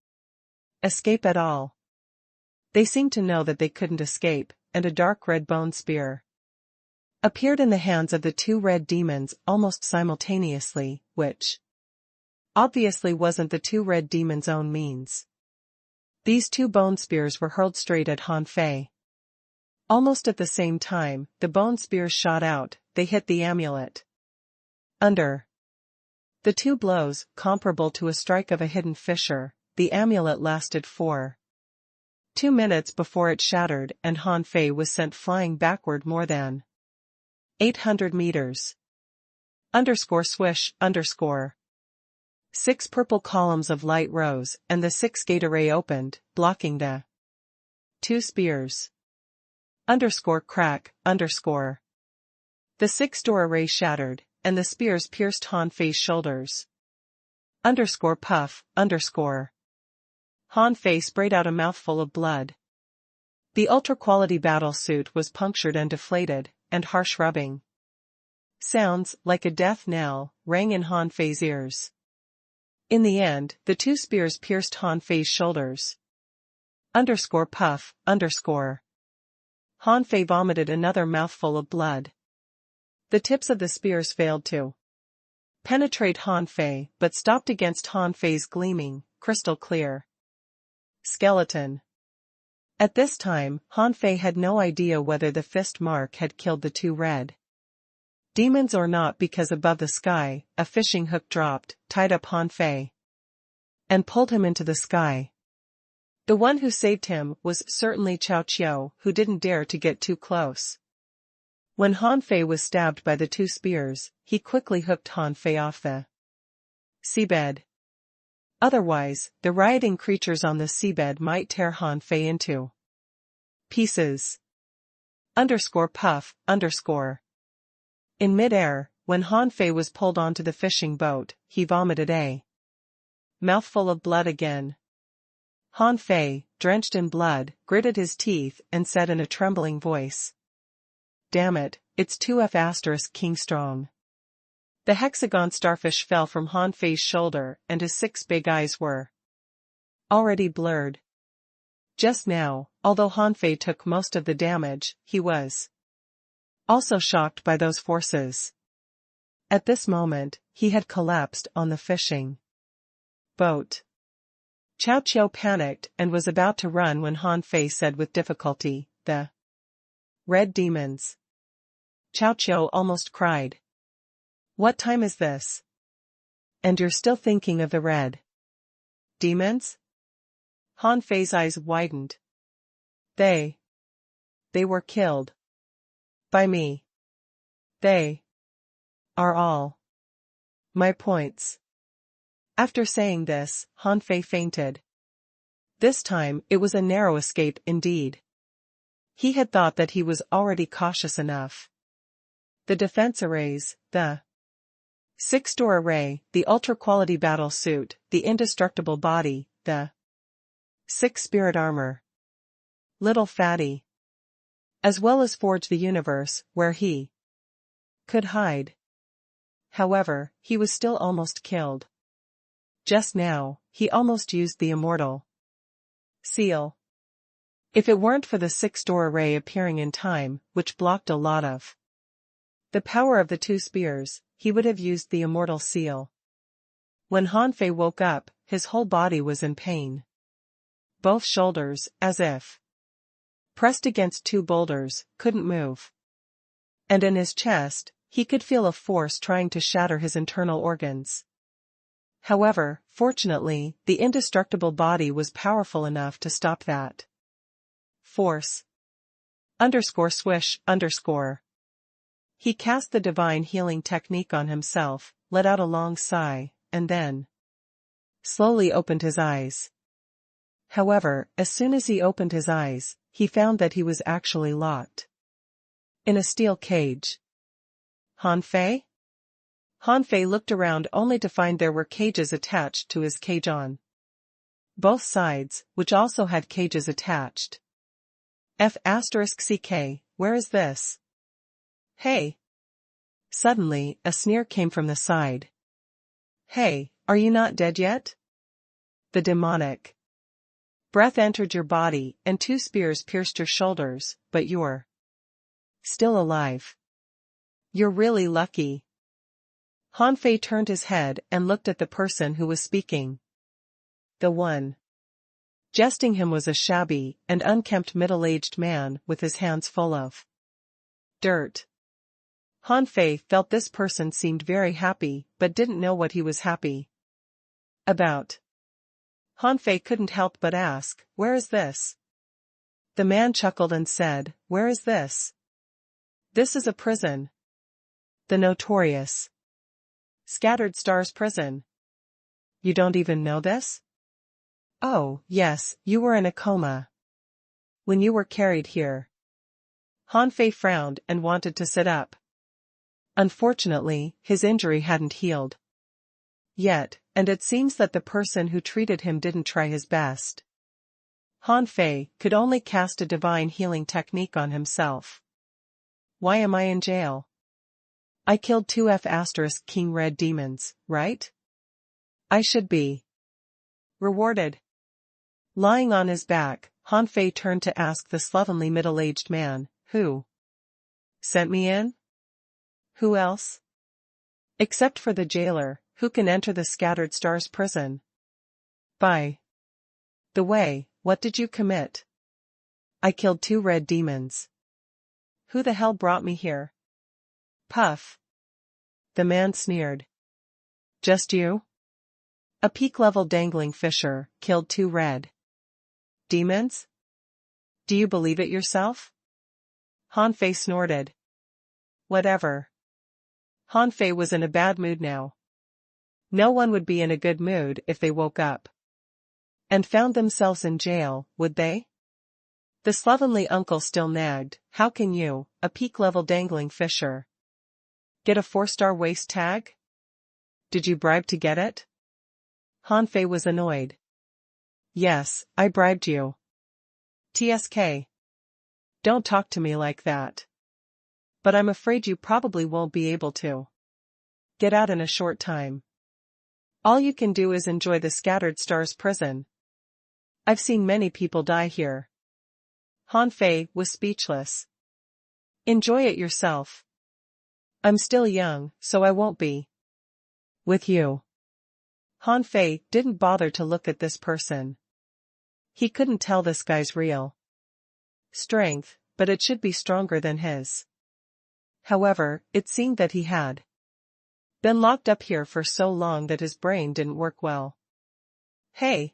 escape at all. They seemed to know that they couldn't escape, and a dark red bone spear appeared in the hands of the 2 red demons almost simultaneously, which obviously wasn't the 2 red demons' own means. These 2 bone spears were hurled straight at Han Fei. Almost at the same time, the bone spears shot out, they hit the amulet. The 2 blows, comparable to a strike of a hidden fissure, the amulet lasted 4 2 minutes before it shattered and Han Fei was sent flying backward more than 800 meters. Swish. 6 purple columns of light rose and the 6th gate array opened, blocking the 2 spears. Crack. The 6th door array shattered, and the spears pierced Han Fei's shoulders. Puff. Han Fei sprayed out a mouthful of blood. The ultra-quality battle suit was punctured and deflated, and harsh rubbing sounds, like a death knell, rang in Han Fei's ears. In the end, the 2 spears pierced Han Fei's shoulders. Puff. Han Fei vomited another mouthful of blood. The tips of the spears failed to penetrate Han Fei but stopped against Han Fei's gleaming, crystal-clear skeleton. At this time, Han Fei had no idea whether the fist mark had killed the 2 red demons or not, because above the sky, a fishing hook dropped, tied up Han Fei, and pulled him into the sky. The one who saved him was certainly Cao Qiu, who didn't dare to get too close. When Han Fei was stabbed by the 2 spears, he quickly hooked Han Fei off the seabed. Otherwise, the rioting creatures on the seabed might tear Han Fei into pieces. Puff. In mid-air, when Han Fei was pulled onto the fishing boat, he vomited a mouthful of blood again. Han Fei, drenched in blood, gritted his teeth and said in a trembling voice, "Damn it, it's 2F** King Strong." The hexagon starfish fell from Han Fei's shoulder and his 6 big eyes were already blurred. Just now, although Han Fei took most of the damage, he was also shocked by those forces. At this moment, he had collapsed on the fishing boat. Cao Qiu panicked and was about to run when Han Fei said with difficulty, "The red demons." Cao Qiu almost cried. "What time is this? And you're still thinking of the red demons?" Han Fei's eyes widened. They were killed by me. They are all my points." After saying this, Han Fei fainted. This time, it was a narrow escape indeed. He had thought that he was already cautious enough. The defense arrays, the 6-door array, the ultra-quality battle suit, the indestructible body, the 6 spirit armor. Little fatty. As well as forge the universe, where he could hide. However, he was still almost killed. Just now, he almost used the immortal seal. If it weren't for the 6-door array appearing in time, which blocked a lot of the power of the 2 spears, he would have used the immortal seal. When Han Fei woke up, his whole body was in pain. Both shoulders, as if pressed against 2 boulders, couldn't move. And in his chest, he could feel a force trying to shatter his internal organs. However, fortunately, the indestructible body was powerful enough to stop that force. Swish. He cast the divine healing technique on himself, let out a long sigh, and then slowly opened his eyes. However, as soon as he opened his eyes, he found that he was actually locked in a steel cage. Han Fei? Han Fei looked around only to find there were cages attached to his cage on both sides, which also had cages attached. F***CK, where is this? Hey! Suddenly, a sneer came from the side. Hey, are you not dead yet? The demonic breath entered your body and 2 spears pierced your shoulders, but you're still alive. You're really lucky. Han Fei turned his head and looked at the person who was speaking. The one jesting him was a shabby and unkempt middle-aged man with his hands full of dirt. Han Fei felt this person seemed very happy but didn't know what he was happy about. Han Fei couldn't help but ask, "Where is this?" The man chuckled and said, "Where is this?" "This is a prison. The notorious Scattered Stars prison." "You don't even know this?" "Oh, yes, you were in a coma when you were carried here." Han Fei frowned and wanted to sit up. Unfortunately, his injury hadn't healed yet, and it seems that the person who treated him didn't try his best. Han Fei could only cast a divine healing technique on himself. "Why am I in jail? I killed 2F** King Red demons, right? I should be rewarded." Lying on his back, Han Fei turned to ask the slovenly middle-aged man, "Who sent me in?" "Who else? Except for the jailer, who can enter the Scattered Stars prison. By the way, what did you commit?" "I killed 2 red demons." "Who the hell brought me here?" "Puff." The man sneered. "Just you? A peak-level dangling fisher killed 2 red demons? Do you believe it yourself?" Han Fei snorted. "Whatever." Han Fei was in a bad mood now. No one would be in a good mood if they woke up and found themselves in jail, would they? The slovenly uncle still nagged, "How can you, a peak-level dangling fisher, get a 4-star waist tag? Did you bribe to get it?" Han Fei was annoyed. "Yes, I bribed you. TSK. Don't talk to me like that. But I'm afraid you probably won't be able to get out in a short time. All you can do is enjoy the Scattered Stars prison. I've seen many people die here." Han Fei was speechless. "Enjoy it yourself. I'm still young, so I won't be with you." Han Fei didn't bother to look at this person. He couldn't tell this guy's real strength, but it should be stronger than his. However, it seemed that he had been locked up here for so long that his brain didn't work well. "Hey,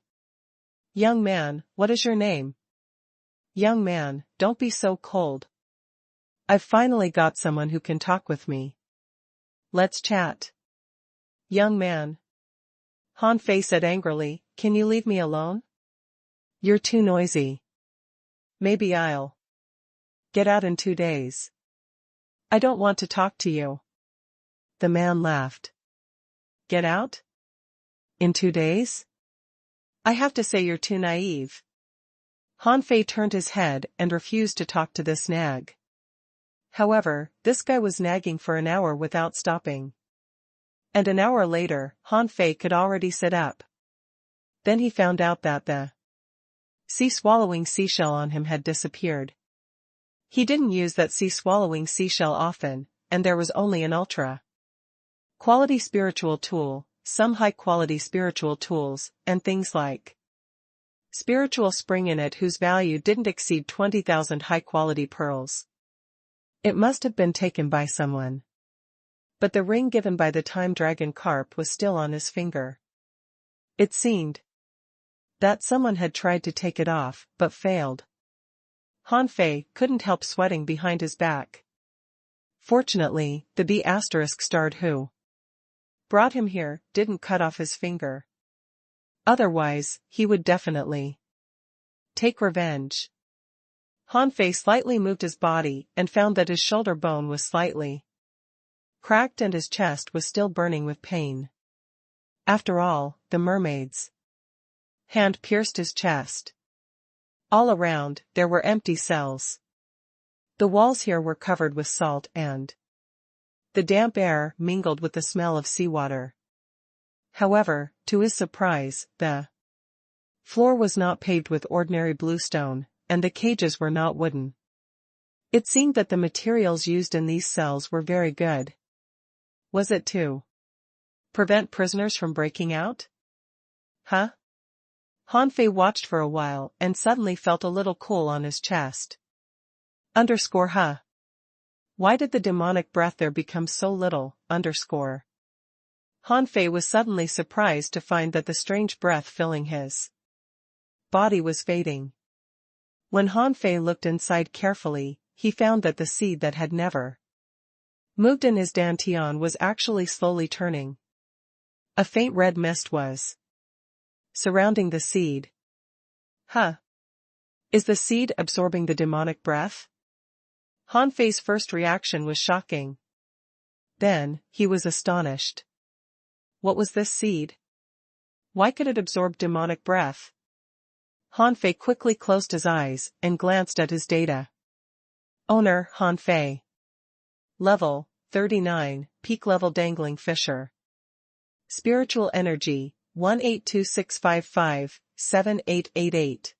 young man, what is your name?" "Young man, don't be so cold. I've finally got someone who can talk with me. Let's chat." "Young man," Han Fei said angrily, "can you leave me alone? You're too noisy. Maybe I'll get out in 2 days. I don't want to talk to you." The man laughed. "Get out? In 2 days? I have to say you're too naive." Han Fei turned his head and refused to talk to this nag. However, this guy was nagging for an hour without stopping. And an hour later, Han Fei could already sit up. Then he found out that the sea-swallowing seashell on him had disappeared. He didn't use that sea-swallowing seashell often, and there was only an ultra-quality spiritual tool, some high-quality spiritual tools, and things like spiritual spring in it whose value didn't exceed 20,000 high-quality pearls. It must have been taken by someone. But the ring given by the time dragon carp was still on his finger. It seemed that someone had tried to take it off, but failed. Han Fei couldn't help sweating behind his back. Fortunately, the B***starred who brought him here didn't cut off his finger. Otherwise, he would definitely take revenge. Han Fei slightly moved his body and found that his shoulder bone was slightly cracked and his chest was still burning with pain. After all, the mermaid's hand pierced his chest. All around, there were empty cells. The walls here were covered with salt and the damp air mingled with the smell of seawater. However, to his surprise, the floor was not paved with ordinary bluestone, and the cages were not wooden. It seemed that the materials used in these cells were very good. Was it to prevent prisoners from breaking out? Huh? Han Fei watched for a while and suddenly felt a little cool on his chest. Huh? Why did the demonic breath there become so little? Han Fei was suddenly surprised to find that the strange breath filling his body was fading. When Han Fei looked inside carefully, he found that the seed that had never moved in his dantian was actually slowly turning. A faint red mist was surrounding the seed. Huh? Is the seed absorbing the demonic breath? Han Fei's first reaction was shocking. Then, he was astonished. What was this seed? Why could it absorb demonic breath? Han Fei quickly closed his eyes and glanced at his data. Owner, Han Fei. Level, 39, peak level dangling fisher. Spiritual energy, 18265578888.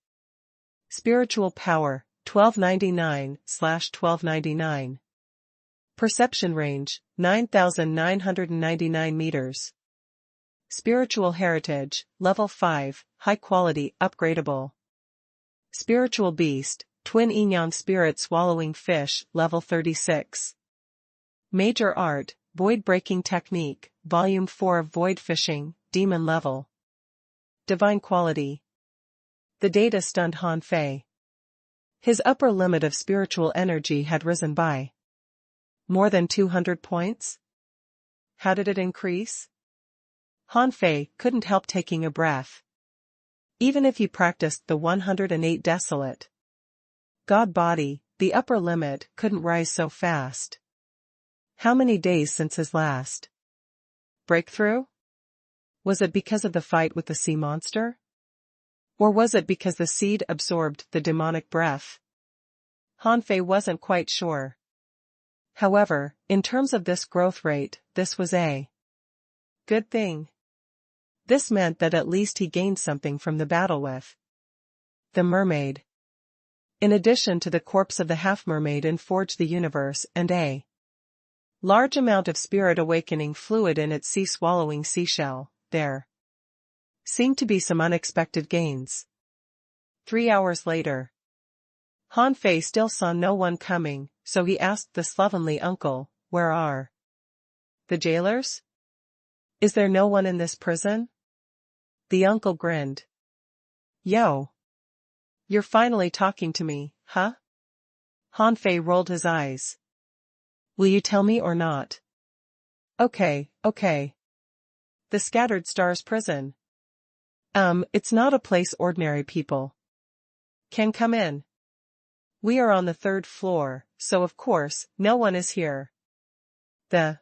Spiritual power, 1299/1299. Perception range, 9,999 meters. Spiritual heritage, level 5, high quality, upgradable. Spiritual beast, twin yin-yang spirit swallowing fish, level 36. Major art, void breaking technique, volume 4 of void fishing, demon level. Divine quality. The data stunned Han Fei. His upper limit of spiritual energy had risen by more than 200 points? How did it increase? Han Fei couldn't help taking a breath. Even if he practiced the 108 desolate God body, the upper limit couldn't rise so fast. How many days since his last breakthrough? Was it because of the fight with the sea monster? Or was it because the seed absorbed the demonic breath? Han Fei wasn't quite sure. However, in terms of this growth rate, this was a good thing. This meant that at least he gained something from the battle with the mermaid. In addition to the corpse of the half-mermaid in Forge the Universe and a large amount of spirit awakening fluid in its sea-swallowing seashell, there seemed to be some unexpected gains. 3 hours later. Han Fei still saw no one coming, so he asked the slovenly uncle, "Where are the jailers? Is there no one in this prison?" The uncle grinned. "Yo. You're finally talking to me, huh?" Han Fei rolled his eyes. "Will you tell me or not?" Okay. The Scattered Stars prison. It's not a place ordinary people can come in. We are on the 3rd floor, so of course, no one is here. The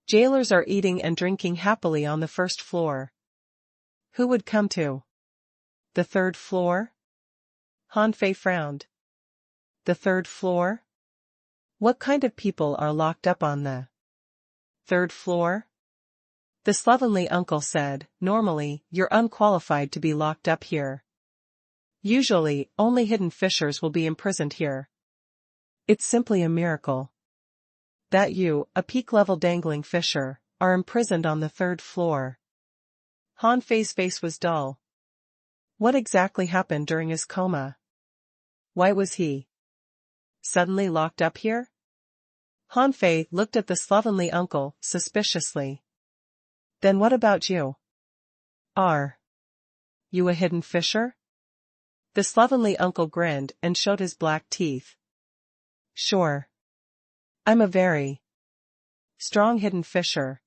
jailers are eating and drinking happily on the 1st floor. Who would come to the 3rd floor? Han Fei frowned. The 3rd floor? What kind of people are locked up on the 3rd floor? The slovenly uncle said, "Normally, you're unqualified to be locked up here. Usually, only hidden fishers will be imprisoned here. It's simply a miracle that you, a peak-level dangling fisher, are imprisoned on the 3rd floor." Han Fei's face was dull. What exactly happened during his coma? Why was he suddenly locked up here? Han Fei looked at the slovenly uncle suspiciously. "Then what about you? Are you a hidden fisher?" The slovenly uncle grinned and showed his black teeth. "Sure. I'm a very strong hidden fisher."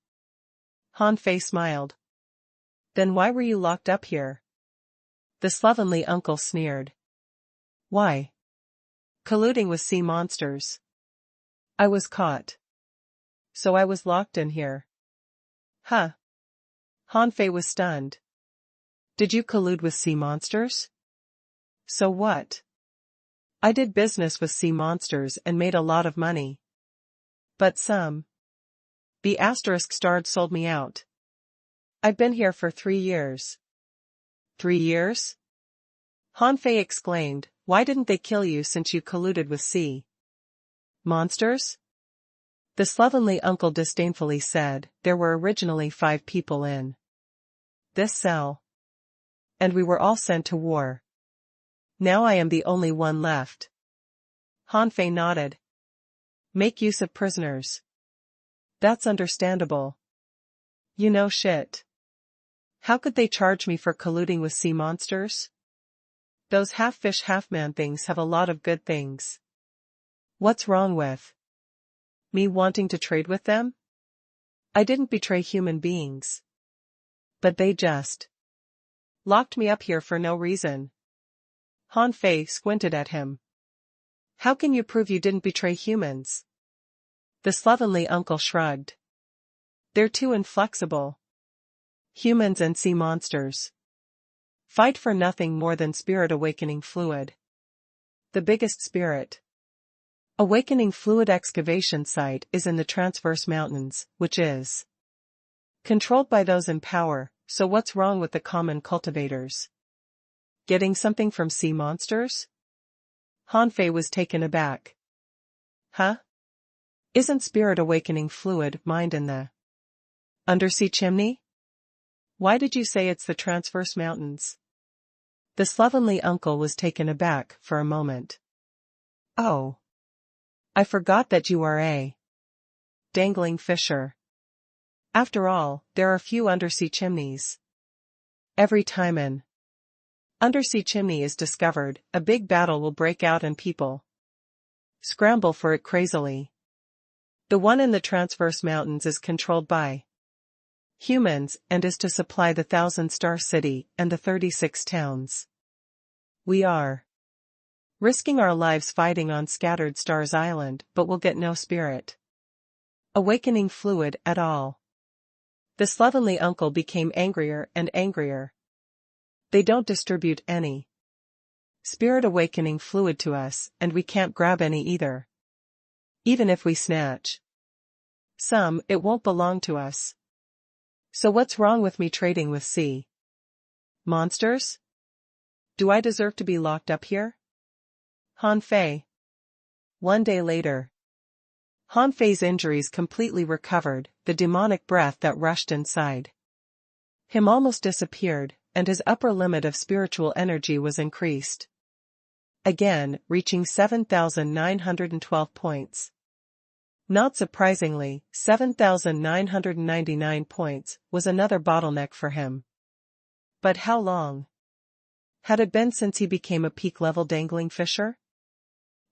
Han Fei smiled. "Then why were you locked up here?" The slovenly uncle sneered. "Why? Colluding with sea monsters. I was caught. So I was locked in here." Huh? Han Fei was stunned. "Did you collude with sea monsters?" "So what? I did business with sea monsters and made a lot of money. But some B***** sold me out. I've been here for 3 years. 3 years? Han Fei exclaimed, "Why didn't they kill you since you colluded with sea monsters?" The slovenly uncle disdainfully said, "There were originally 5 people in this cell. And we were all sent to war. Now I am the only one left." Han Fei nodded. "Make use of prisoners. That's understandable. You know shit. How could they charge me for colluding with sea monsters?" Those half-fish half-man things have a lot of good things. What's wrong with me wanting to trade with them? I didn't betray human beings. But they just locked me up here for no reason. Han Fei squinted at him. How can you prove you didn't betray humans? The slovenly uncle shrugged. They're too inflexible. Humans and sea monsters fight for nothing more than spirit awakening fluid. The biggest spirit awakening fluid excavation site is in the Transverse Mountains, which is controlled by those in power, so what's wrong with the common cultivators? Getting something from sea monsters? Han Fei was taken aback. Huh? Isn't spirit awakening fluid mined in the undersea chimney? Why did you say it's the Transverse Mountains? The slovenly uncle was taken aback for a moment. Oh. I forgot that you are a dangling fisher. After all, there are few undersea chimneys. Every time an undersea chimney is discovered, a big battle will break out and people scramble for it crazily. The one in the Transverse Mountains is controlled by humans and is to supply the 1,000-star city and the 36 towns. We are risking our lives fighting on Scattered Stars Island, but we'll get no spirit awakening fluid at all. The slovenly uncle became angrier and angrier. They don't distribute any spirit awakening fluid to us, and we can't grab any either. Even if we snatch some, it won't belong to us. So what's wrong with me trading with sea monsters? Do I deserve to be locked up here? Han Fei. One day later. Han Fei's injuries completely recovered, the demonic breath that rushed inside him almost disappeared, and his upper limit of spiritual energy was increased again, reaching 7,912 points. Not surprisingly, 7,999 points was another bottleneck for him. But how long had it been since he became a peak-level dangling fisher?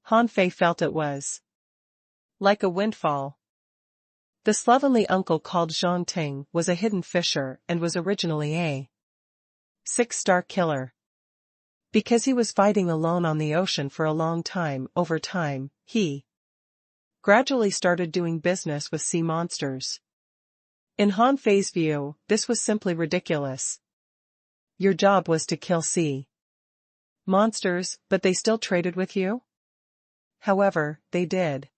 Han Fei felt it was like a windfall. The slovenly uncle called Zhang Ting was a hidden fisher and was originally a 6-star killer. Because he was fighting alone on the ocean for a long time, over time, he gradually started doing business with sea monsters. In Han Fei's view, this was simply ridiculous. Your job was to kill sea monsters, but they still traded with you? However, they did.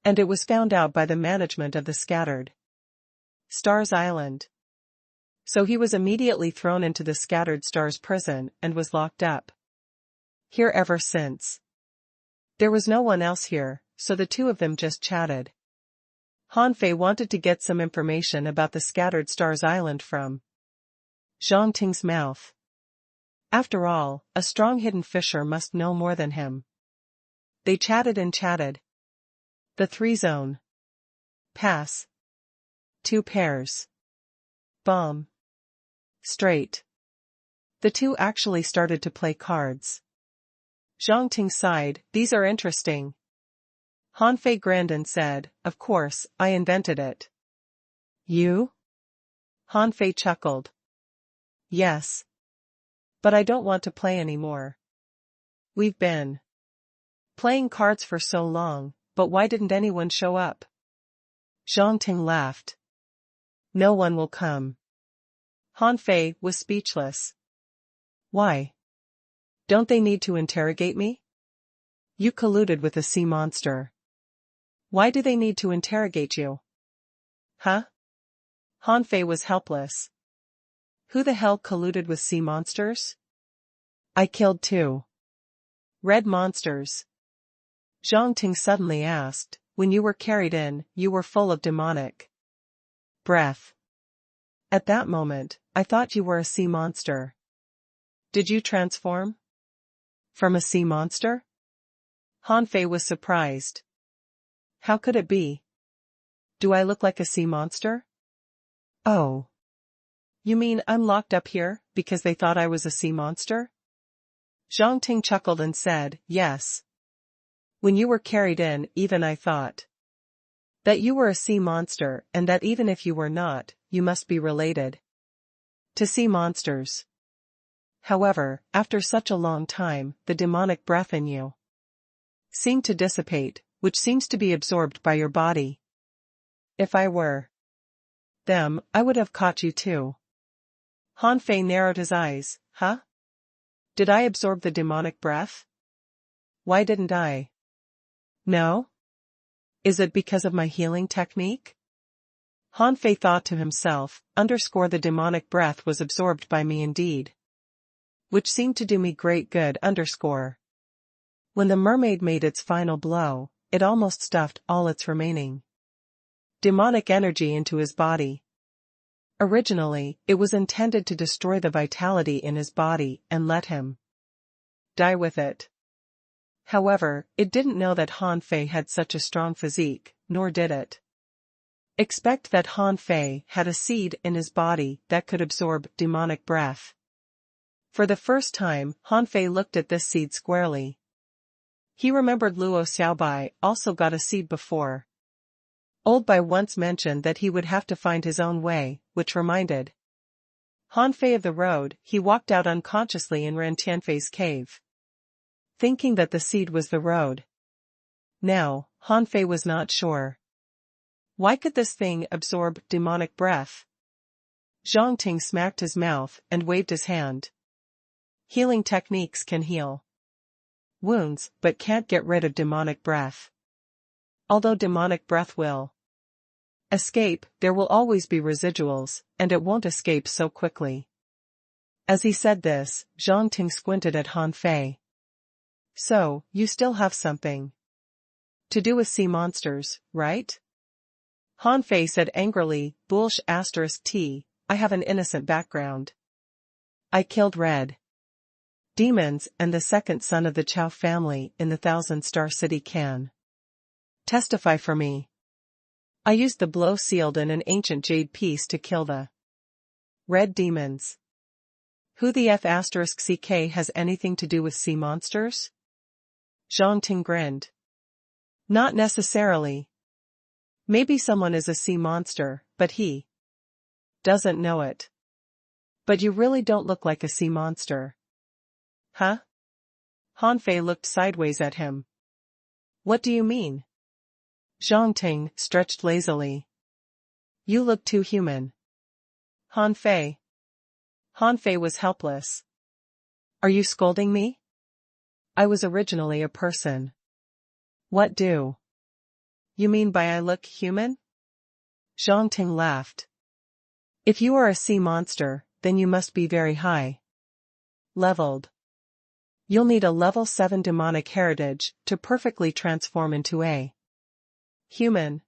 And it was found out by the management of the Scattered Stars Island. So he was immediately thrown into the Scattered Stars prison and was locked up here ever since. There was no one else here, so the two of them just chatted. Han Fei wanted to get some information about the Scattered Stars Island from Zhang Ting's mouth. After all, a strong hidden fisher must know more than him. They chatted and chatted. The 3-zone pass. 2 pairs. Bomb. Straight. The two actually started to play cards. Zhang Ting sighed, these are interesting. Han Fei grinned and said, of course, I invented it. You? Han Fei chuckled. Yes. But I don't want to play anymore. We've been playing cards for so long, but why didn't anyone show up? Zhang Ting laughed. No one will come. Han Fei was speechless. Why? Don't they need to interrogate me? You colluded with a sea monster. Why do they need to interrogate you? Huh? Han Fei was helpless. Who the hell colluded with sea monsters? I killed 2 red monsters. Zhang Ting suddenly asked, when you were carried in, you were full of demonic breath. At that moment, I thought you were a sea monster. Did you transform from a sea monster? Han Fei was surprised. How could it be? Do I look like a sea monster? Oh. You mean I'm locked up here because they thought I was a sea monster? Zhang Ting chuckled and said, yes. When you were carried in, even I thought that you were a sea monster, and that even if you were not, you must be related to sea monsters. However, after such a long time, the demonic breath in you seemed to dissipate, which seems to be absorbed by your body. If I were them, I would have caught you too. Han Fei narrowed his eyes. Huh? Did I absorb the demonic breath? Why didn't I? No? Is it because of my healing technique? Han Fei thought to himself, the demonic breath was absorbed by me indeed. Which seemed to do me great good. When the mermaid made its final blow, it almost stuffed all its remaining demonic energy into his body. Originally, it was intended to destroy the vitality in his body and let him die with it. However, it didn't know that Han Fei had such a strong physique, nor did it expect that Han Fei had a seed in his body that could absorb demonic breath. For the first time, Han Fei looked at this seed squarely. He remembered Luo Xiaobai also got a seed before. Old Bai once mentioned that he would have to find his own way, which reminded Han Fei of the road. He walked out unconsciously in Ren Tianfei's cave, thinking that the seed was the road. Now, Han Fei was not sure. Why could this thing absorb demonic breath? Zhang Ting smacked his mouth and waved his hand. Healing techniques can heal wounds, but can't get rid of demonic breath. Although demonic breath will escape, there will always be residuals, and it won't escape so quickly. As he said this, Zhang Ting squinted at Han Fei. So, you still have something to do with sea monsters, right? Han Fei said angrily, Bullsh *T, I have an innocent background. I killed red demons and the second son of the Chow family in the Thousand-Star City can testify for me. I used the blow sealed in an ancient jade piece to kill the red demons. Who the F***CK has anything to do with sea monsters? Zhang Ting grinned. Not necessarily. Maybe someone is a sea monster, but he doesn't know it. But you really don't look like a sea monster. Huh? Han Fei looked sideways at him. What do you mean? Zhang Ting stretched lazily. You look too human. Han Fei. Han Fei was helpless. Are you scolding me? I was originally a person. What do you mean by I look human? Zhang Ting laughed. If you are a sea monster, then you must be very high leveled. You'll need a level 7 demonic heritage to perfectly transform into a human.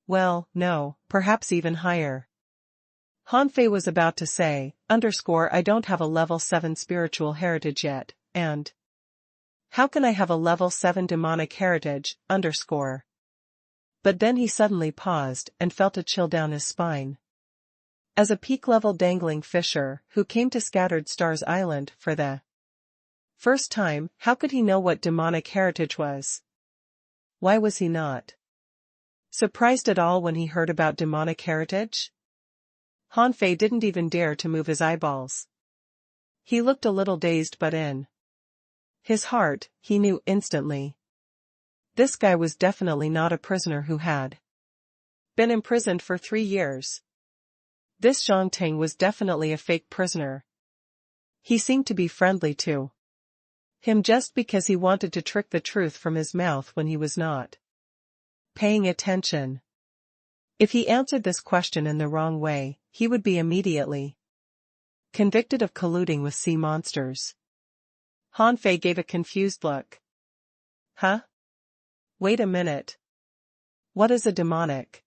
Well, no, perhaps even higher. Han Fei was about to say, I don't have a level 7 spiritual heritage yet, and how can I have a level 7 demonic heritage, But then he suddenly paused and felt a chill down his spine. As a peak-level dangling fisher who came to Scattered Stars Island for the first time, how could he know what demonic heritage was? Why was he not surprised at all when he heard about demonic heritage? Han Fei didn't even dare to move his eyeballs. He looked a little dazed, but in his heart, he knew instantly. This guy was definitely not a prisoner who had been imprisoned for 3 years. This Zhang Ting was definitely a fake prisoner. He seemed to be friendly to him just because he wanted to trick the truth from his mouth when he was not paying attention. If he answered this question in the wrong way, he would be immediately convicted of colluding with sea monsters. Han Fei gave a confused look. Huh? Wait a minute. What is a demonic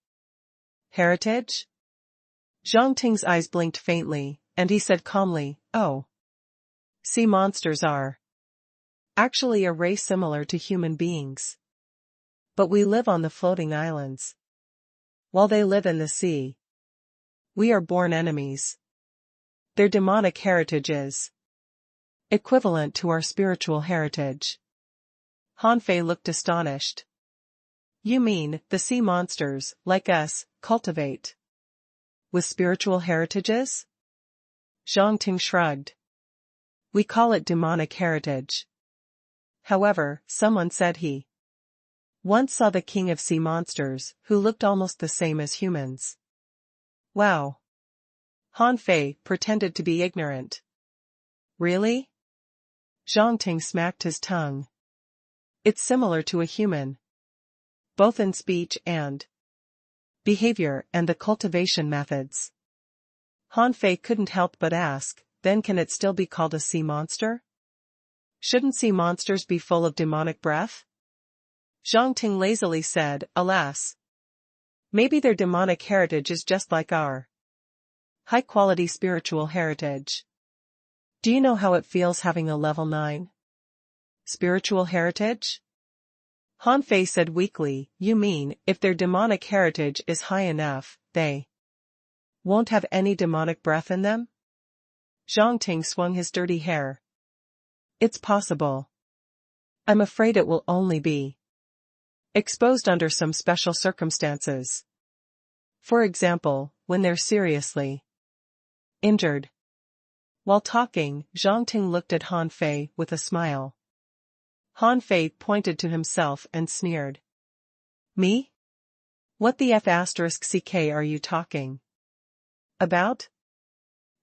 heritage? Zhang Ting's eyes blinked faintly, and he said calmly, Oh. Sea monsters are actually a race similar to human beings. But we live on the floating islands, while they live in the sea. We are born enemies. Their demonic heritage is Equivalent to our spiritual heritage. Hanfei looked astonished. You mean, the sea monsters, like us, cultivate with spiritual heritages? Zhang Ting shrugged. We call it demonic heritage. However, someone said he once saw the king of sea monsters, who looked almost the same as humans. Wow. Hanfei pretended to be ignorant. Really? Zhang Ting smacked his tongue. It's similar to a human, both in speech and behavior and the cultivation methods. Hanfei couldn't help but ask, then can it still be called a sea monster? Shouldn't sea monsters be full of demonic breath? Zhang Ting lazily said, alas. Maybe their demonic heritage is just like our high-quality spiritual heritage. Do you know how it feels having a level 9 spiritual heritage? Hanfei said weakly, you mean, if their demonic heritage is high enough, they won't have any demonic breath in them? Zhang Ting swung his dirty hair. It's possible. I'm afraid it will only be exposed under some special circumstances. For example, when they're seriously injured. While talking, Zhang Ting looked at Hanfei with a smile. Hanfei pointed to himself and sneered. Me? What the *CK are you talking about?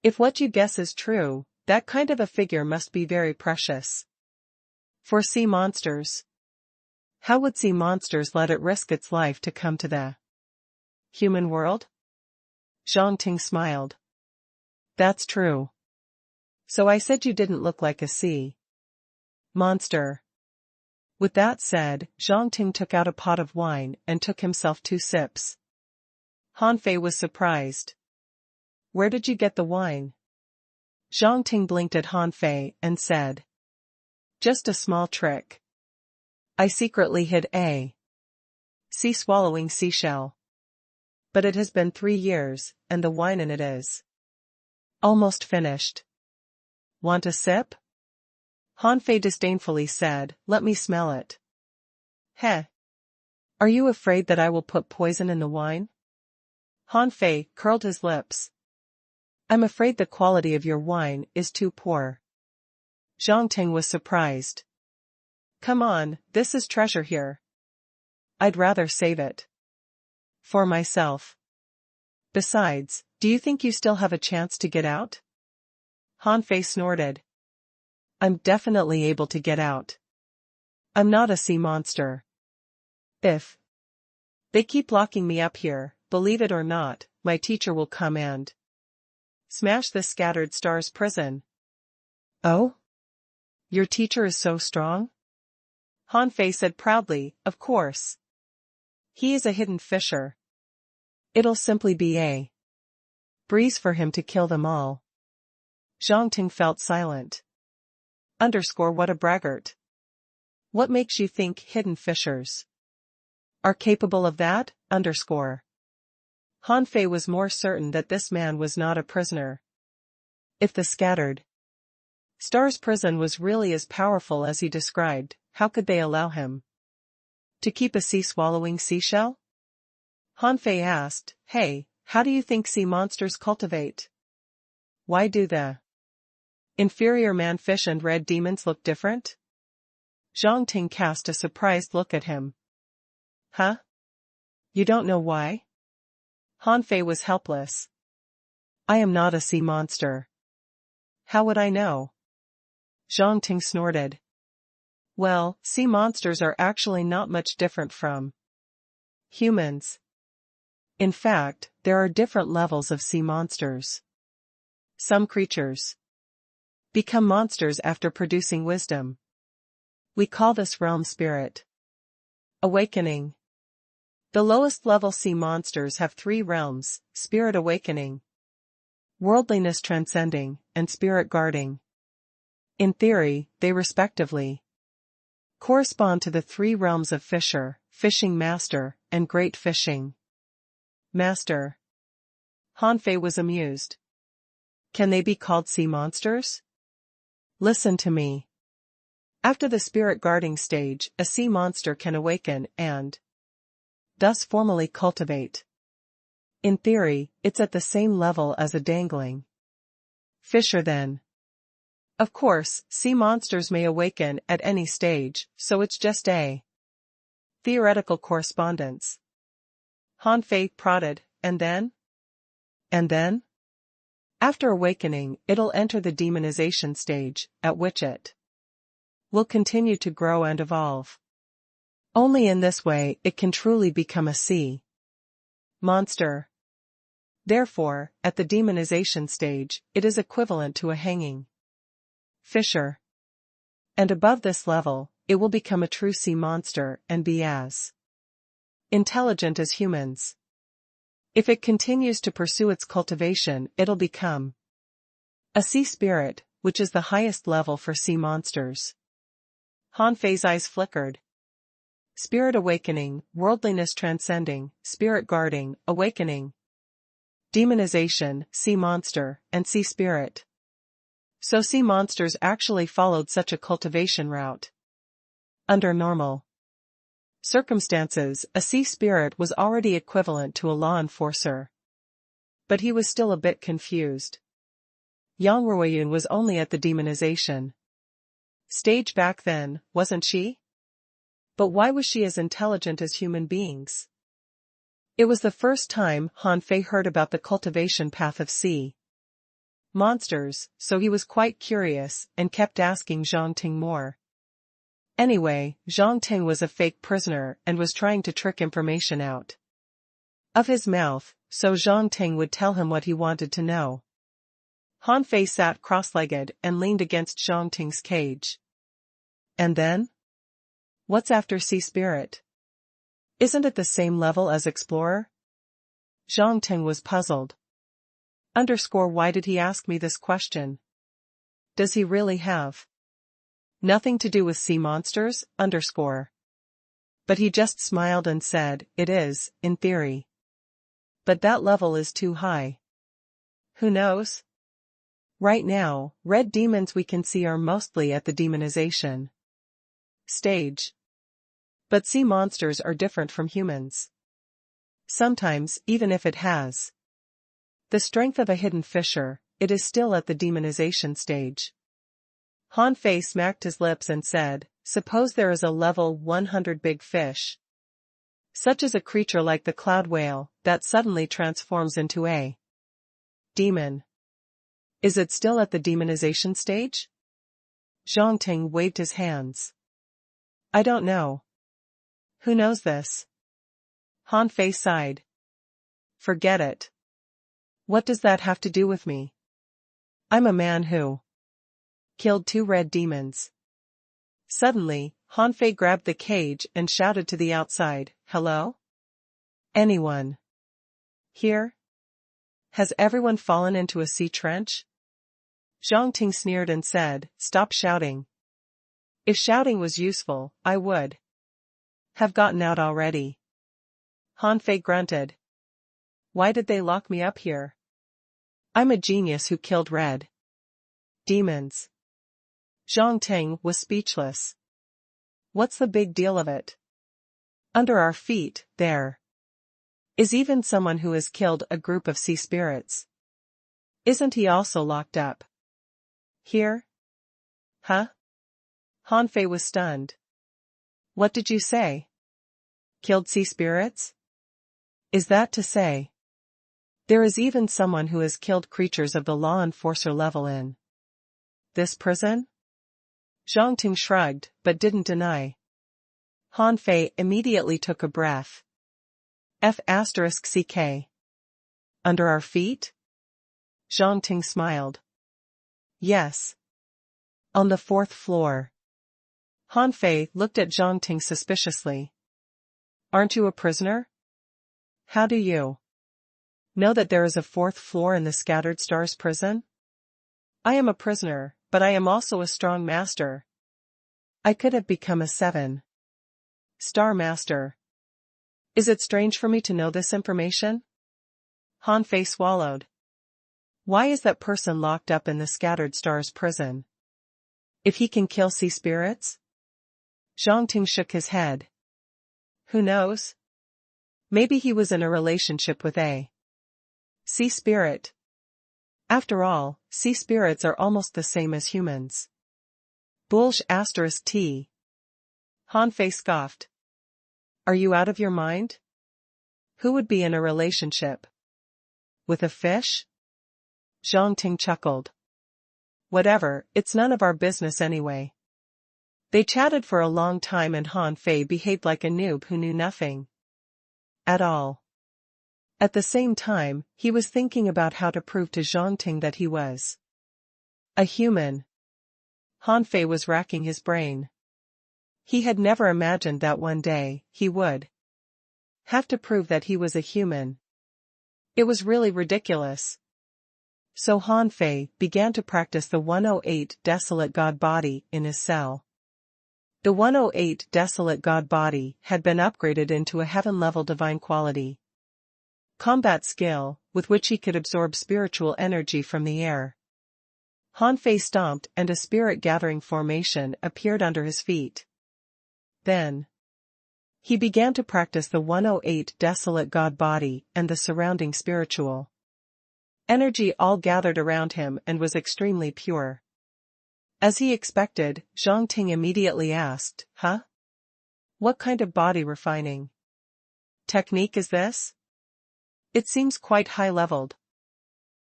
If what you guess is true, that kind of a figure must be very precious. For sea monsters. How would sea monsters let it risk its life to come to the human world? Zhang Ting smiled. That's true. So I said you didn't look like a sea monster. With that said, Zhang Ting took out a pot of wine and took himself 2 sips. Hanfei was surprised. Where did you get the wine? Zhang Ting blinked at Hanfei and said. Just a small trick. I secretly hid a sea-swallowing seashell. But it has been 3 years, and the wine in it is almost finished. Want a sip? Hanfei disdainfully said, let me smell it. Heh. Are you afraid that I will put poison in the wine? Hanfei curled his lips. I'm afraid the quality of your wine is too poor. Zhang Ting was surprised. Come on, this is treasure here. I'd rather save it for myself. Besides, do you think you still have a chance to get out? Hanfei snorted. I'm definitely able to get out. I'm not a sea monster. If they keep locking me up here, believe it or not, my teacher will come and smash the scattered stars prison. Oh? Your teacher is so strong? Hanfei said proudly, of course. He is a hidden fisher. It'll simply be a breeze for him to kill them all. Zhang Ting felt silent. What a braggart. What makes you think hidden fishers are capable of that? Hanfei was more certain that this man was not a prisoner. If the scattered stars prison was really as powerful as he described, how could they allow him to keep a sea-swallowing seashell? Hanfei asked, hey, how do you think sea monsters cultivate? Why do the inferior man-fish and red demons look different? Zhang Ting cast a surprised look at him. Huh? You don't know why? Hanfei was helpless. I am not a sea monster. How would I know? Zhang Ting snorted. Well, sea monsters are actually not much different from humans. In fact, there are different levels of sea monsters. Some creatures become monsters after producing wisdom. We call this realm spirit awakening. The lowest level sea monsters have 3 realms: spirit awakening, worldliness transcending, and spirit guarding. In theory, they respectively correspond to the 3 realms of fisher, fishing master, and great fishing master. Hanfei was amused. Can they be called sea monsters? Listen to me. After the spirit guarding stage, a sea monster can awaken and thus formally cultivate. In theory, it's at the same level as a dangling fisher then. Of course, sea monsters may awaken at any stage, so it's just a theoretical correspondence. Han Fei prodded, and then? And then? After awakening, it'll enter the demonization stage, at which it will continue to grow and evolve. Only in this way it can truly become a sea monster. Therefore, at the demonization stage, it is equivalent to a hanging fisher. And above this level, it will become a true sea monster and be as intelligent as humans. If it continues to pursue its cultivation, it'll become a sea spirit, which is the highest level for sea monsters. Han Fei's eyes flickered. Spirit awakening, worldliness transcending, spirit guarding, awakening, demonization, sea monster, and sea spirit. So sea monsters actually followed such a cultivation route. Under normal circumstances, a sea spirit was already equivalent to a law enforcer. But he was still a bit confused. Yang Ruoyun was only at the demonization stage back then, wasn't she? But why was she as intelligent as human beings? It was the first time Han Fei heard about the cultivation path of sea monsters, so he was quite curious and kept asking Zhang Ting more. Anyway, Zhang Ting was a fake prisoner and was trying to trick information out of his mouth, so Zhang Ting would tell him what he wanted to know. Han Fei sat cross-legged and leaned against Zhang Ting's cage. And then? What's after sea spirit? Isn't it the same level as explorer? Zhang Ting was puzzled. Why did he ask me this question? Does he really have nothing to do with sea monsters? But he just smiled and said, it is, in theory. But that level is too high. Who knows? Right now, red demons we can see are mostly at the demonization stage. But sea monsters are different from humans. Sometimes, even if it has the strength of a hidden fisher, it is still at the demonization stage. Han Fei smacked his lips and said, suppose there is a level 100 big fish. Such as a creature like the cloud whale, that suddenly transforms into a demon. Is it still at the demonization stage? Zhang Ting waved his hands. I don't know. Who knows this? Han Fei sighed. Forget it. What does that have to do with me? I'm a man who killed 2 red demons. Suddenly, Han Fei grabbed the cage and shouted to the outside, hello? Anyone here? Has everyone fallen into a sea trench? Zhang Ting sneered and said, stop shouting. If shouting was useful, I would have gotten out already. Han Fei grunted. Why did they lock me up here? I'm a genius who killed red demons. Zhang Ting was speechless. What's the big deal of it? Under our feet, there is even someone who has killed a group of sea spirits. Isn't he also locked up here? Huh? Han Fei was stunned. What did you say? Killed sea spirits? Is that to say there is even someone who has killed creatures of the law enforcer level in this prison? Zhang Ting shrugged, but didn't deny. Han Fei immediately took a breath. F***CK. Under our feet? Zhang Ting smiled. Yes. On the 4th floor. Han Fei looked at Zhang Ting suspiciously. Aren't you a prisoner? How do you know that there is a 4th floor in the Scattered Stars prison? I am a prisoner, but I am also a strong master. I could have become a 7-star master. Is it strange for me to know this information? Han Fei swallowed. Why is that person locked up in the Scattered Stars prison? If he can kill sea spirits? Zhang Ting shook his head. Who knows? Maybe he was in a relationship with a sea spirit. After all, sea spirits are almost the same as humans. Bulge *T. Han Fei scoffed. Are you out of your mind? Who would be in a relationship with a fish? Zhang Ting chuckled. Whatever, it's none of our business anyway. They chatted for a long time and Han Fei behaved like a noob who knew nothing at all. At the same time, he was thinking about how to prove to Zhang Ting that he was a human. Han Fei was racking his brain. He had never imagined that one day, he would have to prove that he was a human. It was really ridiculous. So Han Fei began to practice the 108 desolate god body in his cell. The 108 desolate god body had been upgraded into a heaven-level divine quality combat skill, with which he could absorb spiritual energy from the air. Han Fei stomped and a spirit-gathering formation appeared under his feet. Then he began to practice the 108 desolate god body and the surrounding spiritual energy all gathered around him and was extremely pure. As he expected, Zhang Ting immediately asked, Huh? What kind of body refining technique is this? It seems quite high-leveled.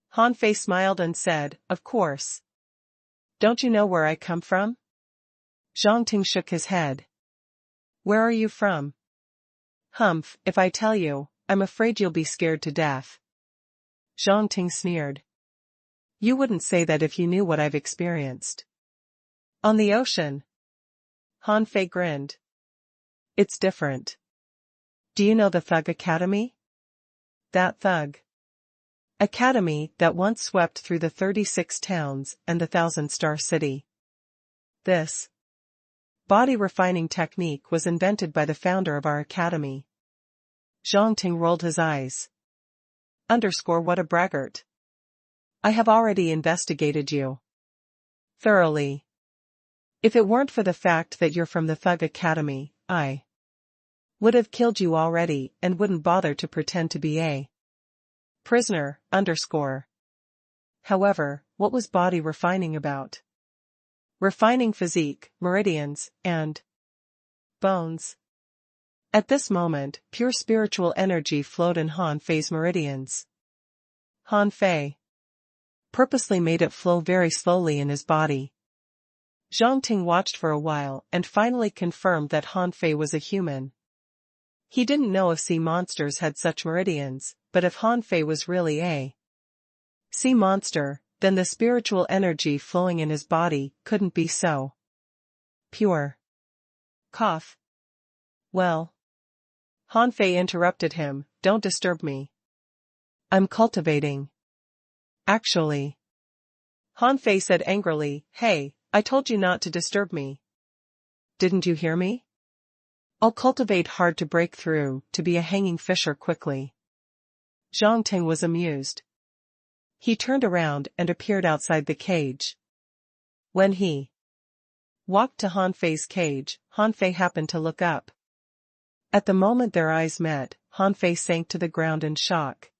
Han Fei smiled and said, Of course. Don't you know where I come from? Zhang Ting shook his head. Where are you from? Humph, if I tell you, I'm afraid you'll be scared to death. Zhang Ting sneered. You wouldn't say that if you knew what I've experienced. On the ocean. Han Fei grinned. It's different. Do you know the Thug Academy? That Thug Academy that once swept through the 36 towns and the 1,000-star city. This body refining technique was invented by the founder of our academy. Zhang Ting rolled his eyes. What a braggart. I have already investigated you thoroughly. If it weren't for the fact that you're from the Thug Academy, I would have killed you already and wouldn't bother to pretend to be a prisoner. However, what was body refining about? Refining physique, meridians, and bones. At this moment, pure spiritual energy flowed in Han Fei's meridians. Han Fei purposely made it flow very slowly in his body. Zhang Ting watched for a while and finally confirmed that Han Fei was a human. He didn't know if sea monsters had such meridians, but if Han Fei was really a sea monster, then the spiritual energy flowing in his body couldn't be so pure. Cough. Well. Han Fei interrupted him, Don't disturb me. I'm cultivating. Actually. Han Fei said angrily, Hey, I told you not to disturb me. Didn't you hear me? I'll cultivate hard to break through, to be a hanging fisher quickly. Zhang Ting was amused. He turned around and appeared outside the cage. When he walked to Han Fei's cage, Han Fei happened to look up. At the moment their eyes met, Han Fei sank to the ground in shock.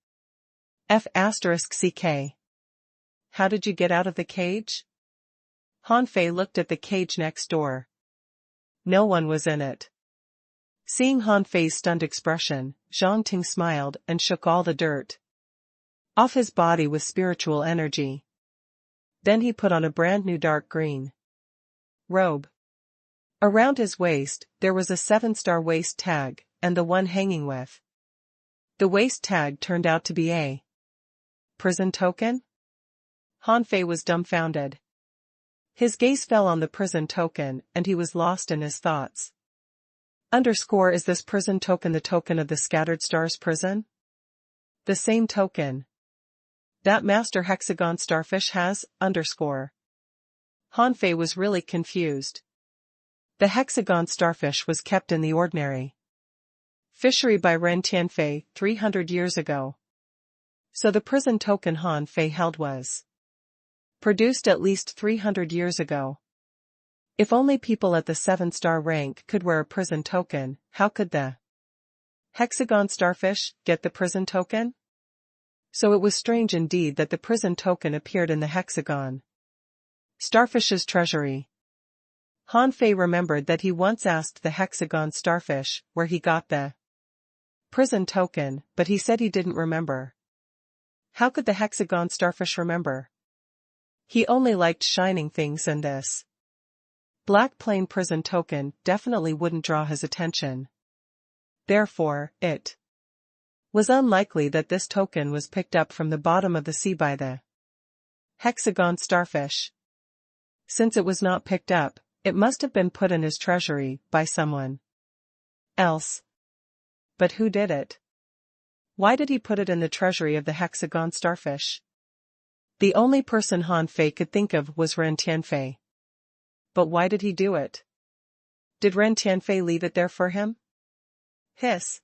F***ck. How did you get out of the cage? Han Fei looked at the cage next door. No one was in it. Seeing Han Fei's stunned expression, Zhang Ting smiled and shook all the dirt off his body with spiritual energy. Then he put on a brand new dark green robe. Around his waist, there was a 7-star waist tag, and the one hanging with the waist tag turned out to be a prison token? Han Fei was dumbfounded. His gaze fell on the prison token, and he was lost in his thoughts. Is this prison token the token of the Scattered Stars prison? The same token that Master Hexagon Starfish has, Han Fei was really confused. The Hexagon Starfish was kept in the ordinary fishery by Ren Tianfei 300 years ago. So the prison token Han Fei held was produced at least 300 years ago. If only people at the 7-star rank could wear a prison token, how could the hexagon starfish get the prison token? So it was strange indeed that the prison token appeared in the hexagon starfish's treasury. Han Fei remembered that he once asked the hexagon starfish where he got the prison token, but he said he didn't remember. How could the hexagon starfish remember? He only liked shining things, and this black plain prison token definitely wouldn't draw his attention. Therefore, it was unlikely that this token was picked up from the bottom of the sea by the hexagon starfish. Since it was not picked up, it must have been put in his treasury by someone else. But who did it? Why did he put it in the treasury of the hexagon starfish? The only person Han Fei could think of was Ren Tianfei. But why did he do it? Did Ren Tianfei leave it there for him? Hiss.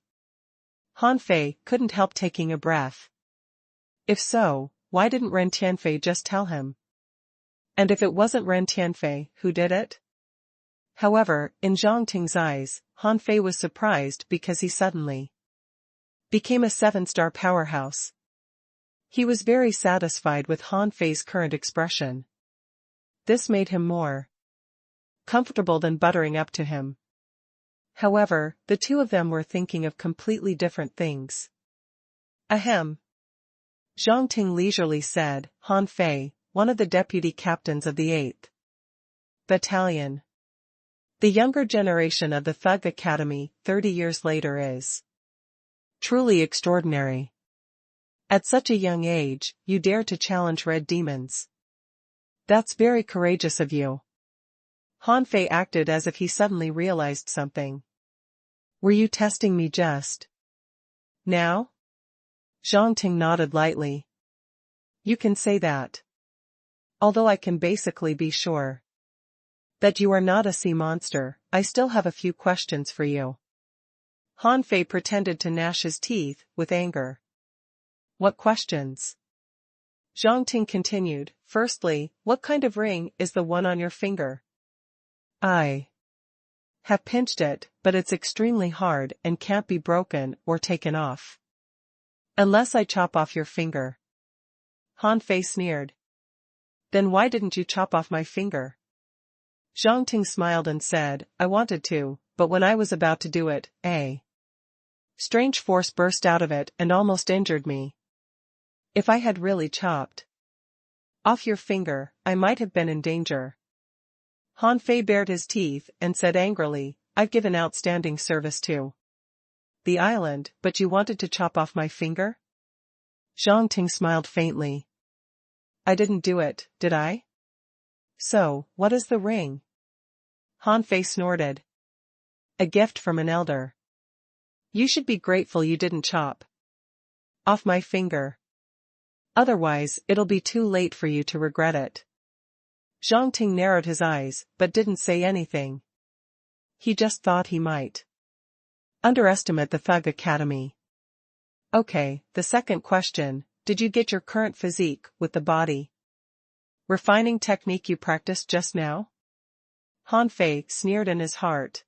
Han Fei couldn't help taking a breath. If so, why didn't Ren Tianfei just tell him? And if it wasn't Ren Tianfei, who did it? However, in Zhang Ting's eyes, Han Fei was surprised because he suddenly became a 7-star powerhouse. He was very satisfied with Han Fei's current expression. This made him more comfortable than buttering up to him. However, the two of them were thinking of completely different things. Ahem. Zhang Ting leisurely said, Han Fei, one of the deputy captains of the 8th Battalion. The younger generation of the Thug Academy 30 years later is truly extraordinary. At such a young age, you dare to challenge red demons. That's very courageous of you. Han Fei acted as if he suddenly realized something. Were you testing me just now? Zhang Ting nodded lightly. You can say that. Although I can basically be sure that you are not a sea monster, I still have a few questions for you. Han Fei pretended to gnash his teeth with anger. What questions? Zhang Ting continued. Firstly, what kind of ring is the one on your finger? I have pinched it, but it's extremely hard and can't be broken or taken off. Unless I chop off your finger. Han Fei sneered. Then why didn't you chop off my finger? Zhang Ting smiled and said, I wanted to, but when I was about to do it, a strange force burst out of it and almost injured me. If I had really chopped off your finger, I might have been in danger. Han Fei bared his teeth and said angrily, I've given outstanding service to the island, but you wanted to chop off my finger? Zhang Ting smiled faintly. I didn't do it, did I? So, what is the ring? Han Fei snorted. A gift from an elder. You should be grateful you didn't chop off my finger. Otherwise, it'll be too late for you to regret it. Zhang Ting narrowed his eyes, but didn't say anything. He just thought he might underestimate the Thug Academy. Okay, the second question, did you get your current physique with the body refining technique you practiced just now? Han Fei sneered in his heart.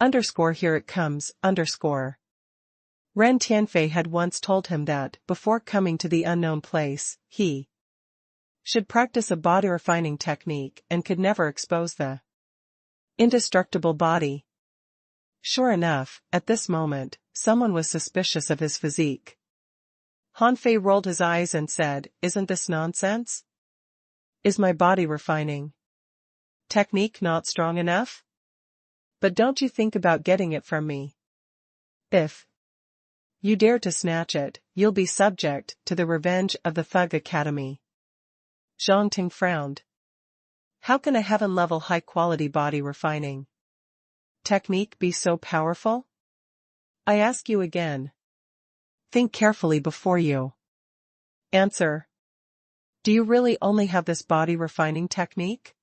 Here it comes, Ren Tianfei had once told him that, before coming to the unknown place, he should practice a body refining technique and could never expose the indestructible body. Sure enough, at this moment, someone was suspicious of his physique. Han Fei rolled his eyes and said, Isn't this nonsense? Is my body refining technique not strong enough? But don't you think about getting it from me. If you dare to snatch it, you'll be subject to the revenge of the Thug Academy. Zhang Ting frowned. How can a heaven-level high-quality body refining technique be so powerful? I ask you again. Think carefully before you answer. Do you really only have this body refining technique?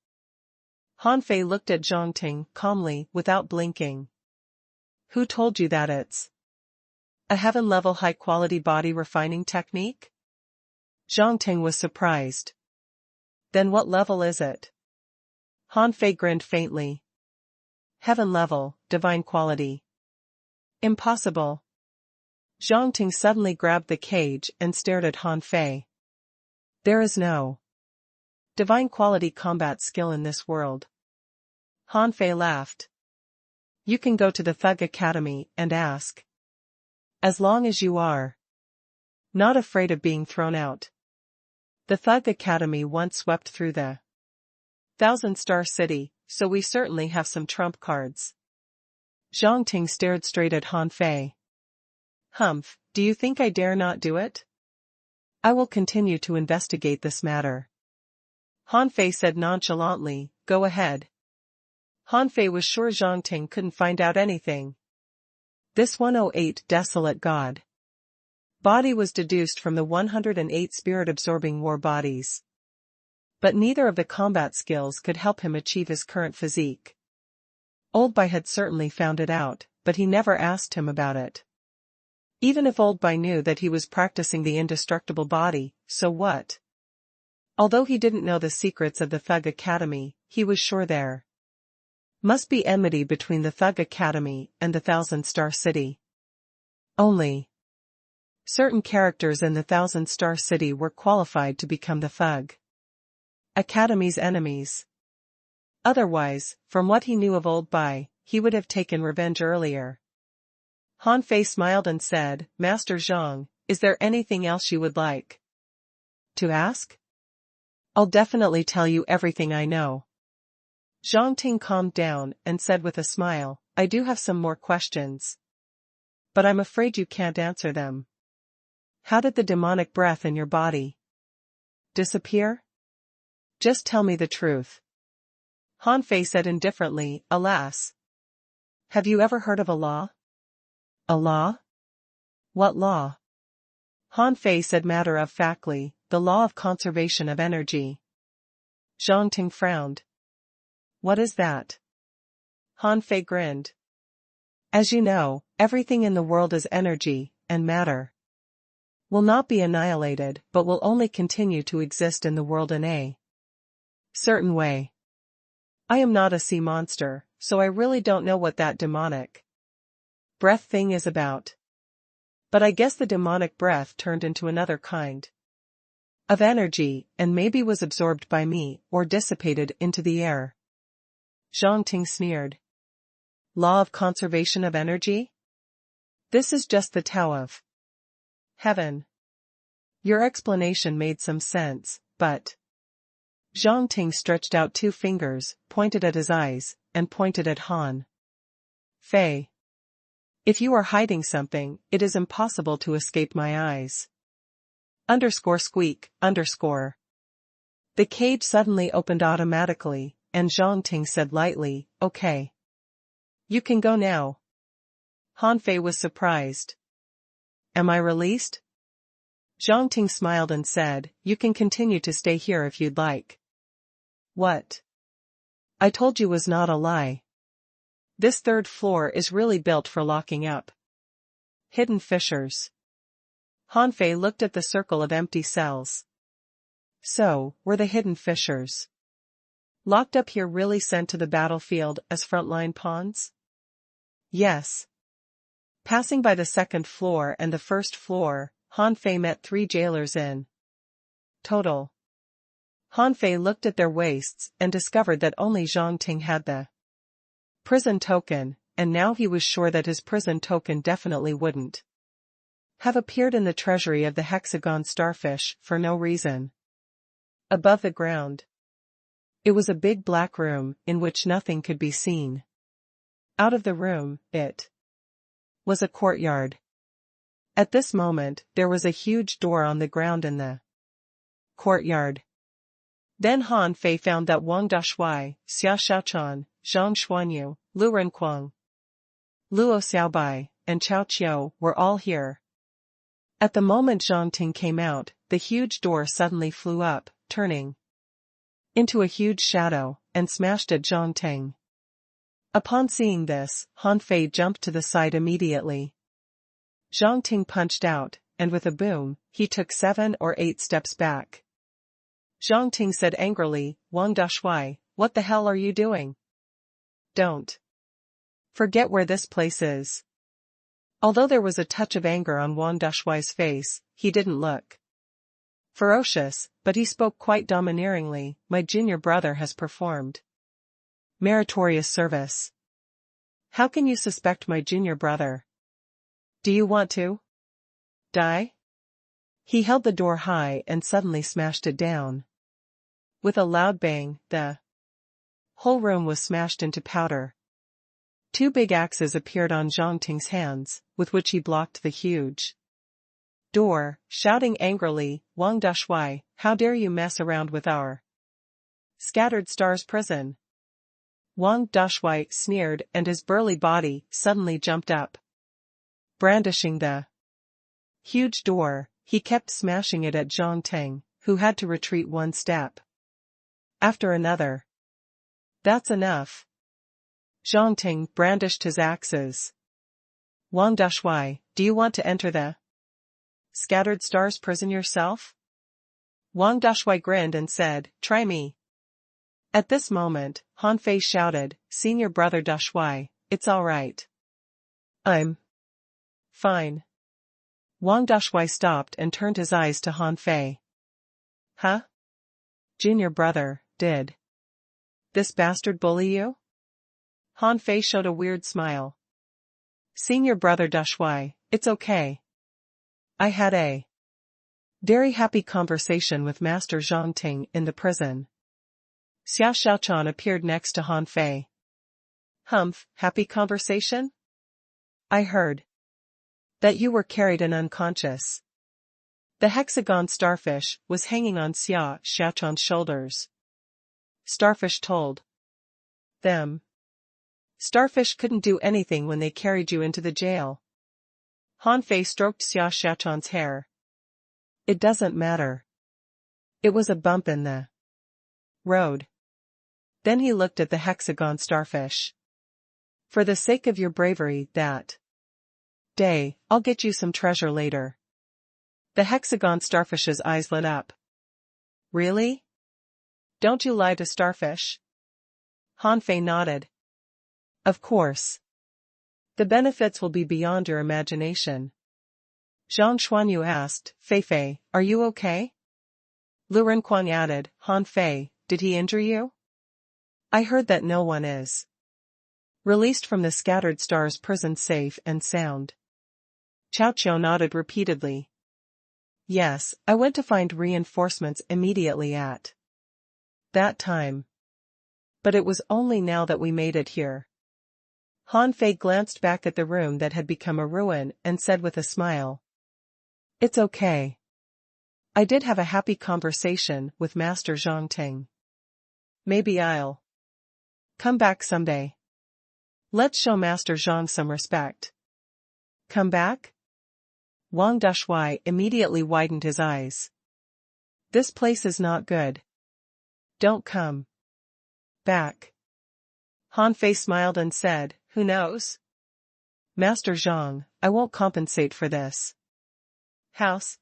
Han Fei looked at Zhang Ting calmly, without blinking. Who told you that it's a heaven-level high-quality body refining technique? Zhang Ting was surprised. Then what level is it? Han Fei grinned faintly. Heaven level, divine quality. Impossible. Zhang Ting suddenly grabbed the cage and stared at Han Fei. There is no divine quality combat skill in this world. Han Fei laughed. You can go to the Thug Academy and ask. As long as you are not afraid of being thrown out. The Thug Academy once swept through the Thousand-Star City, so we certainly have some trump cards. Zhang Ting stared straight at Han Fei. Humph, do you think I dare not do it? I will continue to investigate this matter. Han Fei said nonchalantly, go ahead. Han Fei was sure Zhang Ting couldn't find out anything. This 108 desolate god body was deduced from the 108 spirit-absorbing war bodies. But neither of the combat skills could help him achieve his current physique. Old Bai had certainly found it out, but he never asked him about it. Even if Old Bai knew that he was practicing the indestructible body, so what? Although he didn't know the secrets of the Thug Academy, he was sure there must be enmity between the Thug Academy and the Thousand-Star City. Only certain characters in the Thousand-Star City were qualified to become the Thug Academy's enemies. Otherwise, from what he knew of Old Bai, he would have taken revenge earlier. Han Fei smiled and said, Master Zhang, is there anything else you would like to ask? I'll definitely tell you everything I know. Zhang Ting calmed down and said with a smile, I do have some more questions. But I'm afraid you can't answer them. How did the demonic breath in your body disappear? Just tell me the truth. Han Fei said indifferently, alas. Have you ever heard of a law? A law? What law? Han Fei said matter-of-factly, the law of conservation of energy. Zhang Ting frowned. What is that? Han Fei grinned. As you know, everything in the world is energy, and matter will not be annihilated but will only continue to exist in the world in a certain way. I am not a sea monster, so I really don't know what that demonic breath thing is about. But I guess the demonic breath turned into another kind of energy and maybe was absorbed by me or dissipated into the air. Zhang Ting sneered. Law of conservation of energy? This is just the Tao of Heaven. Your explanation made some sense, but Zhang Ting stretched out two fingers, pointed at his eyes, and pointed at Han Fei. If you are hiding something, it is impossible to escape my eyes. Squeak. The cage suddenly opened automatically, and Zhang Ting said lightly, okay. You can go now. Han Fei was surprised. Am I released? Zhang Ting smiled and said, you can continue to stay here if you'd like. What I told you was not a lie. This third floor is really built for locking up hidden fissures. Han Fei looked at the circle of empty cells. So, were the hidden fissures locked up here really sent to the battlefield as frontline pawns? Yes. Passing by the second floor and the first floor, Han Fei met 3 jailers in total. Han Fei looked at their waists and discovered that only Zhang Ting had the prison token, and now he was sure that his prison token definitely wouldn't have appeared in the treasury of the hexagon starfish for no reason. Above the ground, it was a big black room in which nothing could be seen. Out of the room, it was a courtyard. At this moment, there was a huge door on the ground in the courtyard. Then Han Fei found that Wang Dashui, Xia Xiaochan, Zhang Xuanyu, Lu Renquang, Luo Xiaobai, and Chao Qiu were all here. At the moment Zhang Ting came out, the huge door suddenly flew up, turning into a huge shadow, and smashed at Zhang Ting. Upon seeing this, Han Fei jumped to the side immediately. Zhang Ting punched out, and with a boom, he took 7 or 8 steps back. Zhang Ting said angrily, Wang Dashui, what the hell are you doing? Don't forget where this place is. Although there was a touch of anger on Wang Dashuai's face, he didn't look ferocious, but he spoke quite domineeringly. My junior brother has performed meritorious service. How can you suspect my junior brother? Do you want to die? He held the door high and suddenly smashed it down. With a loud bang, the whole room was smashed into powder. 2 big axes appeared on Zhang Ting's hands, with which he blocked the huge door, shouting angrily, Wang Dashuai, how dare you mess around with our Scattered Stars prison? Wang Dashuai sneered and his burly body suddenly jumped up. Brandishing the huge door, he kept smashing it at Zhang Ting, who had to retreat 1 step after another. That's enough. Zhang Ting brandished his axes. Wang Dashuai, do you want to enter the Scattered Stars prison yourself? Wang Dashuai grinned and said, try me. At this moment, Han Fei shouted, Senior Brother Dashuai, it's all right. I'm fine. Wang Dashuai stopped and turned his eyes to Han Fei. Huh? Junior brother, did this bastard bully you? Han Fei showed a weird smile. Senior Brother Dashuai, it's okay. I had a very happy conversation with Master Zhang Ting in the prison. Xia Xiaochan appeared next to Han Fei. Humph, happy conversation? I heard that you were carried and unconscious. The hexagon starfish was hanging on Xia Xiaochan's shoulders. Starfish told them. Starfish couldn't do anything when they carried you into the jail. Han Fei stroked Xia Xiaochan's hair. It doesn't matter. It was a bump in the road. Then he looked at the hexagon starfish. For the sake of your bravery that day, I'll get you some treasure later. The hexagon starfish's eyes lit up. Really? Don't you lie to Starfish? Han Fei nodded. Of course. The benefits will be beyond your imagination. Zhang Xuanyu asked, Fei Fei, are you okay? Lu Renquang added, Han Fei, did he injure you? I heard that no one is released from the Scattered Stars prison safe and sound. Chao Qiao nodded repeatedly. Yes, I went to find reinforcements immediately at that time. But it was only now that we made it here. Han Fei glanced back at the room that had become a ruin and said with a smile. It's okay. I did have a happy conversation with Master Zhang Ting. Maybe I'll come back someday. Let's show Master Zhang some respect. Come back? Wang Dashuai immediately widened his eyes. This place is not good. Don't come back. Han Fei smiled and said, who knows? Master Zhang, I won't compensate for this house.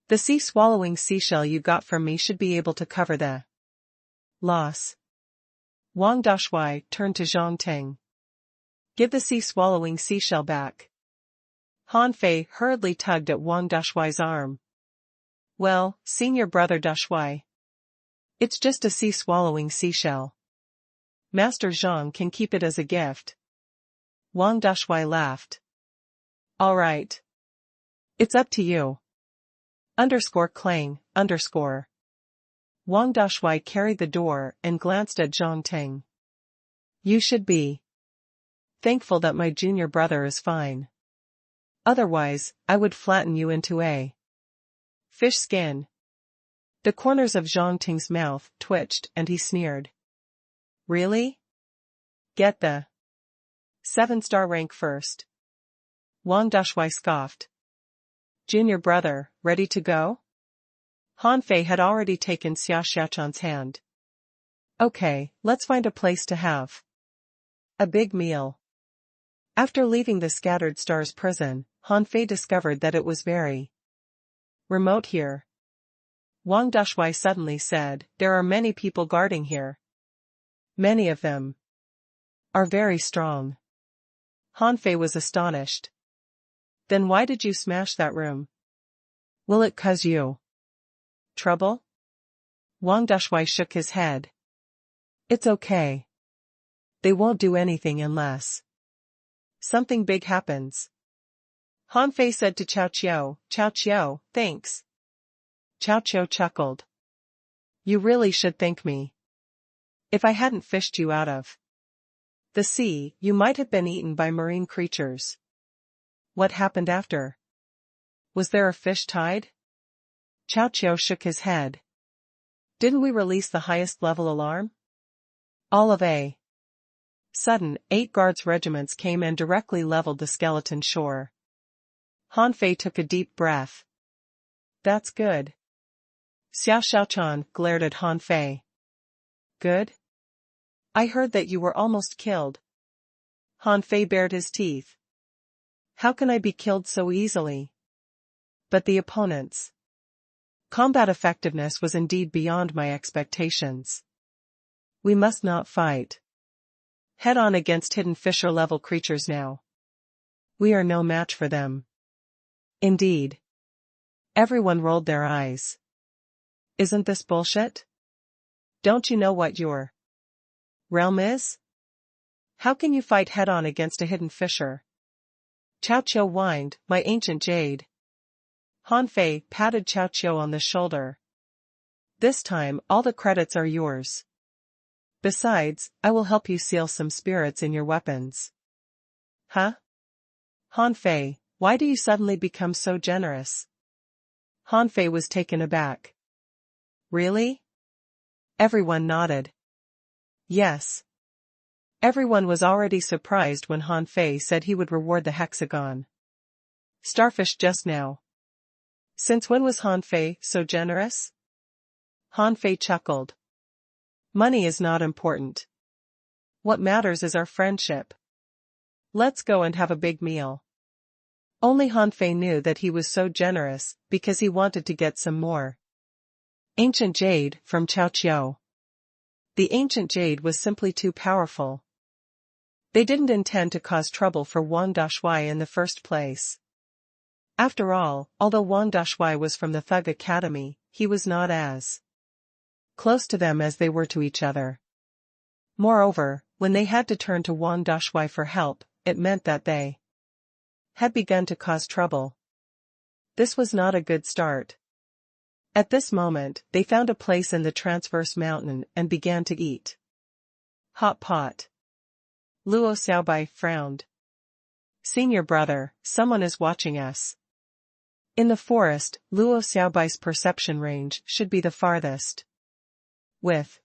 The sea-swallowing seashell you got from me should be able to cover the loss. Wang Dashuai turned to Zhang Ting. Give the sea-swallowing seashell back. Han Fei hurriedly tugged at Wang Dashuai's arm. Well, Senior Brother Dashuai. It's just a sea-swallowing seashell. Master Zhang can keep it as a gift. Wang Dashuai laughed. All right. It's up to you. _Clang, _. Wang Dashuai carried the door and glanced at Zhang Ting. You should be thankful that my junior brother is fine. Otherwise, I would flatten you into a fish skin. The corners of Zhang Ting's mouth twitched and he sneered. Really? Get the 7-star rank first. Wang Dashuai scoffed. Junior brother, ready to go? Han Fei had already taken Xia Xiaochan's hand. Okay, let's find a place to have a big meal. After leaving the Scattered Stars prison, Han Fei discovered that it was very remote here. Wang Dashuai suddenly said, there are many people guarding here. Many of them are very strong. Han Fei was astonished. Then why did you smash that room? Will it cause you trouble? Wang Dashui shook his head. It's okay. They won't do anything unless something big happens. Han Fei said to Cao Qiu, Cao Qiu, thanks. Cao Qiu chuckled. You really should thank me. If I hadn't fished you out of the sea, you might have been eaten by marine creatures. What happened after? Was there a fish tide? Cao Qiu shook his head. Didn't we release the highest level alarm? All of a sudden, 8 guards regiments came and directly leveled the skeleton shore. Han Fei took a deep breath. That's good. Xiao Shaochan glared at Han Fei. Good? I heard that you were almost killed. Han Fei bared his teeth. How can I be killed so easily? But the opponents' combat effectiveness was indeed beyond my expectations. We must not fight head-on against hidden fisher-level creatures now. We are no match for them. Indeed. Everyone rolled their eyes. Isn't this bullshit? Don't you know what your realm is? How can you fight head-on against a hidden fisher? Cao Qiu whined, my ancient jade. Han Fei patted Cao Qiu on the shoulder. This time, all the credits are yours. Besides, I will help you seal some spirits in your weapons. Huh? Han Fei, why do you suddenly become so generous? Han Fei was taken aback. Really? Everyone nodded. Yes. Everyone was already surprised when Han Fei said he would reward the hexagon starfish just now. Since when was Han Fei so generous? Han Fei chuckled. Money is not important. What matters is our friendship. Let's go and have a big meal. Only Han Fei knew that he was so generous because he wanted to get some more ancient jade from Cao Qiu. The ancient jade was simply too powerful. They didn't intend to cause trouble for Wang Dashui in the first place. After all, although Wang Dashui was from the Thug Academy, he was not as close to them as they were to each other. Moreover, when they had to turn to Wang Dashui for help, it meant that they had begun to cause trouble. This was not a good start. At this moment, they found a place in the transverse mountain and began to eat. Hot pot. Luo Xiaobai frowned. Senior brother, someone is watching us. In the forest, Luo Xiaobai's perception range should be the farthest. With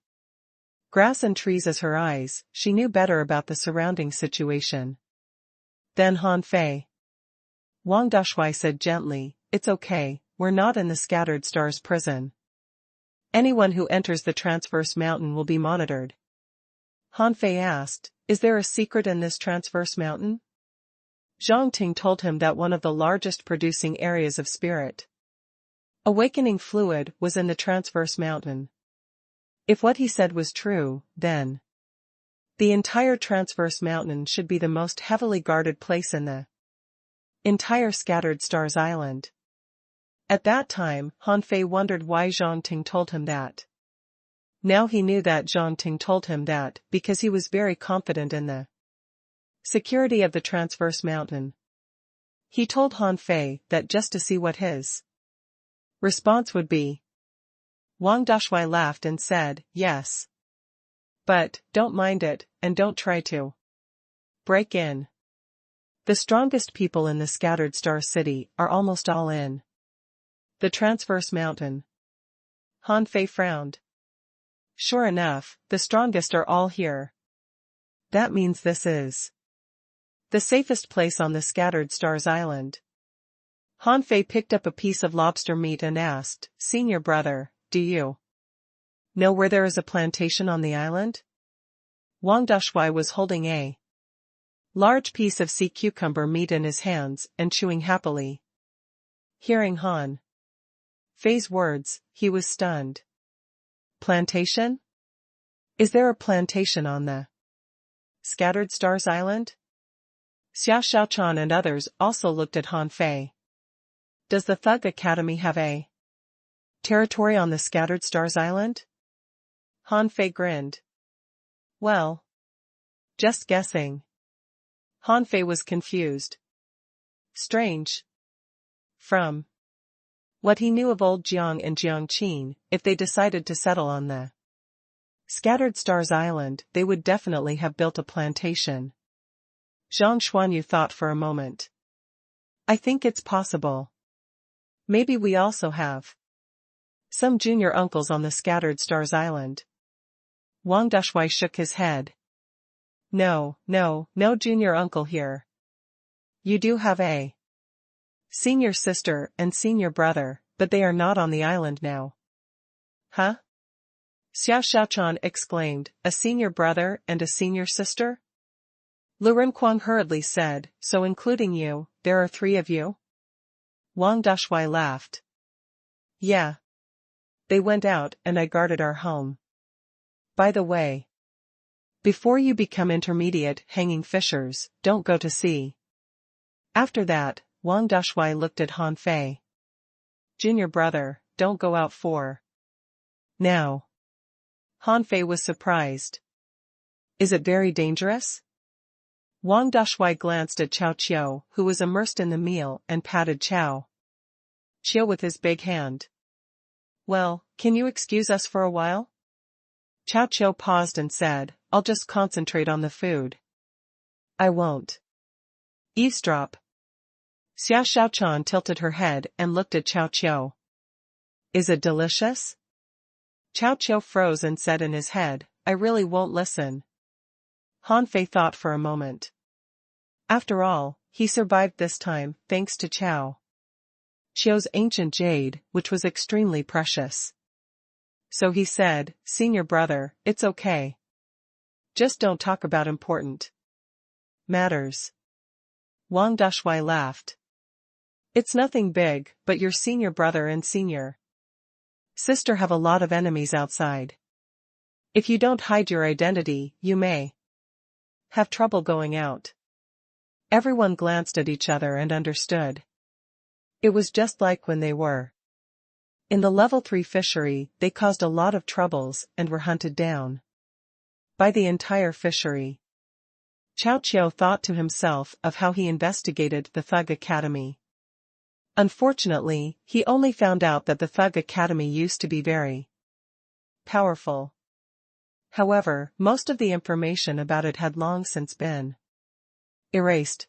grass and trees as her eyes, she knew better about the surrounding situation. Then Han Fei. Wang Dashui said gently, it's okay, we're not in the Scattered Stars prison. Anyone who enters the transverse mountain will be monitored. Han Fei asked, is there a secret in this transverse mountain? Zhang Ting told him that one of the largest producing areas of spirit awakening fluid was in the transverse mountain. If what he said was true, then the entire transverse mountain should be the most heavily guarded place in the entire Scattered Stars Island. At that time, Han Fei wondered why Zhang Ting told him that. Now he knew that Zhang Ting told him that because he was very confident in the security of the transverse mountain. He told Han Fei that just to see what his response would be. Wang Dashui laughed and said, yes. But, don't mind it, and don't try to break in. The strongest people in the Scattered Star City are almost all in the transverse mountain. Han Fei frowned. Sure enough, the strongest are all here. That means this is the safest place on the Scattered Stars Island. Han Fei picked up a piece of lobster meat and asked, Senior brother, do you know where there is a plantation on the island? Wang Dashui was holding a large piece of sea cucumber meat in his hands and chewing happily. Hearing Han Fei's words, he was stunned. Plantation? Is there a plantation on the Scattered Stars Island? Xiao Xiaochan and others also looked at Han Fei. Does the Thug Academy have a territory on the Scattered Stars Island? Han Fei grinned. Well, just guessing. Han Fei was confused. Strange. From what he knew of old Jiang and Jiangqin, if they decided to settle on the Scattered Stars Island, they would definitely have built a plantation. Zhang Xuanyu thought for a moment. I think it's possible. Maybe we also have some junior uncles on the Scattered Stars Island. Wang Dashui shook his head. No junior uncle here. You do have a senior sister and senior brother, but they are not on the island now. Huh? Xiao Xiaochan exclaimed, a senior brother and a senior sister? Lu Renquang hurriedly said, so including you, there are 3 of you? Wang Dashui laughed. Yeah. They went out and I guarded our home. By the way, before you become intermediate hanging fishers, don't go to sea. After that, Wang Dashui looked at Han Fei. Junior brother, don't go out for now. Han Fei was surprised. Is it very dangerous? Wang Dashui glanced at Chao Qiu, who was immersed in the meal, and patted Chao Qiu with his big hand. Well, can you excuse us for a while? Chao Qiu paused and said, I'll just concentrate on the food. I won't eavesdrop. Xiao Xiaochan tilted her head and looked at Chao Qiu. Is it delicious? Chao Qiu froze and said in his head, I really won't listen. Han Fei thought for a moment. After all, he survived this time, thanks to Chao Qiu's ancient jade, which was extremely precious. So he said, Senior brother, it's okay. Just don't talk about important matters. Wang Dashui laughed. It's nothing big, but your senior brother and senior sister have a lot of enemies outside. If you don't hide your identity, you may have trouble going out. Everyone glanced at each other and understood. It was just like when they were in the level 3 fishery, they caused a lot of troubles and were hunted down by the entire fishery. Chao Qiu thought to himself of how he investigated the Thug Academy. Unfortunately, he only found out that the Thug Academy used to be very powerful. However, most of the information about it had long since been erased.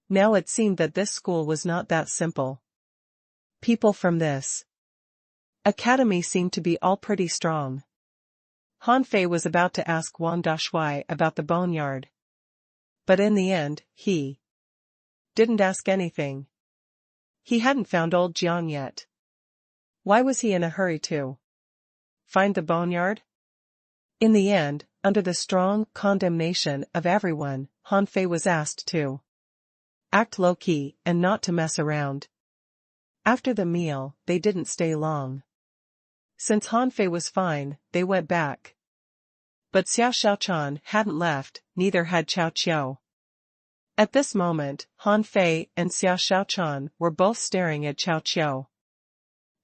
Now it seemed that this school was not that simple. People from this academy seemed to be all pretty strong. Han Fei was about to ask Wang Dashui about the boneyard. But in the end, he didn't ask anything. He hadn't found old Jiang yet. Why was he in a hurry to find the boneyard? In the end, under the strong condemnation of everyone, Han Fei was asked to act low-key and not to mess around. After the meal, they didn't stay long. Since Han Fei was fine, they went back. But Xiao Xiaochan hadn't left, neither had Chao Qiu. At this moment, Han Fei and Xiao Xiaochan were both staring at Chao Qiu.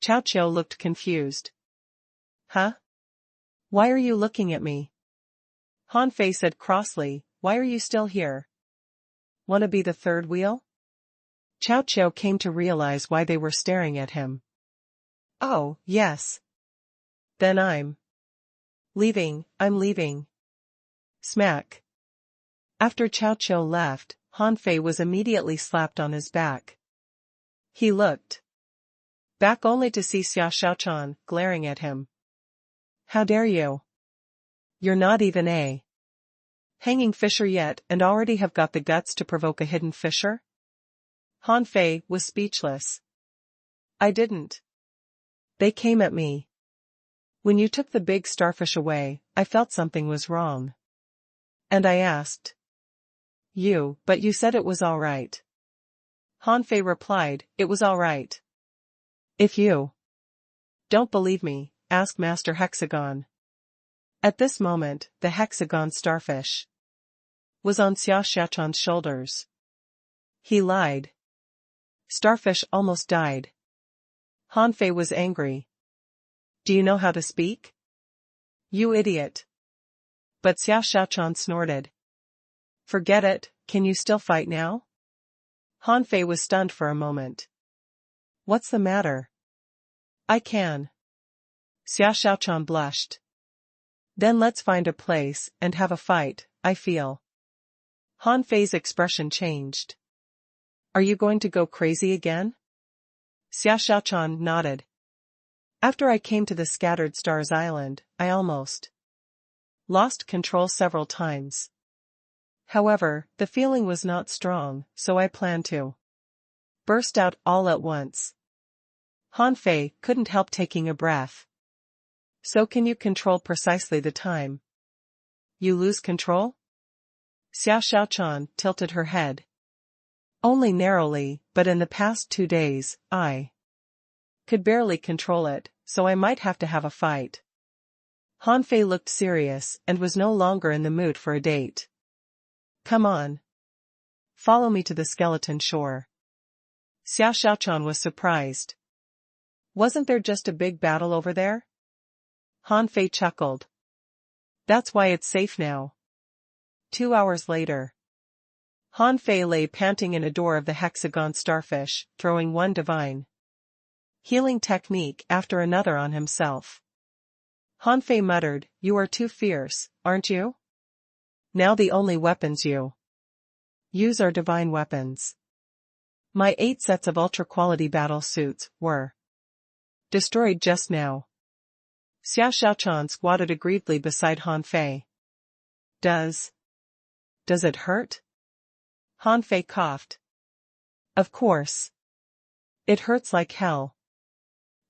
Chao Qiu looked confused. Huh? Why are you looking at me? Han Fei said crossly, why are you still here? Wanna be the third wheel? Chao Qiu came to realize why they were staring at him. Oh, yes. Then I'm leaving. Smack. After Chao Qiu left, Han Fei was immediately slapped on his back. He looked back only to see Xiao Xiaochan glaring at him. How dare you? You're not even a hanging fisher yet and already have got the guts to provoke a hidden fisher? Han Fei was speechless. I didn't. They came at me. When you took the big starfish away, I felt something was wrong. And I asked you, but you said it was all right. Han Fei replied, it was all right. If you don't believe me, ask Master Hexagon. At this moment, the hexagon starfish was on Xiao Xiaochan's shoulders. He lied. Starfish almost died. Han Fei was angry. Do you know how to speak? You idiot. But Xiao Xiaochan snorted. Forget it, can you still fight now? Han Fei was stunned for a moment. What's the matter? I can. Xiao Xiaochan blushed. Then let's find a place and have a fight, I feel. Han Fei's expression changed. Are you going to go crazy again? Xiao Xiaochan nodded. After I came to the Scattered Stars Island, I almost lost control several times. However, the feeling was not strong, so I planned to burst out all at once. Han Fei couldn't help taking a breath. So can you control precisely the time you lose control? Xiao Xiaochan tilted her head. Only narrowly, but in the past 2 days, I could barely control it, so I might have to have a fight. Han Fei looked serious and was no longer in the mood for a date. Come on. Follow me to the skeleton shore. Xiao Xiaochan was surprised. Wasn't there just a big battle over there? Han Fei chuckled. That's why it's safe now. 2 hours later. Han Fei lay panting in a door of the hexagon starfish, throwing one divine healing technique after another on himself. Han Fei muttered, You are too fierce, aren't you? Now the only weapons you use are divine weapons. My 8 sets of ultra-quality battle suits were destroyed just now. Xiao Xiaochan squatted aggrievedly beside Han Fei. Does it hurt? Han Fei coughed. Of course. It hurts like hell.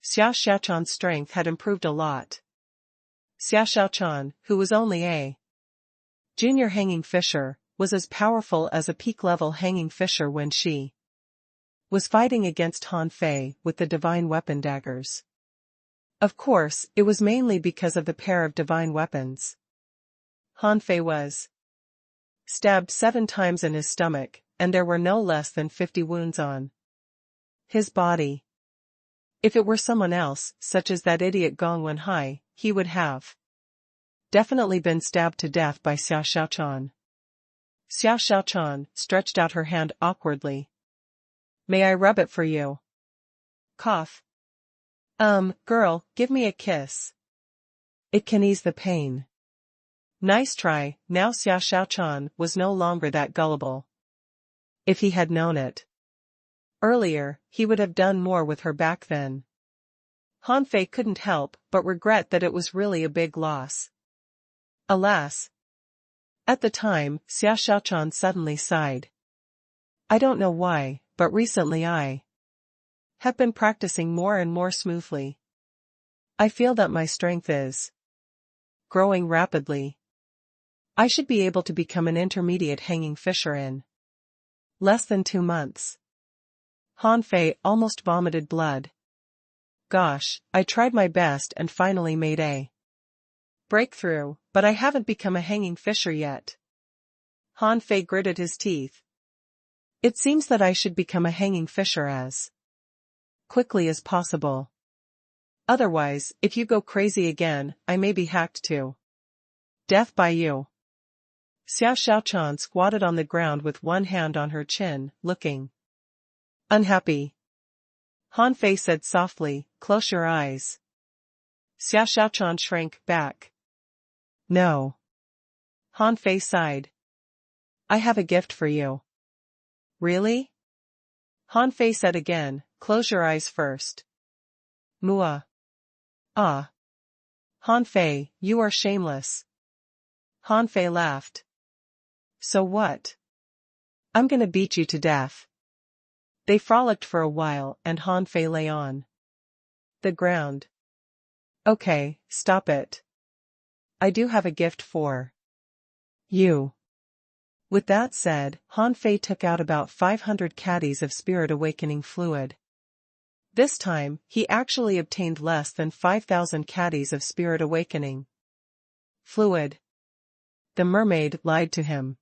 Xiao Xiaochan's strength had improved a lot. Xiao Xiaochan, who was only a junior hanging fisher, was as powerful as a peak-level hanging fisher when she was fighting against Han Fei with the divine weapon daggers. Of course, it was mainly because of the pair of divine weapons. Han Fei was stabbed 7 times in his stomach, and there were no less than 50 wounds on his body. If it were someone else, such as that idiot Gong Wenhai, he would have definitely been stabbed to death by Xiao Xiaochan. Xiao Xiaochan stretched out her hand awkwardly. May I rub it for you? Cough. Girl, give me a kiss. It can ease the pain. Nice try. Now Xiao Xiaochan was no longer that gullible. If he had known it earlier, he would have done more with her back then. Han Fei couldn't help but regret that it was really a big loss. Alas. At the time, Xiao Xiaochan suddenly sighed. I don't know why, but recently I have been practicing more and more smoothly. I feel that my strength is growing rapidly. I should be able to become an intermediate hanging fisher in less than 2 months. Han Fei almost vomited blood. Gosh, I tried my best and finally made a breakthrough, but I haven't become a hanging fisher yet. Han Fei gritted his teeth. It seems that I should become a hanging fisher as quickly as possible. Otherwise, if you go crazy again, I may be hacked to death by you. Xiao Xiaochan squatted on the ground with one hand on her chin, looking unhappy. Han Fei said softly, Close your eyes. Xiao Xiaochan shrank back. No. Han Fei sighed. I have a gift for you. Really? Han Fei said again, Close your eyes first. Mua. Ah. Han Fei, you are shameless. Han Fei laughed. So what? I'm gonna beat you to death. They frolicked for a while and Han Fei lay on the ground. Okay, stop it. I do have a gift for you. With that said, Han Fei took out about 500 caddies of spirit awakening fluid. This time, he actually obtained less than 5,000 caddies of spirit awakening fluid. The mermaid lied to him.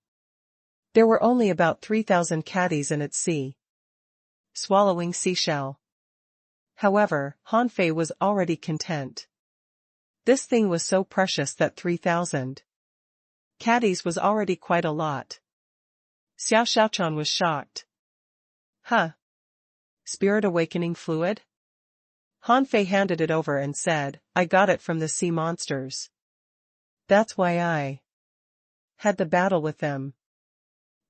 There were only about 3,000 caddies in its sea. Swallowing seashell. However, Han Fei was already content. This thing was so precious that 3,000 caddies was already quite a lot. Xiao Xiaochan was shocked. Huh? Spirit awakening fluid? Han Fei handed it over and said, I got it from the sea monsters. That's why I had the battle with them.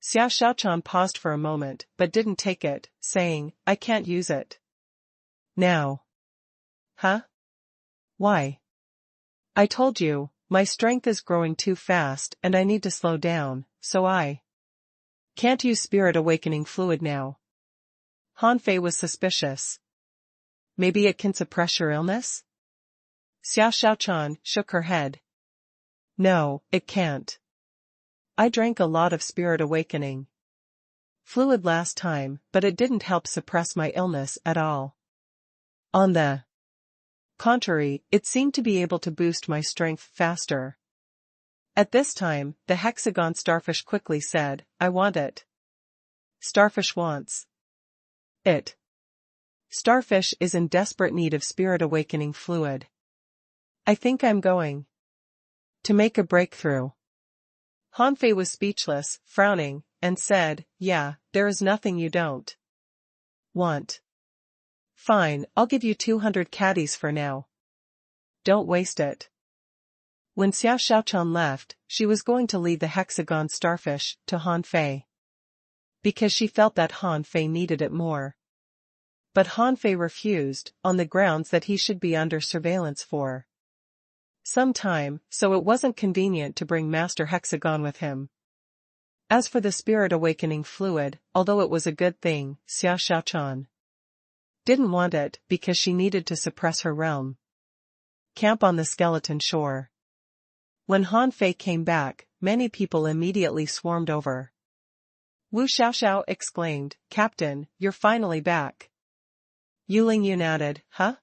Xiao Xiaochan paused for a moment but didn't take it, saying, I can't use it now. Huh? Why? I told you, my strength is growing too fast and I need to slow down, so I can't use spirit awakening fluid now. Han Fei was suspicious. Maybe it can suppress your illness? Xiao Xiaochan shook her head. No, it can't. I drank a lot of spirit awakening fluid last time, but it didn't help suppress my illness at all. On the contrary, it seemed to be able to boost my strength faster. At this time, the hexagon starfish quickly said, I want it. Starfish wants it. Starfish is in desperate need of spirit awakening fluid. I think I'm going to make a breakthrough. Han Fei was speechless, frowning, and said, yeah, there is nothing you don't want. Fine, I'll give you 200 caddies for now. Don't waste it. When Xiao Xiaochan left, she was going to leave the hexagon starfish to Han Fei, because she felt that Han Fei needed it more. But Han Fei refused, on the grounds that he should be under surveillance for some time, so it wasn't convenient to bring Master Hexagon with him. As for the spirit awakening fluid, although it was a good thing, Xiao Xiaochan didn't want it because she needed to suppress her realm. Camp on the skeleton shore. When Han Fei came back, many people immediately swarmed over. Wu Xiaoxiao exclaimed, Captain, you're finally back. Yu Lingyun added, huh?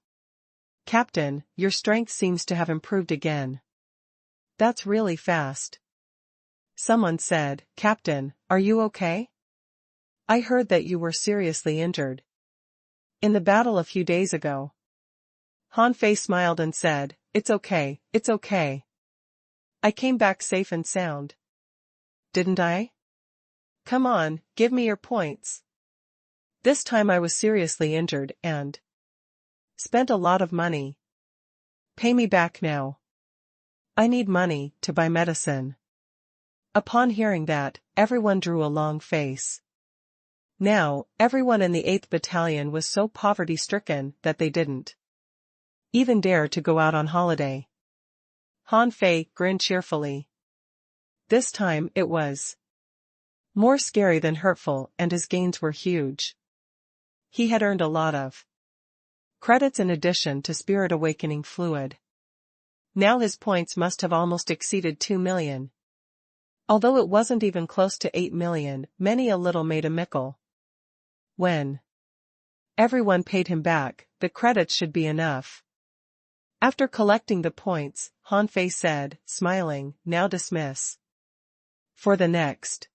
Captain, your strength seems to have improved again. That's really fast. Someone said, Captain, are you okay? I heard that you were seriously injured in the battle a few days ago. Han Fei smiled and said, it's okay, it's okay. I came back safe and sound. Didn't I? Come on, give me your points. This time I was seriously injured and spent a lot of money. Pay me back now. I need money to buy medicine. Upon hearing that, everyone drew a long face. Now, everyone in the 8th Battalion was so poverty-stricken that they didn't even dare to go out on holiday. Han Fei grinned cheerfully. This time it was more scary than hurtful, and his gains were huge. He had earned a lot of credits in addition to spirit awakening fluid. Now his points must have almost exceeded 2 million. Although it wasn't even close to 8 million, many a little made a mickle. When everyone paid him back, the credits should be enough. After collecting the points, Han Fei said, smiling, now dismiss. For the next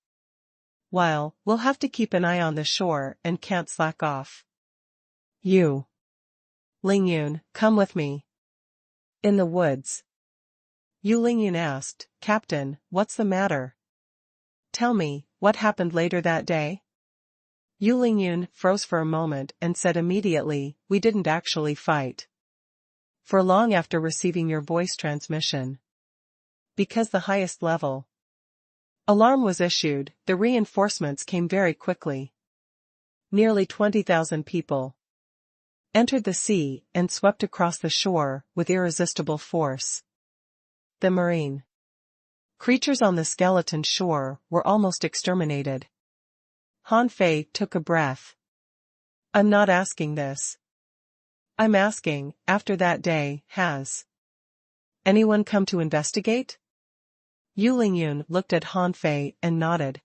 while, we'll have to keep an eye on the shore and can't slack off. You, Lingyun, come with me. In the woods. Yu Lingyun asked, Captain, what's the matter? Tell me, what happened later that day? Yu Lingyun froze for a moment and said immediately, we didn't actually fight. For long after receiving your voice transmission. Because the highest level alarm was issued, the reinforcements came very quickly. Nearly 20,000 people entered the sea and swept across the shore with irresistible force. The marine creatures on the skeleton shore were almost exterminated. Han Fei took a breath. I'm not asking this. I'm asking, after that day, has anyone come to investigate? Yu Lingyun looked at Han Fei and nodded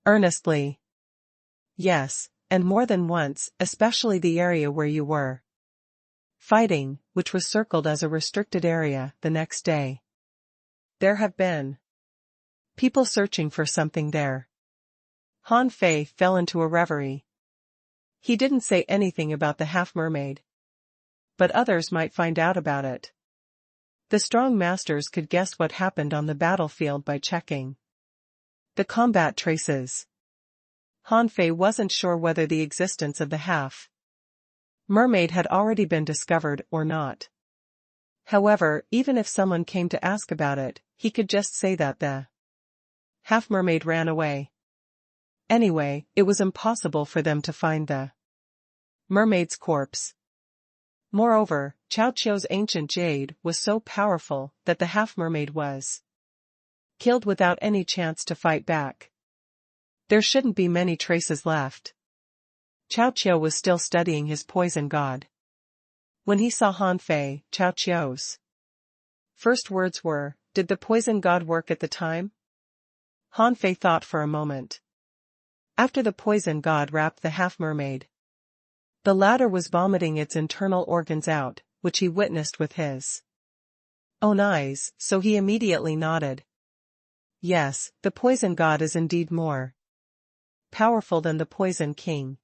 earnestly. Yes, and more than once, especially the area where you were fighting, which was circled as a restricted area the next day. There have been people searching for something there. Han Fei fell into a reverie. He didn't say anything about the half-mermaid. But others might find out about it. The strong masters could guess what happened on the battlefield by checking the combat traces. Han Fei wasn't sure whether the existence of the half-mermaid had already been discovered or not. However, even if someone came to ask about it, he could just say that the half-mermaid ran away. Anyway, it was impossible for them to find the mermaid's corpse. Moreover, Cao Qiu's ancient jade was so powerful that the half-mermaid was killed without any chance to fight back. There shouldn't be many traces left. Cao Qiu was still studying his poison god. When he saw Han Fei, Cao Qiu's first words were, "Did the poison god work at the time?" Han Fei thought for a moment. After the poison god wrapped the half-mermaid, the latter was vomiting its internal organs out, which he witnessed with his own eyes, so he immediately nodded. Yes, the poison god is indeed more powerful than the poison king.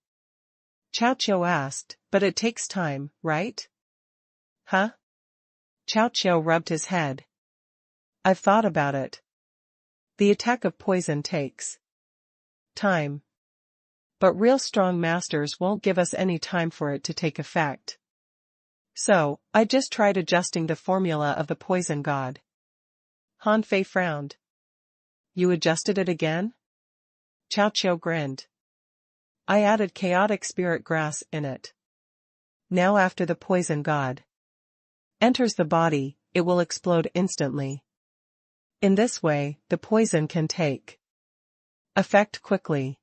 Cao Qiu asked, but it takes time, right? Huh? Cao Qiu rubbed his head. I've thought about it. The attack of poison takes time. But real strong masters won't give us any time for it to take effect. So, I just tried adjusting the formula of the poison god. Han Fei frowned. You adjusted it again? Cao Qiu grinned. I added chaotic spirit grass in it. Now after the poison god enters the body, it will explode instantly. In this way, the poison can take effect quickly.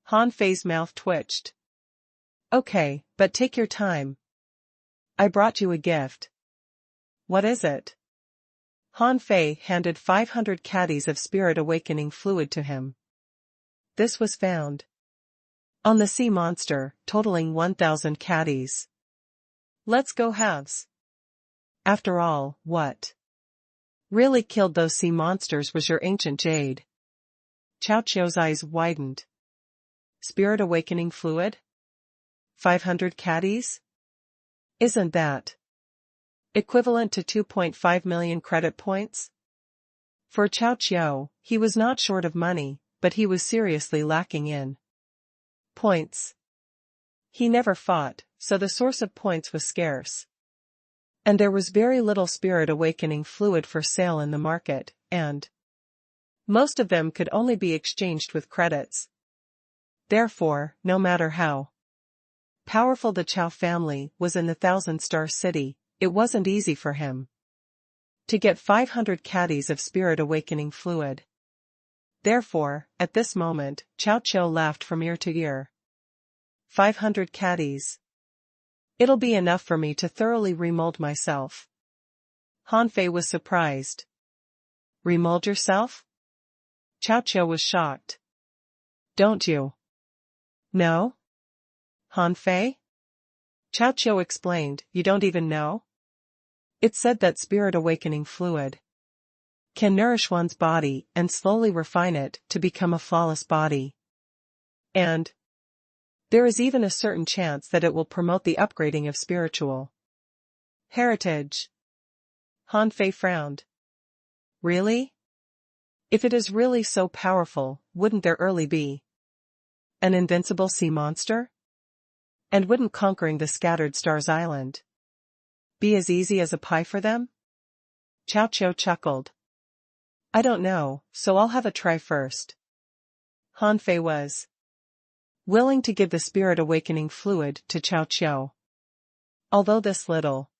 Han Fei's mouth twitched. Okay, but take your time. I brought you a gift. What is it? Han Fei handed 500 caddies of spirit awakening fluid to him. This was found on the sea monster, totaling 1,000 caddies. Let's go halves. After all, what really killed those sea monsters was your ancient jade. Cao Qiu's eyes widened. Spirit awakening fluid? 500 caddies? Isn't that equivalent to 2.5 million credit points? For Cao Qiu, he was not short of money, but he was seriously lacking in points. He never fought, so the source of points was scarce. And there was very little spirit awakening fluid for sale in the market, and most of them could only be exchanged with credits. Therefore, no matter how powerful the Cao family was in the Thousand-Star City, it wasn't easy for him to get 500 caddies of spirit awakening fluid. Therefore, at this moment, Cao Qiu laughed from ear to ear. 500 caddies. It'll be enough for me to thoroughly remold myself. Han Fei was surprised. Remold yourself? Cao Qiu was shocked. Don't you know? Han Fei? Cao Qiu explained, you don't even know? It's said that spirit awakening fluid can nourish one's body and slowly refine it to become a flawless body. And there is even a certain chance that it will promote the upgrading of spiritual heritage. Han Fei frowned. Really? If it is really so powerful, wouldn't there early be an invincible sea monster? And wouldn't conquering the Scattered Stars Island be as easy as a pie for them? Cao Qiu chuckled. I don't know, so I'll have a try first. Han Fei was willing to give the spirit awakening fluid to Cao Qiu. Although this little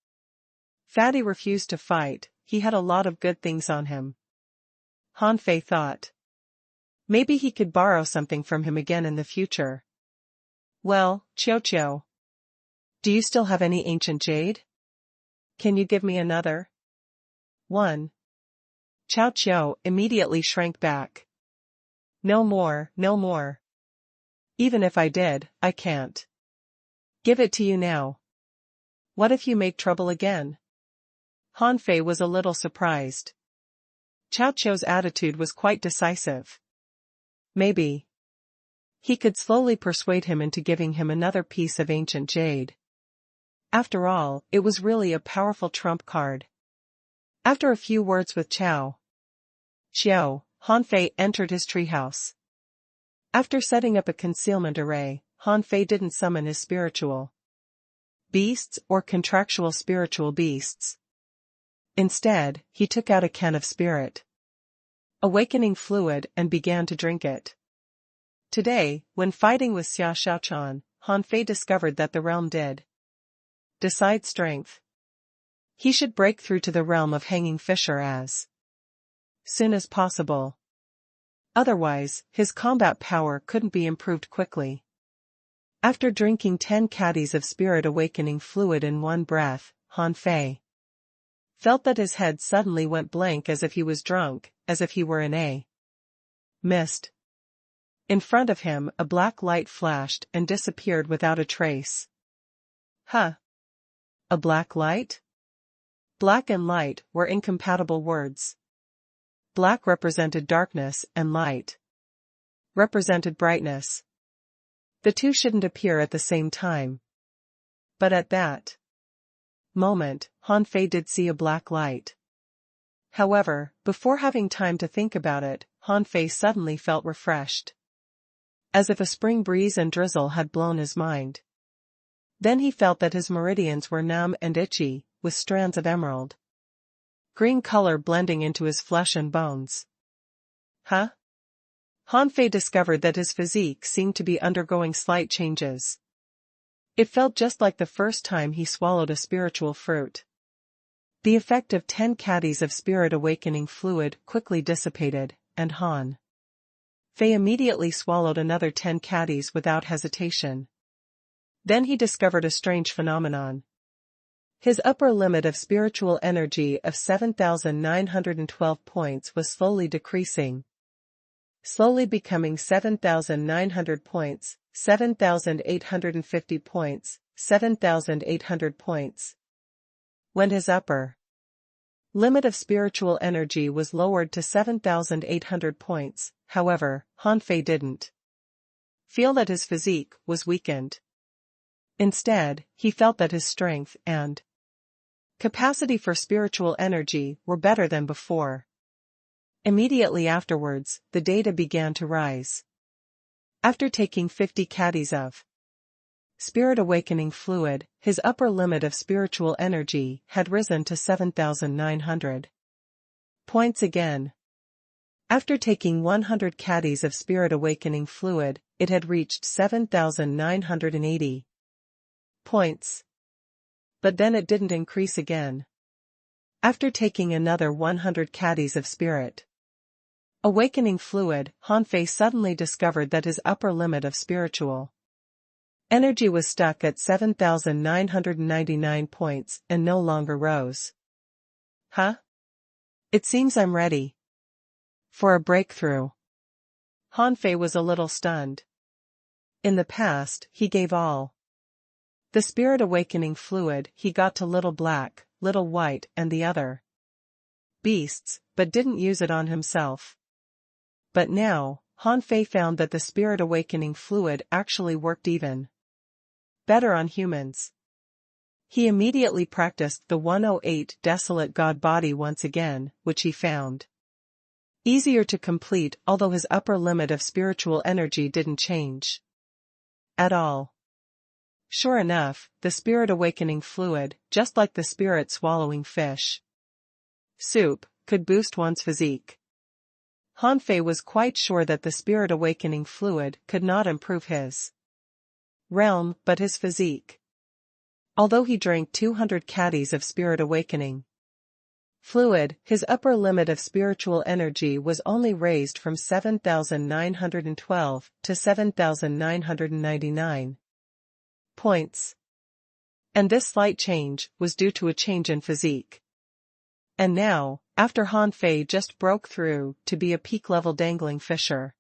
fatty refused to fight, he had a lot of good things on him. Han Fei thought. Maybe he could borrow something from him again in the future. Well, Qiu, do you still have any ancient jade? Can you give me another one? Cao Qiu immediately shrank back. No more, no more. Even if I did, I can't give it to you now. What if you make trouble again? Han Fei was a little surprised. Cao Qiu's attitude was quite decisive. Maybe he could slowly persuade him into giving him another piece of ancient jade. After all, it was really a powerful trump card. After a few words with Cao Qiu, Han Fei entered his treehouse. After setting up a concealment array, Han Fei didn't summon his spiritual beasts or contractual spiritual beasts. Instead, he took out a can of spirit awakening fluid and began to drink it. Today, when fighting with Xia Xiaochan, Han Fei discovered that the realm did decide strength. He should break through to the realm of hanging fisher as soon as possible. Otherwise, his combat power couldn't be improved quickly. After drinking 10 caddies of spirit awakening fluid in one breath, Han Fei felt that his head suddenly went blank as if he was drunk, as if he were in a mist. In front of him, a black light flashed and disappeared without a trace. Huh? A black light? Black and light were incompatible words. Black represented darkness and light represented brightness. The two shouldn't appear at the same time. But at that moment, Han Fei did see a black light. However, before having time to think about it, Han Fei suddenly felt refreshed. As if a spring breeze and drizzle had blown his mind. Then he felt that his meridians were numb and itchy, with strands of emerald green color blending into his flesh and bones. Huh? Han Fei discovered that his physique seemed to be undergoing slight changes. It felt just like the first time he swallowed a spiritual fruit. The effect of 10 caddies of spirit awakening fluid quickly dissipated, and Han Fei immediately swallowed another 10 caddies without hesitation. Then he discovered a strange phenomenon. His upper limit of spiritual energy of 7,912 points was slowly decreasing. Slowly becoming 7,900 points, 7,850 points, 7,800 points. When his upper limit of spiritual energy was lowered to 7,800 points, however, Han Fei didn't feel that his physique was weakened. Instead, he felt that his strength and capacity for spiritual energy were better than before. Immediately afterwards, the data began to rise. After taking 50 caddies of spirit awakening fluid, his upper limit of spiritual energy had risen to 7,900 points again. After taking 100 caddies of spirit awakening fluid, it had reached 7,980 points. But then it didn't increase again. After taking another 100 caddies of spirit awakening fluid, Han Fei suddenly discovered that his upper limit of spiritual energy was stuck at 7,999 points and no longer rose. Huh? It seems I'm ready for a breakthrough. Han Fei was a little stunned. In the past, he gave all the spirit awakening fluid he got to Little Black, Little White and the other beasts, but didn't use it on himself. But now, Han Fei found that the spirit awakening fluid actually worked even better on humans. He immediately practiced the 108 Desolate God body once again, which he found easier to complete, although his upper limit of spiritual energy didn't change at all. Sure enough, the spirit awakening fluid, just like the spirit swallowing fish soup, could boost one's physique. Han Fei was quite sure that the spirit awakening fluid could not improve his realm but his physique. Although he drank 200 caddies of spirit awakening fluid, his upper limit of spiritual energy was only raised from 7,912 to 7,999 points. And this slight change was due to a change in physique. And now, after Han Fei just broke through to be a peak-level dangling fisher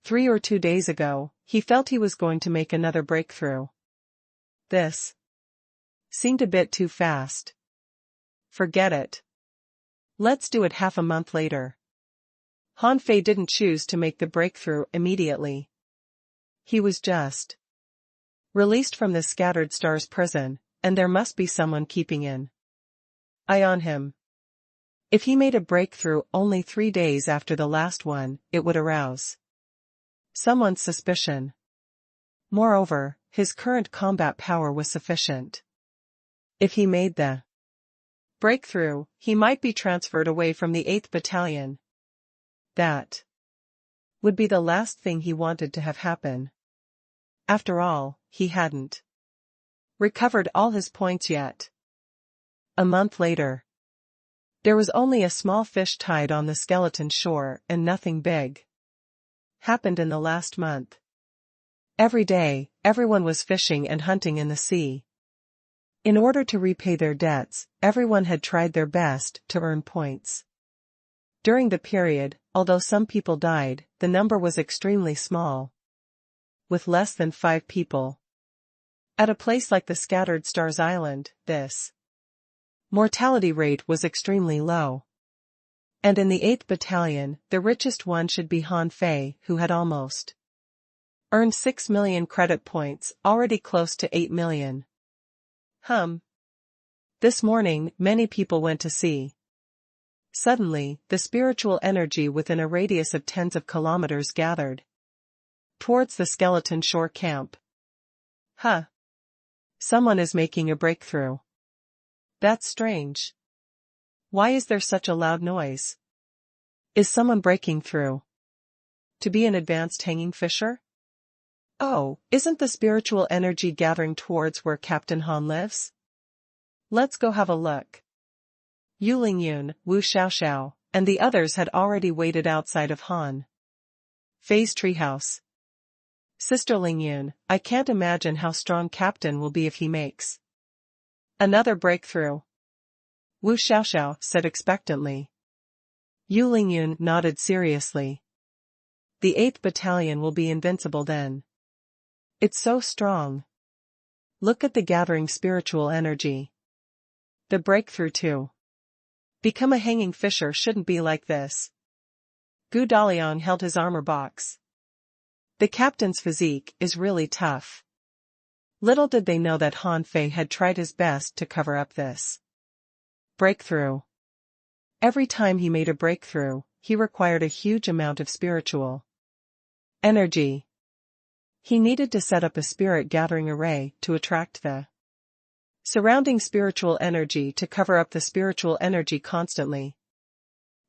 3 or 2 days ago, he felt he was going to make another breakthrough. This seemed a bit too fast. Forget it. Let's do it half a month later. Han Fei didn't choose to make the breakthrough immediately. He was just released from the Scattered Stars prison, and there must be someone keeping an eye on him. If he made a breakthrough only 3 days after the last one, it would arouse someone's suspicion. Moreover, his current combat power was sufficient. If he made the breakthrough, he might be transferred away from the 8th Battalion. That would be the last thing he wanted to have happen. After all, he hadn't recovered all his points yet. A month later. There was only a small fish tied on the skeleton shore, and nothing big happened in the last month. Every day, everyone was fishing and hunting in the sea. In order to repay their debts, everyone had tried their best to earn points. During the period, although some people died, the number was extremely small. With less than 5 people. At a place like the Scattered Stars Island, this mortality rate was extremely low. And in the 8th Battalion, the richest one should be Han Fei, who had almost earned 6 million credit points, already close to 8 million. This morning, many people went to sea. Suddenly, the spiritual energy within a radius of tens of kilometers gathered towards the skeleton shore camp. Someone is making a breakthrough. That's strange. Why is there such a loud noise? Is someone breaking through to be an advanced hanging fisher? Oh, isn't the spiritual energy gathering towards where Captain Han lives? Let's go have a look. Yu Lingyun, Wu Xiaoxiao, and the others had already waited outside of Han Fei's treehouse. Sister Lingyun, I can't imagine how strong Captain will be if he makes another breakthrough. Wu Xiaoxiao said expectantly. Yu Lingyun nodded seriously. The 8th Battalion will be invincible then. It's so strong. Look at the gathering spiritual energy. The breakthrough to become a hanging fisher shouldn't be like this. Gu Daliang held his armor box. The captain's physique is really tough. Little did they know that Han Fei had tried his best to cover up this breakthrough. Every time he made a breakthrough, he required a huge amount of spiritual energy. He needed to set up a spirit gathering array to attract the surrounding spiritual energy to cover up the spiritual energy constantly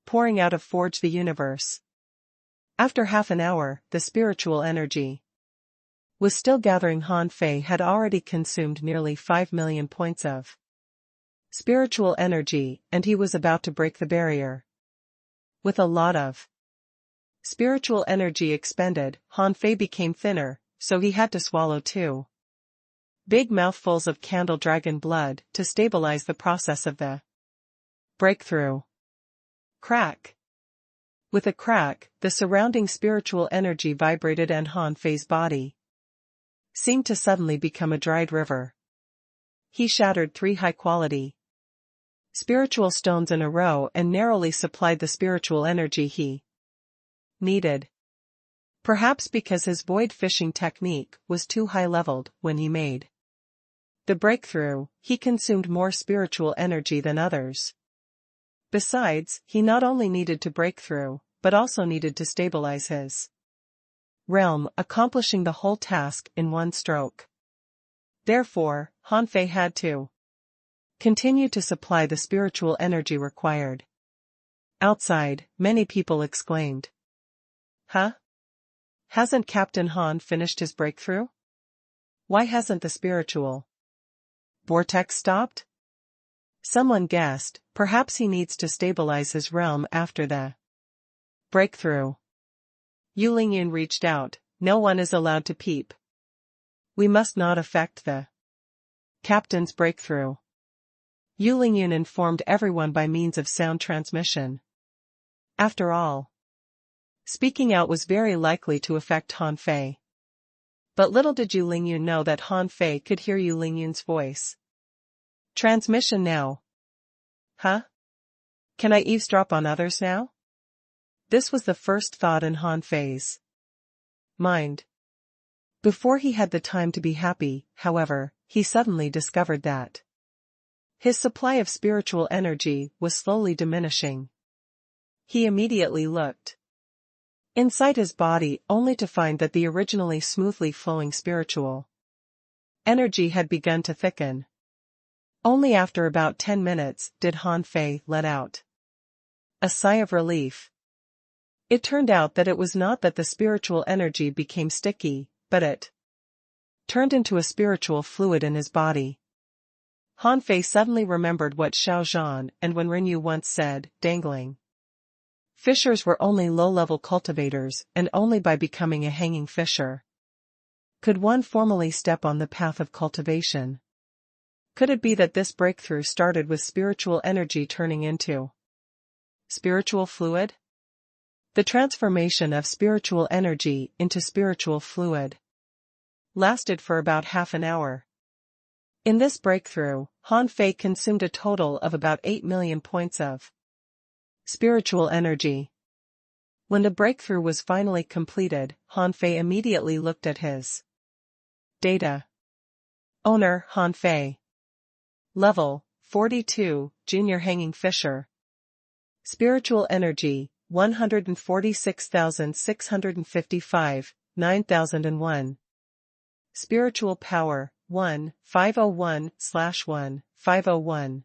pouring out of Forge the Universe. After half an hour, the spiritual energy was still gathering. Han Fei had already consumed nearly 5 million points of spiritual energy, and he was about to break the barrier. With a lot of spiritual energy expended, Han Fei became thinner, so he had to swallow 2 big mouthfuls of candle dragon blood to stabilize the process of the breakthrough. Crack. With a crack, the surrounding spiritual energy vibrated and Han Fei's body seemed to suddenly become a dried river. He shattered 3 high-quality spiritual stones in a row and narrowly supplied the spiritual energy he needed. Perhaps because his void fishing technique was too high-leveled when he made the breakthrough, he consumed more spiritual energy than others. Besides, he not only needed to break through, but also needed to stabilize his realm, accomplishing the whole task in one stroke. Therefore, Han Fei had to continue to supply the spiritual energy required. Outside, many people exclaimed. Hasn't Captain Han finished his breakthrough? Why hasn't the spiritual vortex stopped? Someone guessed, perhaps he needs to stabilize his realm after the breakthrough. Yu Lingyun reached out. No one is allowed to peep. We must not affect the captain's breakthrough. Yu Lingyun informed everyone by means of sound transmission. After all, speaking out was very likely to affect Han Fei. But little did Yu Lingyun know that Han Fei could hear Yu Lingyun's voice. Transmission now. Can I eavesdrop on others now? This was the first thought in Han Fei's mind. Before he had the time to be happy, however, he suddenly discovered that his supply of spiritual energy was slowly diminishing. He immediately looked inside his body only to find that the originally smoothly flowing spiritual energy had begun to thicken. Only after about 10 minutes did Han Fei let out a sigh of relief. It turned out that it was not that the spiritual energy became sticky, but it turned into a spiritual fluid in his body. Han Fei suddenly remembered what Xiao Zhan and Wen Rinyu once said, dangling fishers were only low-level cultivators, and only by becoming a hanging fisher could one formally step on the path of cultivation. Could it be that this breakthrough started with spiritual energy turning into spiritual fluid? The transformation of spiritual energy into spiritual fluid lasted for about half an hour. In this breakthrough, Han Fei consumed a total of about 8 million points of spiritual energy. When the breakthrough was finally completed, Han Fei immediately looked at his data. Owner, Han Fei. Level, 42, Junior Hanging Fisher. Spiritual energy, 146,655, 9001. Spiritual power, 1, 501/1, 501.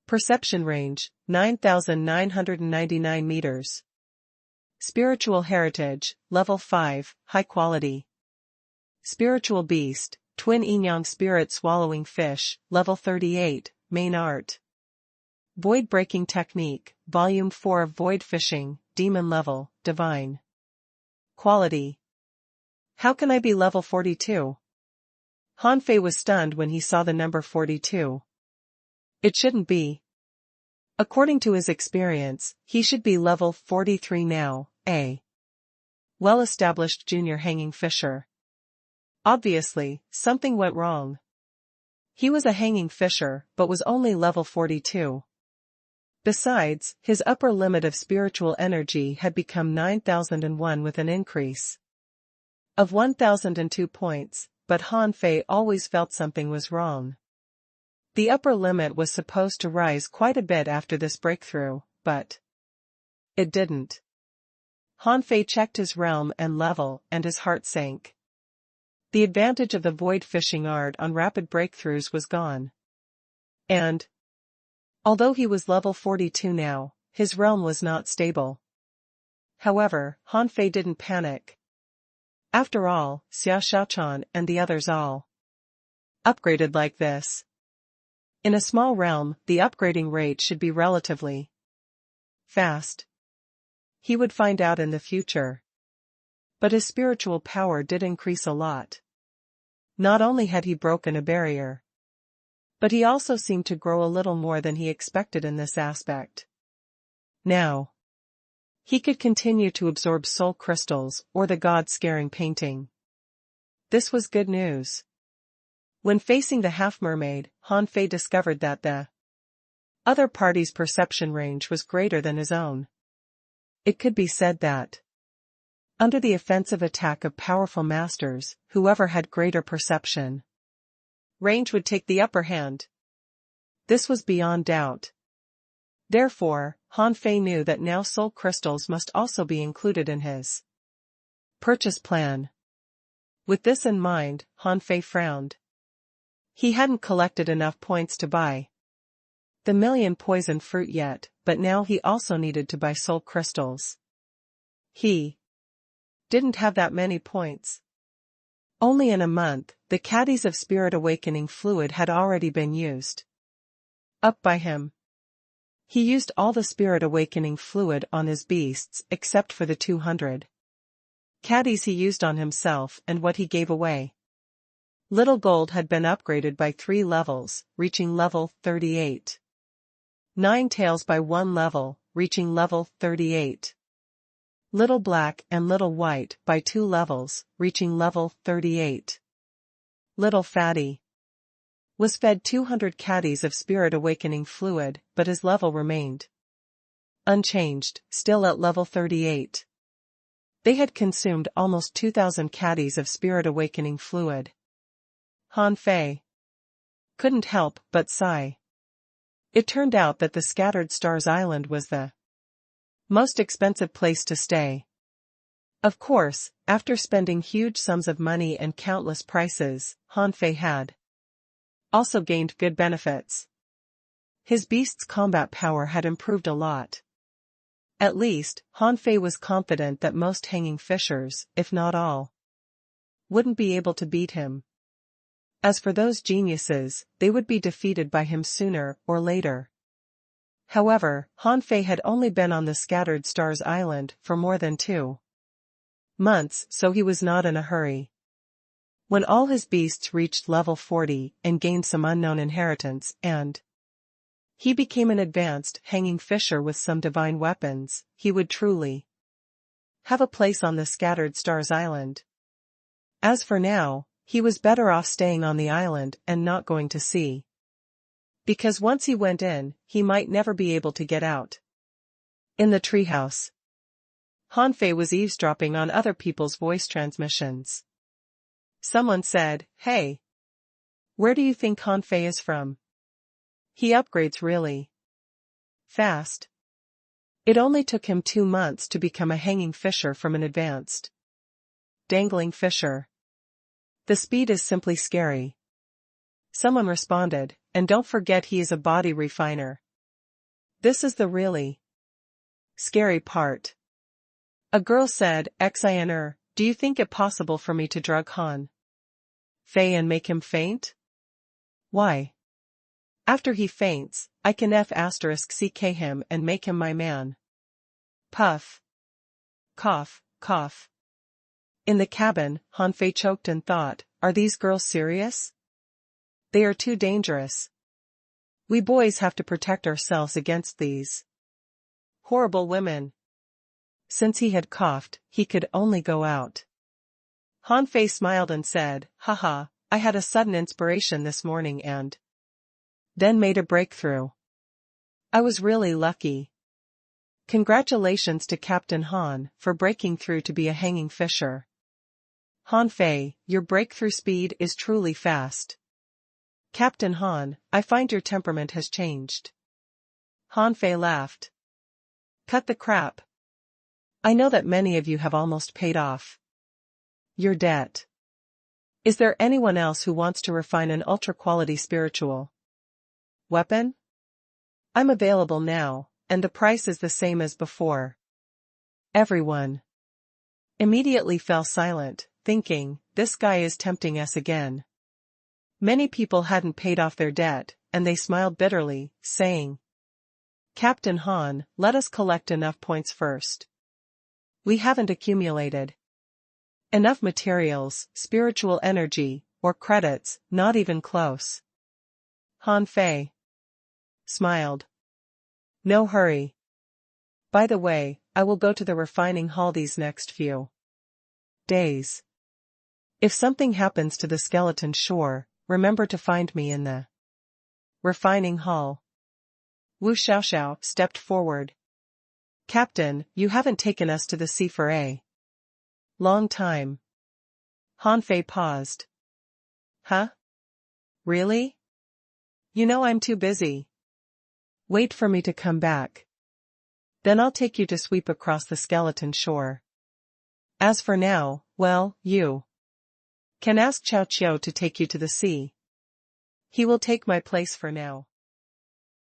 Perception range, 9,999 meters. Spiritual heritage, level 5, high quality. Spiritual beast, twin yin-yang spirit swallowing fish, level 38, main art. Void breaking technique, volume 4 of void fishing, demon level, divine. Quality. How can I be level 42? Han Fei was stunned when he saw the number 42. It shouldn't be. According to his experience, he should be level 43 now, a well-established junior hanging fisher. Obviously, something went wrong. He was a hanging fisher, but was only level 42. Besides, his upper limit of spiritual energy had become 9001 with an increase of 1002 points, but Han Fei always felt something was wrong. The upper limit was supposed to rise quite a bit after this breakthrough, but it didn't. Han Fei checked his realm and level, and his heart sank. The advantage of the void fishing art on rapid breakthroughs was gone. And although he was level 42 now, his realm was not stable. However, Han Fei didn't panic. After all, Xia Xiaochan and the others all upgraded like this. In a small realm, the upgrading rate should be relatively fast. He would find out in the future. But his spiritual power did increase a lot. Not only had he broken a barrier, but he also seemed to grow a little more than he expected in this aspect. Now, he could continue to absorb soul crystals or the god-scaring painting. This was good news. When facing the half-mermaid, Han Fei discovered that the other party's perception range was greater than his own. It could be said that, under the offensive attack of powerful masters, whoever had greater perception range would take the upper hand. This was beyond doubt. Therefore, Han Fei knew that now soul crystals must also be included in his purchase plan. With this in mind, Han Fei frowned. He hadn't collected enough points to buy the million poison fruit yet, but now he also needed to buy soul crystals. He didn't have that many points. Only in a month, the caddies of spirit awakening fluid had already been used up by him. He used all the spirit awakening fluid on his beasts except for the 200 caddies he used on himself and what he gave away. Little Gold had been upgraded by 3 levels, reaching level 38. Nine Tails by 1 level, reaching level 38. Little Black and Little White by 2 levels, reaching level 38. Little Fatty was fed 200 caddies of spirit awakening fluid, but his level remained unchanged, still at level 38. They had consumed almost 2,000 caddies of spirit awakening fluid. Han Fei couldn't help but sigh. It turned out that the Scattered Stars Island was the most expensive place to stay. Of course, after spending huge sums of money and countless prices, Han Fei had also gained good benefits. His beast's combat power had improved a lot. At least, Han Fei was confident that most hanging fishers, if not all, wouldn't be able to beat him. As for those geniuses, they would be defeated by him sooner or later. However, Han Fei had only been on the Scattered Stars Island for more than 2 months, so he was not in a hurry. When all his beasts reached level 40 and gained some unknown inheritance and he became an advanced hanging fisher with some divine weapons, he would truly have a place on the Scattered Stars Island. As for now, he was better off staying on the island and not going to sea. Because once he went in, he might never be able to get out. In the treehouse, Han Fei was eavesdropping on other people's voice transmissions. Someone said, "Hey, where do you think Han Fei is from? He upgrades really fast. It only took him 2 months to become a hanging fisher from an advanced dangling fisher. The speed is simply scary." Someone responded, "And don't forget he is a body refiner. This is the really scary part." A girl said, "Xin, do you think it possible for me to drug Han Fei and make him faint?" "Why? After he faints, I can *CK him and make him my man." Puff. Cough, cough. In the cabin, Han Fei choked and thought, "Are these girls serious? They are too dangerous. We boys have to protect ourselves against these horrible women." Since he had coughed, he could only go out. Han Fei smiled and said, "Haha, I had a sudden inspiration this morning and then made a breakthrough. I was really lucky. Congratulations to Captain Han for breaking through to be a hanging fisher. Han Fei, your breakthrough speed is truly fast. Captain Han, I find your temperament has changed." Han Fei laughed. "Cut the crap. I know that many of you have almost paid off your debt. Is there anyone else who wants to refine an ultra-quality spiritual weapon? I'm available now, and the price is the same as before." Everyone immediately fell silent, thinking, "This guy is tempting us again." Many people hadn't paid off their debt, and they smiled bitterly, saying, "Captain Han, let us collect enough points first. We haven't accumulated enough materials, spiritual energy, or credits, not even close." Han Fei smiled. "No hurry. By the way, I will go to the refining hall these next few days. If something happens to the skeleton shore, remember to find me in the refining hall." Wu Xiaoxiao stepped forward. "Captain, you haven't taken us to the sea for a long time." Han Fei paused. "Huh? Really? You know I'm too busy. Wait for me to come back. Then I'll take you to sweep across the skeleton shore. As for now, well, you can ask Chao Chiao to take you to the sea. He will take my place for now."